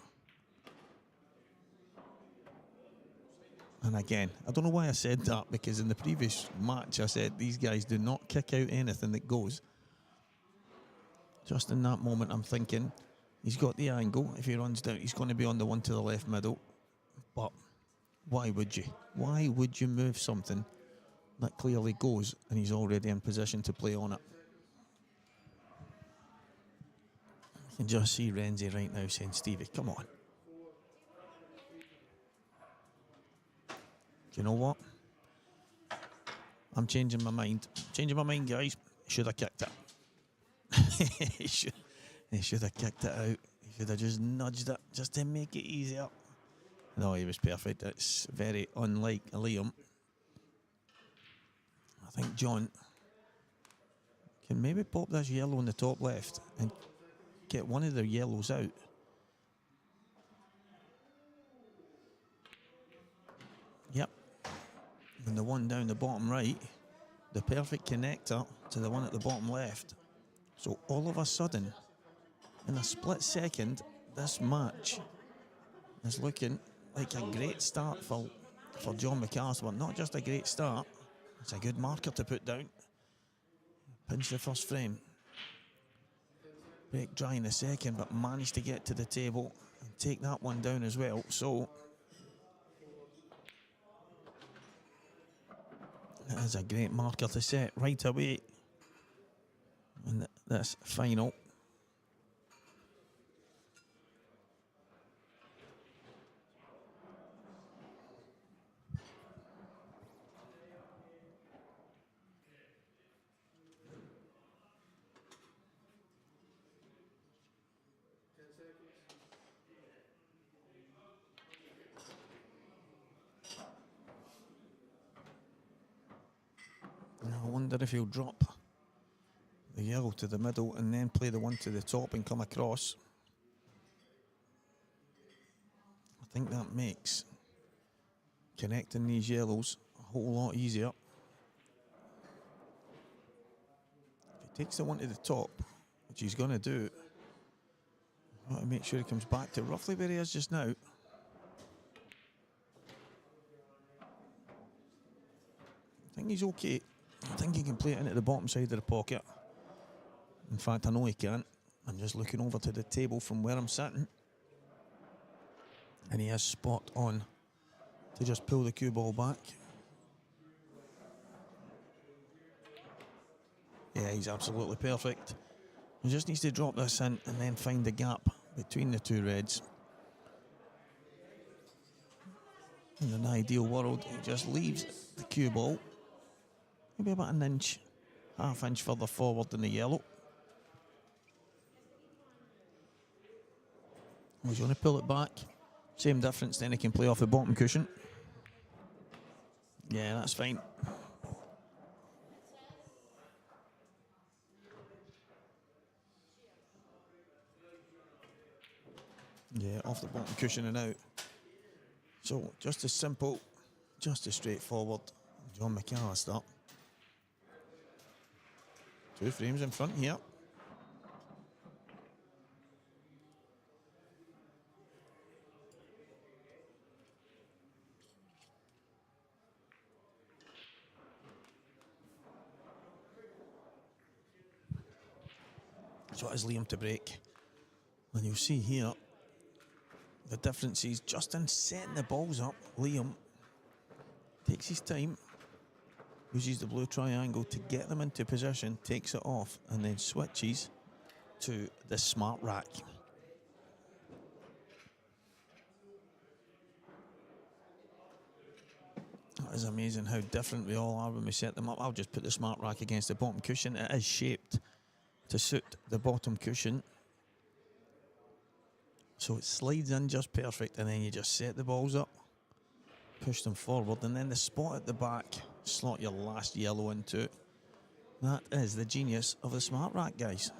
And again, I don't know why I said that, because in the previous match I said these guys do not kick out anything that goes. Just in that moment I'm thinking, he's got the angle. If he runs down, he's going to be on the one to the left middle. But why would you? Why would you move something that clearly goes and he's already in position to play on it? You can just see Renzi right now saying, Stevie, come on. Do you know what? I'm changing my mind. Changing my mind, guys. Should have kicked it. he should have kicked it out. He should have just nudged it just to make it easier. No, he was perfect. It's very unlike Liam. I think John can maybe pop this yellow in the top left and get one of the yellows out. Yep. And the one down the bottom right, the perfect connector to the one at the bottom left. So all of a sudden, in a split second, this match is looking like a great start for John McCallister. But not just a great start, it's a good marker to put down. Pinch the first frame. Break dry in the second, but managed to get to the table and take that one down as well. So that is a great marker to set right away in this final. I wonder if he'll drop the yellow to the middle and then play the one to the top and come across. I think that makes connecting these yellows a whole lot easier. If he takes the one to the top, which he's going to do, I've got to make sure he comes back to roughly where he is just now. I think he's okay. I think he can play it into the bottom side of the pocket. In fact, I know he can. I'm just looking over to the table from where I'm sitting. And he is spot on to just pull the cue ball back. Yeah, he's absolutely perfect. He just needs to drop this in and then find the gap between the two reds. In an ideal world, he just leaves the cue ball maybe about an inch, half inch further forward than the yellow. He's going to pull it back. Same difference, then he can play off the bottom cushion. Yeah, that's fine. Yeah, off the bottom cushion and out. So, just as simple, just as straightforward. John McCallister. 2 frames in front here. So it is Liam to break. And you'll see here, the difference is just in setting the balls up. Liam takes his time, uses the blue triangle to get them into position, takes it off, and then switches to the smart rack. That is amazing how different we all are when we set them up. I'll just put the smart rack against the bottom cushion. It is shaped to suit the bottom cushion, so it slides in just perfect, and then you just set the balls up, push them forward, and then the spot at the back, slot your last yellow into it. That is the genius of the smart rack, guys.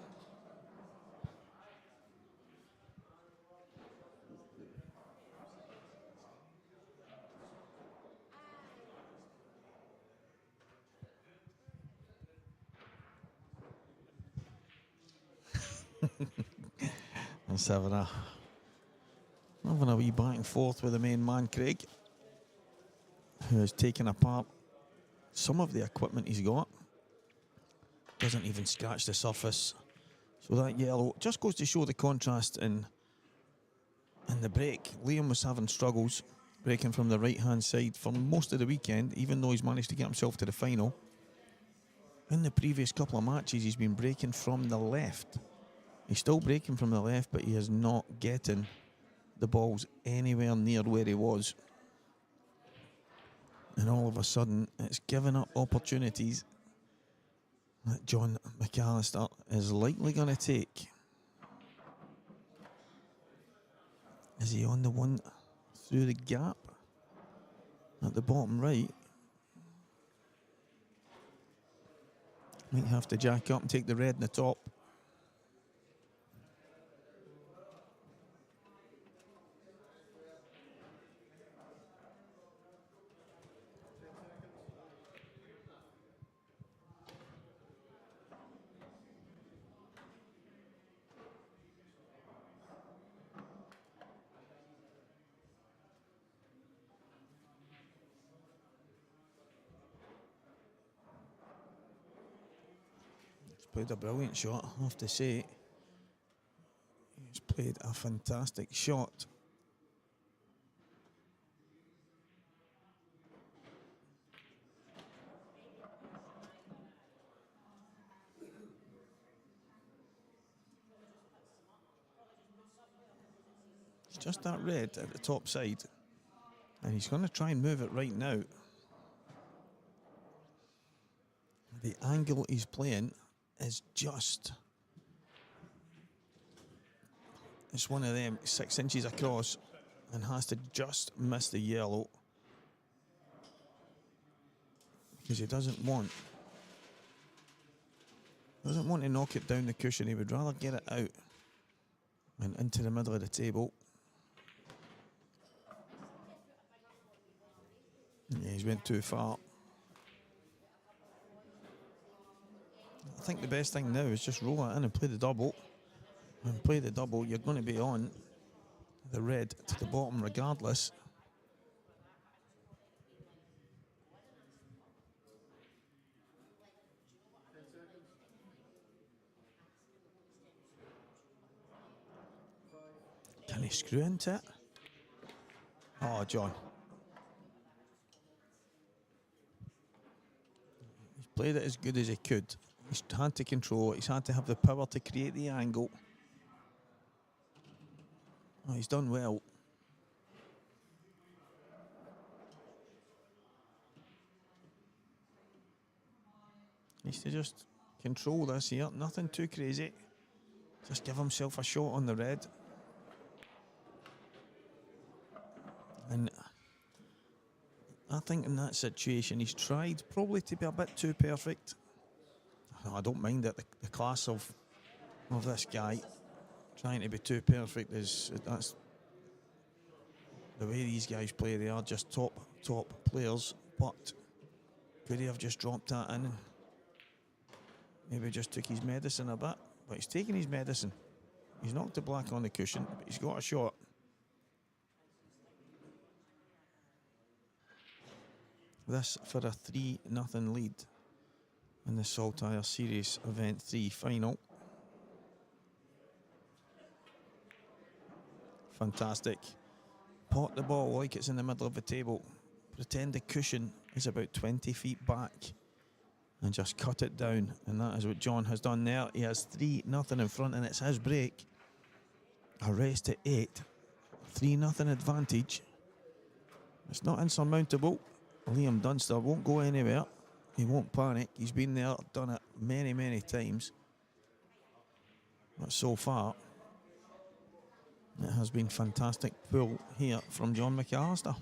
Let's having a wee back and forth with the main man, Craig, who has taken apart some of the equipment he's got. Doesn't even scratch the surface. So that yellow just goes to show the contrast in the break. Liam was having struggles breaking from the right-hand side for most of the weekend, even though he's managed to get himself to the final. In the previous couple of matches, he's been breaking from the left. He's still breaking from the left, but he is not getting the balls anywhere near where he was. And all of a sudden, it's given up opportunities that John McCallister is likely going to take. Is he on the one through the gap at the bottom right? Might have to jack up and take the red in the top. Played a brilliant shot, I have to say. He's played a fantastic shot. It's just that red at the top side, and he's going to try and move it right now. The angle he's playing is just, it's one of them 6 inches across and has to just miss the yellow because he doesn't want to knock it down the cushion. He would rather get it out and into the middle of the table. Yeah, he's went too far. I think the best thing now is just roll it in and play the double. When play the double, you're going to be on the red to the bottom regardless. Can he screw into it? Oh, John. He's played it as good as he could. He He's had to control it. He's had to have the power to create the angle. Oh, he's done well. Needs to just control this here. Nothing too crazy. Just give himself a shot on the red. And I think in that situation, he's tried probably to be a bit too perfect. I don't mind it. The class of this guy trying to be too perfect that's the way these guys play. They are just top players. But could he have just dropped that in and maybe just took his medicine a bit? But he's taking his medicine. He's knocked the black on the cushion, but he's got a shot. This for a 3-0 lead in the Saltire Series Event 3 final. Fantastic. Pot the ball like it's in the middle of the table. Pretend the cushion is about 20 feet back and just cut it down. And that is what John has done there. He has 3-0 in front and it's his break. A rest at 8. 3-0 advantage. It's not insurmountable. Liam Dunster won't go anywhere. He won't panic. He's been there, done it many, many times. But so far, it has been fantastic pull here from John McCallister.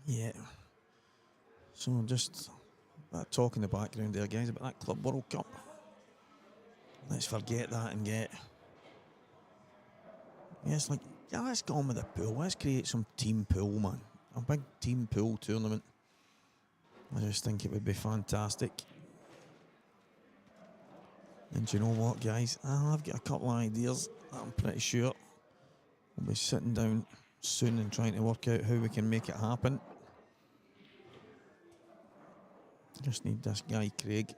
Yeah. So just that talk in the background there, guys, about that Club World Cup. Let's forget that and get... Yes, like, yeah, let's go on with the pool. Let's create some team pool, man. A big team pool tournament. I just think it would be fantastic. And do you know what, guys? I've got a couple of ideas. I'm pretty sure we'll be sitting down soon and trying to work out how we can make it happen. Just need this guy, Craig,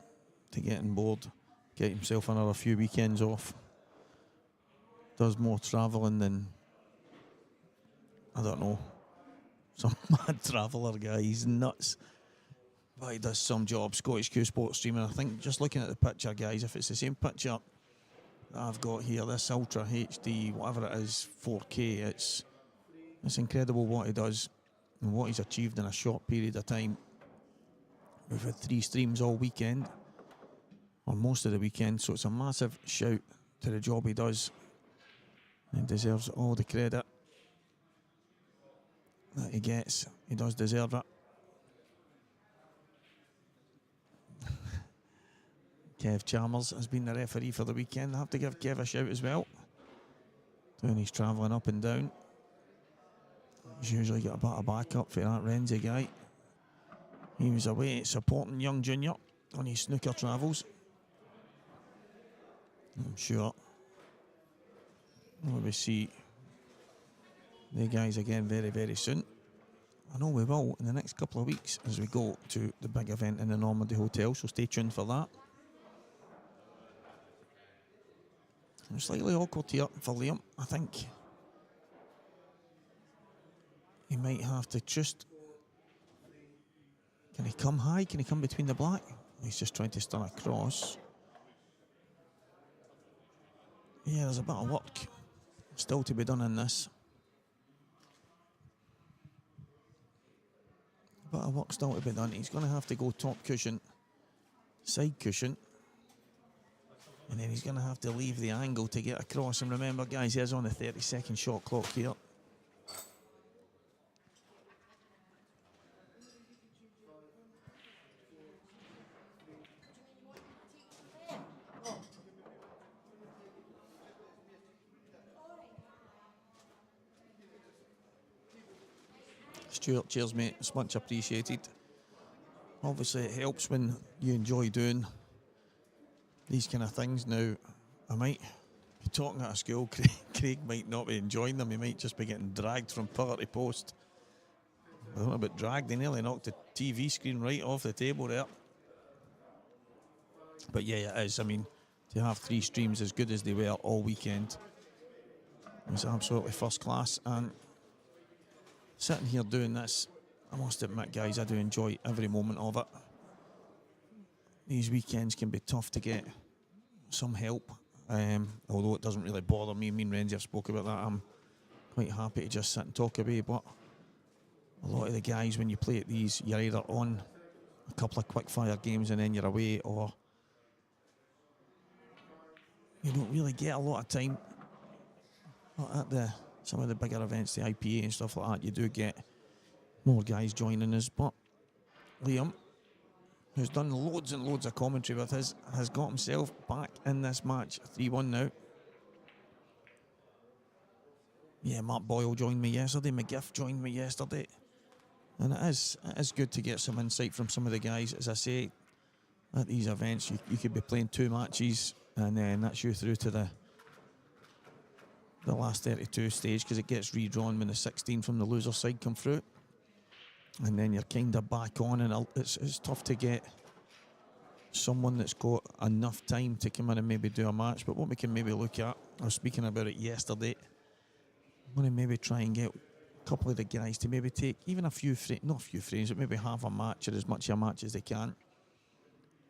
to get on board, get himself another few weekends off. Does more travelling than, I don't know, some mad traveller guy. He's nuts. But he does some job, Scottish Cuesports streaming. I think just looking at the picture, guys, if it's the same picture that I've got here, this Ultra HD, whatever it is, 4K, it's incredible what he does and what he's achieved in a short period of time. We've had 3 streams all weekend, or most of the weekend, so it's a massive shout to the job he does. He deserves all the credit that he gets. He does deserve it. Kev Chalmers has been the referee for the weekend. I have to give Kev a shout as well. Doing his travelling up and down. He's usually got a bit of backup for that Renzi guy. He was away supporting young Junior on his snooker travels. I'm sure we'll see the guys again very, very soon. I know we will in the next couple of weeks as we go to the big event in the Normandy Hotel, so stay tuned for that. I'm slightly awkward here for Liam. I think he might have to just... Can he come high? Can he come between the black? He's just trying to start across. Yeah, there's a bit of work still to be done in this. A bit of work still to be done. He's going to have to go top cushion side cushion. And then he's going to have to leave the angle to get across. And remember, guys, he's on the 30-second shot clock here. Stuart, cheers, mate. It's much appreciated. Obviously, it helps when you enjoy doing these kind of things. Now, I might be talking at a school. Craig might not be enjoying them. He might just be getting dragged from pillar to post. I don't know about dragged. They nearly knocked the TV screen right off the table there. But yeah, it is. I mean, to have 3 streams as good as they were all weekend was absolutely first class. And sitting here doing this, I must admit, guys, I do enjoy every moment of it. These weekends can be tough to get some help, although it doesn't really bother me. Me and Renzi have spoke about that. I'm quite happy to just sit and talk away, but a lot of the guys, when you play at these, you're either on a couple of quick fire games and then you're away, or you don't really get a lot of time. But at some of the bigger events, the IPA and stuff like that, you do get more guys joining us. But Liam, who's done loads and loads of commentary with us, has got himself back in this match. 3-1 now. Yeah, Mark Boyle joined me yesterday. McGiff joined me yesterday. And it is good to get some insight from some of the guys. As I say, at these events, you could be playing 2 matches, and then that's you through to the last 32 stage, because it gets redrawn when the 16 from the loser side come through. And then you're kind of back on, and it's tough to get someone that's got enough time to come in and maybe do a match. But what we can maybe look at, I was speaking about it yesterday, I'm going to maybe try and get a couple of the guys to maybe take even not a few frames, but maybe half a match or as much of a match as they can.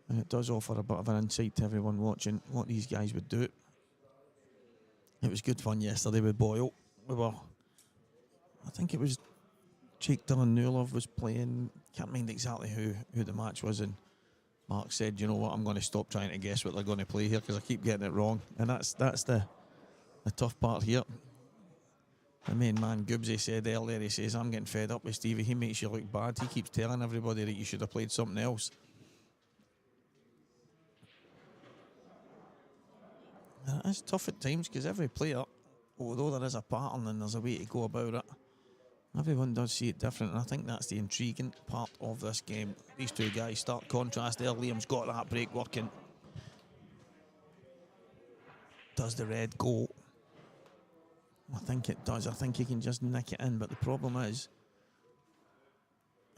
And it does offer a bit of an insight to everyone watching what these guys would do. It was good fun yesterday with Boyle. I think it was Jake Dylan-Newlove was playing, can't mind exactly who the match was, and Mark said, you know what, I'm going to stop trying to guess what they're going to play here because I keep getting it wrong. And that's the tough part here. The main man, Goobsy, said earlier, he says, I'm getting fed up with Stevie. He makes you look bad. He keeps telling everybody that you should have played something else. And it is tough at times because every player, although there is a pattern and there's a way to go about it, everyone does see it different, and I think that's the intriguing part of this game. These two guys, stark contrast there. Liam's got that break working. Does the red go? I think it does. I think he can just nick it in, but the problem is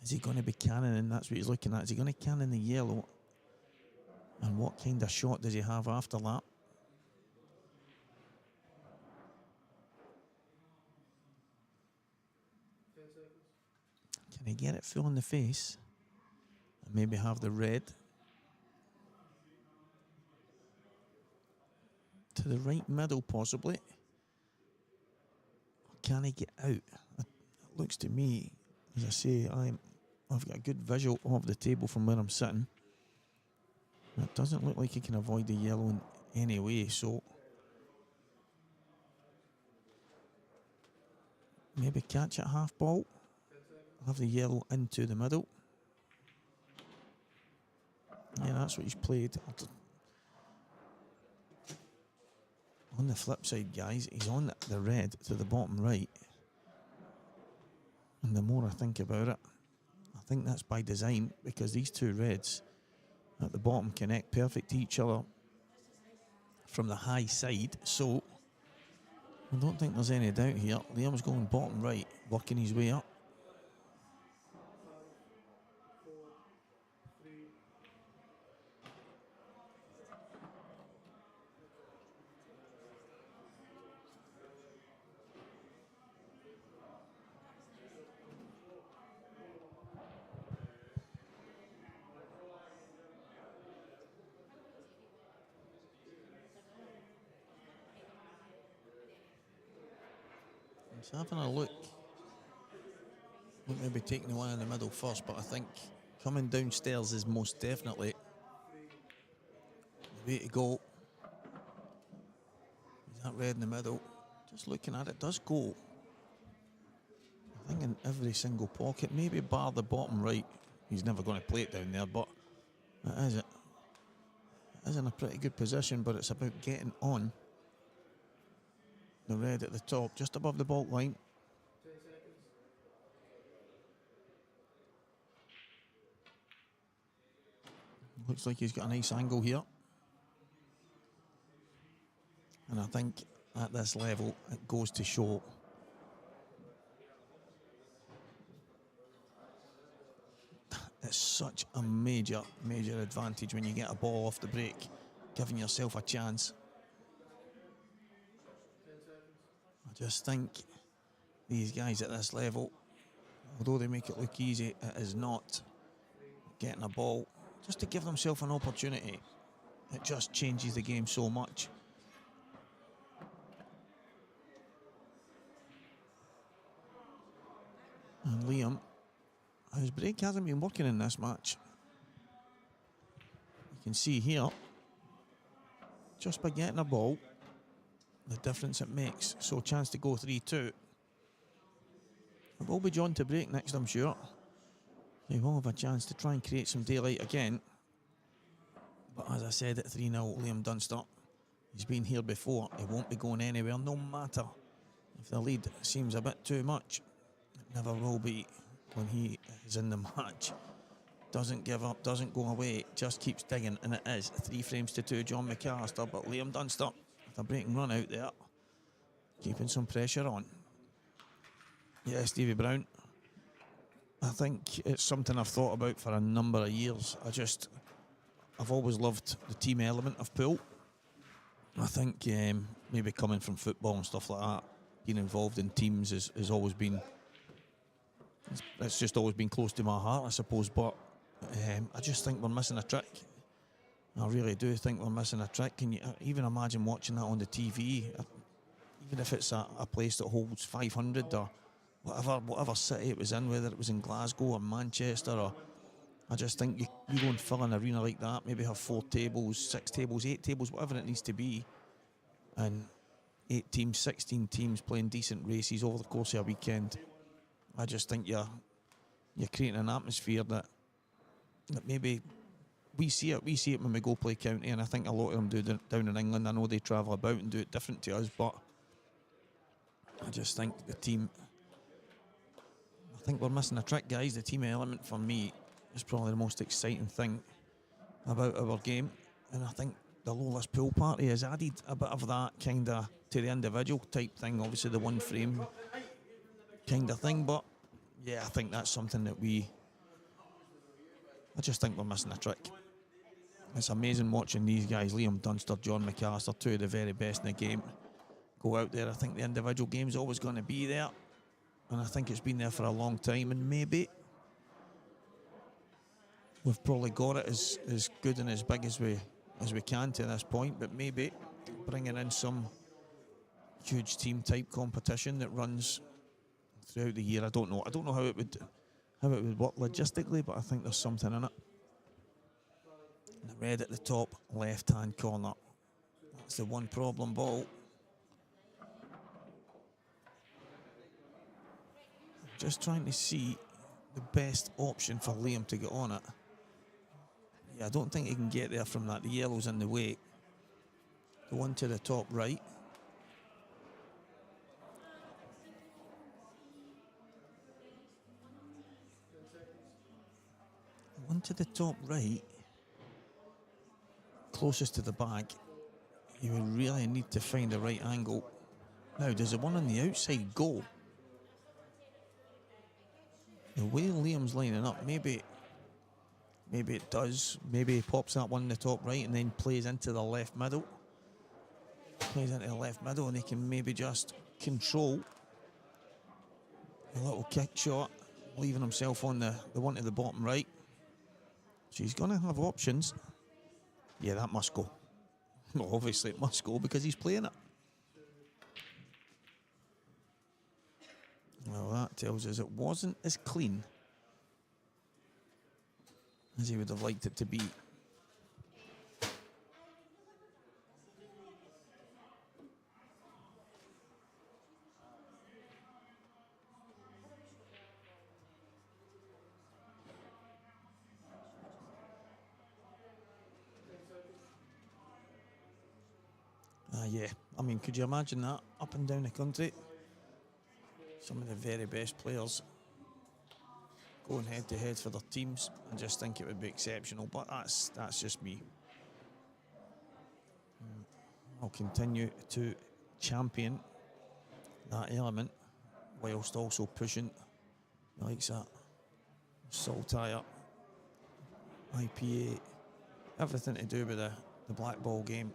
he going to be cannoning? That's what he's looking at. Is he going to cannon the yellow? And what kind of shot does he have after that? Can he get it full in the face and maybe have the red to the right middle possibly? Or can he get out? It looks to me, as I say, I've got a good visual of the table from where I'm sitting. It doesn't look like he can avoid the yellow in any way, so maybe catch it half ball. Have the yellow into the middle. Yeah, that's what he's played. On the flip side, guys, he's on the red to the bottom right. And the more I think about it, I think that's by design, because these two reds at the bottom connect perfect to each other from the high side. So I don't think there's any doubt here. Liam's going bottom right, working his way up. He's having a look. Maybe taking the one in the middle first, but I think coming downstairs is most definitely Way to go. Is that red in the middle? Just looking at it, does go. I think in every single pocket, maybe bar the bottom right. He's never going to play it down there, but it is in a pretty good position, but it's about getting on the red at the top, just above the baulk line. Looks like he's got a nice angle here. And I think at this level, it goes to show it's such a major advantage when you get a ball off the break, giving yourself a chance. I just think these guys at this level, although they make it look easy, it is not. Getting a ball, just to give themselves an opportunity, it just changes the game so much. And Liam, his break hasn't been working in this match. You can see here, just by getting a ball, the difference it makes. So chance to go 3-2. It will be John to break next, I'm sure. He will have a chance to try and create some daylight again. But as I said, at 3-0, Liam Dunster, he's been here before. He won't be going anywhere, no matter if the lead seems a bit too much. It never will be when he is in the match. Doesn't give up, doesn't go away, just keeps digging, and it is 3 frames to 2, John McCallister. But Liam Dunster, with a breaking run out there, keeping some pressure on. Yeah, Stevie Brown, I think it's something I've thought about for a number of years. I've always loved the team element of pool. I think maybe coming from football and stuff like that, being involved in teams has always been, it's just always been close to my heart, I suppose. But I just think we're missing a trick. I really do think we're missing a trick. Can you even imagine watching that on the TV? Even if it's a place that holds 500 or whatever city it was in, whether it was in Glasgow or Manchester, or I just think you go and fill an arena like that, maybe have 4 tables, 6 tables, 8 tables, whatever it needs to be, and 8 teams, 16 teams playing decent races over the course of a weekend. I just think you're creating an atmosphere that maybe we see it when we go play county, and I think a lot of them do down in England. I know they travel about and do it different to us, but I just think the team, I think we're missing a trick, guys. The team element for me is probably the most exciting thing about our game, and I think the Lola's pool party has added a bit of that kind of to the individual type thing. Obviously the 1 frame kind of thing, but yeah, I think that's something that I just think we're missing a trick. It's amazing watching these guys, Liam Dunster, John McCallister, 2 of the very best in the game, go out there. I think the individual game's always going to be there, and I think it's been there for a long time, and maybe we've probably got it as good and as big as we can to this point, but maybe bringing in some huge team type competition that runs throughout the year. I don't know how it would work logistically, but I think there's something in it. And the red at the top left hand corner, that's the one problem ball. Just trying to see the best option for Liam to get on it. Yeah, I don't think he can get there from that. The yellow's in the way. The one to the top right. The one to the top right, closest to the bag. You would really need to find the right angle. Now, does the one on the outside go? The way Liam's lining up, maybe it does. Maybe he pops that one in the top right and then plays into the left middle. Plays into the left middle, and he can maybe just control a little kick shot, leaving himself on the one to the bottom right. So he's going to have options. Yeah, that must go. Well, obviously it must go because he's playing it. Well, that tells us it wasn't as clean as he would have liked it to be. Yeah, I mean, could you imagine that up and down the country? Some of the very best players going head to head for their teams. I just think it would be exceptional, but that's just me. I'll continue to champion that element whilst also pushing the likes of Saltire, IPA, everything to do with the black ball game.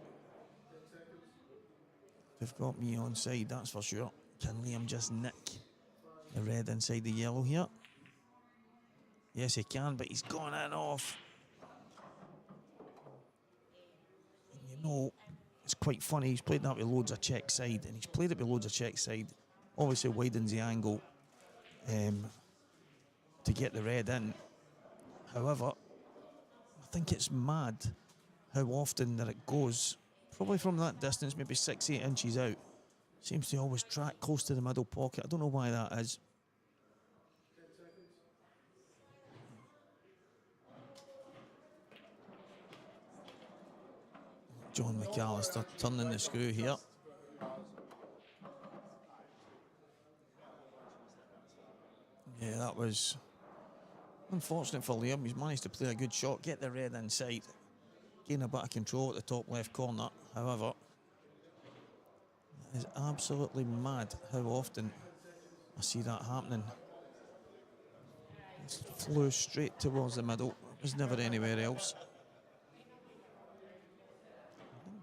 They've got me on side, that's for sure. Can Liam just nick the red inside the yellow here? Yes, he can, but he's gone in off. And you know, it's quite funny. He's played that with loads of check side, and he's played it with loads of check side. Obviously widens the angle to get the red in. However, I think it's mad how often that it goes, probably from that distance, maybe 6-8 inches out. Seems to always track close to the middle pocket. I don't know why that is. John McCallister turning the screw here. Yeah, that was unfortunate for Liam. He's managed to play a good shot, get the red inside, gain a bit of control at the top left corner. However, it is absolutely mad how often I see that happening. It flew straight towards the middle. It was never anywhere else.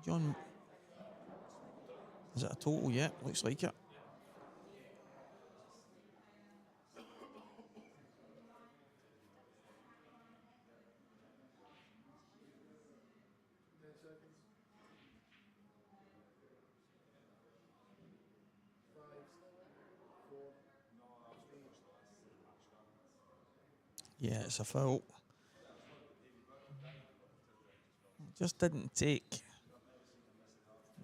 John, is it a total? Yeah, looks like it. Yeah, it's a foul. Just didn't take.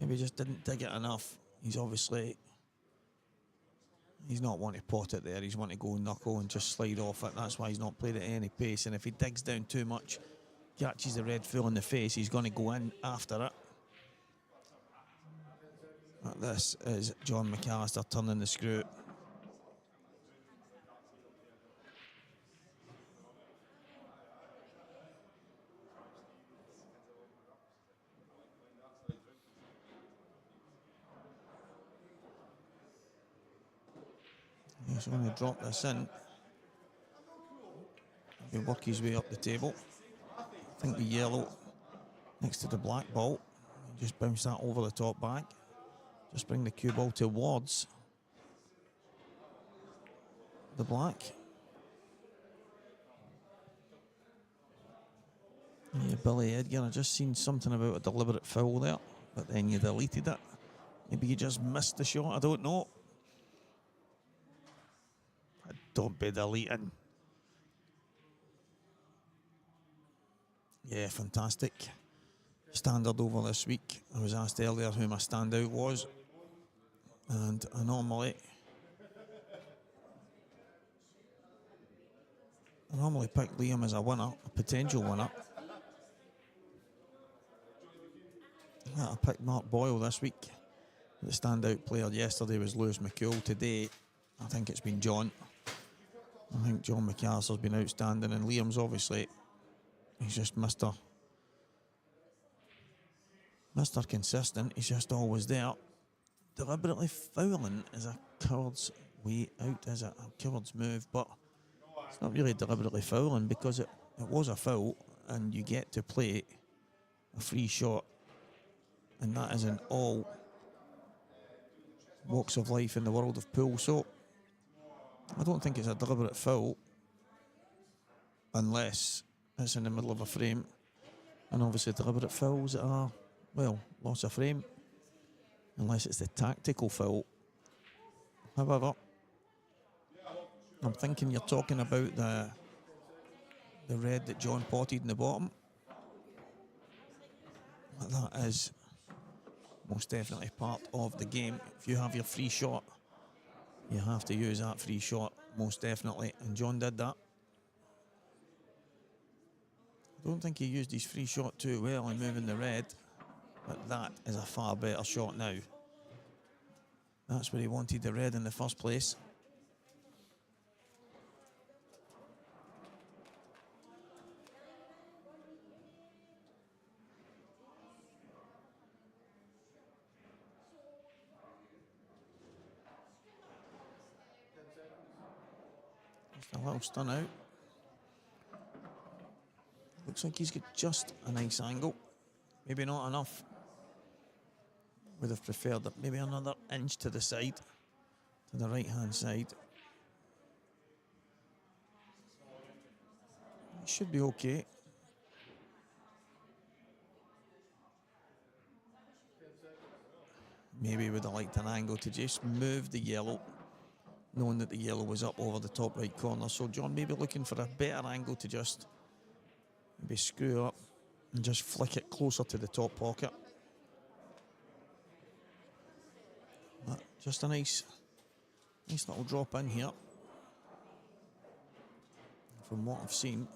Maybe just didn't dig it enough. He's obviously, he's not wanting to pot it there. He's wanting to go knuckle and just slide off it. That's why he's not played at any pace. And if he digs down too much, catches the red full in the face, he's going to go in after it. This is John McCallister turning the screw. He's going to drop this in. He'll work his way up the table. I think the yellow next to the black ball. Just bounce that over the top bag. Just bring the cue ball towards the black. Yeah, Billy Edgar, I just seen something about a deliberate foul there, but then you deleted it. Maybe you just missed the shot, I don't know. Don't be deleting. Yeah, fantastic. Standard over this week. I was asked earlier who my standout was, and I normally pick Liam as a winner, a potential winner. I picked Mark Boyle this week. The standout player yesterday was Lewis McCool. Today, I think it's been John. I think John McCallister's been outstanding, and Liam's obviously, he's just Mr. Consistent. He's just always there. Deliberately fouling is a coward's way out, is it? A coward's move, but it's not really deliberately fouling because it was a foul, and you get to play a free shot, and that is in all walks of life in the world of pool. So I don't think it's a deliberate foul unless it's in the middle of a frame, and obviously deliberate fouls are, well, loss of frame, unless it's the tactical foul. However, I'm thinking you're talking about the red that John potted in the bottom. That is most definitely part of the game. If you have your free shot, you have to use that free shot, most definitely, and John did that. I don't think he used his free shot too well in moving the red. But that is a far better shot now. That's where he wanted the red in the first place. Just a little stun out. Looks like he's got just a nice angle. Maybe not enough. Would have preferred it. Maybe another inch to the side, to the right-hand side. It should be okay. Maybe would have liked an angle to just move the yellow, knowing that the yellow was up over the top right corner. So John maybe looking for a better angle to just maybe screw up and just flick it closer to the top pocket. But just a nice little drop in here. From what I've seen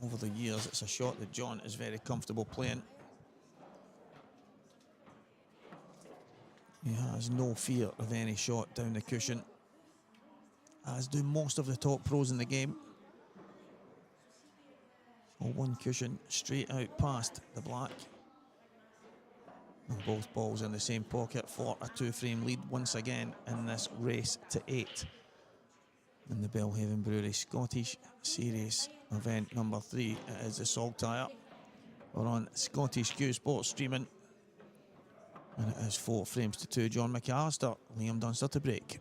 over the years, it's a shot that John is very comfortable playing. He has no fear of any shot down the cushion, as do most of the top pros in the game. So one cushion straight out past the black. And both balls in the same pocket for a 2-frame lead once again in this race to 8 in the Belhaven Brewery Scottish Series event number 3. It is the Saltire. We're on Scottish Cuesports streaming. And it is 4 frames to 2. John McCallister, Liam Dunster to break.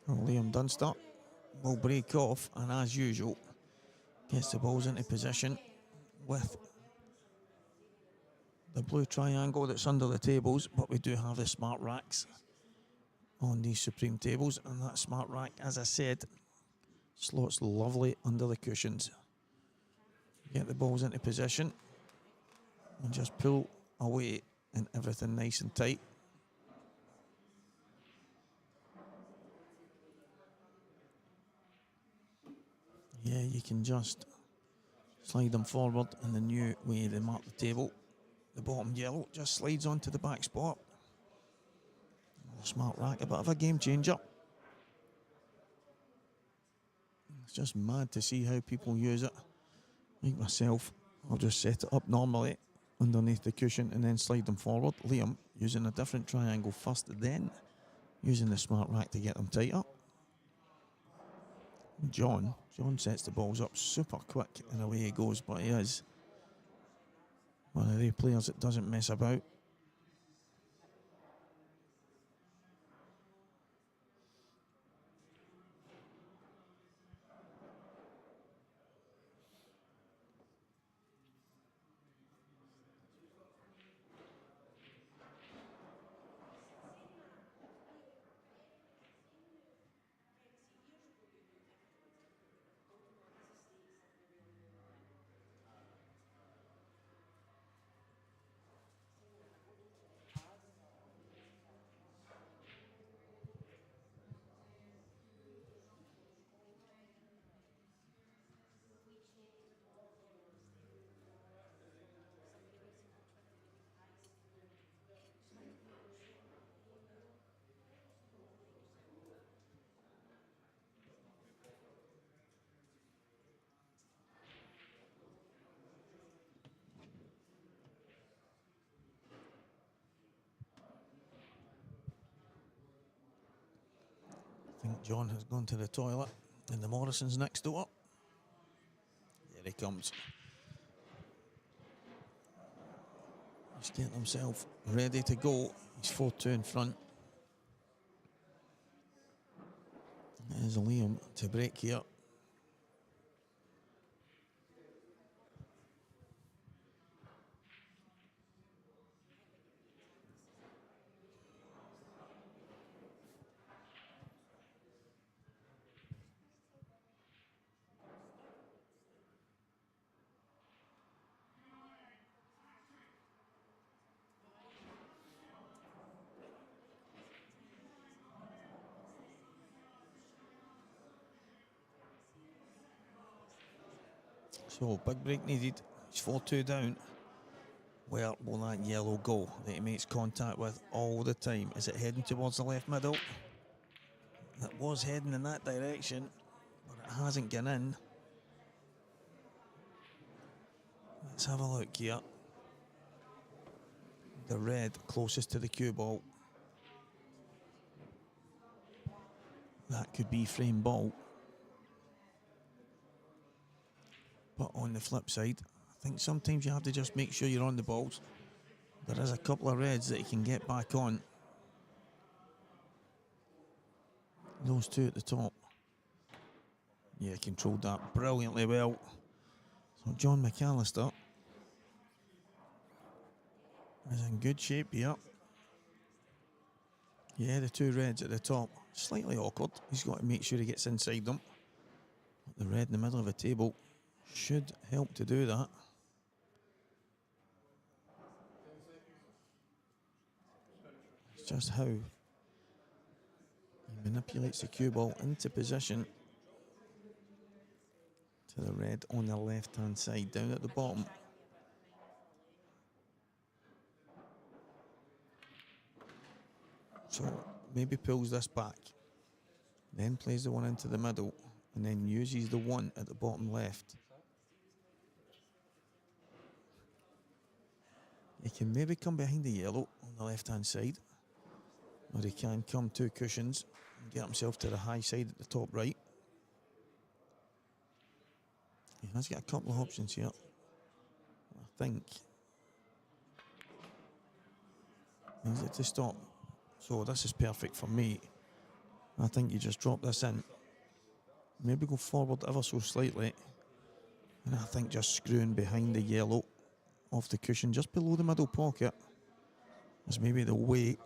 Liam Dunster will break off and, as usual, gets the balls into position with the blue triangle that's under the tables, but we do have the smart racks on these Supreme tables, and that smart rack, as I said, slots lovely under the cushions. Get the balls into position and just pull away and everything nice and tight. Yeah, you can just slide them forward in the new way they mark the table. The bottom yellow just slides onto the back spot. The smart rack, a bit of a game changer. It's just mad to see how people use it. Like myself, I'll just set it up normally underneath the cushion and then slide them forward. Liam using a different triangle first, then using the smart rack to get them tighter. John sets the balls up super quick and away he goes, but he is one of the players that doesn't mess about. I think John has gone to the toilet and the Morrison's next door. There he comes. He's getting himself ready to go. He's 4-2 in front. There's Liam to break here. So, big break needed. He's 4-2 down. Where will that yellow go that he makes contact with all the time? Is it heading towards the left middle? It was heading in that direction, but it hasn't gone in. Let's have a look here. The red closest to the cue ball. That could be frame ball. But on the flip side, I think sometimes you have to just make sure you're on the balls. There is a couple of reds that you can get back on. Those two at the top. Yeah, controlled that brilliantly well. So John McCallister is in good shape here. Yeah, the two reds at the top. Slightly awkward. He's got to make sure he gets inside them. But the red in the middle of the table should help to do that. It's just how he manipulates the cue ball into position to the red on the left-hand side, down at the bottom. So maybe pulls this back, then plays the one into the middle, and then uses the one at the bottom left. He can maybe come behind the yellow on the left-hand side, or he can come 2 cushions and get himself to the high side at the top right. He has got a couple of options here. I think needs it to stop. So this is perfect for me. I think you just drop this in. Maybe go forward ever so slightly. And I think just screwing behind the yellow off the cushion just below the middle pocket is maybe the way.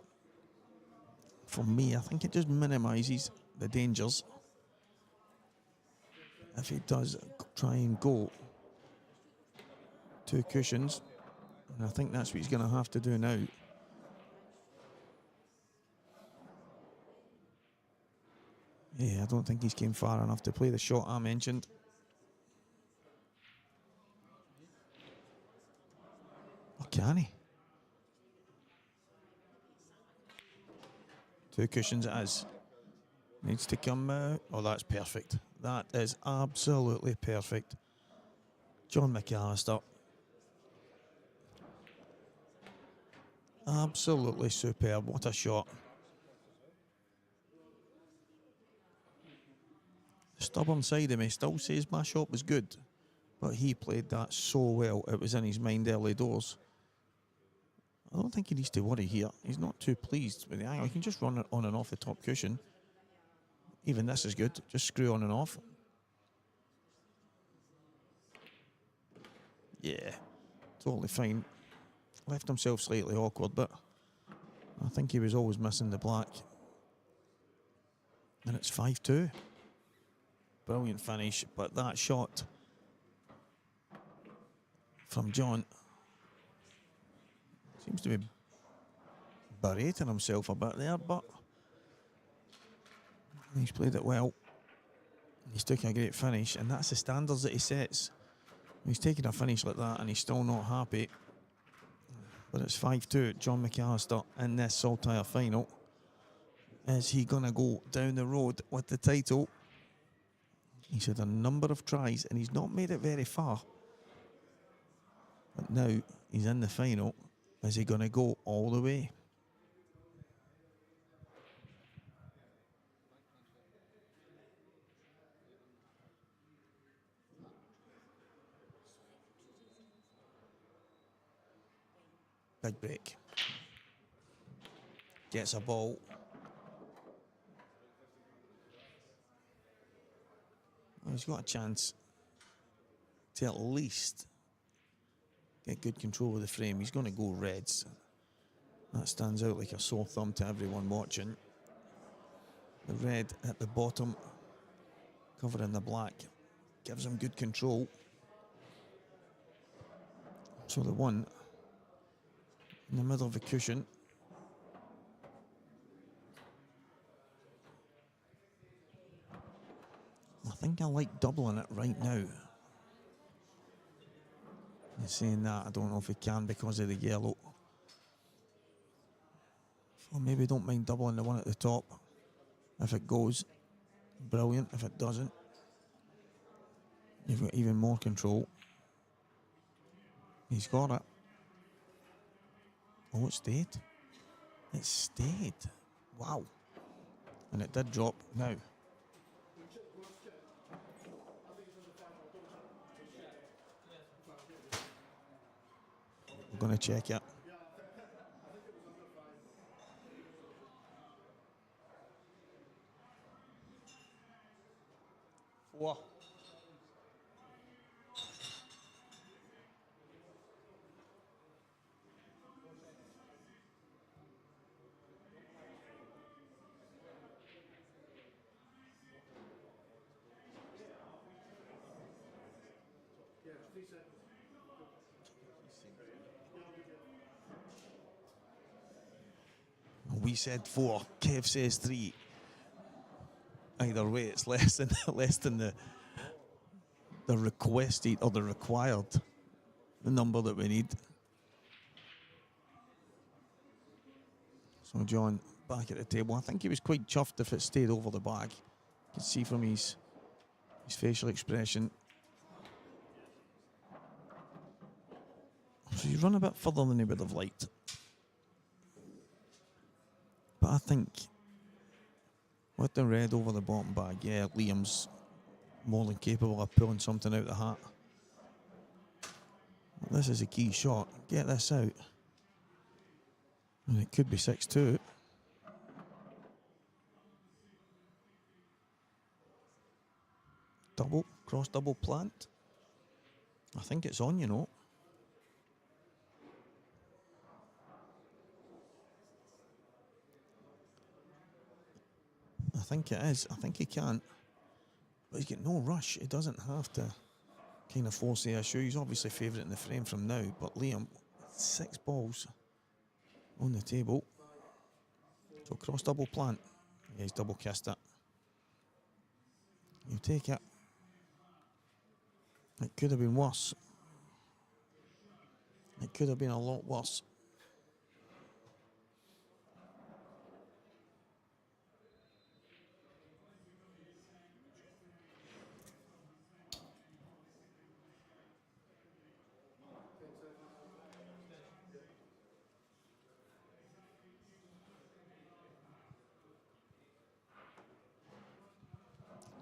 For me, I think it just minimises the dangers. If he does try and go 2 cushions, and I think that's what he's going to have to do now. Yeah, I don't think he's came far enough to play the shot I mentioned. Or can he? 2 cushions it is. Needs to come out. Oh, that's perfect. That is absolutely perfect. John McCallister. Absolutely superb. What a shot. The stubborn side of me still says my shot was good, but he played that so well. It was in his mind early doors. I don't think he needs to worry here. He's not too pleased with the angle. He can just run it on and off the top cushion. Even this is good. Just screw on and off. Yeah, totally fine. Left himself slightly awkward, but I think he was always missing the black. And it's 5-2. Brilliant finish, but that shot from John seems to be berating himself a bit there, but he's played it well. He's taken a great finish, and that's the standards that he sets. He's taking a finish like that, and he's still not happy. But it's 5-2, John McCallister in this Saltire final. Is he going to go down the road with the title? He's had a number of tries, and he's not made it very far. But now he's in the final. Is he going to go all the way? Big break. Gets a ball. Well, he's got a chance to at least get good control of the frame. He's going to go reds. That stands out like a sore thumb to everyone watching. The red at the bottom, covering the black, gives him good control. So the one in the middle of the cushion. I think I like doubling it right now. And saying that, I don't know if he can because of the yellow. So maybe don't mind doubling the one at the top. If it goes, brilliant. If it doesn't, you've got even more control. He's got it. Oh, it stayed. It stayed. Wow. And it did drop now. We're going to check it. Four. We said 4. Kev says 3. Either way, it's less than the requested or the required number that we need. So John back at the table. I think he was quite chuffed if it stayed over the bag. You can see from his facial expression. So he's run a bit further than he would have liked. But I think with the red over the bottom bag, yeah, Liam's more than capable of pulling something out of the hat. This is a key shot. Get this out. And it could be 6-2. Double, cross double plant. I think it's on, you know. I think it is. I think he can. But he's got no rush. He doesn't have to kind of force the issue. He's obviously favourite in the frame from now. But Liam, 6 balls on the table. So cross double plant. Yeah, he's double kissed it. You take it. It could have been worse. It could have been a lot worse.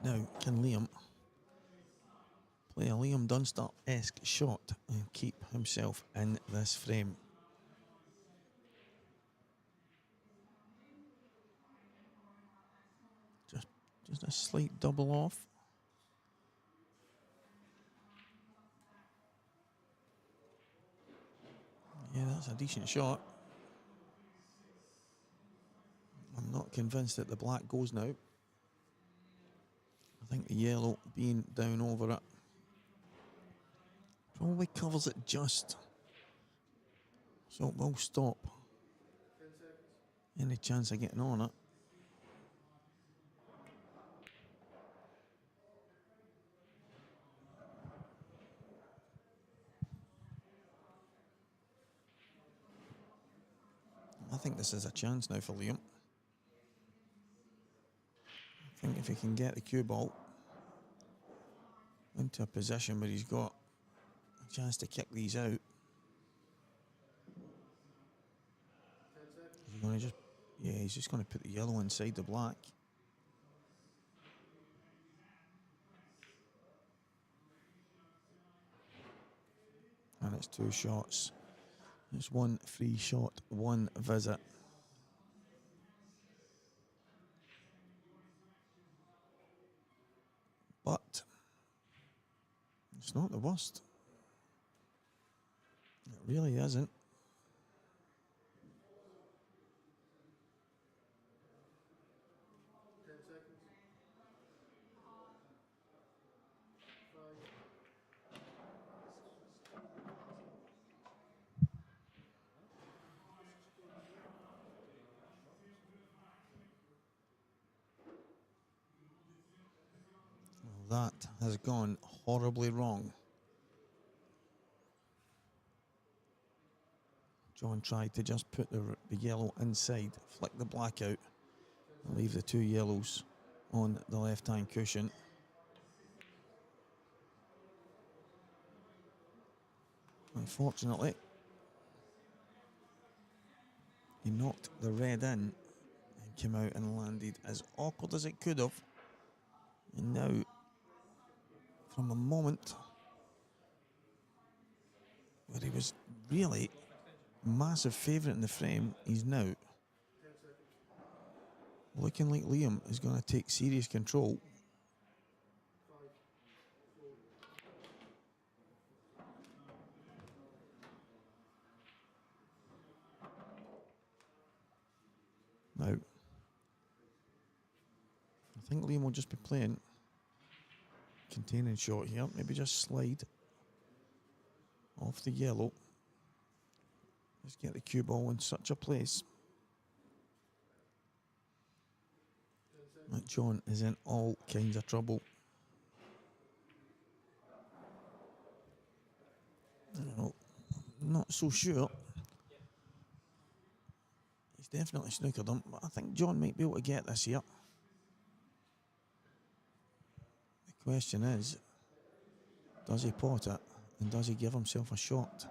Now, can Liam play a Liam Dunster-esque shot and keep himself in this frame? Just a slight double off. Yeah, that's a decent shot. I'm not convinced that the black goes now. I think the yellow being down over it probably covers it just. So it will stop any chance of getting on it. I think this is a chance now for Liam. I think if he can get the cue ball into a position where he's got a chance to kick these out. He's going to just, yeah, he's just going to put the yellow inside the black. And it's 2 shots. It's 1 free shot, 1 visit. But it's not the worst. It really isn't. That has gone horribly wrong. John tried to just put the yellow inside, flick the black out, and leave the 2 yellows on the left-hand cushion. Unfortunately, he knocked the red in and came out and landed as awkward as it could have. And now, from a moment where he was really massive favourite in the frame, he's now looking like Liam is going to take serious control. Now, I think Liam will just be playing containing shot here. Maybe just slide off the yellow. Let's get the cue ball in such a place that John is in all kinds of trouble. No, not so sure. He's definitely snookered him, but I think John might be able to get this here. The question is, does he pot it and does he give himself a shot to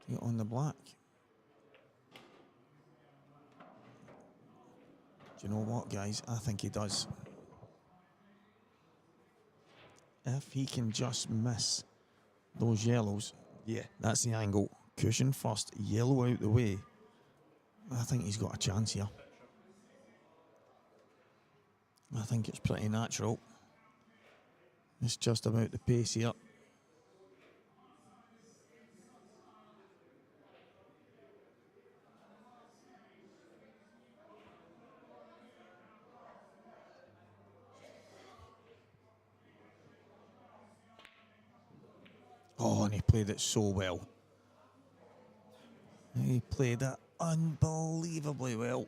get on the black? Do you know what, guys? I think he does. If he can just miss those yellows, yeah, that's the angle. Cushion first, yellow out the way. I think he's got a chance here. I think it's pretty natural. It's just about the pace here. Oh, and he played it so well. He played it unbelievably well.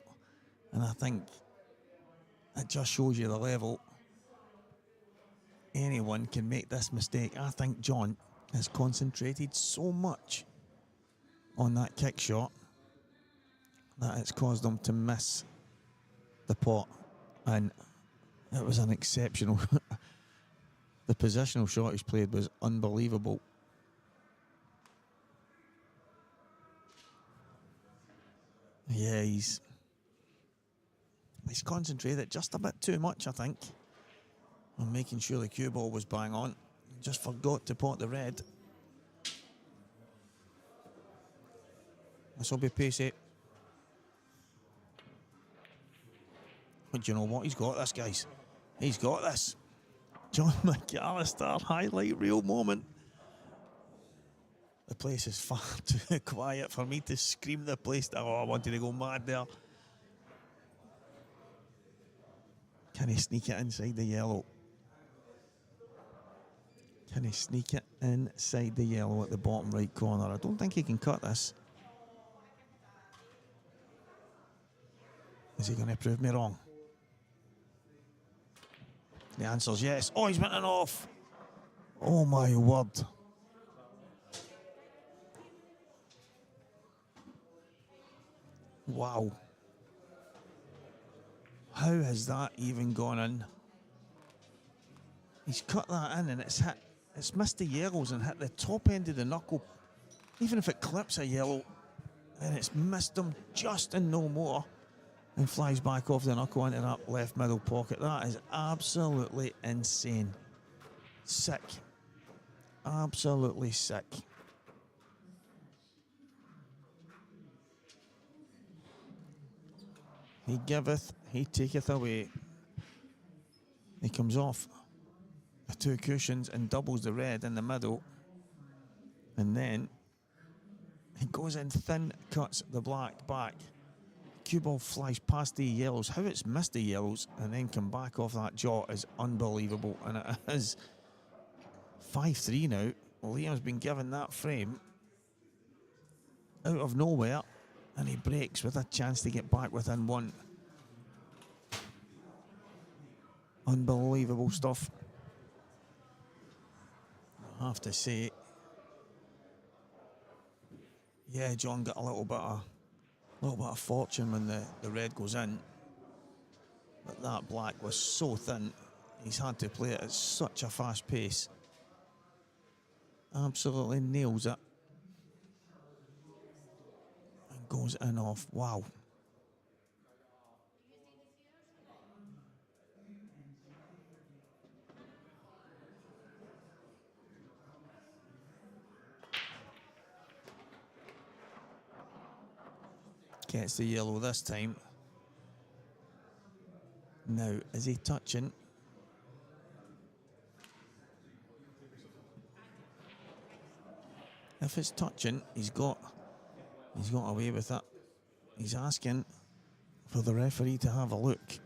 And I think it just shows you the level. Anyone can make this mistake. I think John has concentrated so much on that kick shot that it's caused him to miss the pot. And it was an exceptional... The positional shot he's played was unbelievable. Yeah, he's concentrated just a bit too much, I think, on making sure the cue ball was bang on. Just forgot to pot the red. This will be pacey. But you know what? He's got this, guys. He's got this. John McCallister, highlight reel moment. The place is far too quiet for me to scream the place. Oh, I wanted to go mad there. Can he sneak it inside the yellow? Can he sneak it inside the yellow at the bottom right corner? I don't think he can cut this. Is he going to prove me wrong? The answer's yes. Oh, he's winning off. Oh, my word. Wow. How has that even gone in? He's cut that in and it's missed the yellows and hit the top end of the knuckle. Even if it clips a yellow, and it's missed them just and no more, and flies back off the knuckle into that left middle pocket. That is absolutely insane. Sick. Absolutely sick. He giveth, he taketh away. He comes off the 2 cushions and doubles the red in the middle. And then he goes in thin, cuts the black back. Cue ball flies past the yellows. How it's missed the yellows and then come back off that jaw is unbelievable. And it is 5-3 now. Liam's been given that frame out of nowhere, and he breaks with a chance to get back within 1. Unbelievable stuff. I have to say, Yeah, John got a little bit of fortune when the red goes in. But that black was so thin, he's had to play it at such a fast pace. Absolutely nails it. And goes in off. Wow. Gets the yellow this time. Now, is he touching? If it's touching, he's got away with it. He's asking for the referee to have a look.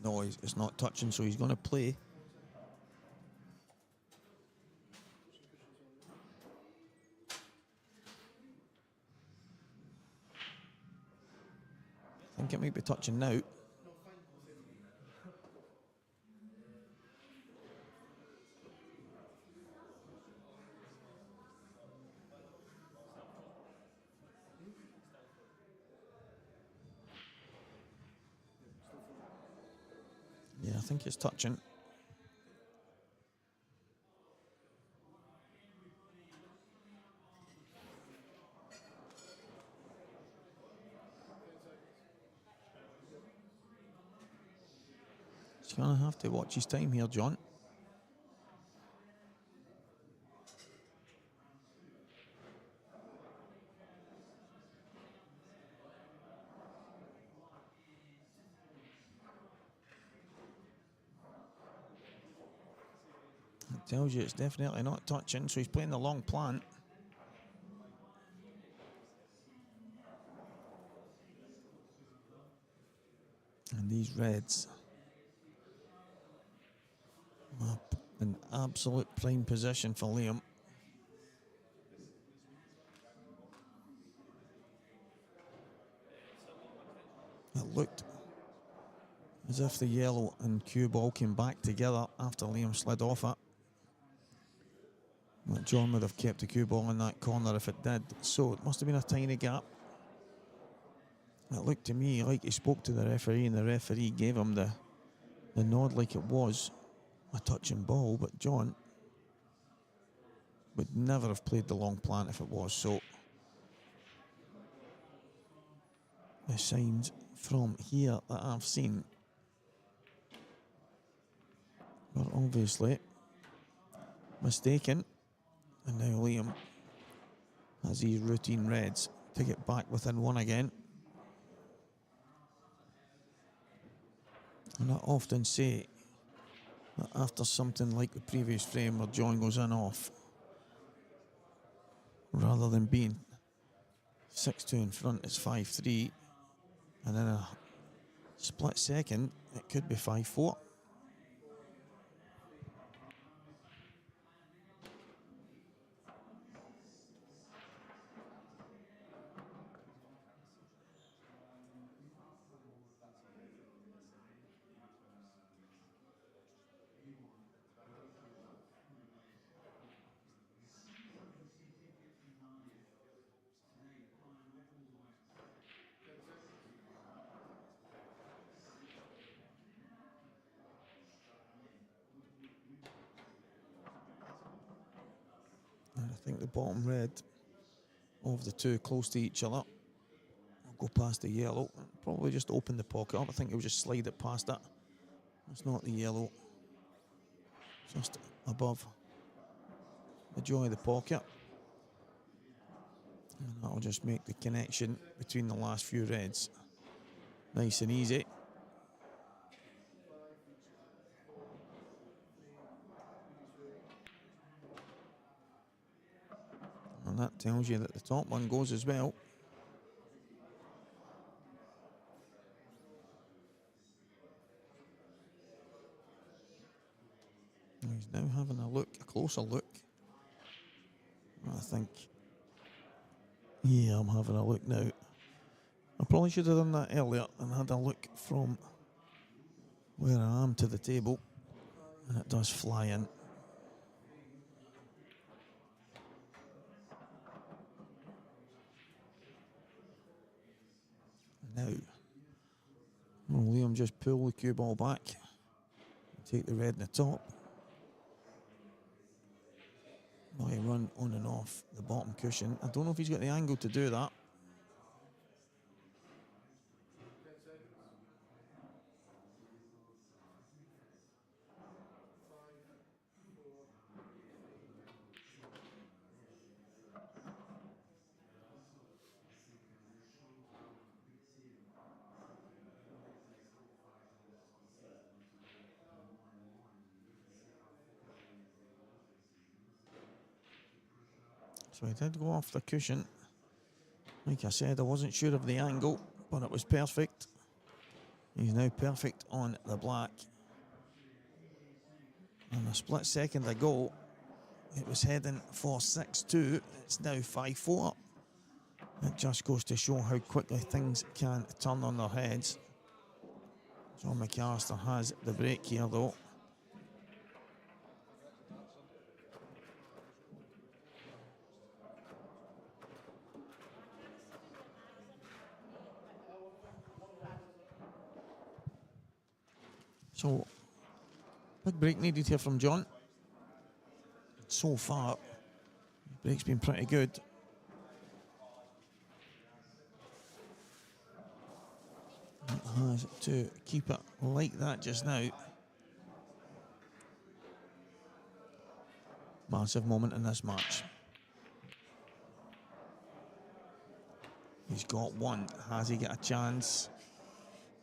No, it's not touching, so he's going to play. I think it might be touching now. Yeah, I think it's touching. He's going to have to watch his time here, John. It tells you it's definitely not touching, so he's playing the long plant. And these reds are in absolute prime position for Liam. It looked as if the yellow and cue ball came back together after Liam slid off it. But John would have kept the cue ball in that corner if it did. So it must have been a tiny gap. It looked to me like he spoke to the referee and the referee gave him the nod like it was a touching ball, but John would never have played the long plant if it was. So the signs from here that I've seen were obviously mistaken, and now Liam has these routine reds to get back within one again. And I often say that after something like the previous frame where John goes in off, rather than being 6-2 in front, it's 5-3, and in a split second it could be 5-4. And I think the bottom red of the two close to each other will go past the yellow and probably just open the pocket up. I think he'll just slide it past it. It's not the yellow, just above the jaw of the pocket. And that'll just make the connection between the last few reds nice and easy. And that tells you that the top one goes as well. He's now having a closer look. I think, yeah, I'm having a look now. I probably should have done that earlier and had a look from where I am to the table. And it does fly in. Now, will Liam just pull the cue ball back, take the red in the top. Will he run on and off the bottom cushion? I don't know if he's got the angle to do that. So he did go off the cushion. Like I said, I wasn't sure of the angle, but it was perfect. He's now perfect on the black. And a split second ago, it was heading for 6-2. It's now 5-4. It just goes to show how quickly things can turn on their heads. John McCallister has the break here, though. So, big break needed here from John. So far, the break's been pretty good. It has to keep it like that just now. Massive moment in this match. He's got one. Has he got a chance?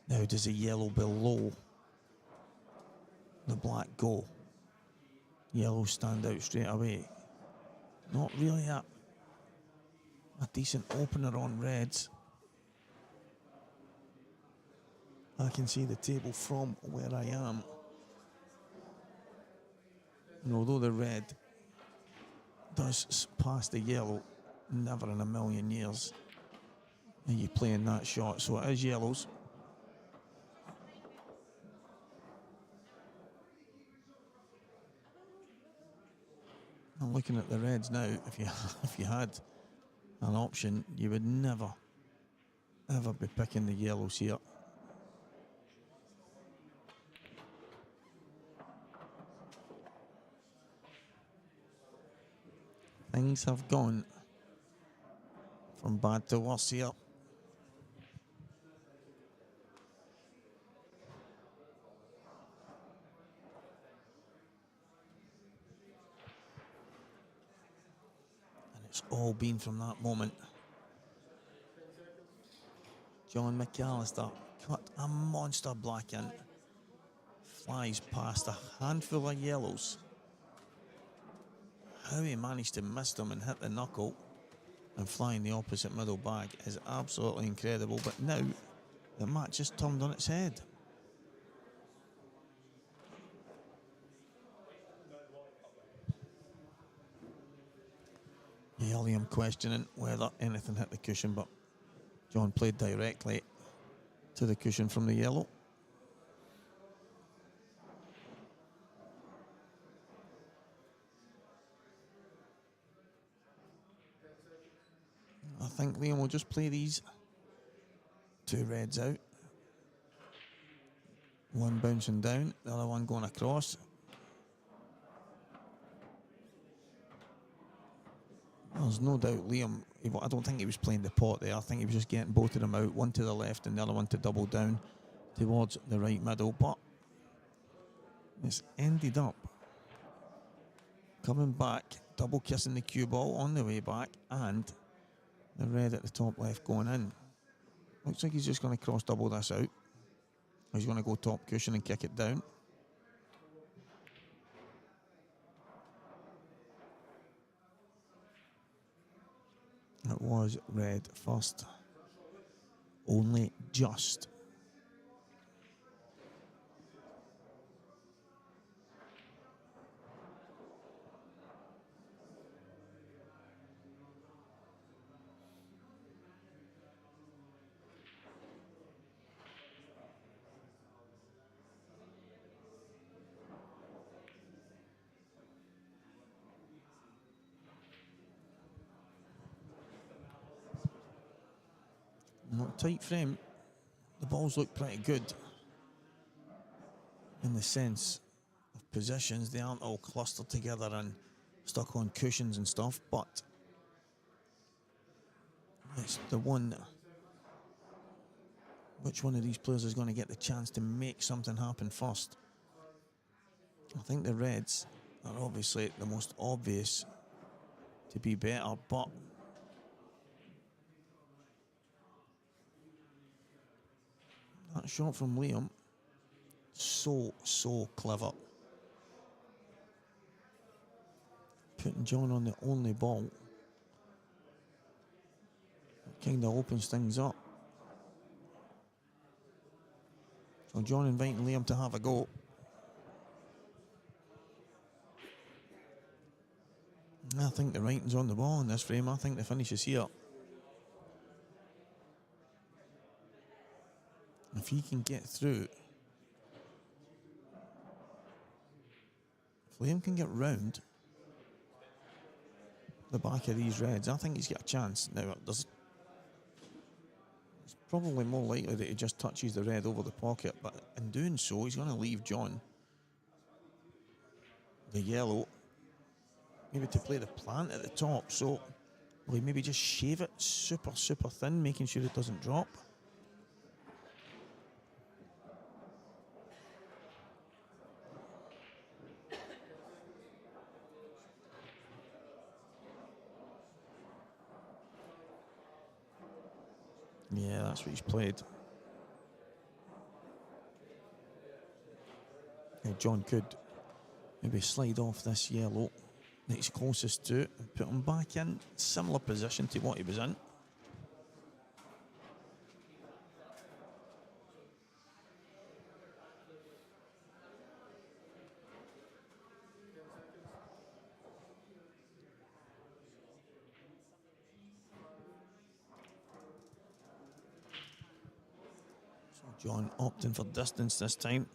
Now does the yellow below the black go? Yellow stand out straight away. Not really a decent opener on reds. I can see the table from where I am. And although the red does pass the yellow, never in a million years are you playing that shot. So it is yellows. I'm looking at the reds now. If you had an option, you would never, ever be picking the yellows here. Things have gone from bad to worse here. And it's all been from that moment. John McCallister cut a monster black in. Flies past a handful of yellows. How he managed to miss them and hit the knuckle and fly in the opposite middle bag is absolutely incredible. But now the match has turned on its head. Yeah, Liam questioning whether anything hit the cushion, but John played directly to the cushion from the yellow. I think Liam will just play these two reds out. One bouncing down, the other one going across. There's no doubt Liam, I don't think he was playing the pot there. I think he was just getting both of them out, one to the left and the other one to double down towards the right middle. But it's ended up coming back, double kissing the cue ball on the way back, and the red at the top left going in. Looks like he's just going to cross double this out. He's going to go top cushion and kick it down. It was red first. Only just. tight frame, the balls look pretty good in the sense of positions. They aren't all clustered together and stuck on cushions and stuff, but it's the one. Which one of these players is going to get the chance to make something happen first? I think the Reds are obviously the most obvious to be better, but that shot from Liam, so clever. Putting John on the only ball kind of opens things up. So John inviting Liam to have a go. I think the writing's on the wall in this frame. I think the finish is here. If he can get through, if Liam can get round the back of these Reds, I think he's got a chance. Now, it's probably more likely that he just touches the red over the pocket, but in doing so, he's going to leave John the yellow, maybe to play the plant at the top. So will he maybe just shave it super thin, making sure it doesn't drop? Yeah, that's what he's played. Now John could maybe slide off this yellow that he's closest to and put him back in similar position to what he was in. So John opting for distance this time.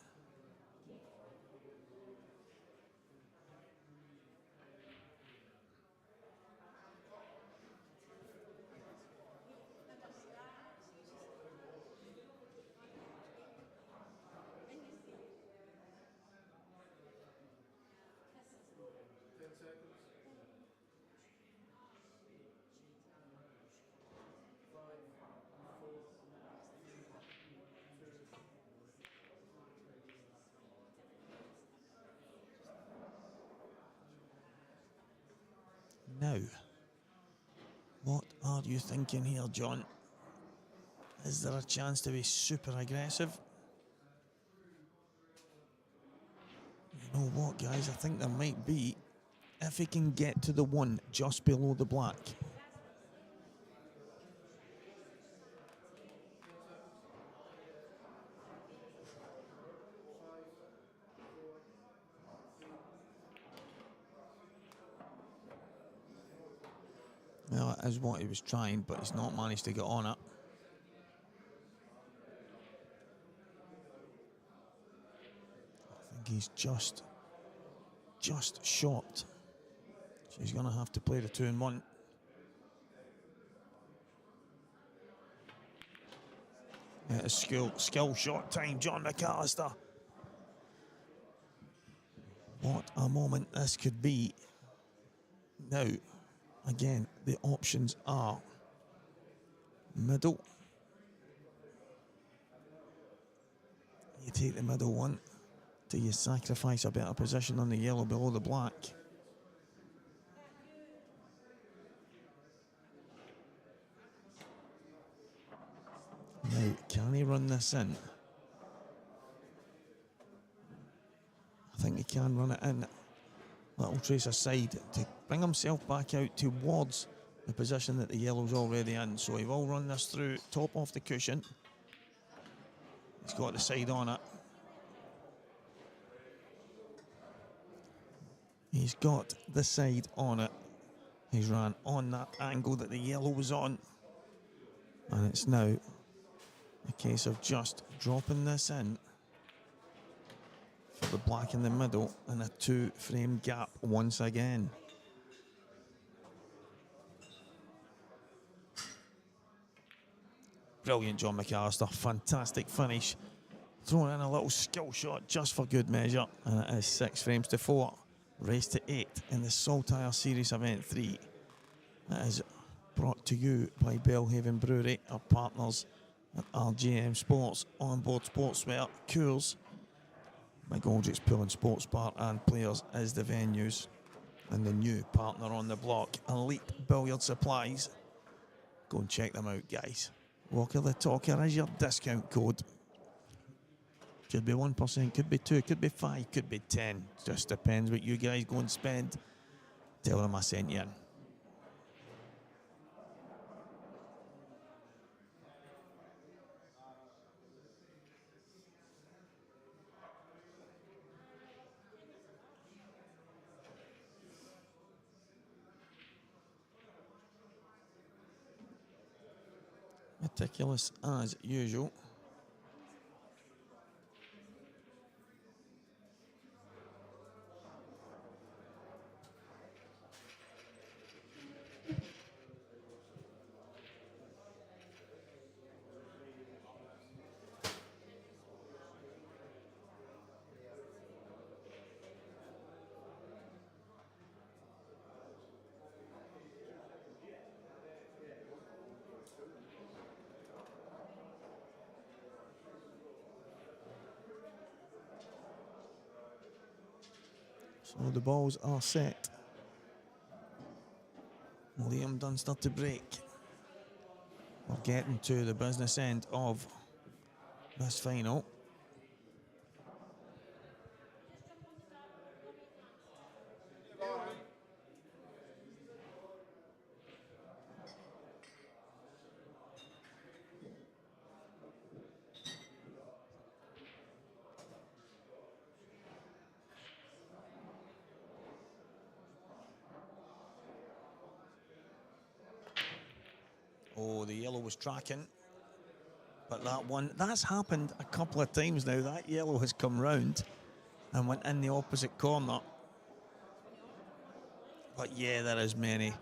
Now, what are you thinking here, John? Is there a chance to be super aggressive? You know what, guys? I think there might be, if he can get to the one just below the black. Well, that is what he was trying, but he's not managed to get on it. I think he's just short. So he's going to have to play the 2-1. Yeah, skill shot time, John McCallister. What a moment this could be. Now, again, the options are middle. You take the middle one. Do you sacrifice a better position on the yellow below the black? Now, can he run this in? I think he can run it in. Little trace aside to bring himself back out towards the position that the yellow's already in. So he will run this through, top off the cushion. He's got the side on it. He's got the side on it. He's ran on that angle that the yellow was on. And it's now a case of just dropping this in for the black in the middle and a 2-frame gap once again. Brilliant, John McCallister. Fantastic finish. Throwing in a little skill shot just for good measure. And it is 6 frames to 4. Race to 8 in the Saltire Series Event 3. That is brought to you by Belhaven Brewery, our partners at RJM Sports, Onboard Sportswear, Coors, McGoldrick's Pool and Sports Bar and Players is the venues. And the new partner on the block, Elite Billiard Supplies. Go and check them out, guys. Walker the Talker is your discount code. Could be 1%, could be 2, could be 5, could be 10. Just depends what you guys go and spend. Tell them I sent you in. Meticulous as usual. So the balls are set. Liam Dunster to break. We're getting to the business end of this final. Oh, the yellow was tracking. But that one, that's happened a couple of times now. That yellow has come round and went in the opposite corner. But yeah, there is many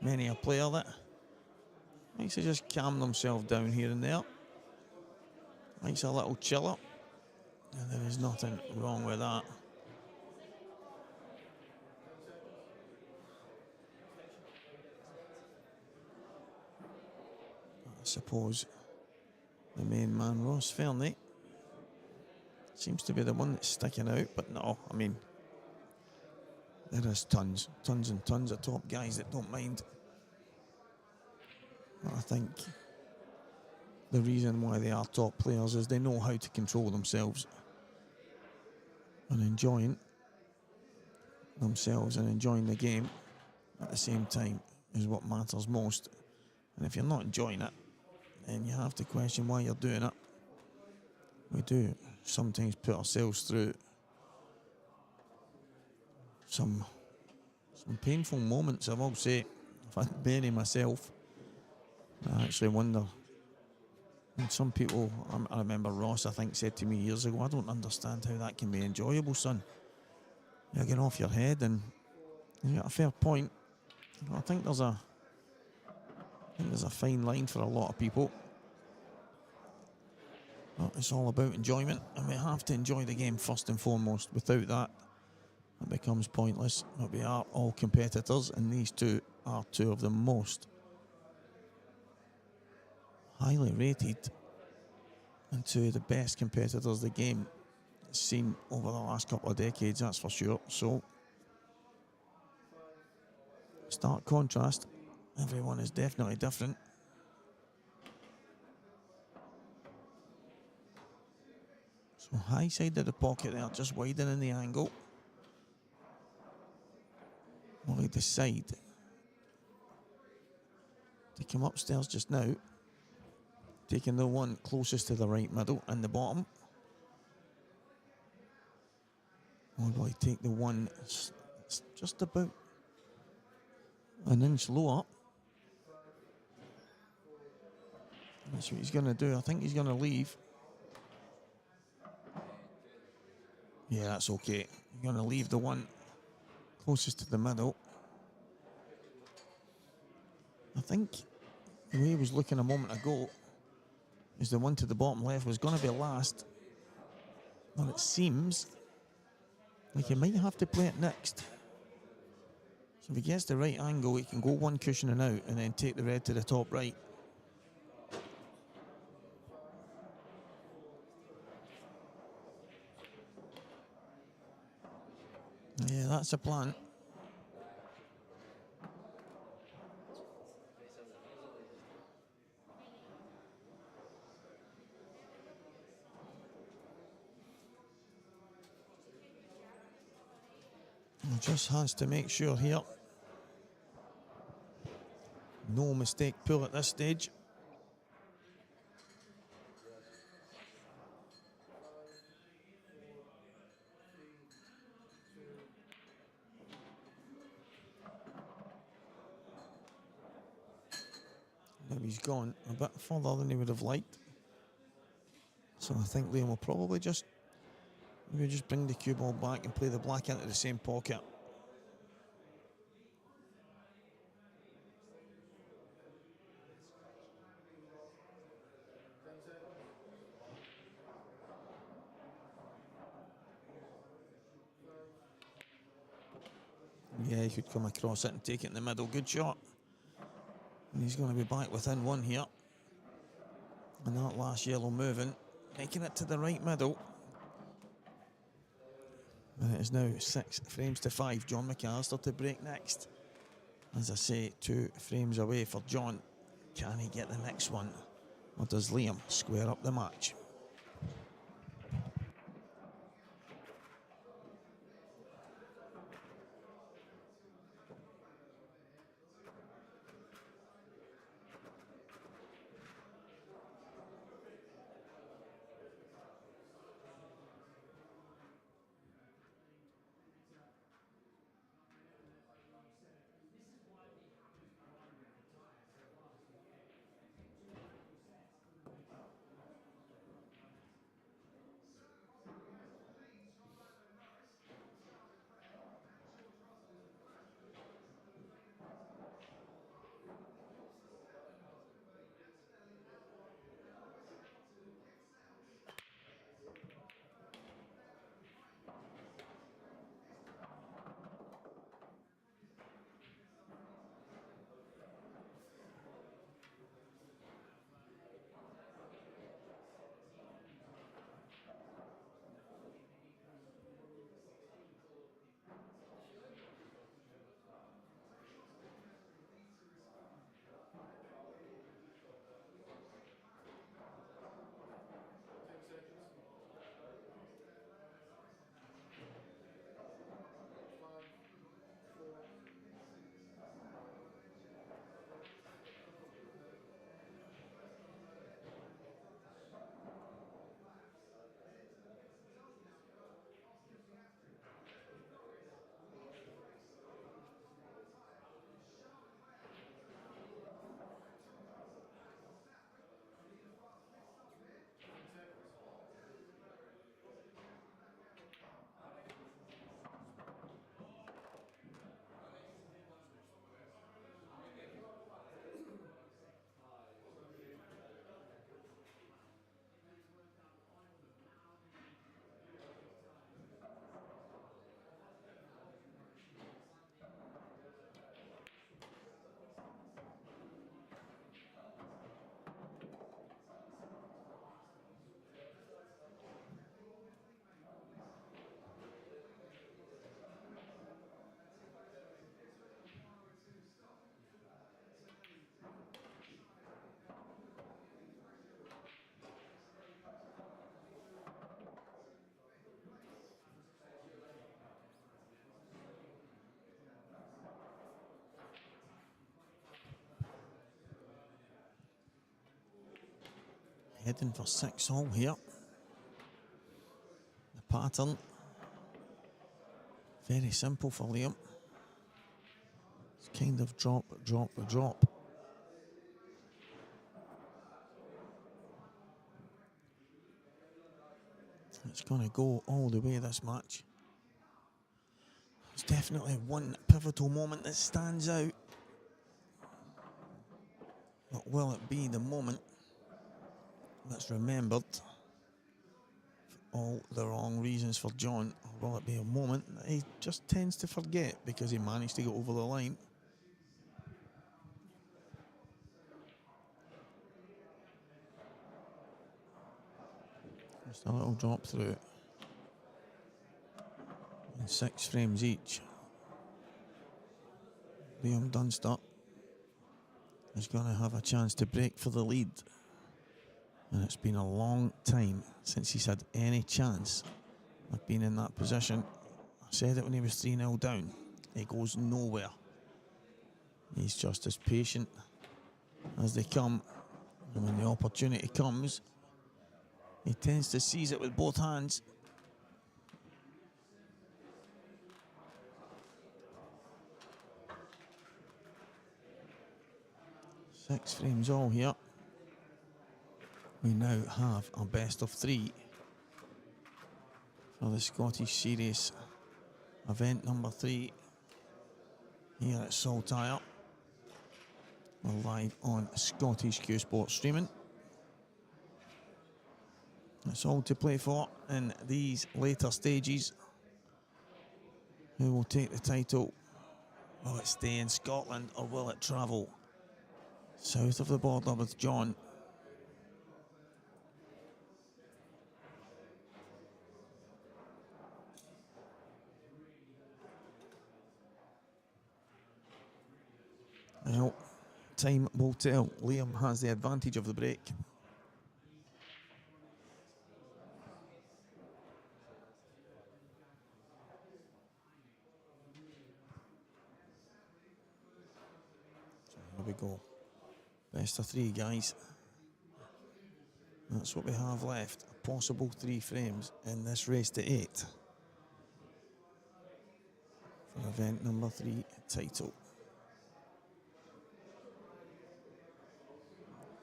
a player that likes to just calm themselves down here and there. Likes a little chiller. And there is nothing wrong with that. I suppose the main man, Ross Fernie, seems to be the one that's sticking out, but no, I mean, there is tons and tons of top guys that don't mind. But I think the reason why they are top players is they know how to control themselves and enjoying themselves and enjoying the game at the same time is what matters most. And if you're not enjoying it, then you have to question why you're doing it. We do sometimes put ourselves through some painful moments, I will say. I've had many myself. I actually wonder, and some people, I remember Ross, I think, said to me years ago, I don't understand how that can be enjoyable, son. You're getting off your head, and you got a fair point. I think there's a fine line for a lot of people. But it's all about enjoyment, and we have to enjoy the game first and foremost. Without that, it becomes pointless. But we are all competitors, and these two are two of the most highly rated and two of the best competitors the game has seen over the last couple of decades, that's for sure. So, stark contrast. Everyone is definitely different. So high side of the pocket there, just widening the angle. Will he decide to come upstairs just now, taking the one closest to the right middle and the bottom? Or will he take the one just about an inch lower? That's what he's going to do. I think he's going to leave. Yeah, that's okay. He's going to leave the one closest to the middle. I think the way he was looking a moment ago, is the one to the bottom left, was going to be last. But it seems like he might have to play it next. So if he gets the right angle, he can go one cushioning out and then take the red to the top right. Yeah, that's the plan. He just has to make sure here. No mistake pull at this stage. Now he's gone a bit further than he would have liked. So I think Liam will probably just bring the cue ball back and play the black into the same pocket. Yeah, he could come across it and take it in the middle. Good shot. And he's going to be back within one here. And that last yellow moving, making it to the right middle. And it is now 6 frames to 5. John McCallister to break next. As I say, 2 frames away for John. Can he get the next one? Or does Liam square up the match? Heading for 6 all here. The pattern, very simple for Liam. It's kind of drop, drop, drop. It's going to go all the way this match. There's definitely one pivotal moment that stands out. But will it be the moment that's remembered for all the wrong reasons for John? Or will it be a moment that he just tends to forget because he managed to get over the line? Just a little drop through. And 6 frames each. Liam Dunster is going to have a chance to break for the lead. And it's been a long time since he's had any chance of being in that position. I said it when he was 3-0 down. He goes nowhere. He's just as patient as they come. And when the opportunity comes, he tends to seize it with both hands. Six frames all here. We now have a best of 3 for the Scottish Series, event number 3 here at Saltire. We're live on Scottish Cuesports streaming. That's all to play for in these later stages. Who will take the title? Will it stay in Scotland or will it travel south of the border with John? Well, time will tell. Liam has the advantage of the break. So here we go. Best of 3, guys. That's what we have left. A possible 3 frames in this race to 8 for event number 3 title.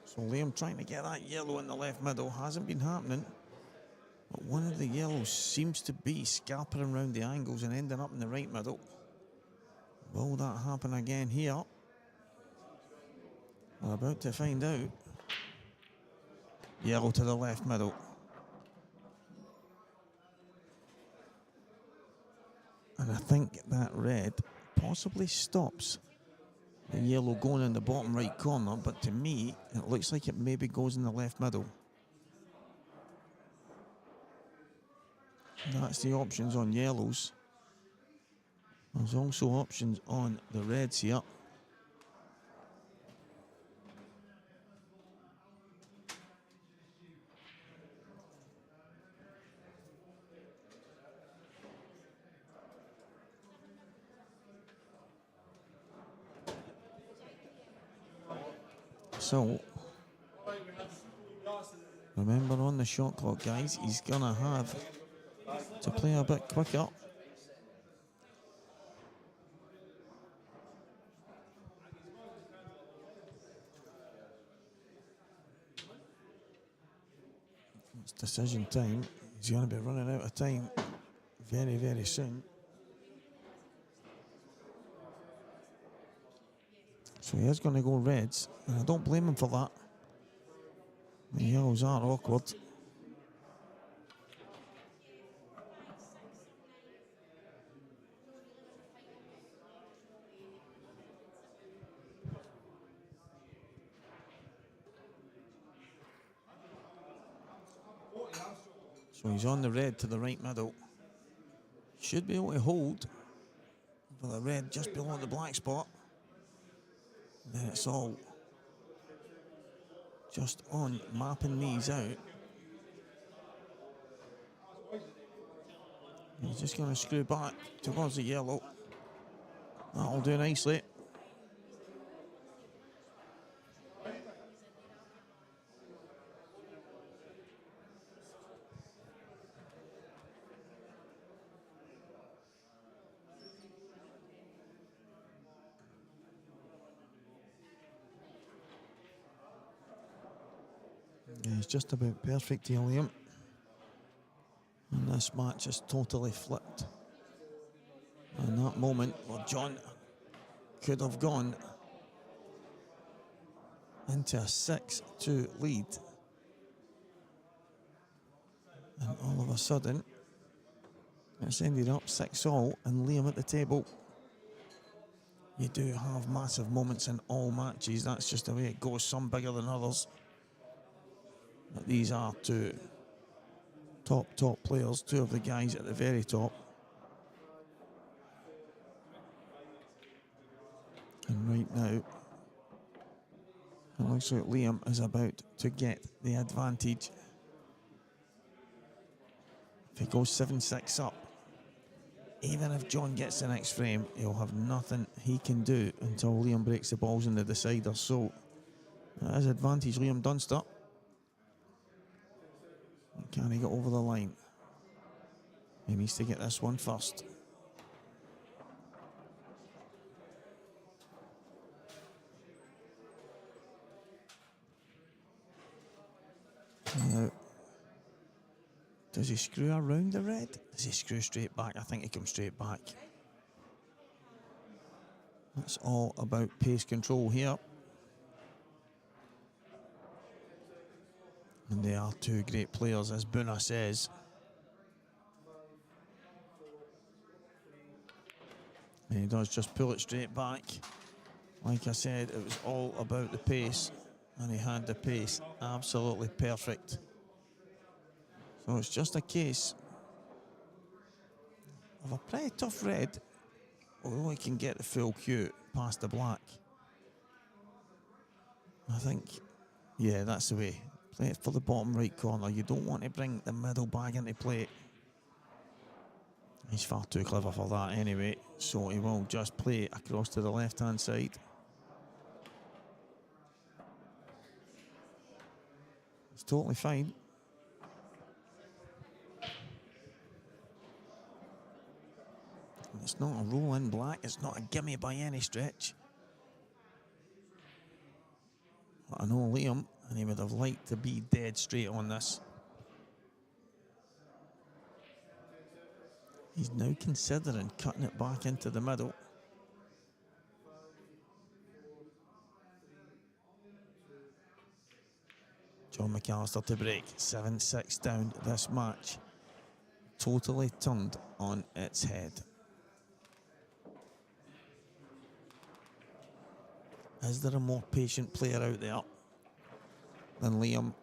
So Liam trying to get that yellow in the left middle. Hasn't been happening. But one of the yellows seems to be scalping around the angles and ending up in the right middle. Will that happen again here? We're about to find out. Yellow to the left middle. And I think that red possibly stops the yellow going in the bottom right corner, but to me, it looks like it maybe goes in the left middle. That's the options on yellows. There's also options on the reds here. So, remember on the shot clock, guys, he's going to have to play a bit quicker. It's decision time. He's going to be running out of time very, very soon. So he is going to go reds, and I don't blame him for that. The yellows are awkward. So he's on the red to the right middle. Should be able to hold for the red just below the black spot. Then it's all just on mapping these out. He's just going to screw back towards the yellow. That'll do nicely. Yeah, he's just about perfect here, Liam. And this match is totally flipped. In that moment where John could have gone into a 6-2 lead, And all of a sudden, it's ended up 6-all and Liam at the table. You do have massive moments in all matches. That's just the way it goes. Some bigger than others. But these are two top players. Two of the guys at the very top. And right now, it looks like Liam is about to get the advantage. If he goes 7-6 up, even if John gets the next frame, he'll have nothing he can do until Liam breaks the balls in the decider. So, that is advantage Liam Dunster. Can he get over the line? He needs to get this one first. Now, does he screw around the red? Does he screw straight back? I think he comes straight back. It's all about pace control here. And they are two great players, as Buna says. And he does just pull it straight back. Like I said, it was all about the pace. And he had the pace absolutely perfect. So it's just a case of a pretty tough red, although he can get the full cue past the black. I think, yeah, that's the way. Play it for the bottom right corner. You don't want to bring the middle bag into play. He's far too clever for that anyway, so he will just play across to the left-hand side. It's totally fine. It's not a roll in black, it's not a gimme by any stretch. But I know Liam, and he would have liked to be dead straight on this. He's now considering cutting it back into the middle. John McCallister to break. 7-6 down this match. Totally turned on its head. Is there a more patient player out there than Liam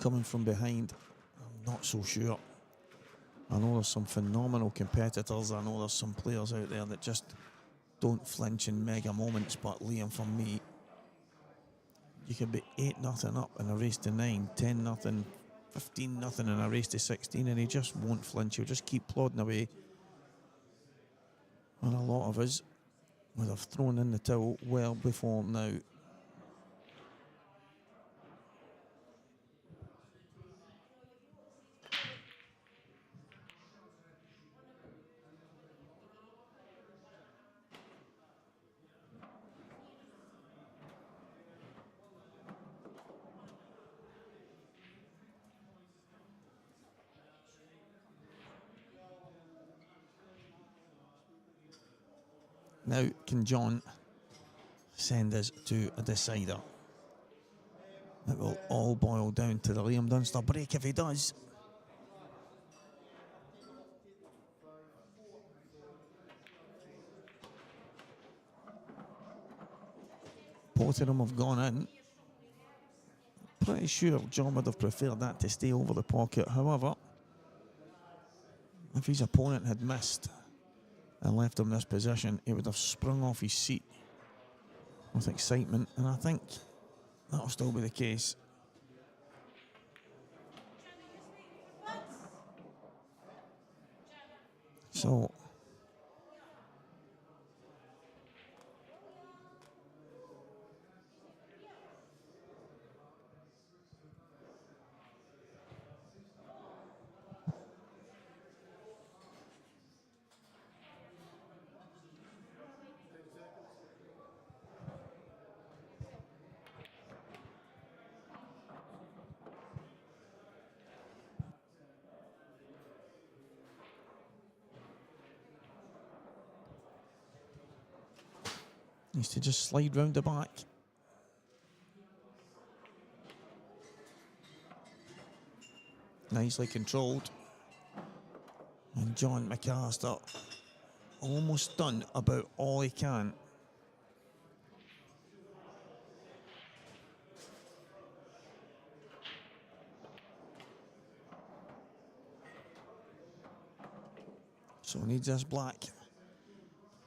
coming from behind? I'm not so sure. I know there's some phenomenal competitors. I know there's some players out there that just don't flinch in mega moments, but Liam, for me, you could be 8-0 up in a race to 9, 10-0, 15-0 in a race to 16, and he just won't flinch. He'll just keep plodding away. And a lot of us would have thrown in the towel well before now. Now, can John send us to a decider? It will all boil down to the Liam Dunster break if he does. Both of them have gone in. Pretty sure John would have preferred that to stay over the pocket. However, if his opponent had missed and left him this position, he would have sprung off his seat with excitement, and I think that'll still be the case. So, needs to just slide round the back. nicely controlled. And John McCallister almost done about all he can. So needs this black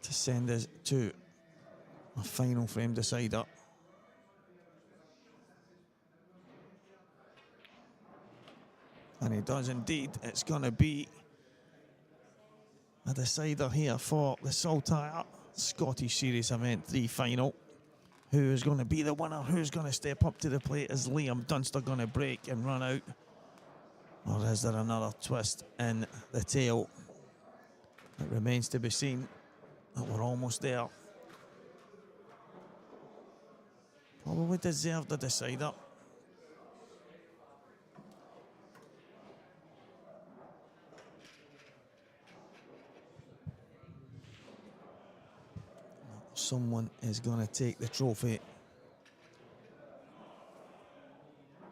to send us to a final frame decider. And he does indeed. It's going to be a decider here for the Saltire Scottish Series Event 3 final. Who is going to be the winner? Who's going to step up to the plate? Is Liam Dunster going to break and run out? Or is there another twist in the tail? It remains to be seen. But we're almost there. Probably deserved the decider. Someone is going to take the trophy.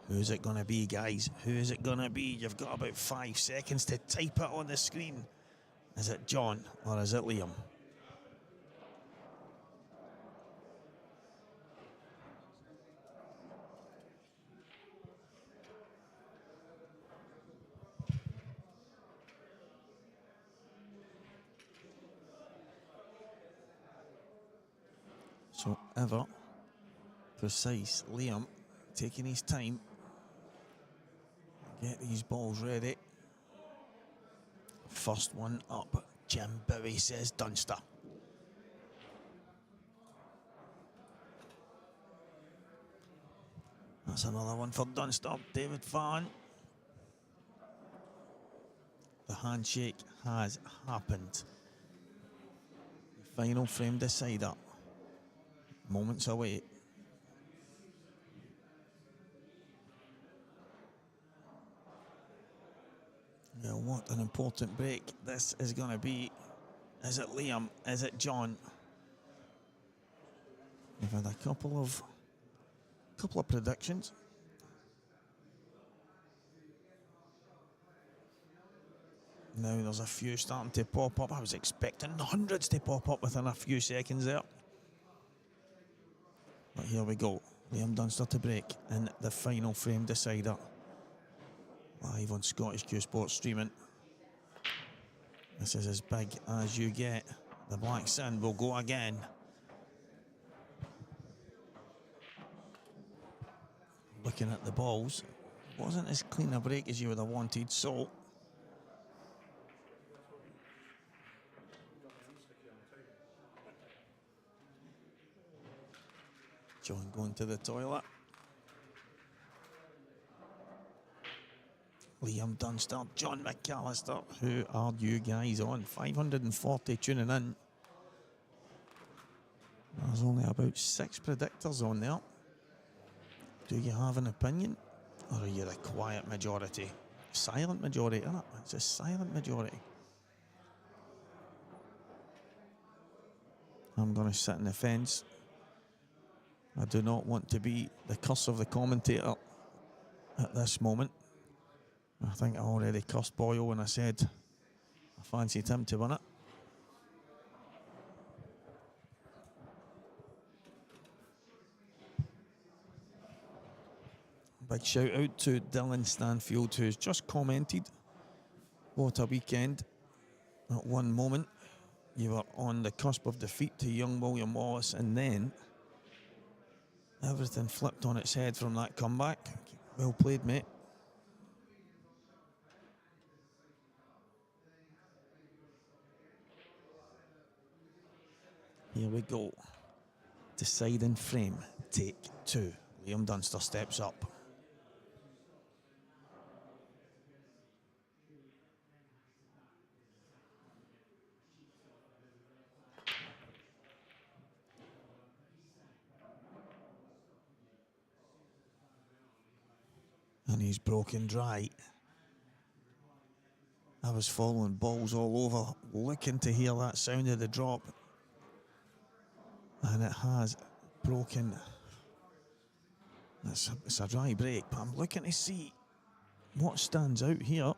Who's it going to be, guys? Who is it going to be? You've got about 5 seconds to type it on the screen. Is it John or is it Liam? So ever precise Liam taking his time. Get these balls ready. First one up. Jim Bowie says Dunster. That's another one for Dunster. David Farn. The handshake has happened. The final frame decider. Moments away. Now, what an important break this is going to be. Is it Liam? Is it John? We've had a couple of predictions. Now there's a few starting to pop up. I was expecting hundreds to pop up within a few seconds there. But here we go. Liam Dunster to break in the final frame decider. Live on Scottish Cuesports streaming. This is as big as you get. The Black Sun will go again. Looking at the balls, wasn't as clean a break as you would have wanted, so John going to the toilet. Liam Dunster, John McCallister. Who are you guys on? 540 tuning in. There's only about 6 predictors on there. Do you have an opinion? Or are you the quiet majority? Silent majority, isn't it? It's a silent majority. I'm going to sit in the fence. I do not want to be the curse of the commentator at this moment. I think I already cursed Boyle when I said I fancied him to win it. Big shout out to Dylan Stanfield, who's just commented. What a weekend. At one moment, you were on the cusp of defeat to young William Wallace, and then everything flipped on its head from that comeback. Well played, mate. Here we go. Deciding frame, take 2. Liam Dunster steps up. And he's broken dry. I was following balls all over, looking to hear that sound of the drop. And it has broken. It's a dry break, but I'm looking to see what stands out here,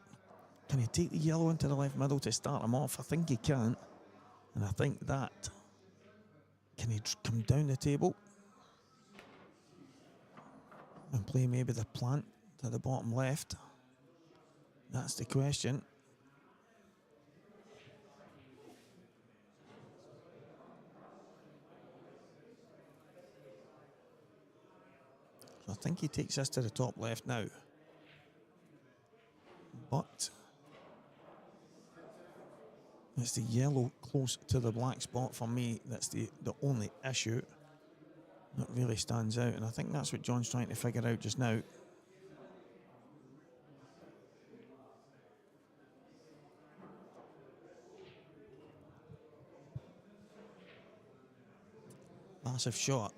can he take the yellow into the left middle to start him off? I think he can. And I think that, can he come down the table and play maybe the plant to the bottom left? That's the question. So I think he takes this to the top left now. But it's the yellow close to the black spot for me. That's the only issue that really stands out. And I think that's what John's trying to figure out just now. Massive shot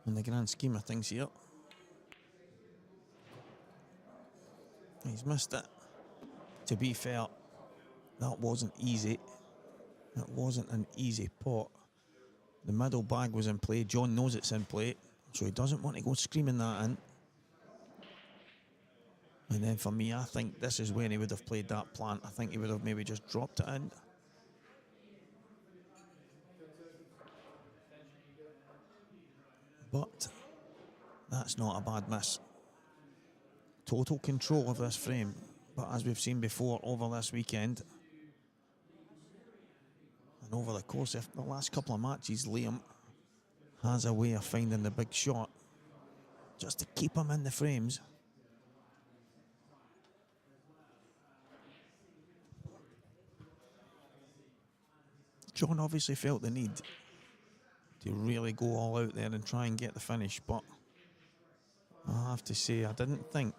in the grand scheme of things here. He's missed it. To be fair, that wasn't easy. That wasn't an easy pot. The middle bag was in play. John knows it's in play, so he doesn't want to go screaming that in. And then for me, I think this is when he would have played that plant. I think he would have maybe just dropped it in. But that's not a bad miss. Total control of this frame. But as we've seen before over this weekend, and over the course of the last couple of matches, Liam has a way of finding the big shot just to keep him in the frames. John obviously felt the need to really go all out there and try and get the finish, but I have to say I didn't think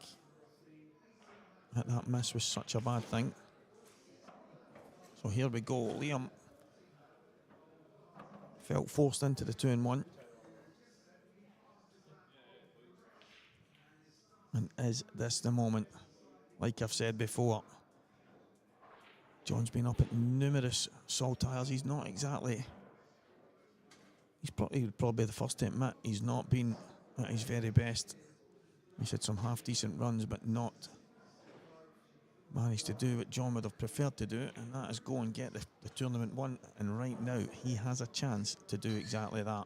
that miss was such a bad thing. So here we go. Liam felt forced into the 2-1. And is this the moment? Like I've said before, John's been up at numerous Saltires. He's not exactly... he would probably be the first to admit he's not been at his very best. He's had some half-decent runs, but not managed to do what John would have preferred to do, and that is go and get the tournament won. And right now, he has a chance to do exactly that.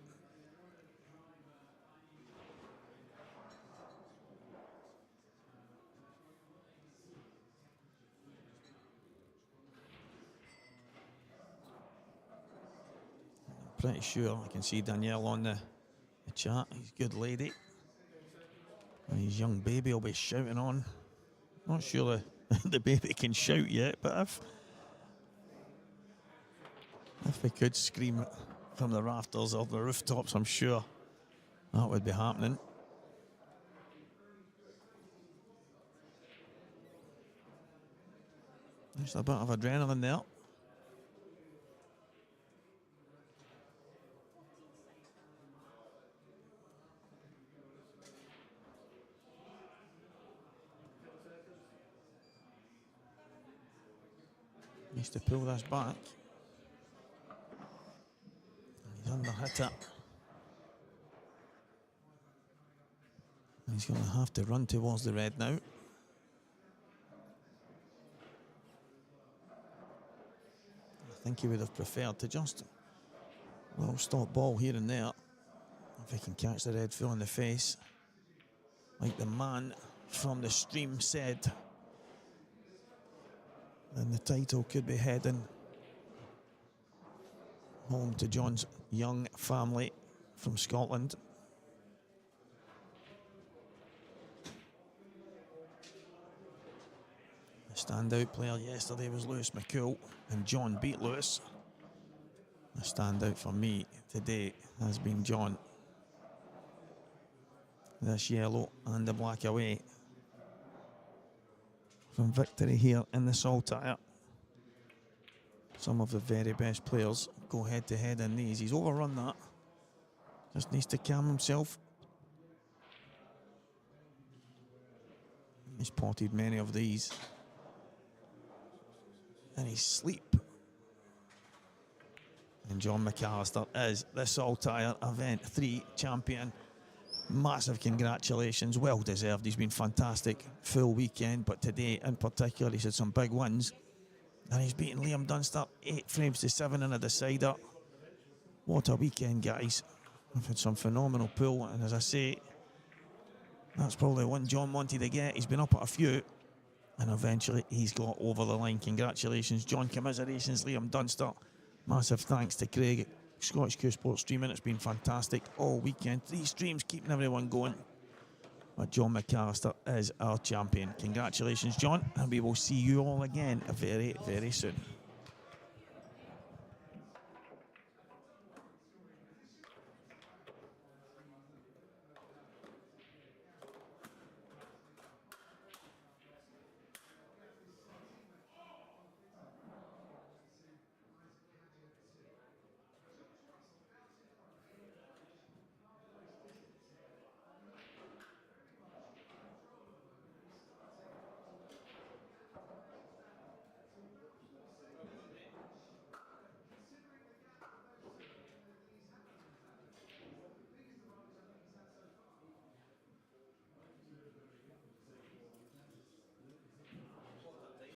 I'm pretty sure I can see Danielle on the chat. He's a good lady. And his young baby will be shouting on. Not sure the baby can shout yet, but if we could scream from the rafters or the rooftops, I'm sure that would be happening. There's a bit of adrenaline there. Needs to pull this back. He's under hit it. He's going to have to run towards the red now. I think he would have preferred to just stop ball here and there. If he can catch the red full in the face. Like the man from the stream said. And the title could be heading home to John's young family from Scotland. The standout player yesterday was Lewis McCool, and John beat Lewis. The standout for me today has been John. This yellow and the black away from victory here in the Saltire. Some of the very best players go head to head in these. He's overrun that. Just needs to calm himself. He's potted many of these in his sleep. And John McCallister is the Saltire Event 3 champion. massive congratulations, well deserved. He's been fantastic full weekend, but today in particular he's had some big wins, and he's beaten Liam Dunster 8 frames to 7 in a decider. What a weekend, guys. We've had some phenomenal pool, and as I say, that's probably one John wanted to get. He's been up at a few, and eventually he's got over the line. Congratulations, John. Commiserations, Liam Dunster. Massive thanks to Craig, Scottish Cuesports streaming. It's been fantastic all weekend. 3 streams keeping everyone going. But John McCallister is our champion. Congratulations, John, and we will see you all again very, very soon.